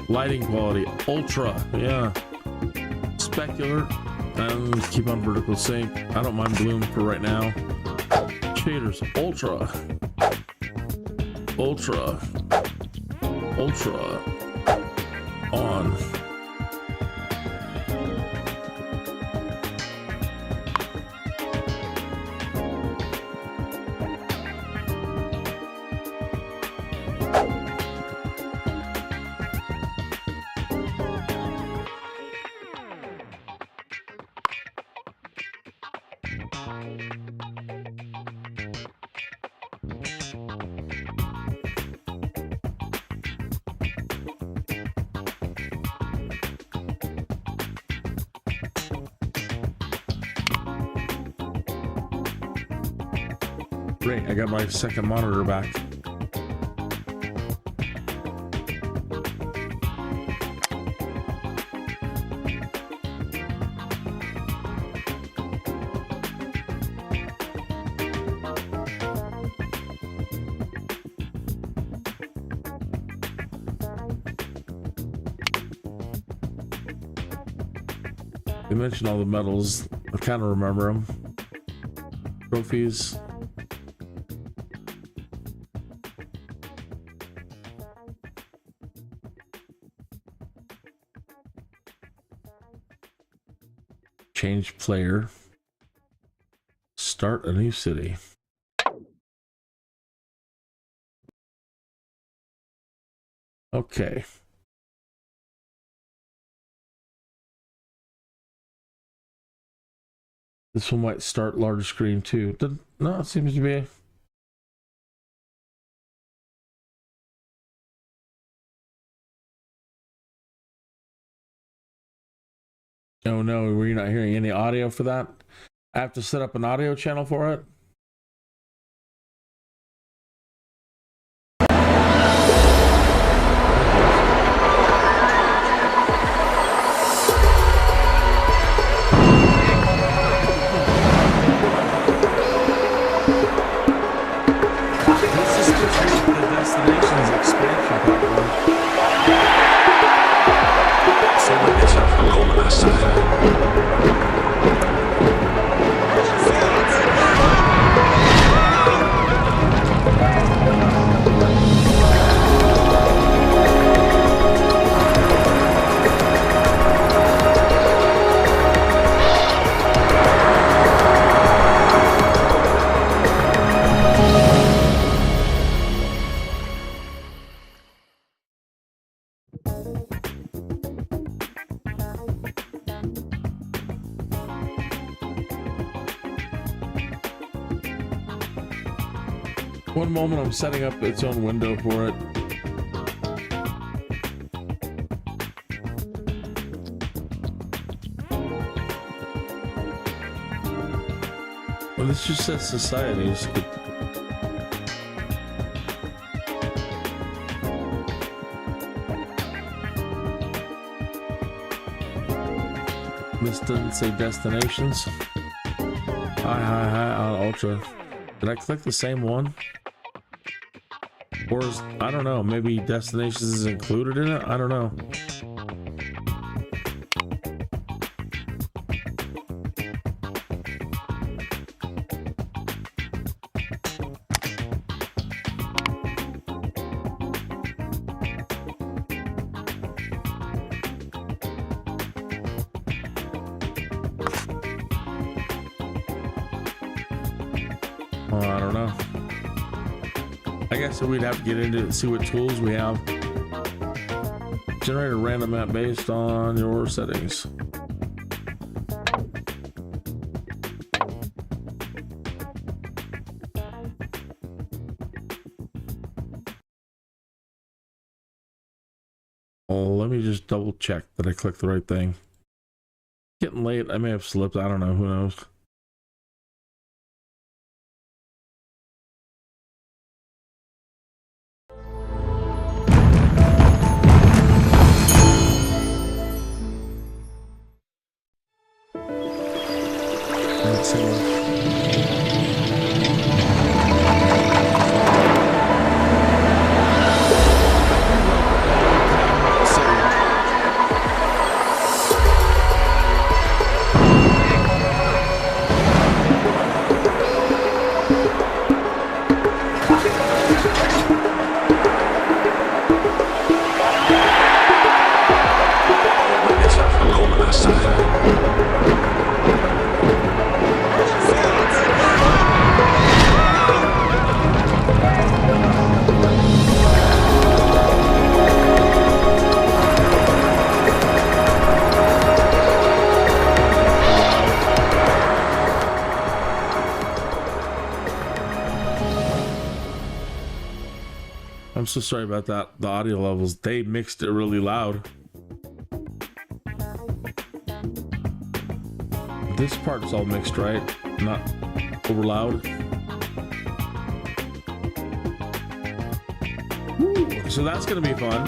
Lighting quality. Ultra. Yeah. Specular. And keep on vertical sync. I don't mind bloom for right now. Shaders. Ultra. Ultra. Ultra. On. Great, I got my second monitor back. They mentioned all the medals. I kind of remember them. Trophies. Change player. Start a new city. Okay. This one might start large screen too. No, it seems to be. Oh no, were you not hearing any audio for that? I have to set up an audio channel for it. One moment, I'm setting up its own window for it. Well, this just says societies. This doesn't say destinations. Hi on Ultra. Did I click the same one? Or is, I don't know, maybe destinations is included in it? I don't know. Oh, I don't know. I guess we'd have to get into it and see what tools we have. Generate a random map based on your settings. just double check that I clicked the right thing. Getting late. I may have slipped. I don't know. Who knows? Let's see. I'm so sorry about that. The audio levels, they mixed it really loud. This part's all mixed, right? Not over loud. Ooh, so that's gonna be fun.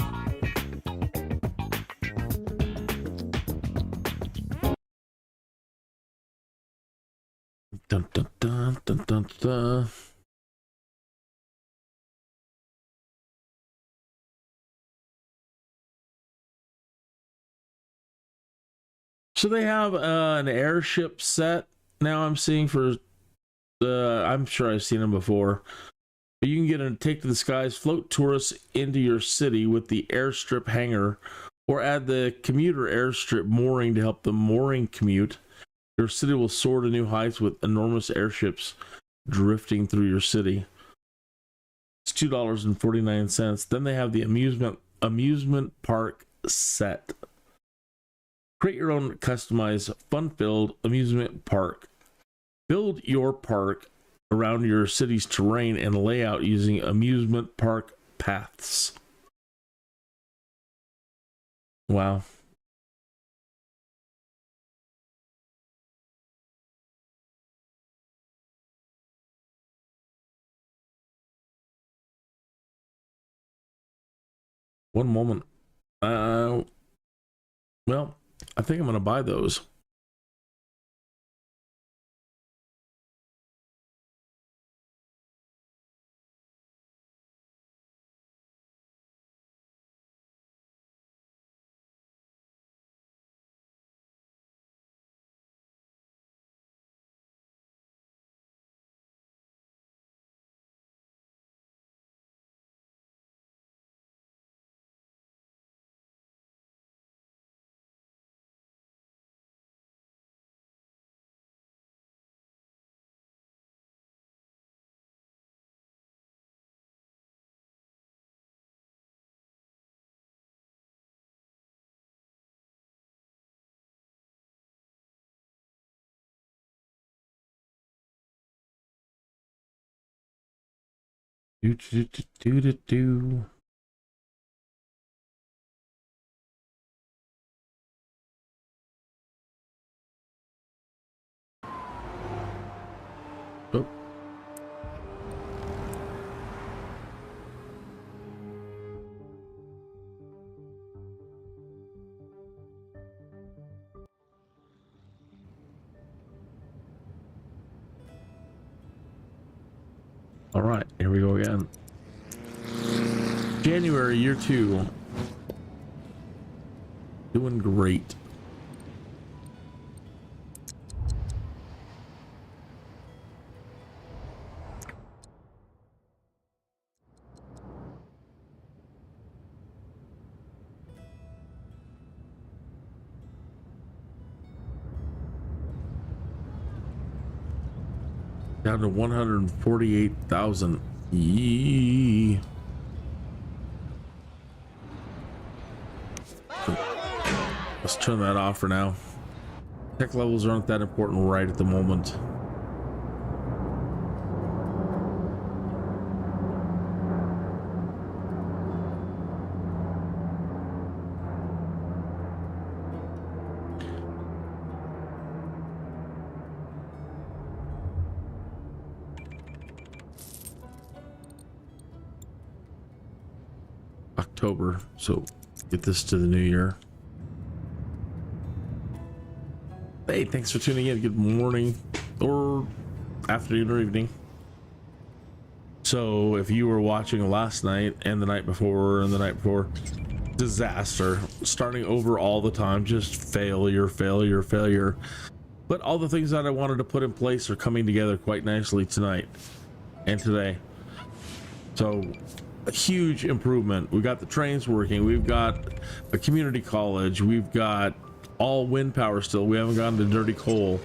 Dun dun dun dun dun dun. So they have an airship set now. I'm seeing for I'm sure I've seen them before. But you can get a take to the skies, float tourists into your city with the airstrip hangar, or add the commuter airstrip mooring to help the mooring commute. Your city will soar to new heights with enormous airships drifting through your city. It's $2.49. Then they have the amusement park set. Create your own customized, fun-filled amusement park. Build your park around your city's terrain and layout using amusement park paths. Wow. One moment. Well, I think I'm going to buy those. Do. Oh. All right, here we go again. January, year 2. Doing great. Down to 148,000. Yee. Let's turn that off for now. Tech levels aren't that important right at the moment. October, so get this to the new year. Hey, thanks for tuning in. Good morning or afternoon or evening. So if you were watching last night and the night before and the night before, disaster, starting over all the time, just failure. But all the things that I wanted to put in place are coming together quite nicely tonight and today. So a huge improvement. We got the trains working. We've got a community college. We've got all wind power still. We haven't gotten to dirty coal.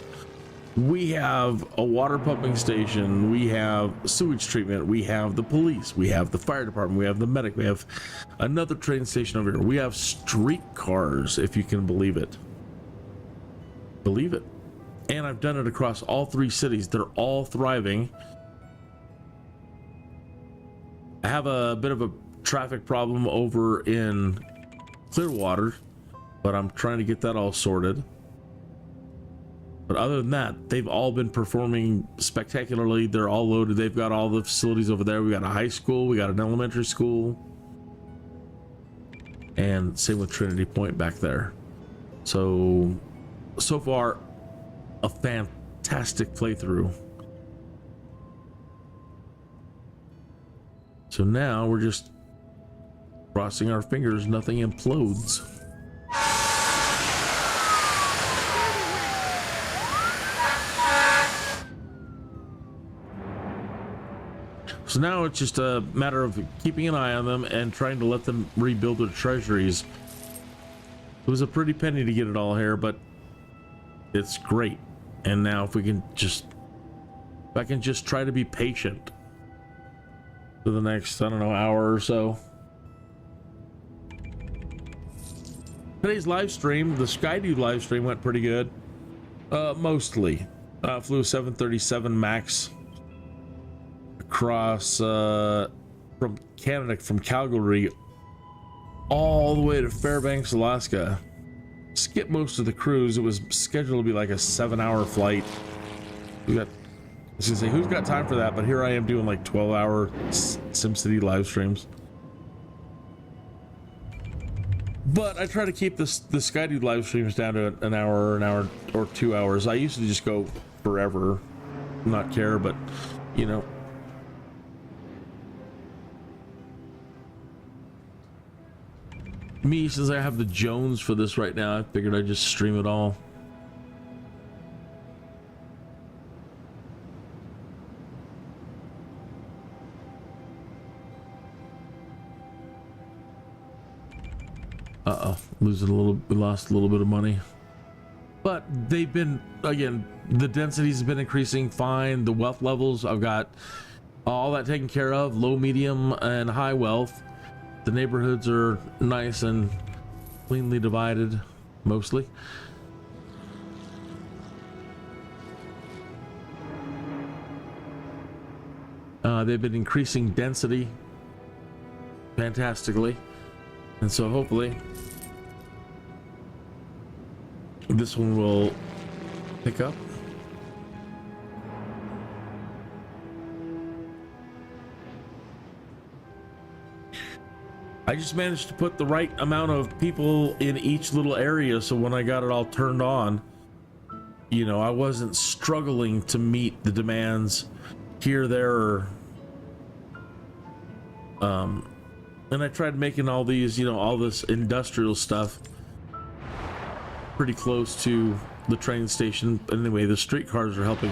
We have a water pumping station. We have sewage treatment. We have the police. We have the fire department. We have the medic. We have another train station over here. We have streetcars, if you can believe it. Believe it. And I've done it across all 3 cities. They're all thriving. I have a bit of a traffic problem over in Clearwater, but I'm trying to get that all sorted. But other than that, they've all been performing spectacularly. They're all loaded. They've got all the facilities over there. We got a high school. We got an elementary school. And same with Trinity Point back there. So far, a fantastic playthrough. So now we're just crossing our fingers nothing implodes. So now it's just a matter of keeping an eye on them and trying to let them rebuild their treasuries. It was a pretty penny to get it all here, but it's great. And now if I can just try to be patient for the next, I don't know, hour or so. Today's live stream, the SkyDude live stream went pretty good. Mostly. Flew 737 MAX across from Canada, from Calgary all the way to Fairbanks, Alaska. Skipped most of the cruise. It was scheduled to be like a 7-hour flight. I was gonna say, who's got time for that? But here I am doing like 12-hour SimCITY live streams. But I try to keep the SkyDude live streams down to an hour or 2 hours. I used to just go forever, not care, but you know. Me, since I have the Jones for this right now, I figured I'd just stream it all. We lost a little bit of money. But they've been, again, the density's been increasing fine. The wealth levels, I've got all that taken care of, low, medium, and high wealth. The neighborhoods are nice and cleanly divided, mostly. They've been increasing density fantastically. And so hopefully this one will pick up. I just managed to put the right amount of people in each little area, so when I got it all turned on, you know, I wasn't struggling to meet the demands here, there, or and I tried making all these, you know, all this industrial stuff pretty close to the train station. But anyway, the streetcars are helping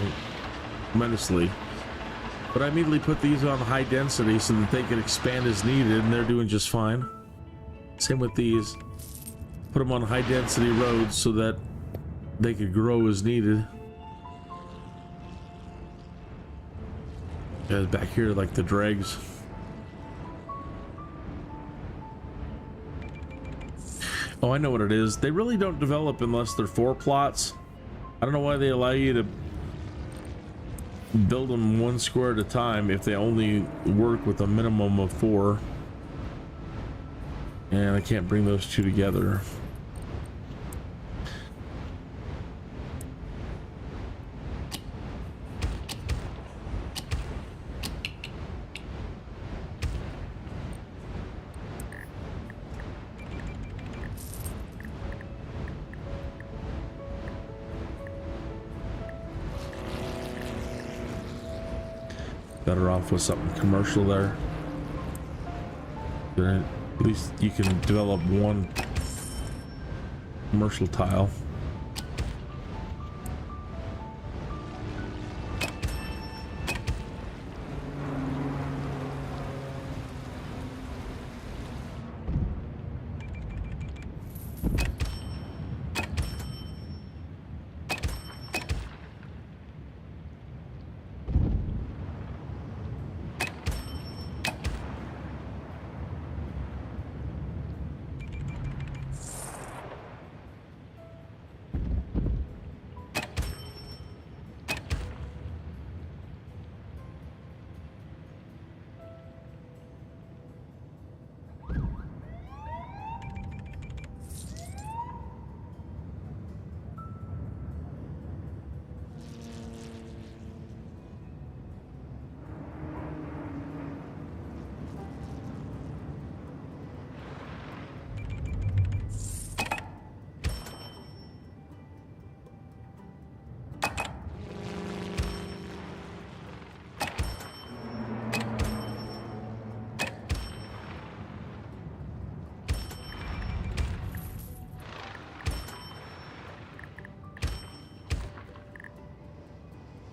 tremendously. But I immediately put these on high density so that they could expand as needed, and they're doing just fine. Same with these. Put them on high density roads so that they could grow as needed. Guys back here like the dregs. Oh, I know what it is. They really don't develop unless they're 4 plots. I don't know why they allow you to build them 1 square at a time if they only work with a minimum of 4. And I can't bring those two together. Better off with something commercial there. Then at least you can develop one commercial tile.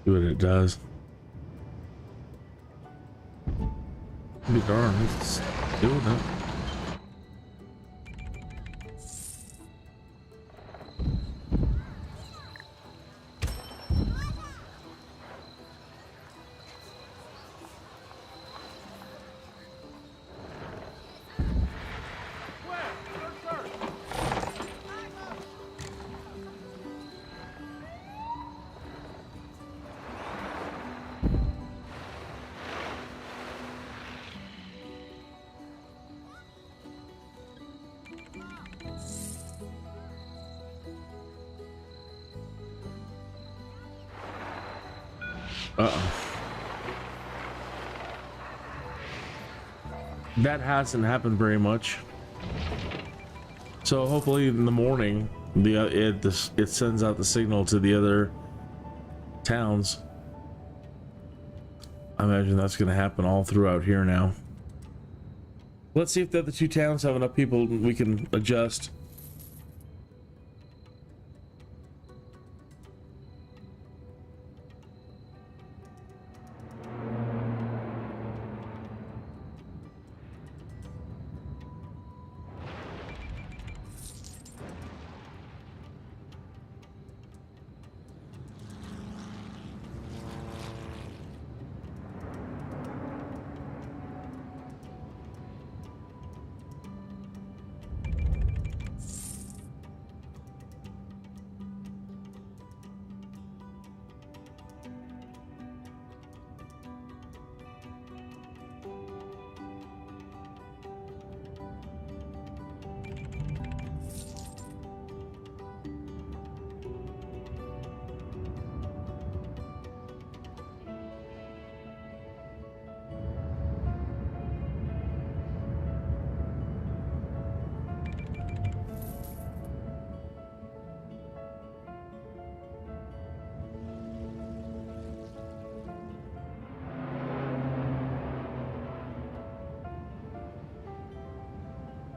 See what it does. Be darn, it's doing it. Uh-oh. That hasn't happened very much. So hopefully in the morning, it sends out the signal to the other towns. I imagine that's going to happen all throughout here now. Let's see if the other two towns have enough people we can adjust.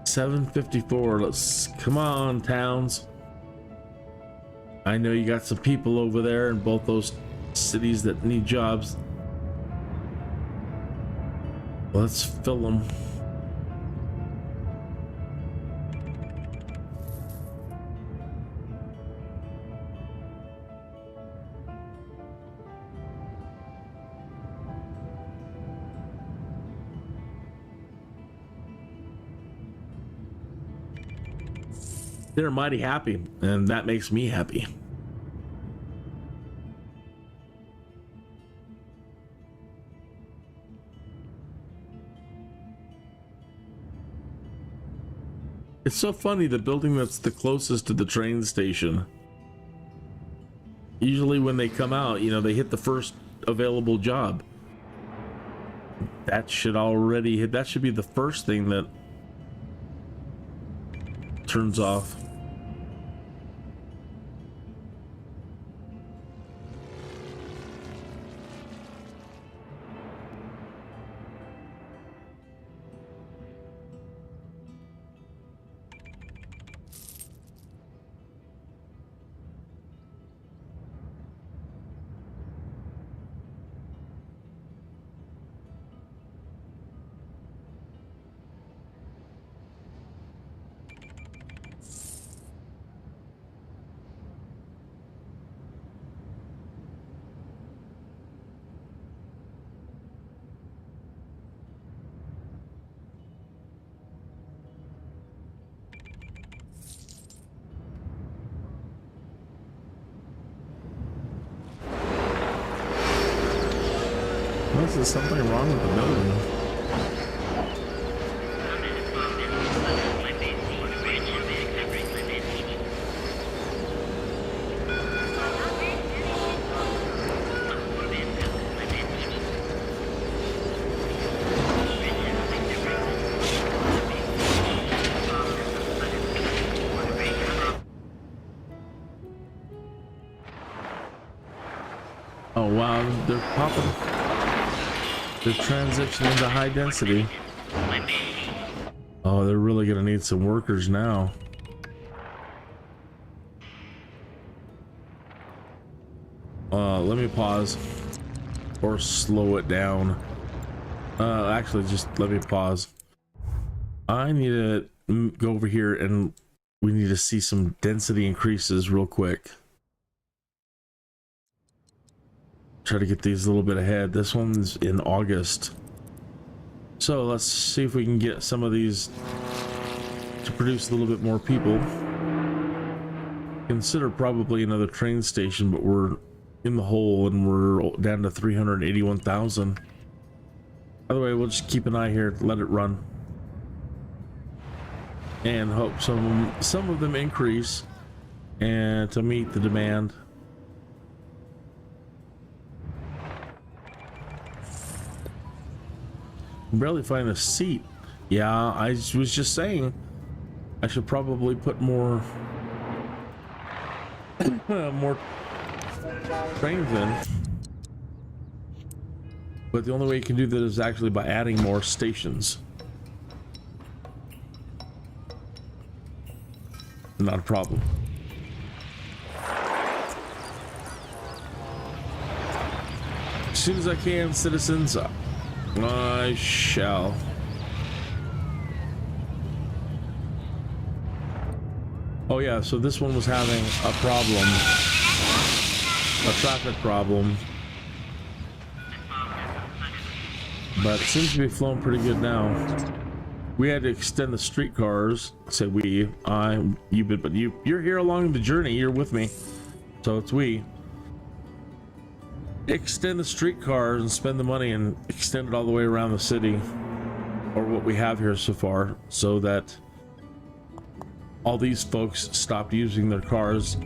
$7.54. Let's come on, towns. I know you got some people over there in both those cities that need jobs. Let's fill them. They're mighty happy, and that makes me happy. It's so funny, the building that's the closest to the train station, usually when they come out, you know, they hit the first available job. That should already hit, that should be the first thing that turns off. Unless there's something wrong with the building. Oh wow, they're popping. They're transitioning to high density. Oh, they're really gonna need some workers now. Let me pause or slow it down. Actually, just let me pause. I need to go over here and we need to see some density increases real quick. Try to get these a little bit ahead. This one's in August. So let's see if we can get some of these to produce a little bit more people. Consider probably another train station, but we're in the hole and we're down to 381,000. By the way, we'll just keep an eye here, let it run. And hope some of them increase and to meet the demand. Barely find a seat. Yeah, I was just saying I should probably put more more trains in, but the only way you can do that is actually by adding more stations. Not a problem. As soon as I can, citizens, I shall. Oh yeah, so this one was having a problem, a traffic problem, but it seems to be flowing pretty good now. We had to extend the streetcars. I said we, I, you, but you're here along the journey. You're with me, so it's we. Extend the streetcars and spend the money and extend it all the way around the city, or what we have here so far, so that all these folks stopped using their cars.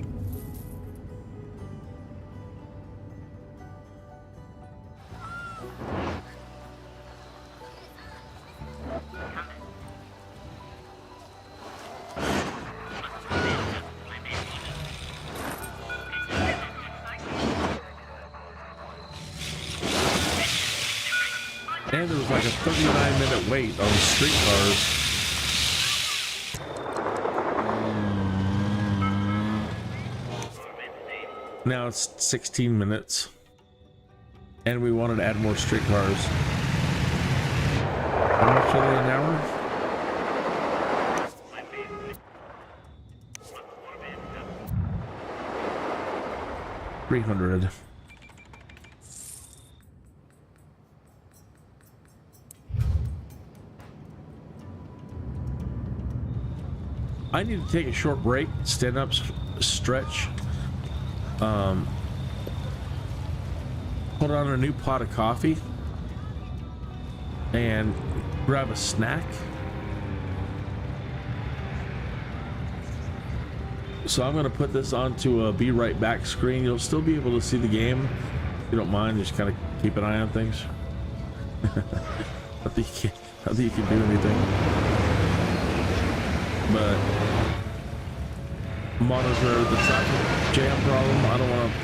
And there was like a 39-minute wait on the streetcars. Now it's 16 minutes. And we wanted to add more streetcars. How much are they an hour? $300. I need to take a short break, stand up, stretch, put on a new pot of coffee, and grab a snack. So I'm going to put this onto a be right back screen. You'll still be able to see the game. If you don't mind, just kind of keep an eye on things. Not that you can do anything. But monitor the traffic jam problem. I don't want to.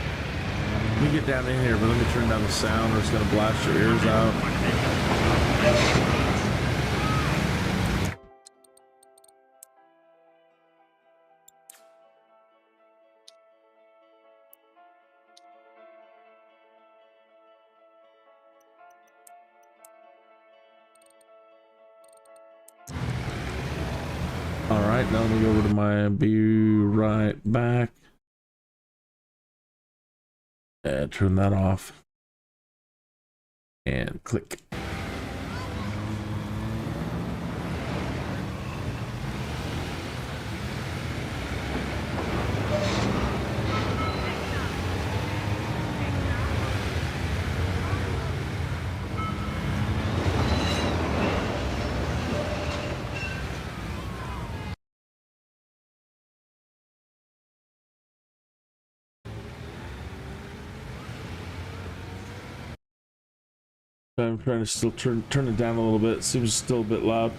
Let me get down in here, but let me turn down the sound or it's going to blast your ears out. Alright, now let me go over to my be right back. And turn that off. And click. I'm trying to still turn it down a little bit. It seems still a bit loud.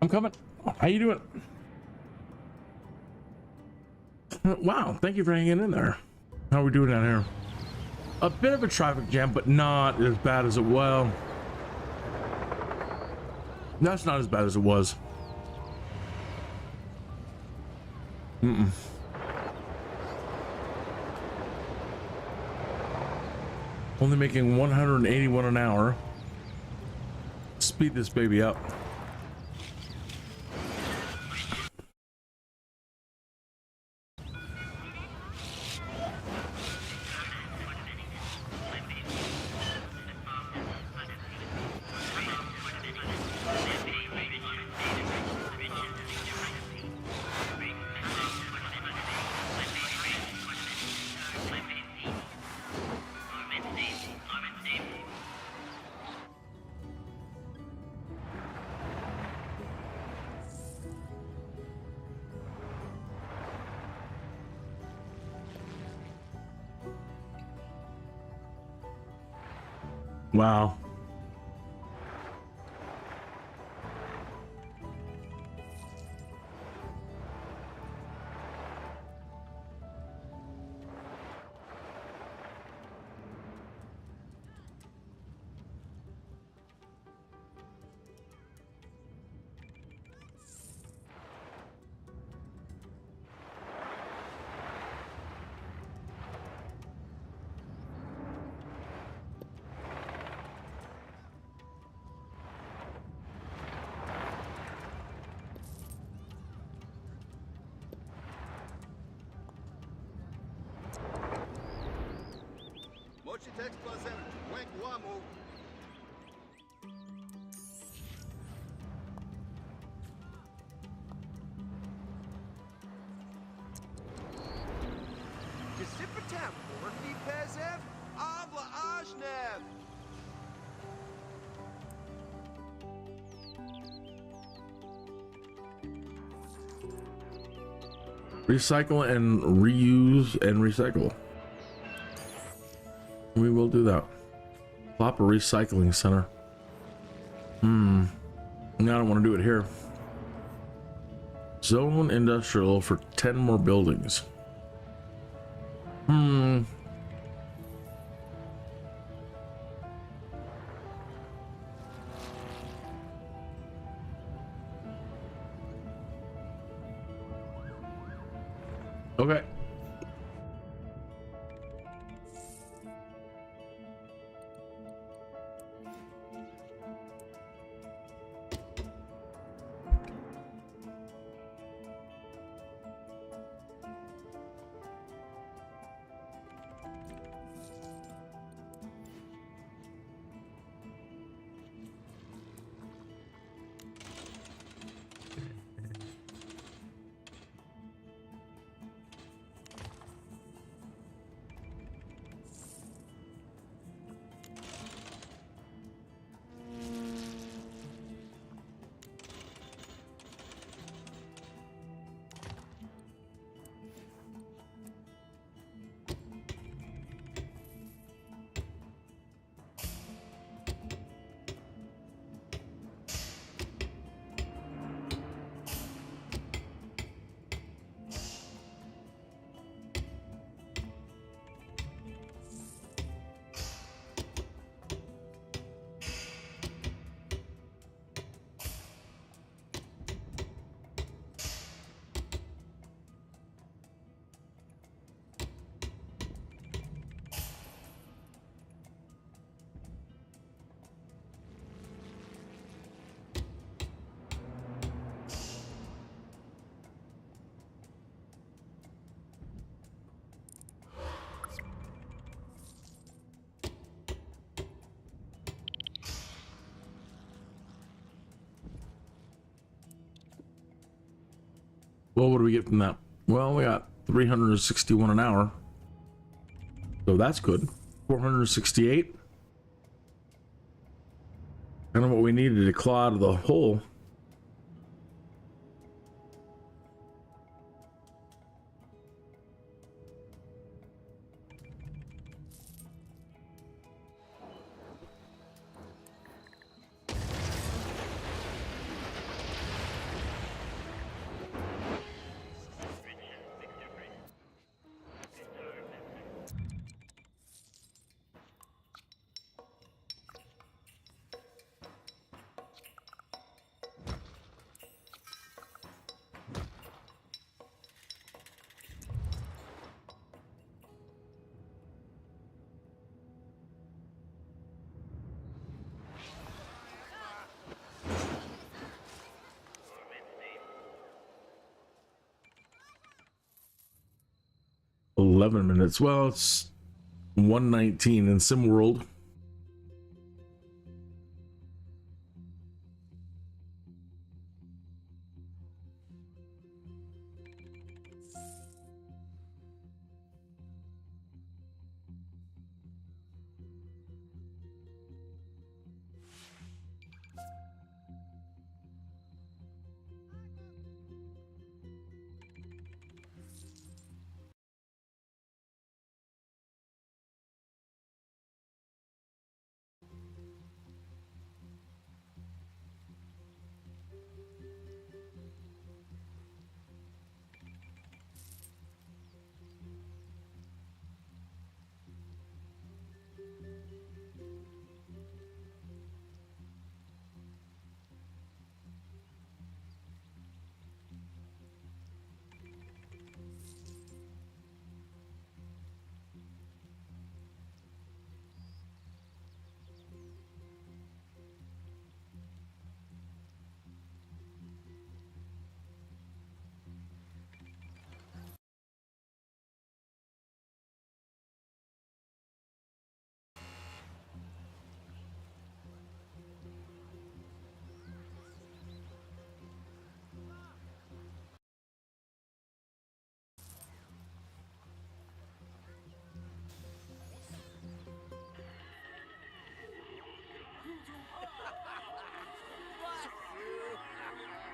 I'm coming. How you doing? Wow, thank you for hanging in there. How are we doing down here? A bit of a traffic jam, but not as bad as it was. That's not as bad as it was. Only making 181 an hour. Speed this baby up. Wow. Recycle and reuse and recycle. We will do that. Plop a recycling center. I don't want to do it here. Zone industrial for 10 more buildings. Okay. Well, what do we get from that? Well, we got 361 an hour. So that's good. 468. Kind of what we needed to claw out of the hole. 11 minutes. Well, it's 1:19 in SimWorld.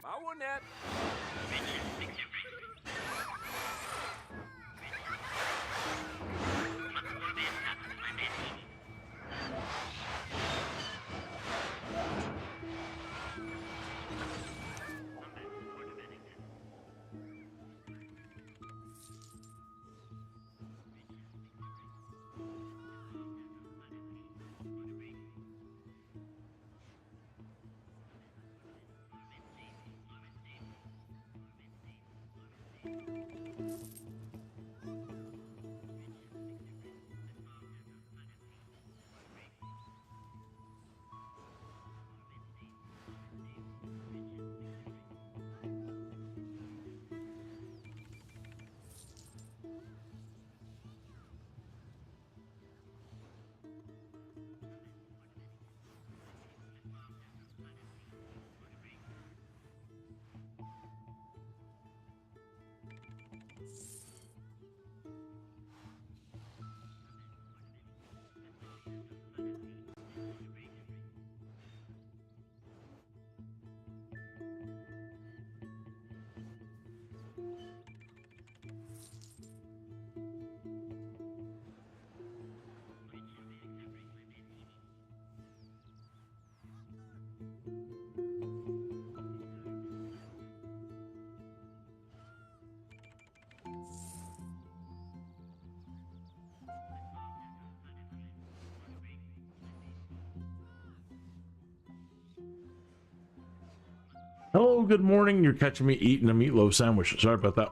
I won that. Hello, good morning. You're catching me eating a meatloaf sandwich. Sorry about that.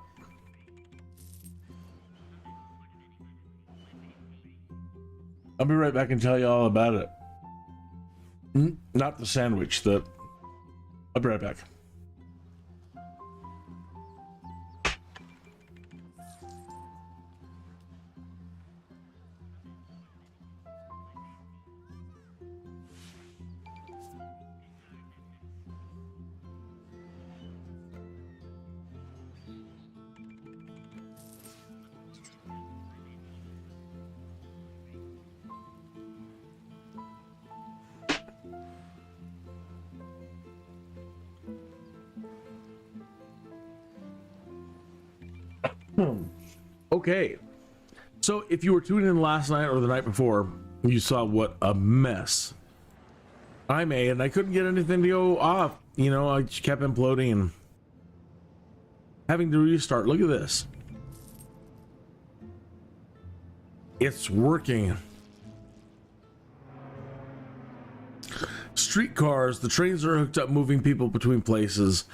I'll be right back and tell you all about it. Not the sandwich, I'll be right back. Okay, so if you were tuning in last night or the night before, you saw what a mess I made, and I couldn't get anything to go off. You know, I just kept imploding and having to restart. Look at this. It's working. Streetcars, the trains are hooked up, moving people between places.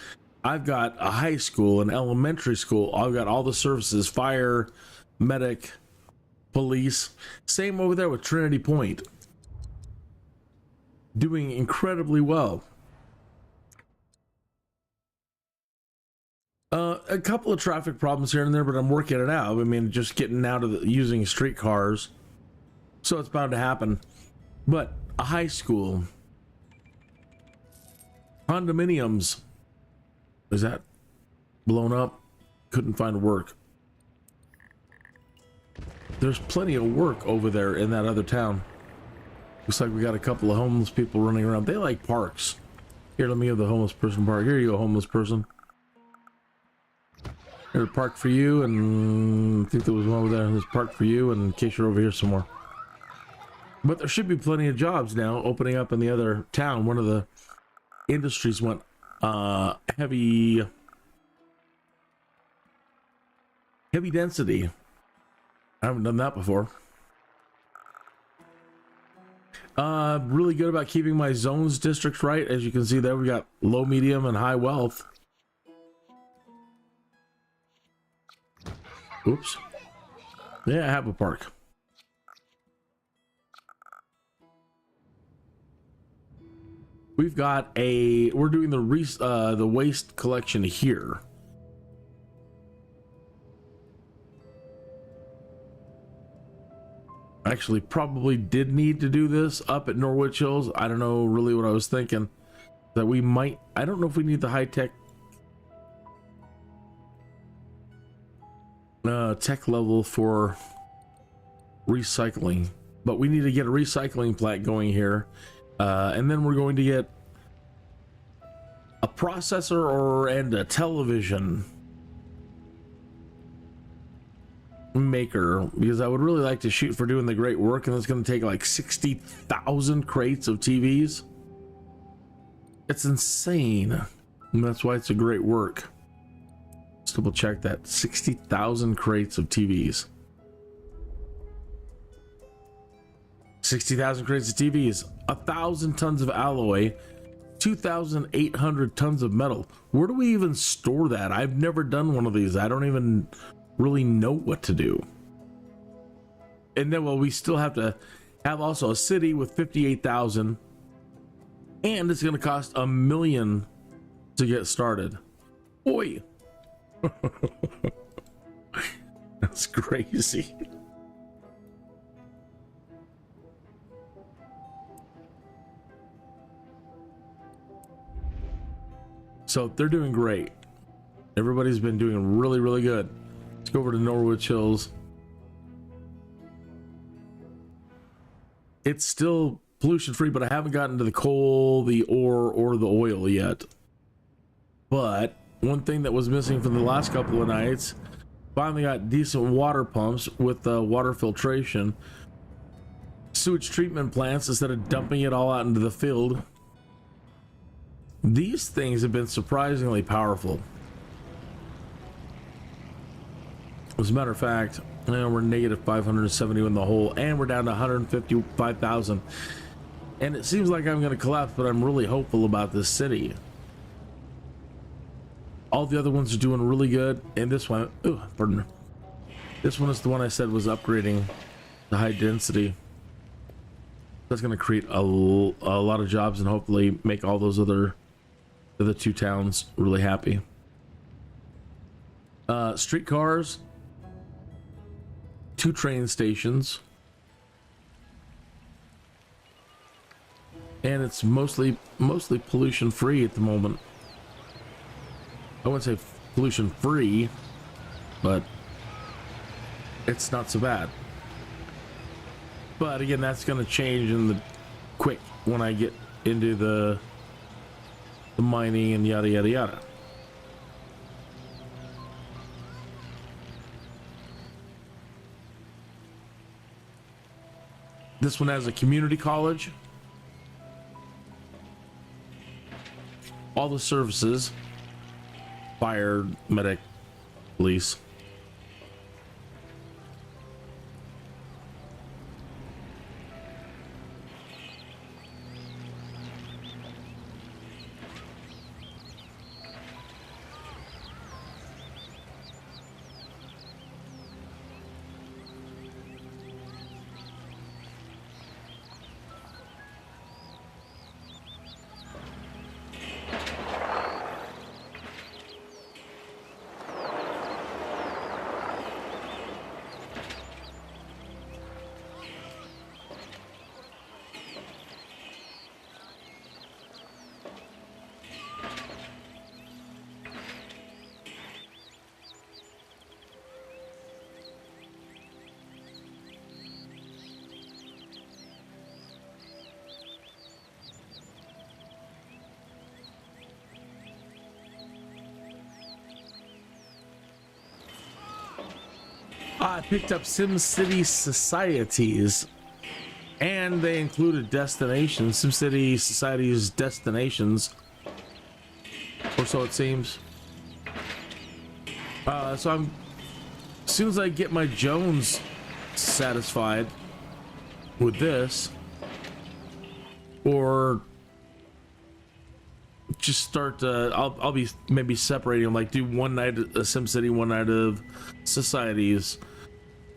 I've got a high school, an elementary school. I've got all the services, fire, medic, police. Same over there with Trinity Point. Doing incredibly well. A couple of traffic problems here and there, but I'm working it out. I mean, just getting out of using streetcars, so it's bound to happen. But a high school, condominiums, is that blown up? Couldn't find work. There's plenty of work over there in that other town. Looks like we got a couple of homeless people running around. They like parks. Here, let me give the homeless person park. Here you go, homeless person. There's a park for you, and I think there was one over there. There's a park for you, and in case you're over here somewhere. But there should be plenty of jobs now opening up in the other town. One of the industries went heavy density. I haven't done that before. Really good about keeping my zones districts right. As you can see there, we got low, medium, and high wealth. Oops. Yeah, I have a park. We've got we're doing the waste collection here. Actually, probably did need to do this up at Norwich Hills. I don't know really what I was thinking. That we might, I don't know if we need the high-tech tech level for recycling, but we need to get a recycling plant going here, and then we're going to get a processor and a television maker, because I would really like to shoot for doing the great work, and it's going to take like 60,000 crates of TVs. It's insane, and that's why it's a great work. Let's double check that. 60,000 crates of TVs. 60,000 crates of TVs, 1,000 tons of alloy, 2,800 tons of metal. Where do we even store that? I've never done one of these. I don't even really know what to do. And then, well, we still have to have also a city with 58,000, and it's going to cost $1 million to get started. Boy. That's crazy. So they're doing great. Everybody's been doing really, really good. Let's go over to Norwich Hills. It's still pollution free, but I haven't gotten to the coal, the ore, or the oil yet. But one thing that was missing from the last couple of nights, finally got decent water pumps with water filtration, sewage treatment plants instead of dumping it all out into the field. These things have been surprisingly powerful. As a matter of fact, we're negative 570 in the hole, and we're down to 155,000. And it seems like I'm going to collapse, but I'm really hopeful about this city. All the other ones are doing really good, and this one, pardon. This one is the one I said was upgrading the high density. That's going to create a lot of jobs and hopefully make all those other two towns really happy. Streetcars, 2 train stations, and it's mostly pollution free at the moment. I wouldn't say pollution free, but it's not so bad. But again, that's going to change in the quick when I get into the mining and yada yada yada. This one has a community college, all the services, fire, medic, police. I picked up SimCity Societies, and they included destinations. SimCity Societies destinations, or so it seems. So I'm, as soon as I get my Jones satisfied with this, or just start I'll be maybe separating them, like do one night of SimCity, one night of Societies.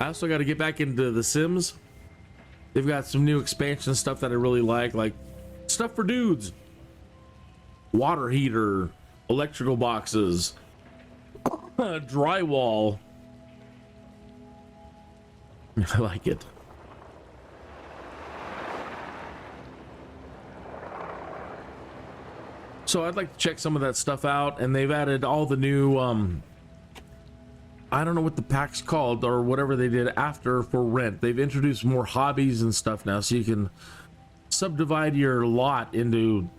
I also got to get back into the Sims. They've got some new expansion stuff that I really like stuff for dudes, water heater, electrical boxes, drywall. I like it. So I'd like to check some of that stuff out, and they've added all the new I don't know what the pack's called or whatever they did after for rent. They've introduced more hobbies and stuff now, so you can subdivide your lot into,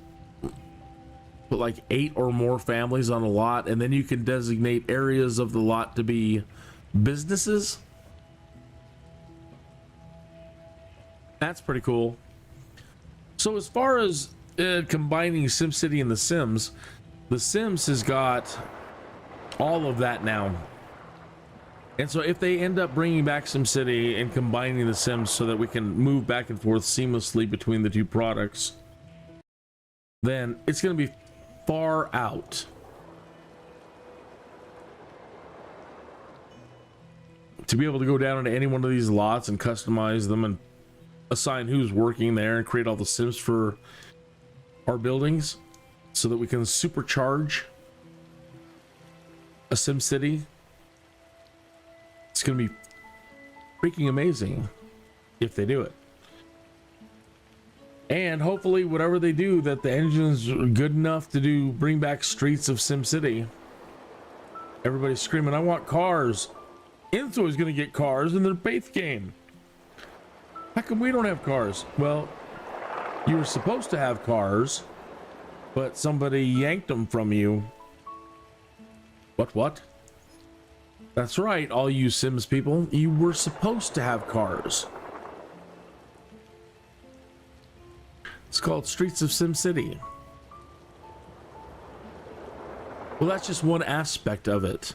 put like 8 or more families on a lot, and then you can designate areas of the lot to be businesses. That's pretty cool. So as far as combining SimCity and The Sims has got all of that now. And so if they end up bringing back SimCity and combining The Sims so that we can move back and forth seamlessly between the two products, then it's going to be far out. To be able to go down into any one of these lots and customize them and assign who's working there and create all the Sims for our buildings so that we can supercharge a SimCity. It's going to be freaking amazing if they do it. And hopefully whatever they do, that the engine's good enough to bring back Streets of SimCity. Everybody's screaming, I want cars. Enzo is going to get cars in their 8th game. How come we don't have cars? Well, you were supposed to have cars, but somebody yanked them from you. What? That's right, all you Sims people. You were supposed to have cars. It's called Streets of SimCity. Well, that's just one aspect of it.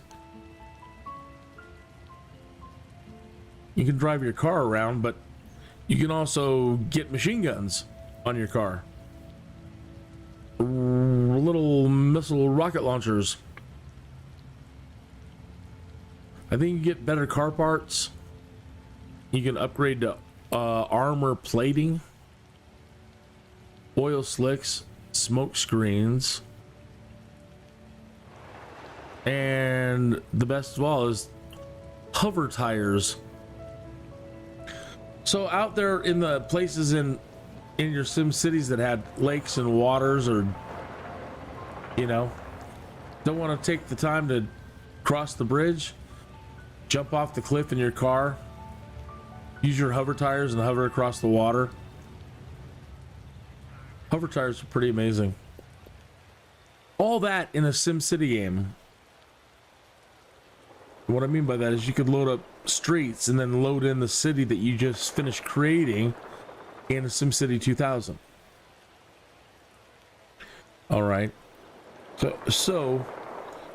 You can drive your car around, but you can also get machine guns on your car. Little missile rocket launchers. I think you get better car parts. You can upgrade to armor plating, oil slicks, smoke screens, and the best of all is hover tires. So out there in the places in your Sim cities that had lakes and waters, or don't want to take the time to cross the bridge, jump off the cliff in your car, use your hover tires and hover across the water. Hover tires are pretty amazing. All that in a SimCity game. What I mean by that is you could load up streets and then load in the city that you just finished creating in a SimCity 2000. All right. So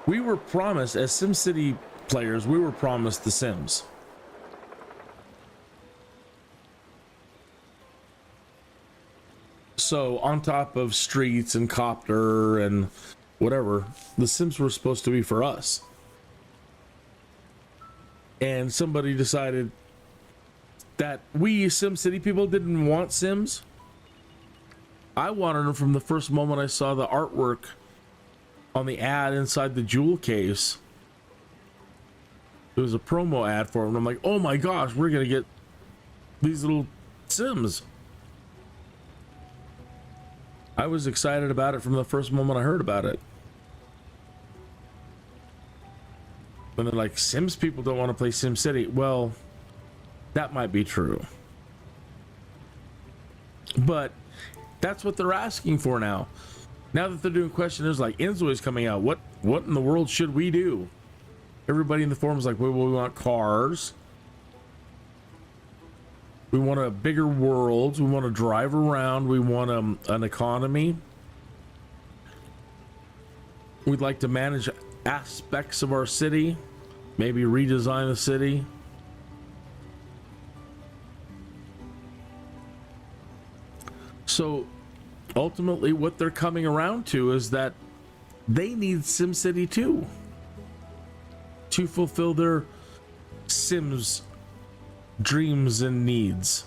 we were promised, as SimCity players, we were promised The Sims. So on top of streets and copter and whatever, The Sims were supposed to be for us. And somebody decided that we SimCity people didn't want Sims. I wanted them from the first moment I saw the artwork on the ad inside the jewel case. It was a promo ad for them. I'm like, oh my gosh, we're gonna get these little Sims. I was excited about it from the first moment I heard about it. And they're like, Sims people don't want to play SimCity. Well, that might be true, but that's what they're asking for now. Now that they're doing questionnaires like Enzo is coming out, what in the world should we do? Everybody in the forums like, we want cars. We want a bigger world. We want to drive around. We want an economy. We'd like to manage aspects of our city. Maybe redesign the city. So ultimately what they're coming around to is that they need SimCity 2 to fulfill their Sims dreams and needs.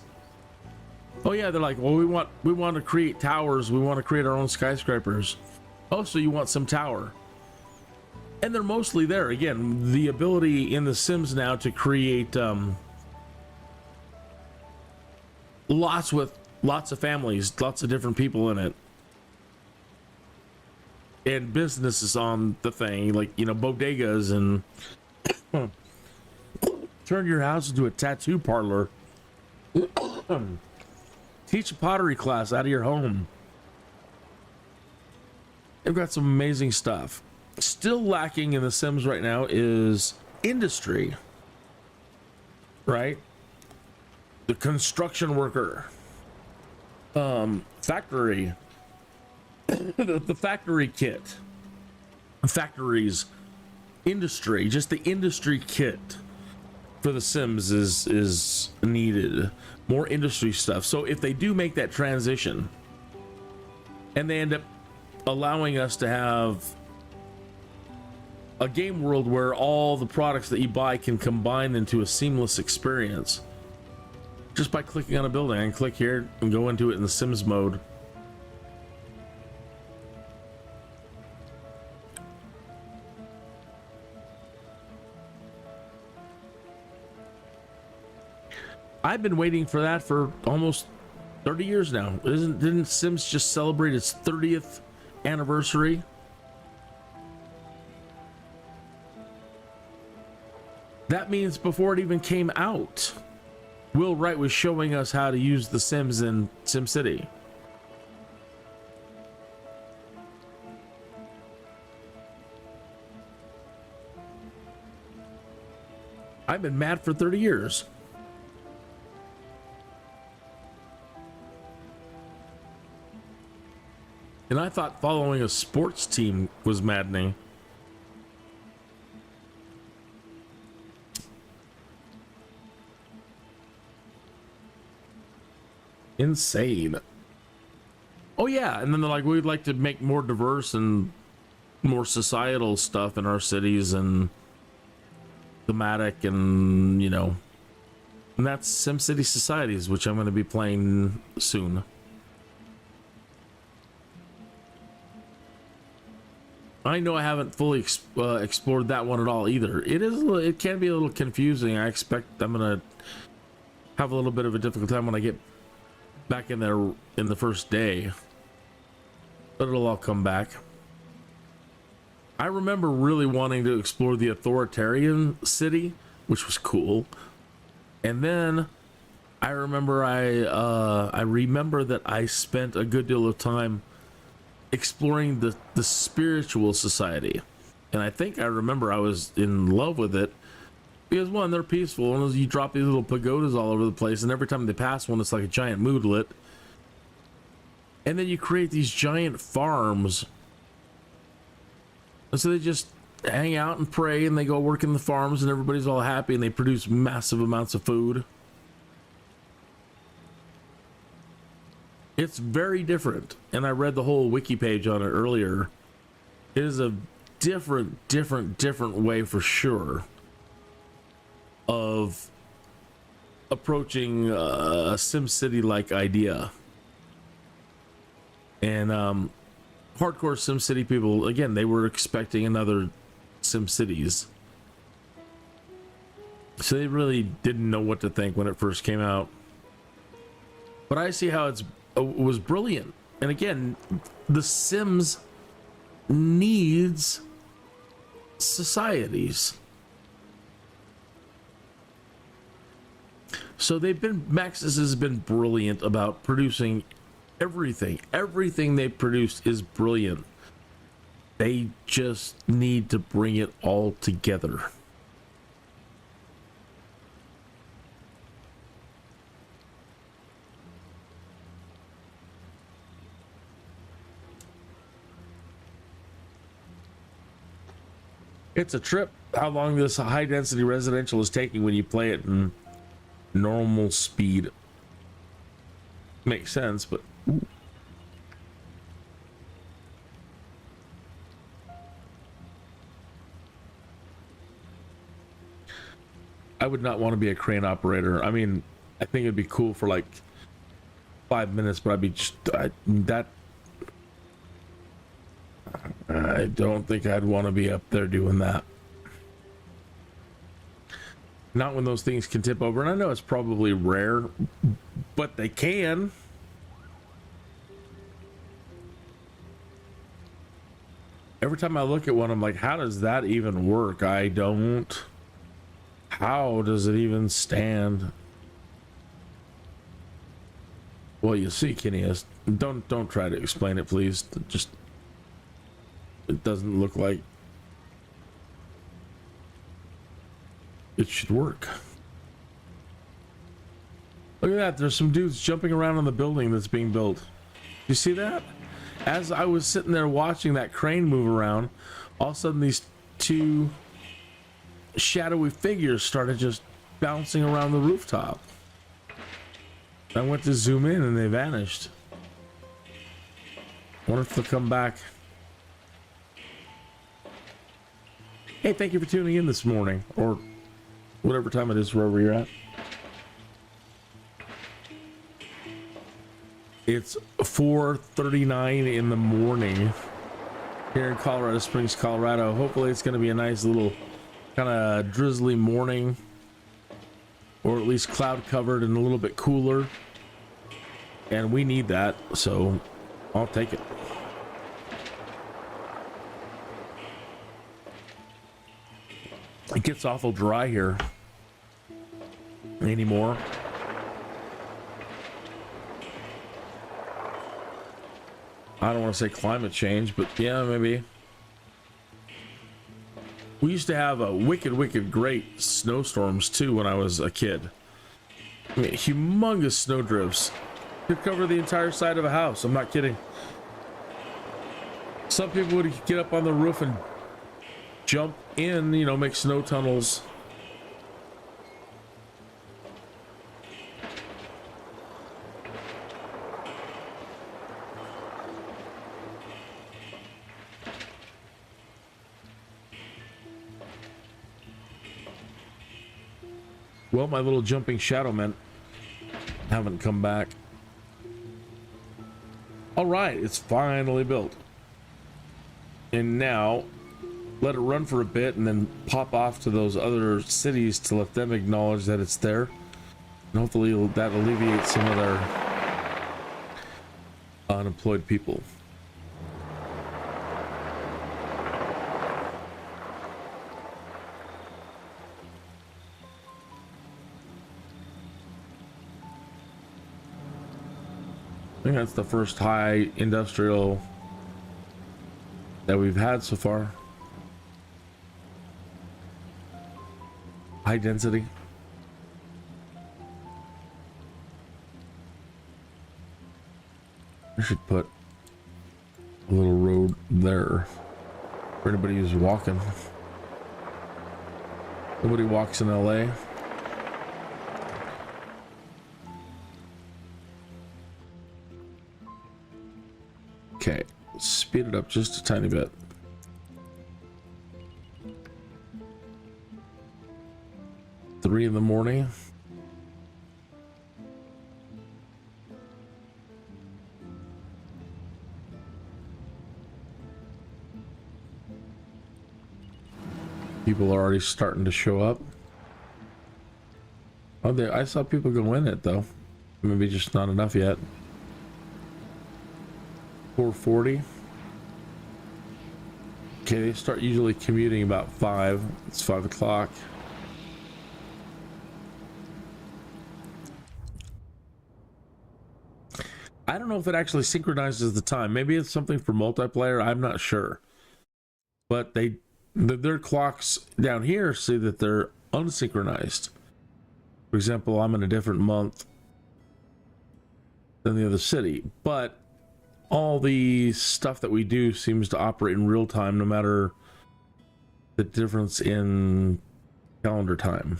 Oh yeah, they're like, well, we want to create towers, we want to create our own skyscrapers. Oh, so you want some tower. And they're mostly there. Again, the ability in the Sims now to create lots of families, lots of different people in it. And businesses on the thing, like, you know, bodegas and turn your house into a tattoo parlor. Teach a pottery class out of your home. They've got some amazing stuff. Still lacking in the Sims right now is industry, right? The construction worker, factory, the factory kit, factories, industry, just the industry kit for the Sims is needed. More industry stuff. So if they do make that transition and they end up allowing us to have a game world where all the products that you buy can combine into a seamless experience just by clicking on a building, and click here and go into it in the Sims mode. I've been waiting for that for almost 30 years now. Didn't Sims just celebrate its 30th anniversary? That means before it even came out, Will Wright was showing us how to use the Sims in SimCity. I've been mad for 30 years. And I thought following a sports team was maddening. Insane. Oh yeah, and then they're like, we'd like to make more diverse and more societal stuff in our cities and thematic, and you know, and that's SimCity Societies, which I'm going to be playing soon. I know I haven't fully explored that one at all either. It can be a little confusing. I expect I'm gonna have a little bit of a difficult time when I get back in there in the first day, but it'll all come back. I remember really wanting to explore the authoritarian city, which was cool, and then I remember I remember that I spent a good deal of time exploring the spiritual society, and I think I remember I was in love with it because, one, they're peaceful, and you drop these little pagodas all over the place, and every time they pass one, it's like a giant moodlet. And then you create these giant farms, and so they just hang out and pray, and they go work in the farms, and everybody's all happy, and they produce massive amounts of food. It's very different, and I read the whole wiki page on it earlier. It is a different way for sure of approaching a SimCity like idea. And hardcore SimCity people, again, they were expecting another SimCities, so they really didn't know what to think when it first came out. But I see how it was brilliant. And again, the Sims needs societies. So Maxis has been brilliant about producing everything. Everything they produced is brilliant. They just need to bring it all together. It's a trip how long this high density residential is taking when you play it in normal speed. Makes sense, but ooh. I would not want to be a crane operator. I mean, I think it'd be cool for like 5 minutes, but I'd be just I don't think I'd want to be up there doing that. Not when those things can tip over, and I know it's probably rare, but they can. Every time I look at one, I'm like, how does that even work? I don't. How does it even stand? Well, you see, Kinneas, don't try to explain it, please. Just, it doesn't look like it should work. Look at that, there's some dudes jumping around on the building that's being built. You see that? As I was sitting there watching that crane move around, all of a sudden these two shadowy figures started just bouncing around the rooftop. I went to zoom in and they vanished. Wonder if they'll come back. Hey, thank you for tuning in this morning, or whatever time it is wherever you're at. It's 4:39 in the morning here in Colorado Springs, Colorado. Hopefully it's going to be a nice little kind of drizzly morning, or at least cloud covered and a little bit cooler, and we need that, so I'll take it. It gets awful dry here anymore. I don't want to say climate change, but yeah, maybe. We used to have a wicked great snowstorms too when I was a kid. I mean, humongous snow drifts could cover the entire side of a house. I'm not kidding. Some people would get up on the roof and jump in, you know, make snow tunnels. Well, my little jumping shadow men haven't come back. All right, it's finally built. And now let it run for a bit and then pop off to those other cities to let them acknowledge that it's there. And hopefully that alleviates some of their unemployed people. I think that's the first high industrial that we've had so far. High density. I should put a little road there for anybody who's walking. Nobody walks in LA. Okay, speed it up just a tiny bit. Three in the morning. People are already starting to show up. Oh, I saw people go in it though. Maybe just not enough yet. 4:40. Okay, they start usually commuting about 5. It's 5 o'clock. I don't know if it actually synchronizes the time. Maybe it's something for multiplayer. I'm not sure. But their clocks down here say that they're unsynchronized. For example, I'm in a different month than the other city, but all the stuff that we do seems to operate in real time, no matter the difference in calendar time.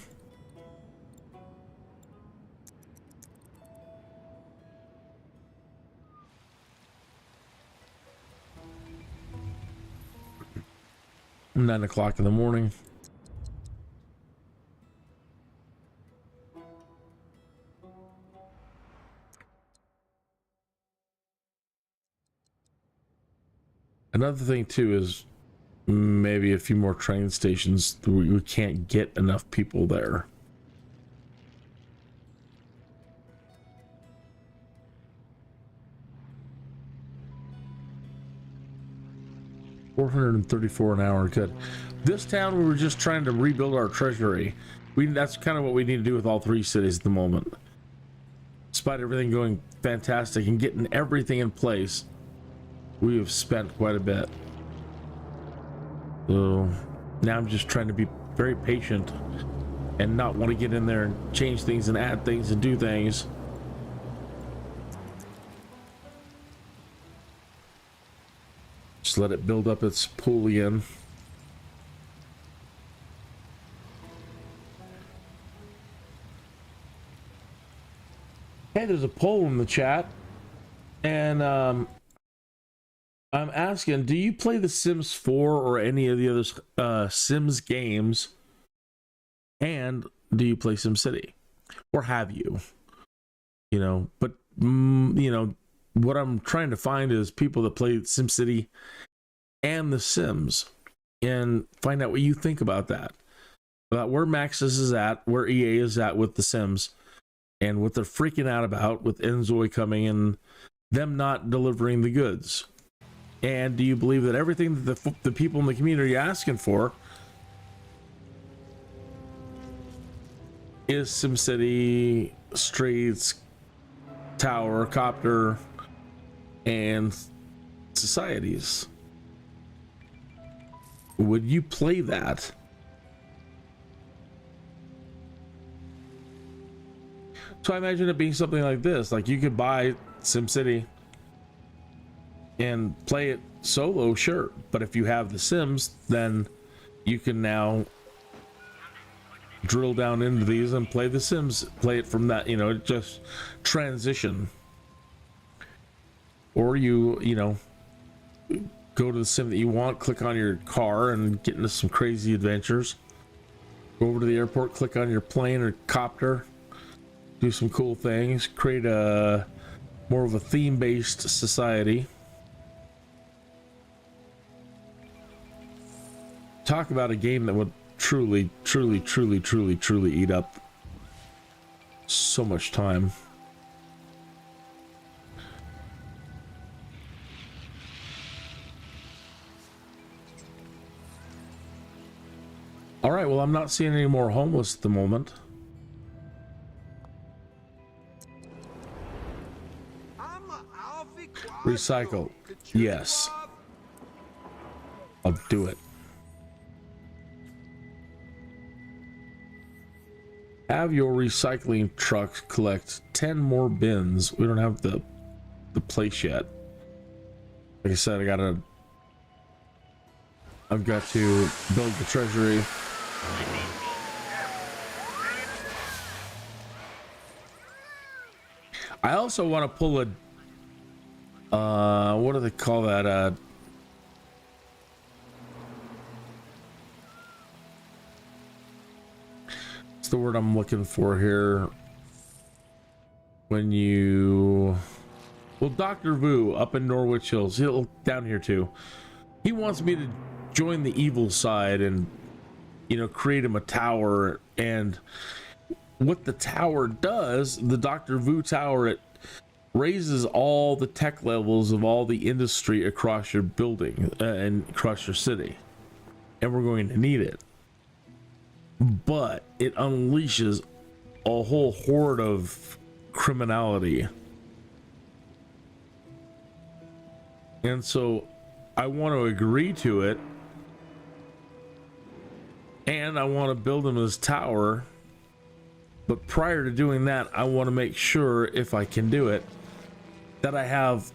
Nine o'clock in the morning. Another thing too is maybe a few more train stations. We can't get enough people there. $434 an hour. Good. This town, we were just trying to rebuild our treasury. That's kind of what we need to do with all three cities at the moment. Despite everything going fantastic and getting everything in place, we have spent quite a bit. So now I'm just trying to be very patient and not want to get in there and change things and add things and do things. Just let it build up its pool again. Hey, there's a poll in the chat, and I'm asking, do you play The Sims 4 or any of the other Sims games? And do you play SimCity? Or have you? You know, but, you know, what I'm trying to find is people that play SimCity and The Sims, and find out what you think about that. About where Maxis is at, where EA is at with The Sims, and what they're freaking out about with Enzoy coming and them not delivering the goods. And do you believe that everything that the people in the community are asking for is SimCity, Streets, Tower, Copter, and Societies? Would you play that? So I imagine it being something like this. Like, you could buy SimCity and play it solo, sure, but if you have The Sims, then you can now drill down into these and play The Sims, play it from that, you know, just transition. Or you know, go to the sim that you want, click on your car and get into some crazy adventures. Go over to the airport, click on your plane or copter, do some cool things, create a more of a theme-based society. Talk about a game that would truly eat up so much time. All right, well, I'm not seeing any more homeless at the moment. Recycle. Yes. I'll do it. Have your recycling trucks collect 10 more bins. We don't have the place yet. Like I said, I've got to build the treasury. I also want to pull a what do they call that? What's the word I'm looking for here? When you, well, Dr. Vu up in Norwich Hills, he'll down here too. He wants me to join the evil side and, you know, create him a tower. And what the tower does, the Dr. Vu tower, it raises all the tech levels of all the industry across your building and across your city, and we're going to need it. But it unleashes a whole horde of criminality, and so I want to agree to it, and I want to build him this tower. But prior to doing that, I want to make sure, if I can do it, that I have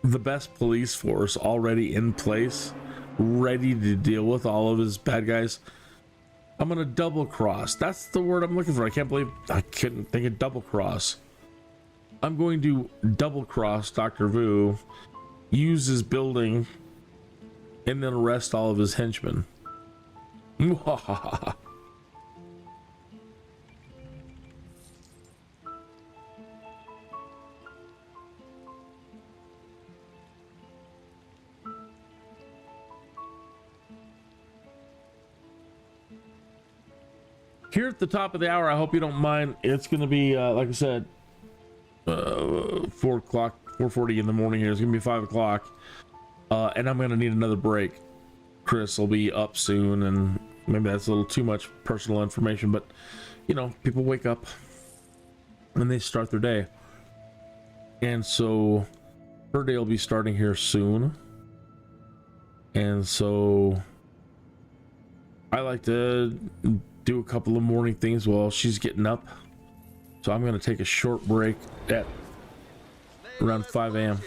the best police force already in place, ready to deal with all of his bad guys. I'm gonna double cross. That's the word I'm looking for. I can't believe I couldn't think of double cross. I'm going to double cross Dr. Vu, use his building, and then arrest all of his henchmen. Here at the top of the hour, I hope you don't mind. It's going to be, like I said, 4 o'clock, 4:40 in the morning here. It's going to be 5 o'clock. And I'm going to need another break. Chris will be up soon, and maybe that's a little too much personal information, but, you know, people wake up and they start their day. And so her day will be starting here soon. And so I like to do a couple of morning things while she's getting up, so I'm going to take a short break at around 5 a.m.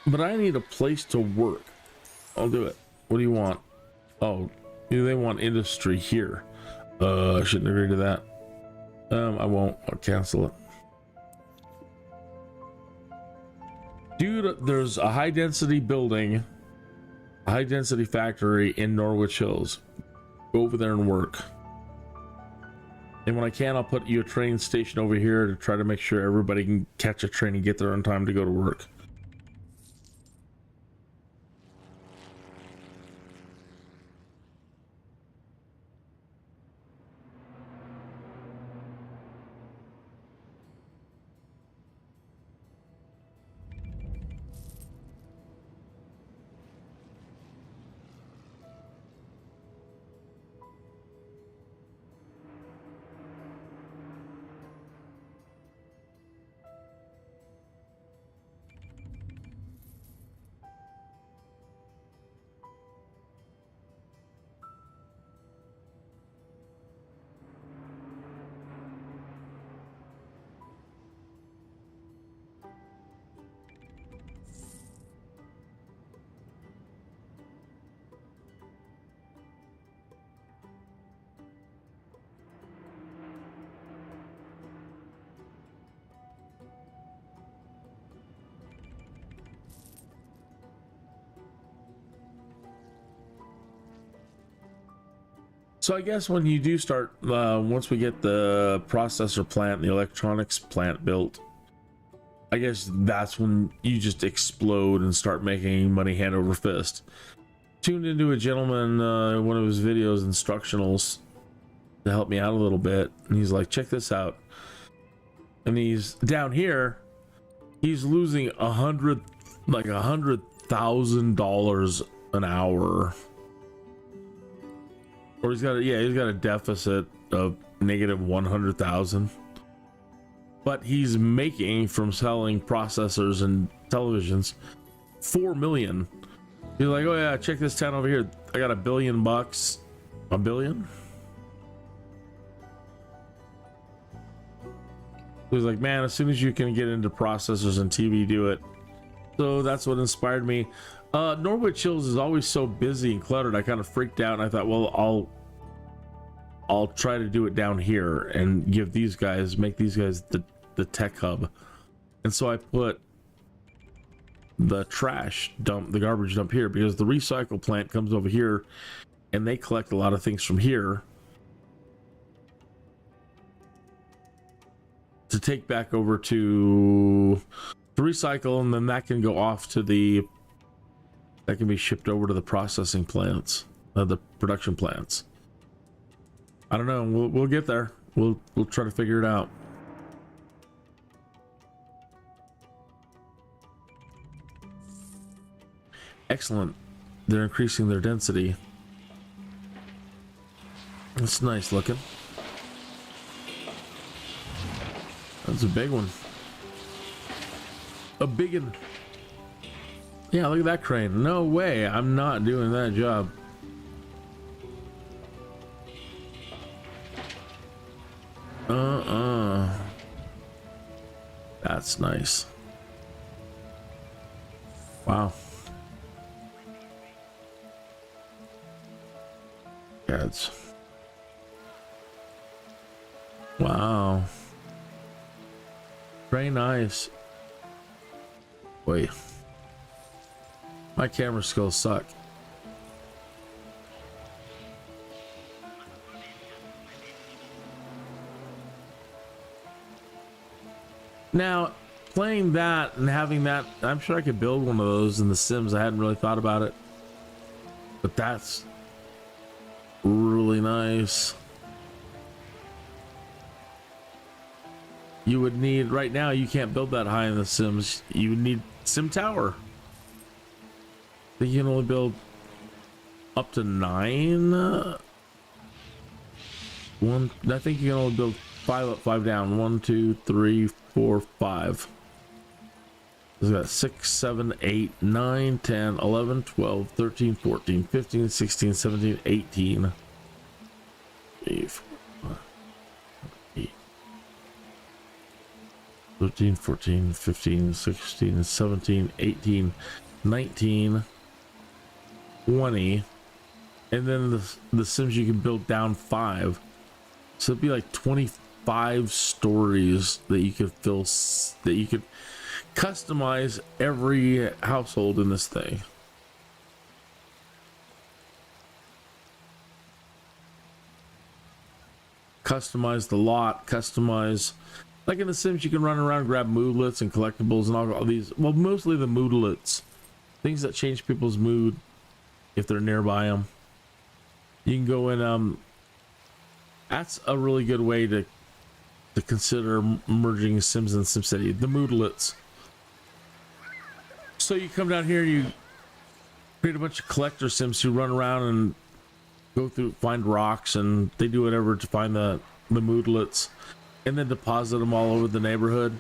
but I need a place to work. I'll do it. What do you want? Oh, they want industry here. I shouldn't agree to that. I won't. I'll cancel it. Dude, there's a high density building, a high density factory in Norwich Hills. Go over there and work. And when I can, I'll put you a train station over here to try to make sure everybody can catch a train and get there on time to go to work. So I guess when you do start, once we get the processor plant, the electronics plant built, I guess that's when you just explode and start making money hand over fist. Tuned into a gentleman, one of his videos, instructionals, to help me out a little bit, and he's like, check this out. And he's down here, he's losing $100,000 an hour. Or he's got a deficit of negative 100,000. But he's making from selling processors and televisions 4 million. He's like, oh yeah, check this town over here. I got $1 billion. $1 billion? He was like, man, as soon as you can get into processors and TV, do it. So that's what inspired me. Norwich Hills is always so busy and cluttered. I kind of freaked out, and I thought, well, I'll try to do it down here and make these guys the tech hub. And so I put the trash dump, the garbage dump here, because the recycle plant comes over here and they collect a lot of things from here to take back over to recycle, and then that can go off to that can be shipped over to the processing plants, the production plants. I don't know. We'll get there. We'll try to figure it out. Excellent. They're increasing their density. That's nice looking. That's a big one. A big one. Yeah, look at that crane. No way. I'm not doing that job. That's nice. Wow. Ads. Wow. Very nice. Wait. My camera skills suck. Now, playing that and having that, I'm sure I could build one of those in The Sims. I hadn't really thought about it. But that's really nice. You would need, right now, you can't build that high in The Sims. You would need Sim Tower. I think you can only build up to 9. I think you can only build 5 up, 5 down. 1, 2, 3, 4, 5. There's got 6, 7, 8, 9, 10, 11, 12, 13, 14, 15, 16, 17, 18. 13, 14, 15, 16, 17, 18, 19, 20. And then the Sims you can build down 5. So it'd be like 25 stories that you could fill, that you could customize every household in this thing. Customize the lot, customize, like in The Sims, you can run around, grab moodlets and collectibles and all these. Well, mostly the moodlets, things that change people's mood if they're nearby them. You can go in. That's a really good way to consider merging Sims and SimCity. The moodlets. So you come down here, you create a bunch of collector Sims who run around and go through, find rocks, and they do whatever to find the moodlets, and then deposit them all over the neighborhood.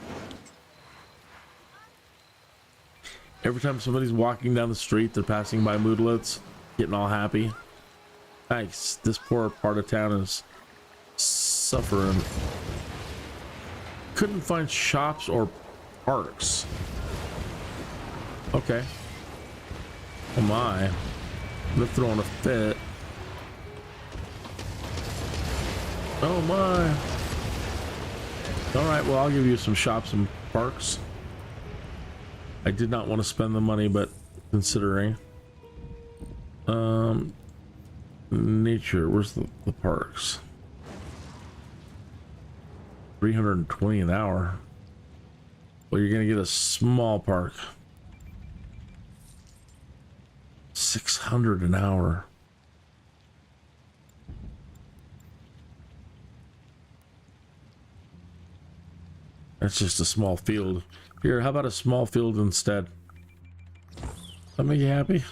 Every time somebody's walking down the street, they're passing by moodlets, getting all happy. Nice. This poor part of town is suffering. Couldn't find shops or parks. Okay. Oh my. They're throwing a fit. Oh my. Alright, well, I'll give you some shops and parks. I did not want to spend the money, but considering. Nature, where's the parks? 320 an hour. Well, you're gonna get a small park. 600 an hour. That's just a small field. Here, how about a small field instead? That make you happy?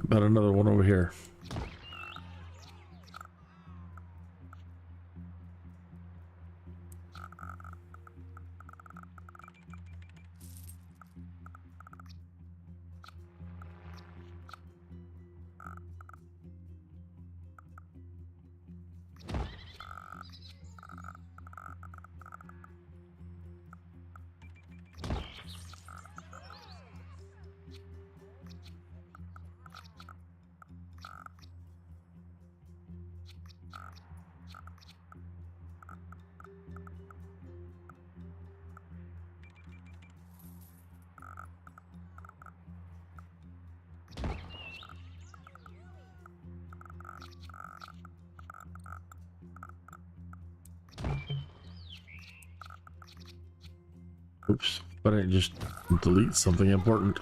About another one over here. Oops, but I just delete something important.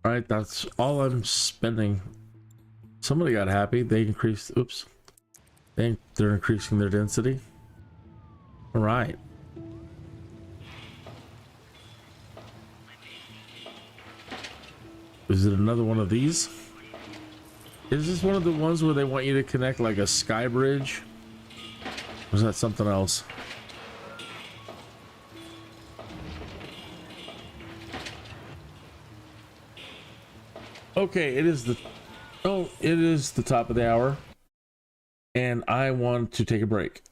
All right, that's all I'm spending. Somebody got happy. They increased. Oops. They're increasing their density. All right. Is it another one of these? Is this one of the ones where they want you to connect like a sky bridge? Or is that something else? Okay, it is the top of the hour, and I want to take a break.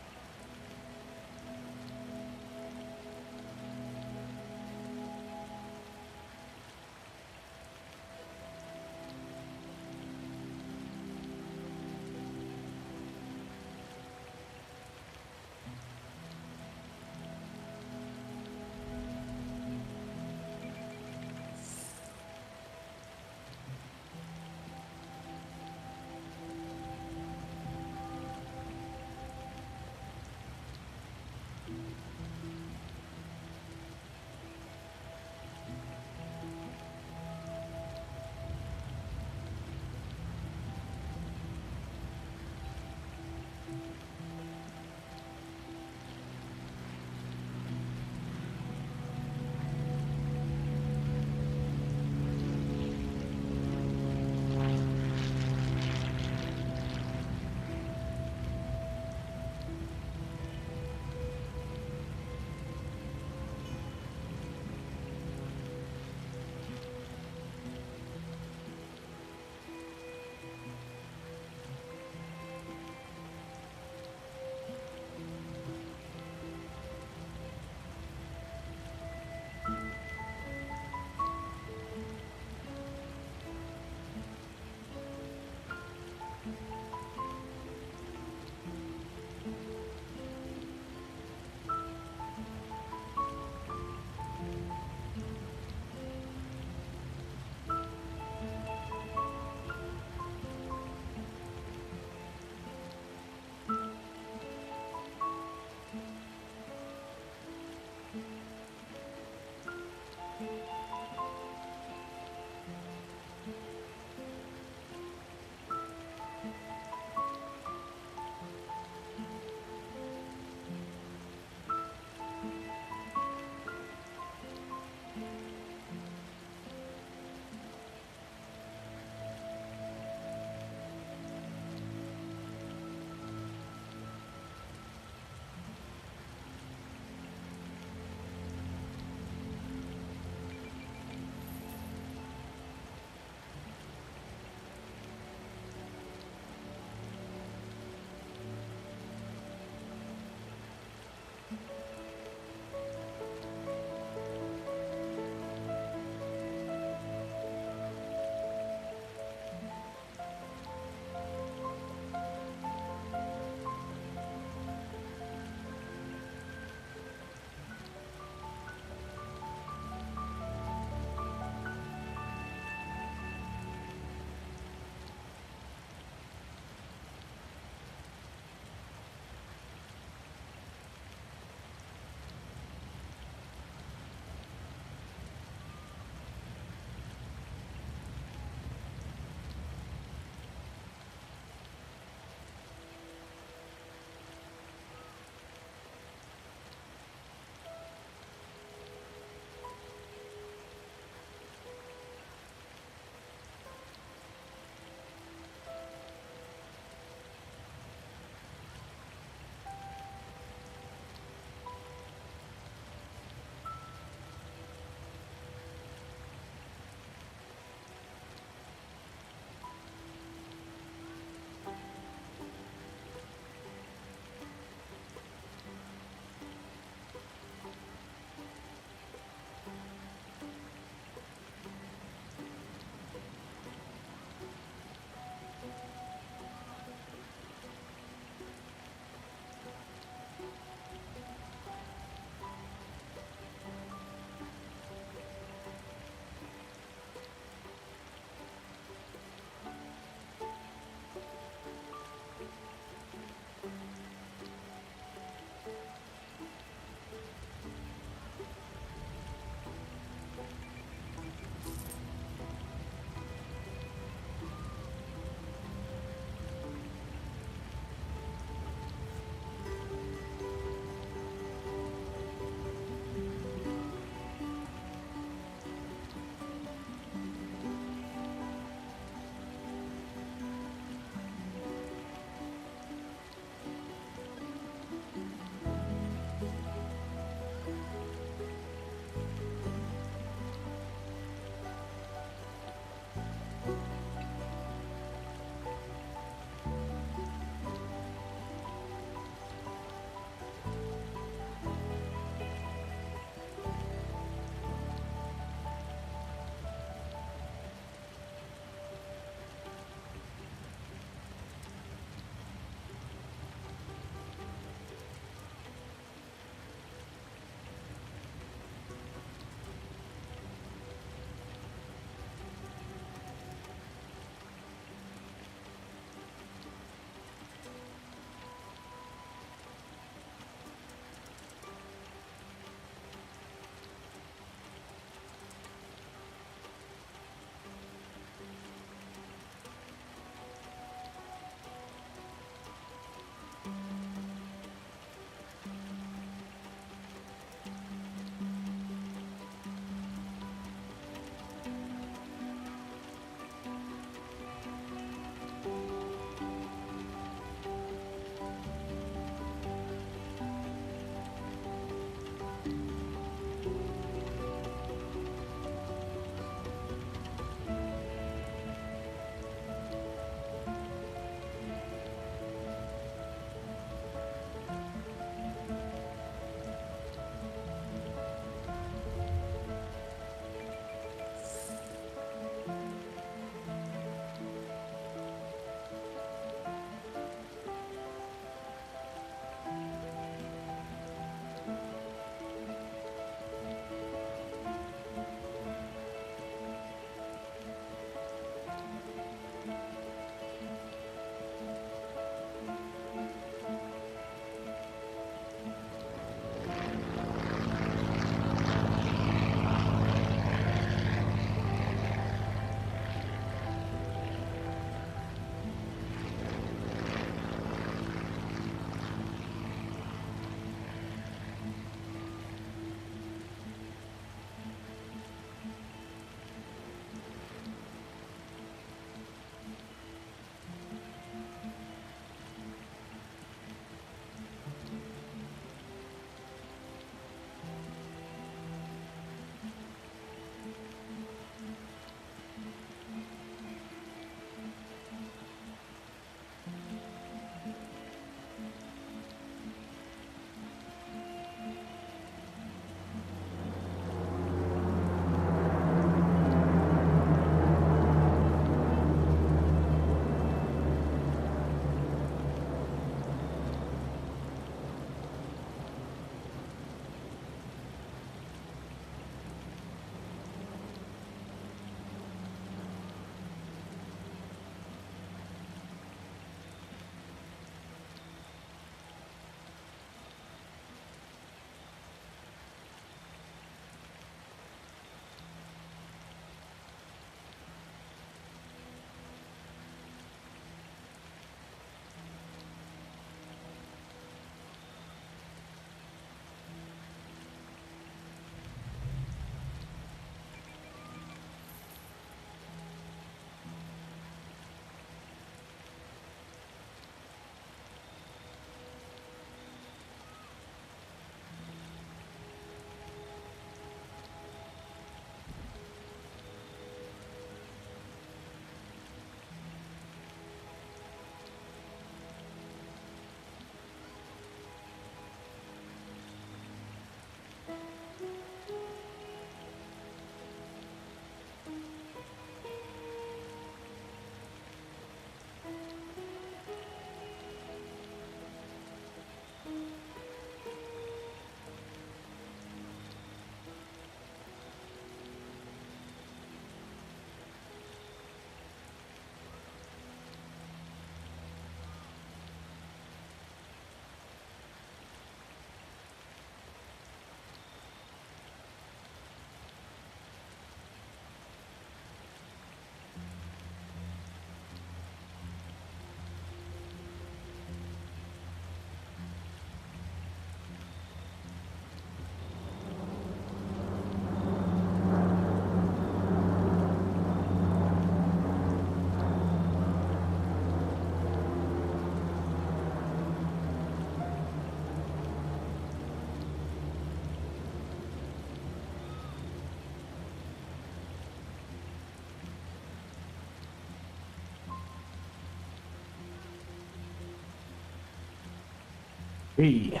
Hey.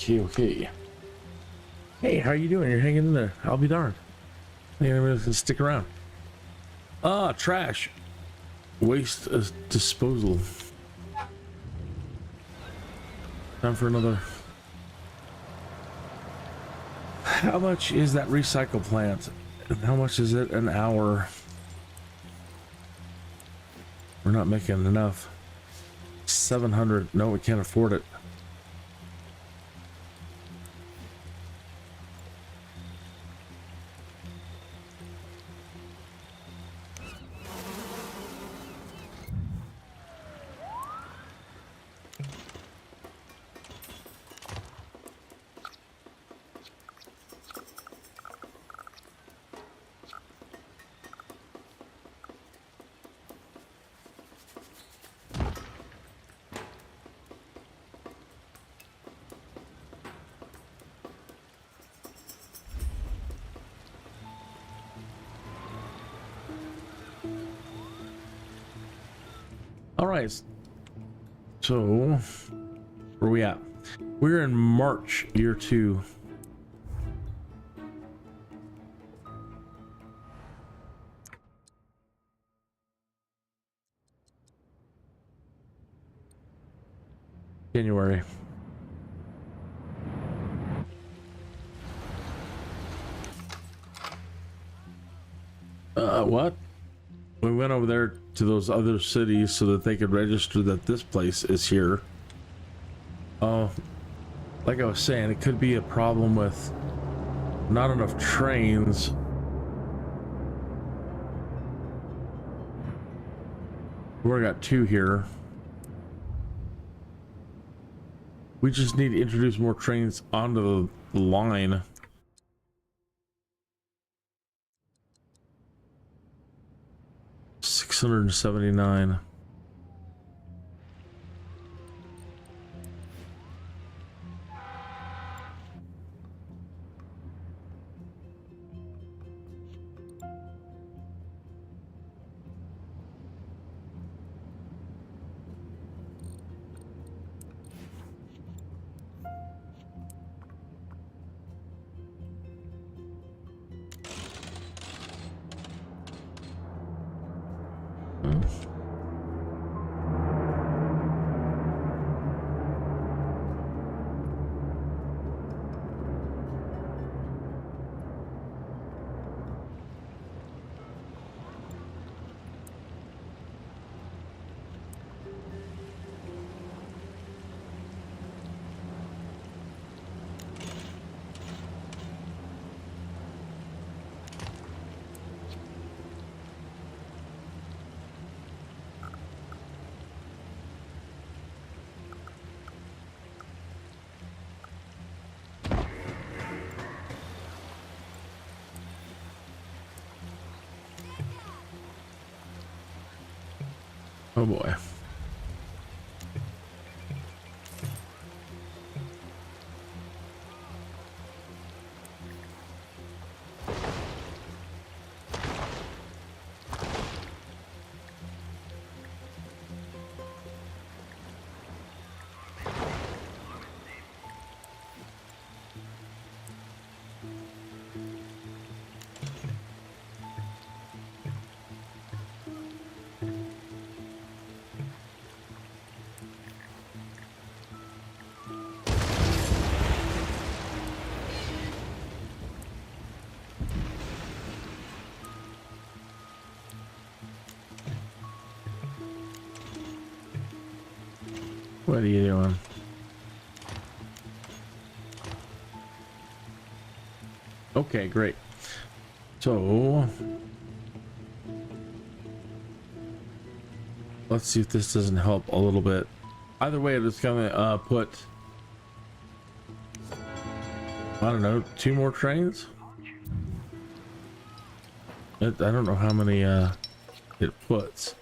Okay. Hey, how you doing? You're hanging in there. I'll be darned. Anybody's gonna stick around. Ah, trash. Waste disposal. Time for another. How much is that recycle plant? And how much is it an hour? We're not making enough. 700. No, we can't afford it. All right, so where are we at? We're in March, year 2. January. What? We went over there to those other cities so that they could register that this place is here. Oh, like I was saying, it could be a problem with not enough trains. We got 2 here. We just need to introduce more trains onto the line. $679. Oh boy. What are you doing? Okay, great. So let's see if this doesn't help a little bit. Either way, it's gonna put, I don't know, 2 more trains. I don't know how many it puts.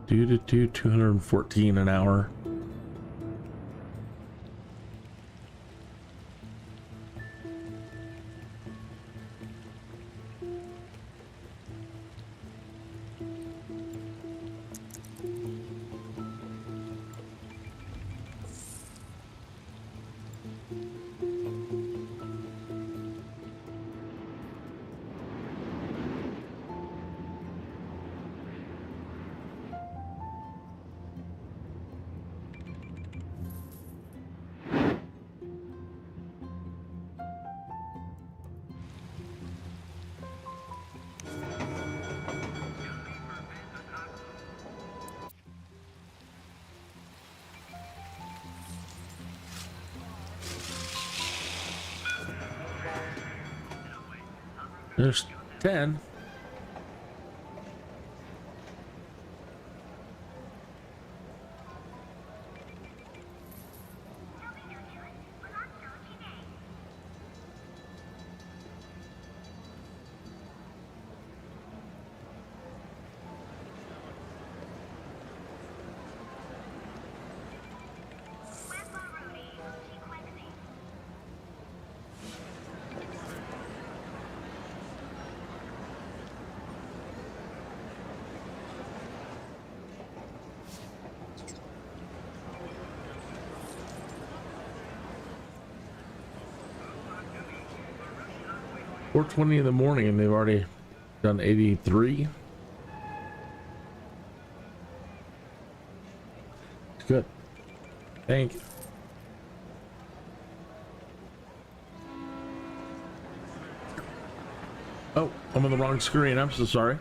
Do 214 an hour. There's 10. $4:20 in the morning and they've already done 83. Good. Thank you. Oh, I'm on the wrong screen. I'm so sorry.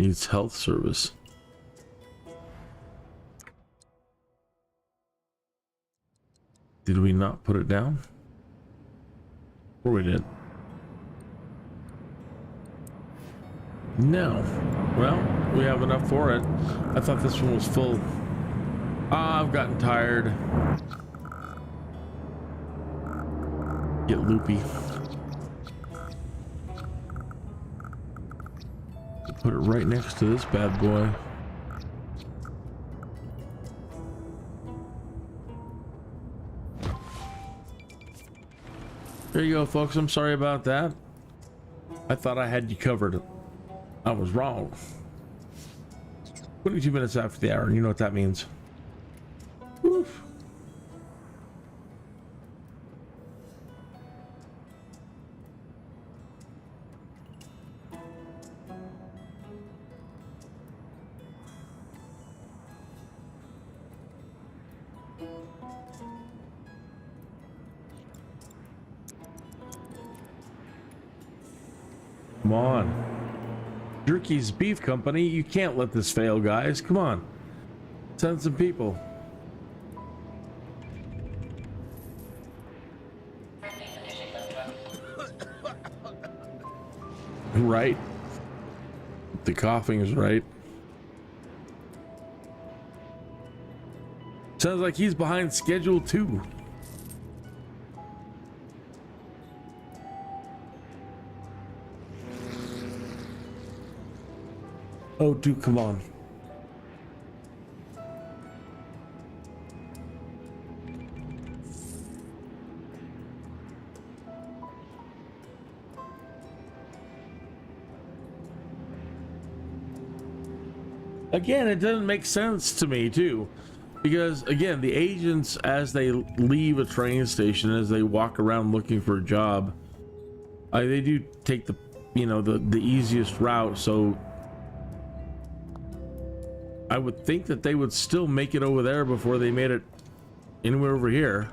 Needs health service. Did we not put it down? Or we did? No. Well, we have enough for it. I thought this one was full. Ah, I've gotten tired. Get loopy. Put it right next to this bad boy. There you go, folks. I'm sorry about that. I thought I had you covered. I was wrong. 22 minutes after the hour. You know what that means. Woof. Come on. Jerky's Beef Company, you can't let this fail, guys. Come on. Send some people. Right? The coughing is right. Sounds like he's behind schedule too. Oh, dude, come on. Again, it doesn't make sense to me too, because again, the agents, as they leave a train station, as they walk around looking for a job, they do take the, you know, the easiest route. So I would think that they would still make it over there before they made it anywhere over here.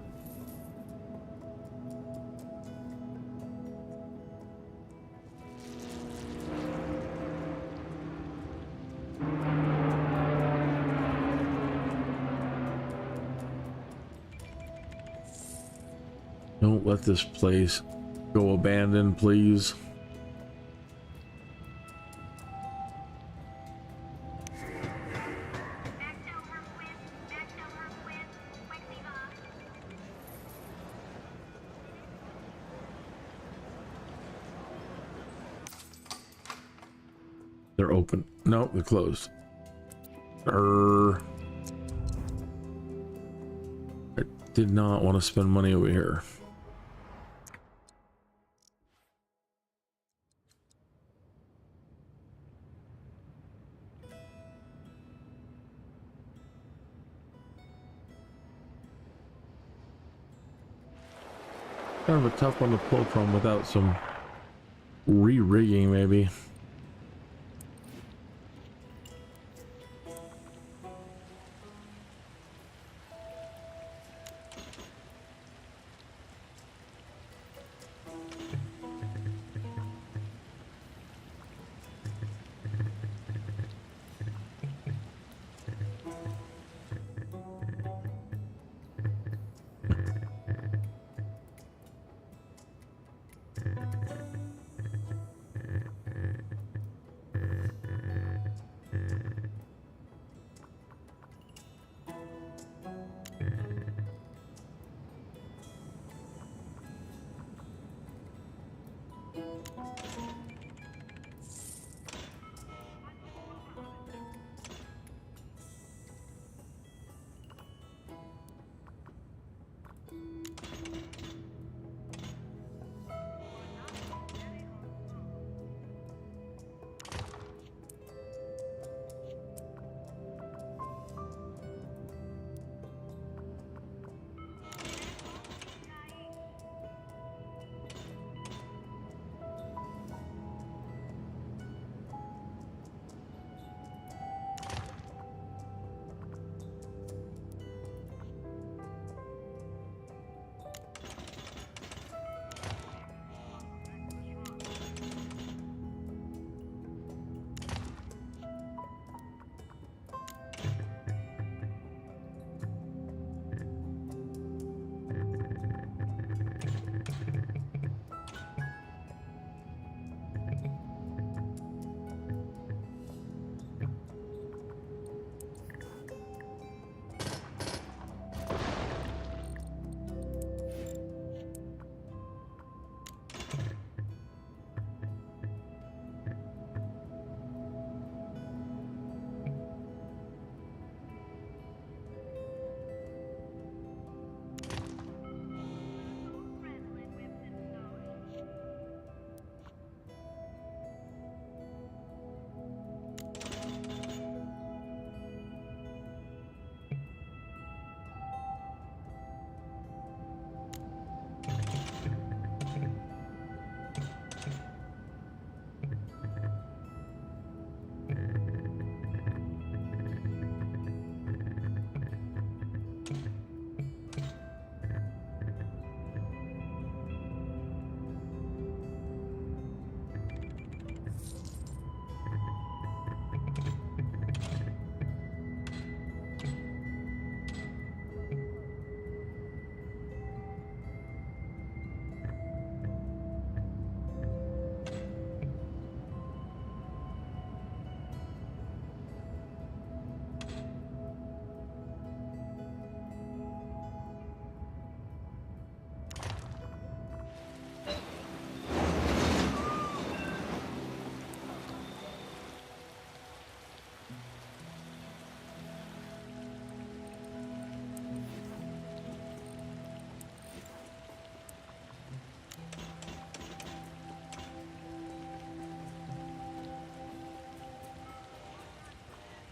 Don't let this place go abandoned, please. They're open. No, they're closed. I did not want to spend money over here. Kind of a tough one to pull from without some re-rigging, maybe.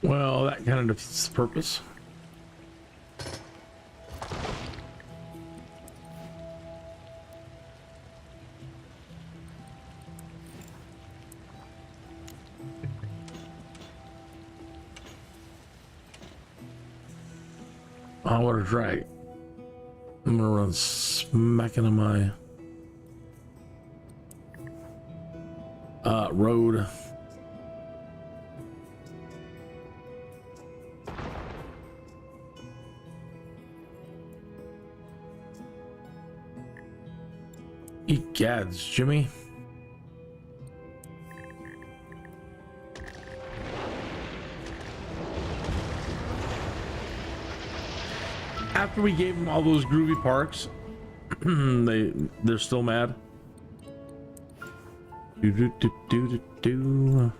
Well, that kind of defeats the purpose. Oh, what a drag. I'm gonna run smack into my road. Egads, Jimmy. After we gave them all those groovy parks, they're still mad. Do do do do do do.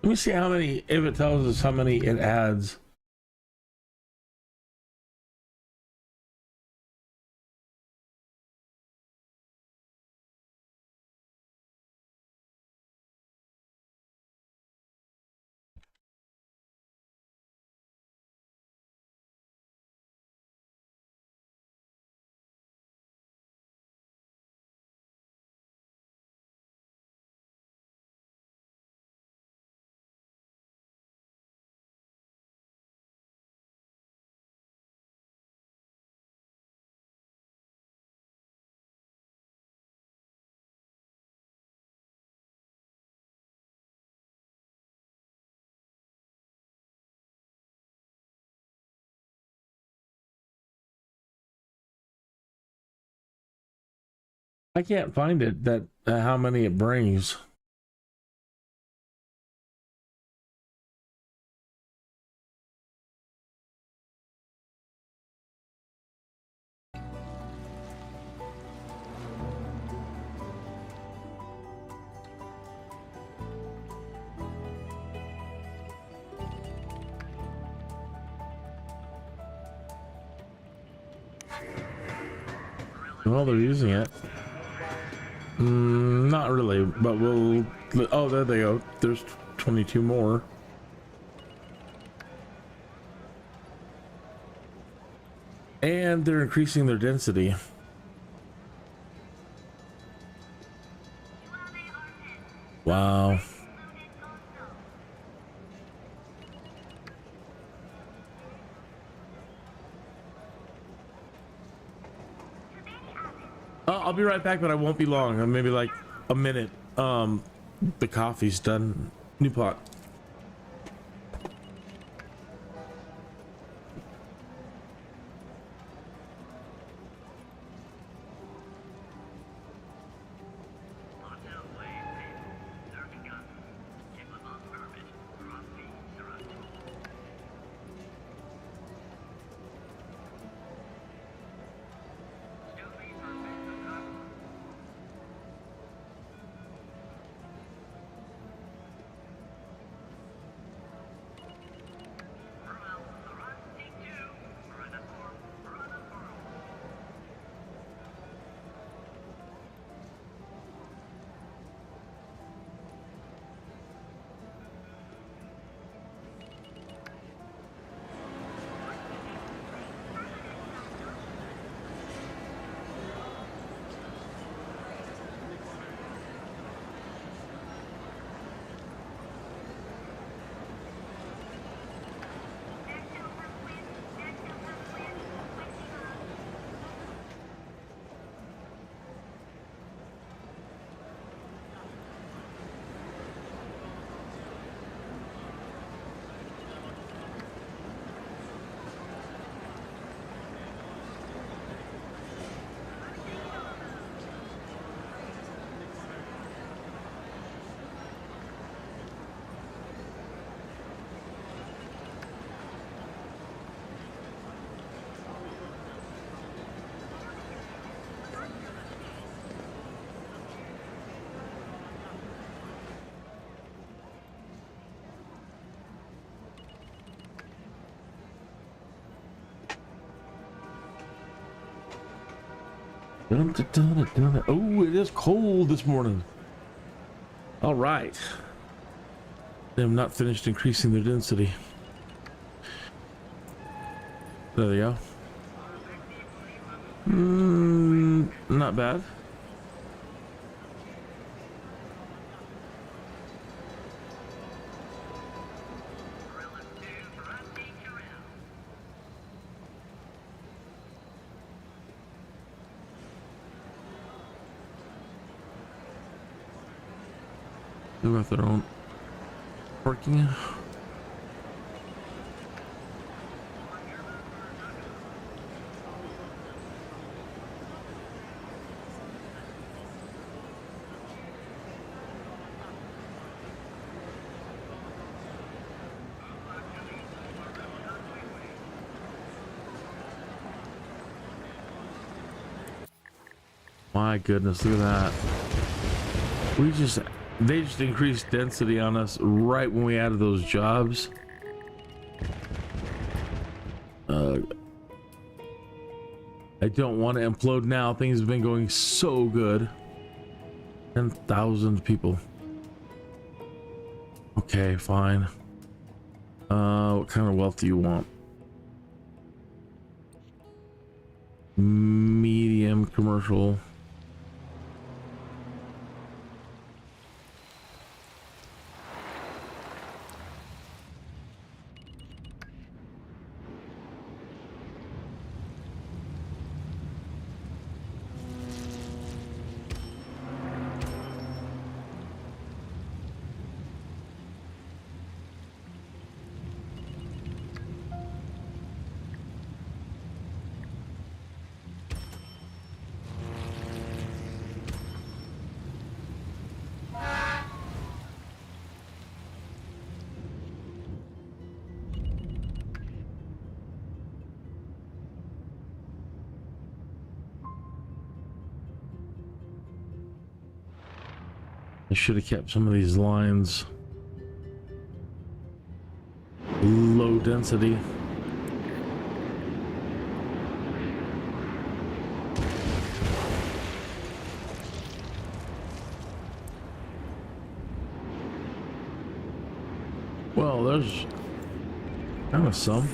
Let me see how many, if it tells us how many it adds. I can't find it, that how many it brings. Well, they're using it. Not really, but we'll... Oh, there they go. There's 22 more. And they're increasing their density. Wow. I'll be right back, but I won't be long. Maybe like a minute. The coffee's done. New pot. Oh, it is cold this morning. All right. They have not finished increasing their density. There they go. Not bad. They got their own parking. My goodness, look at that. We just They just increased density on us right when we added those jobs. I don't want to implode now. Things have been going so good. 10,000 people. Okay, fine. What kind of wealth do you want? Medium commercial. I should have kept some of these lines low density. Well, there's kind of some.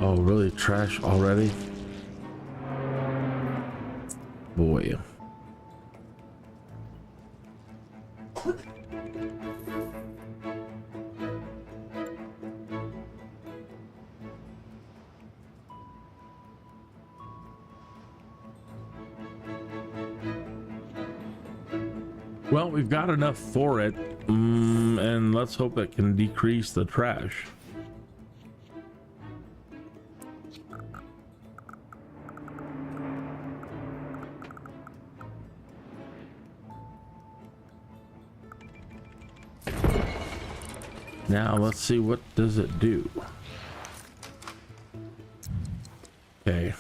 Oh, really? Trash already? Boy. Well, we've got enough for it, and let's hope it can decrease the trash. Now let's see, what does it do? Okay.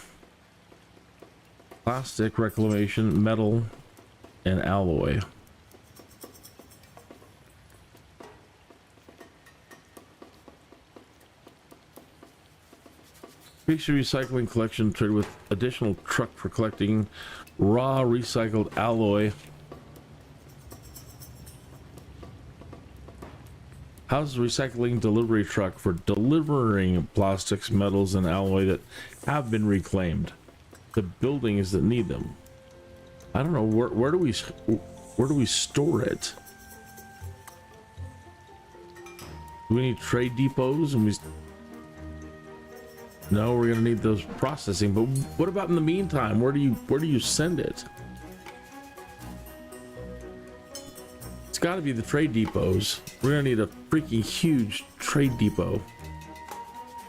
Plastic, reclamation, metal, and alloy. Feature recycling collection trade with additional truck for collecting raw recycled alloy. How's the recycling delivery truck for delivering plastics, metals, and alloy that have been reclaimed to buildings that need them? I don't know, where do we store it? Do we need trade depots? And no, we're gonna need those processing. But what about in the meantime? Where do you send it? It's got to be the trade depots. We're gonna need a freaking huge trade depot.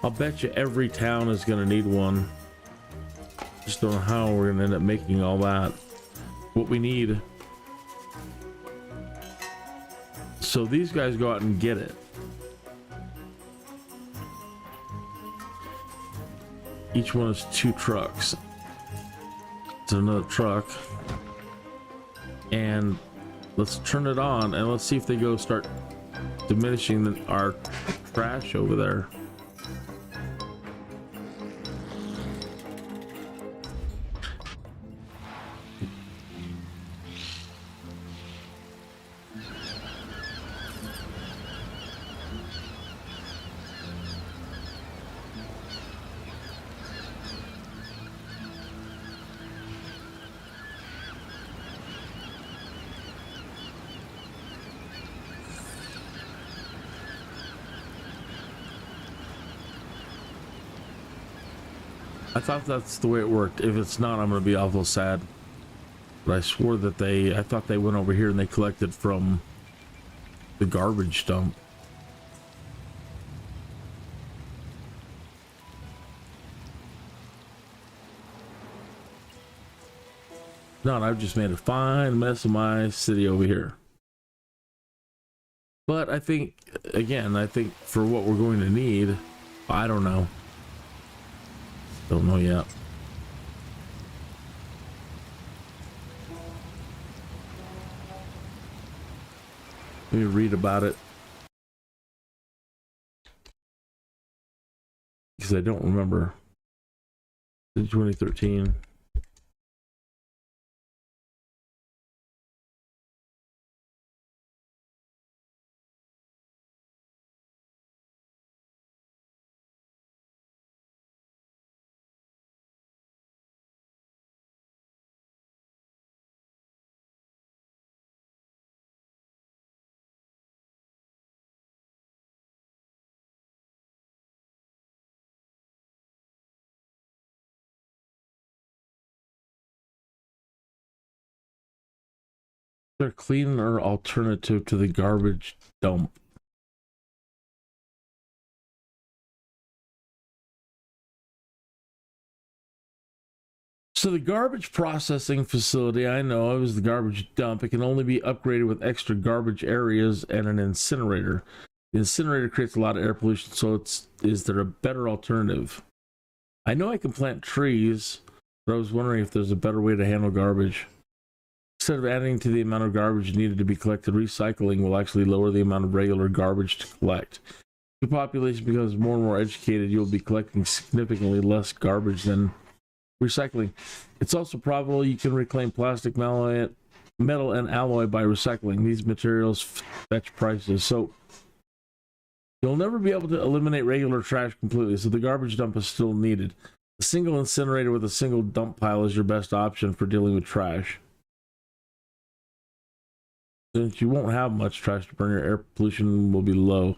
I'll bet you every town is gonna need one. Just don't know how we're gonna end up making all that. What we need. So these guys go out and get it. Each one is 2 trucks. It's another truck. And let's turn it on and let's see if they go start diminishing our trash over there. I thought that's the way it worked. If it's not, I'm going to be awful sad. But I swore that I thought they went over here and they collected from the garbage dump. No, I've just made a fine mess of my city over here. But I think, again, for what we're going to need, I don't know. Don't know yet. Let me read about it. Because I don't remember. 2013. They're cleaner alternative to the garbage dump. So the garbage processing facility, I know of, is the garbage dump. It can only be upgraded with extra garbage areas and an incinerator. The incinerator creates a lot of air pollution, so is there a better alternative? I know I can plant trees, but I was wondering if there's a better way to handle garbage. Instead of adding to the amount of garbage needed to be collected, recycling will actually lower the amount of regular garbage to collect. If the population becomes more and more educated, you'll be collecting significantly less garbage than recycling. It's also probable you can reclaim plastic, metal, and alloy by recycling. These materials fetch prices, so you'll never be able to eliminate regular trash completely, so the garbage dump is still needed. A single incinerator with a single dump pile is your best option for dealing with trash. Since you won't have much trash to burn, your air pollution will be low.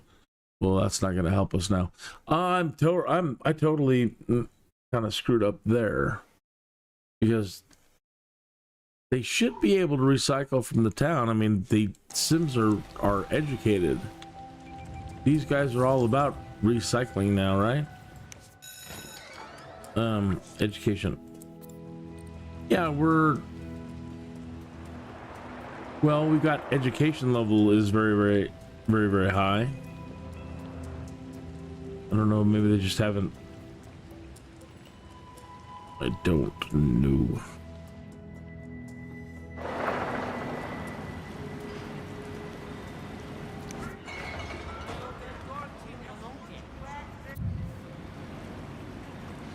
Well, that's not going to help us now. I totally kind of screwed up there, because they should be able to recycle from the town. I mean, the Sims are educated. These guys are all about recycling now, right? Education. Yeah, we've got education level is very high. I don't know, maybe they just haven't. I don't know.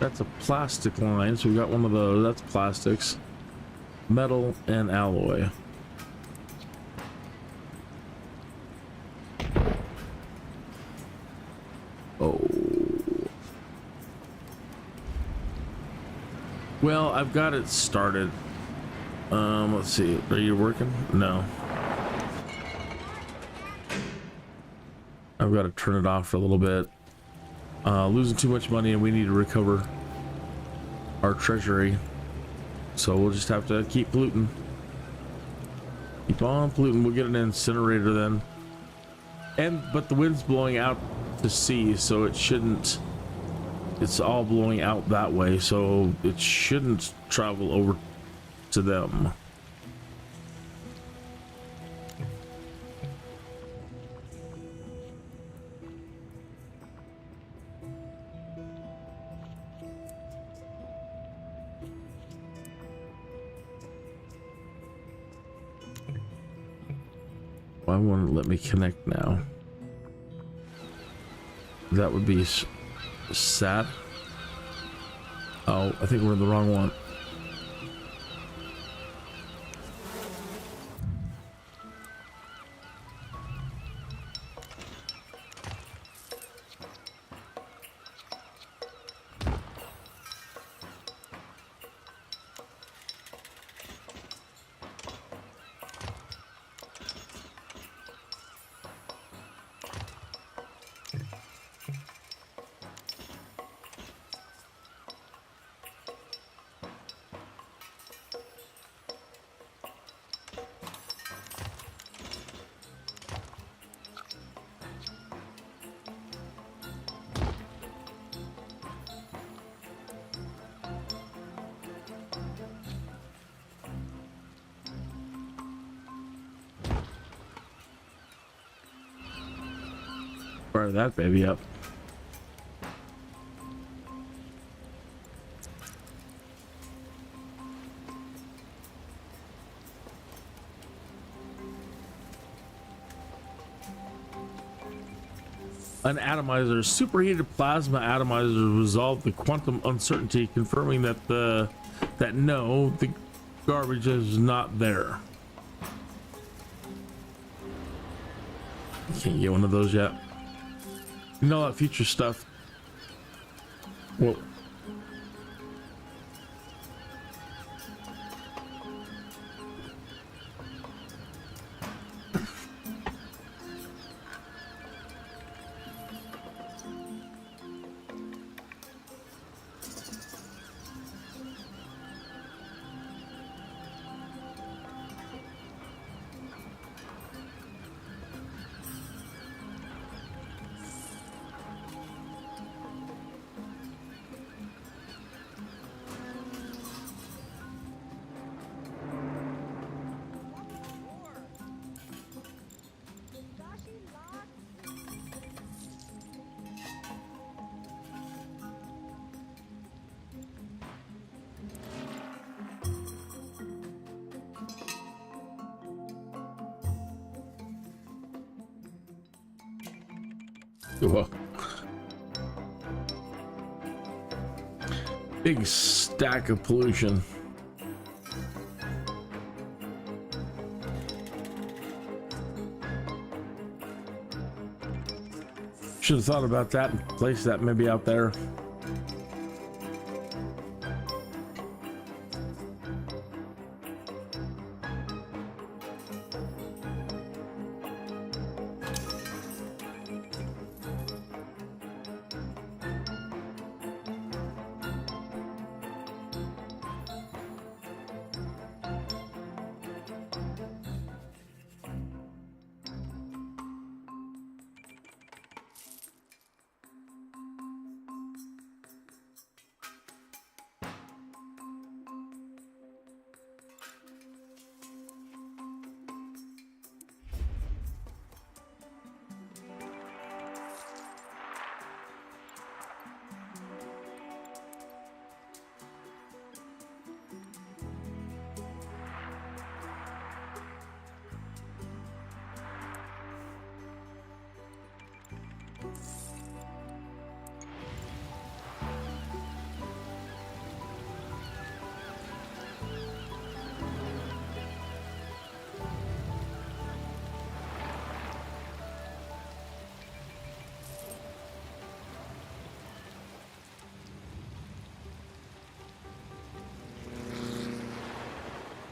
That's a plastic line, so we got one of those. That's plastics, metal, and alloy. Oh. Well, I've got it started. Let's see. Are you working? No. I've got to turn it off for a little bit. Losing too much money, and we need to recover our treasury. So we'll just have to keep polluting. Keep on polluting. We'll get an incinerator then. But the wind's blowing out to sea, so it shouldn't. It's all blowing out that way, so it shouldn't travel over to them. Why won't it let me connect now? That would be sad. Oh, I think we're in the wrong one. Fire that baby up. An atomizer, superheated plasma atomizer resolved the quantum uncertainty, confirming that the garbage is not there. Can't get one of those yet. You know that future stuff. Well, whoa. Big stack of pollution. Should have thought about that and placed that maybe out there.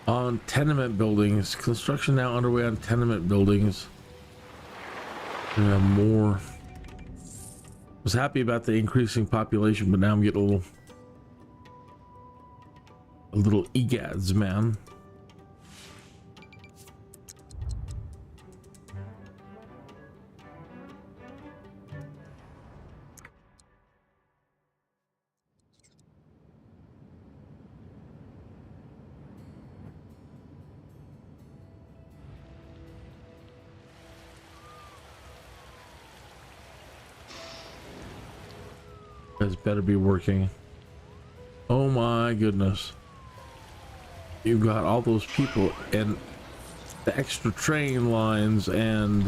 On tenement buildings, construction now underway on tenement buildings. We have more. I was happy about the increasing population, but now I'm getting a little egads, man. Guys better be working. Oh my goodness. You've got all those people and the extra train lines and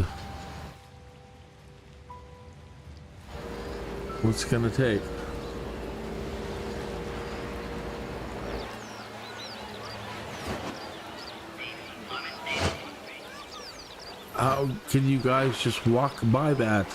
what's it gonna take? How can you guys just walk by that?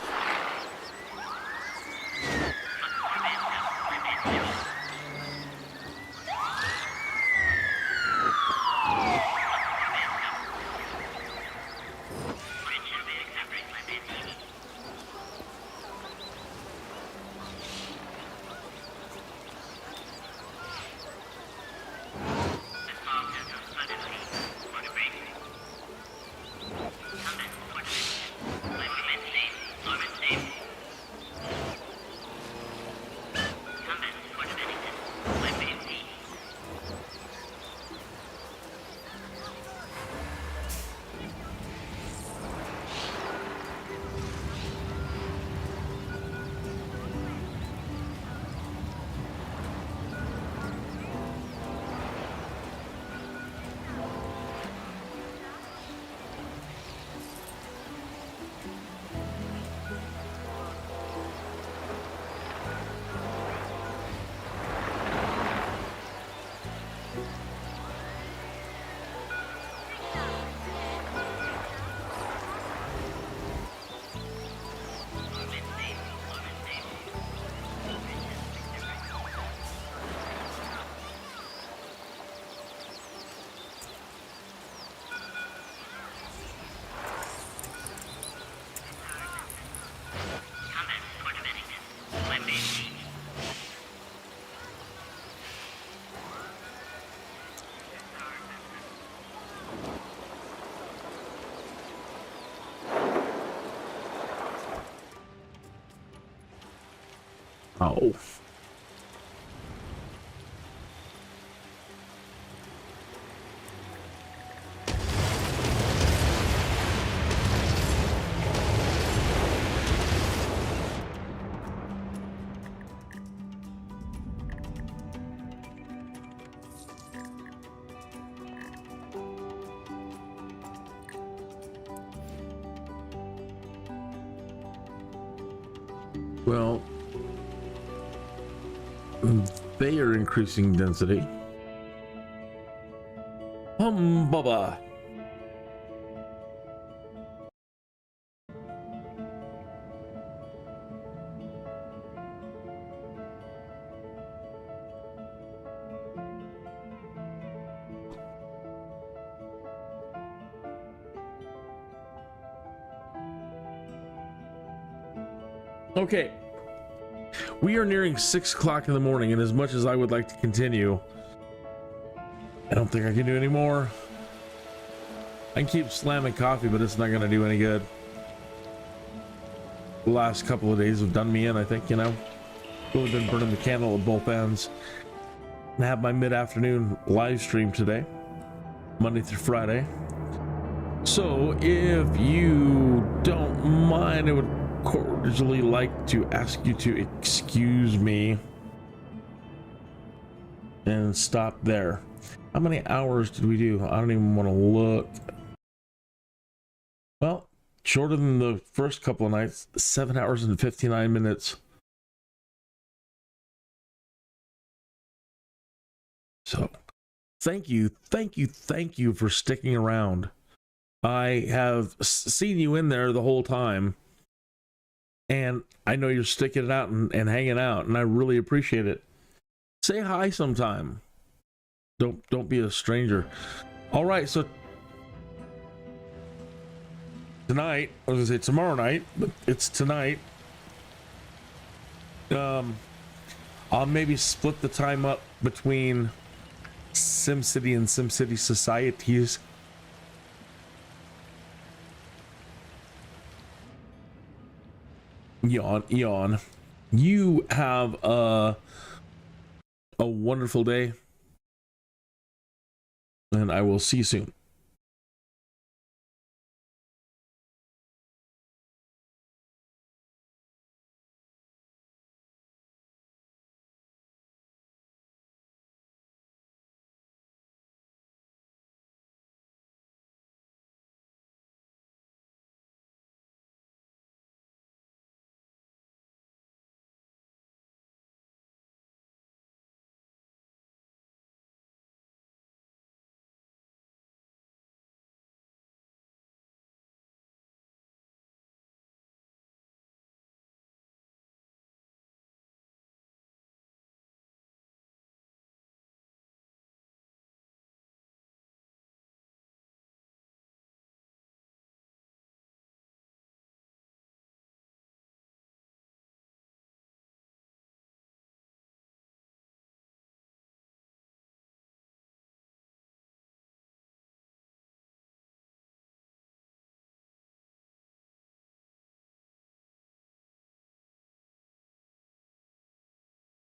Oh. Well, they are increasing density. Baba. Okay. We are nearing 6 o'clock in the morning, and as much as I would like to continue, I don't think I can do any more. I can keep slamming coffee, but it's not going to do any good. The last couple of days have done me in, I think, you know. Really been burning the candle at both ends. I have my mid-afternoon live stream today, Monday through Friday. So if you don't mind, I would cordially like to ask you to excuse me and stop there. How many hours did we do? I don't even want to look. Well, shorter than the first couple of nights, 7 hours and 59 minutes. So thank you for sticking around. I have seen you in there the whole time, and I know you're sticking it out and hanging out, and I really appreciate it. Say hi sometime. Don't be a stranger. All right, so tonight, I was gonna say tomorrow night, but it's tonight. I'll maybe split the time up between SimCity and SimCity Societies. Yawn. You have a wonderful day, and I will see you soon.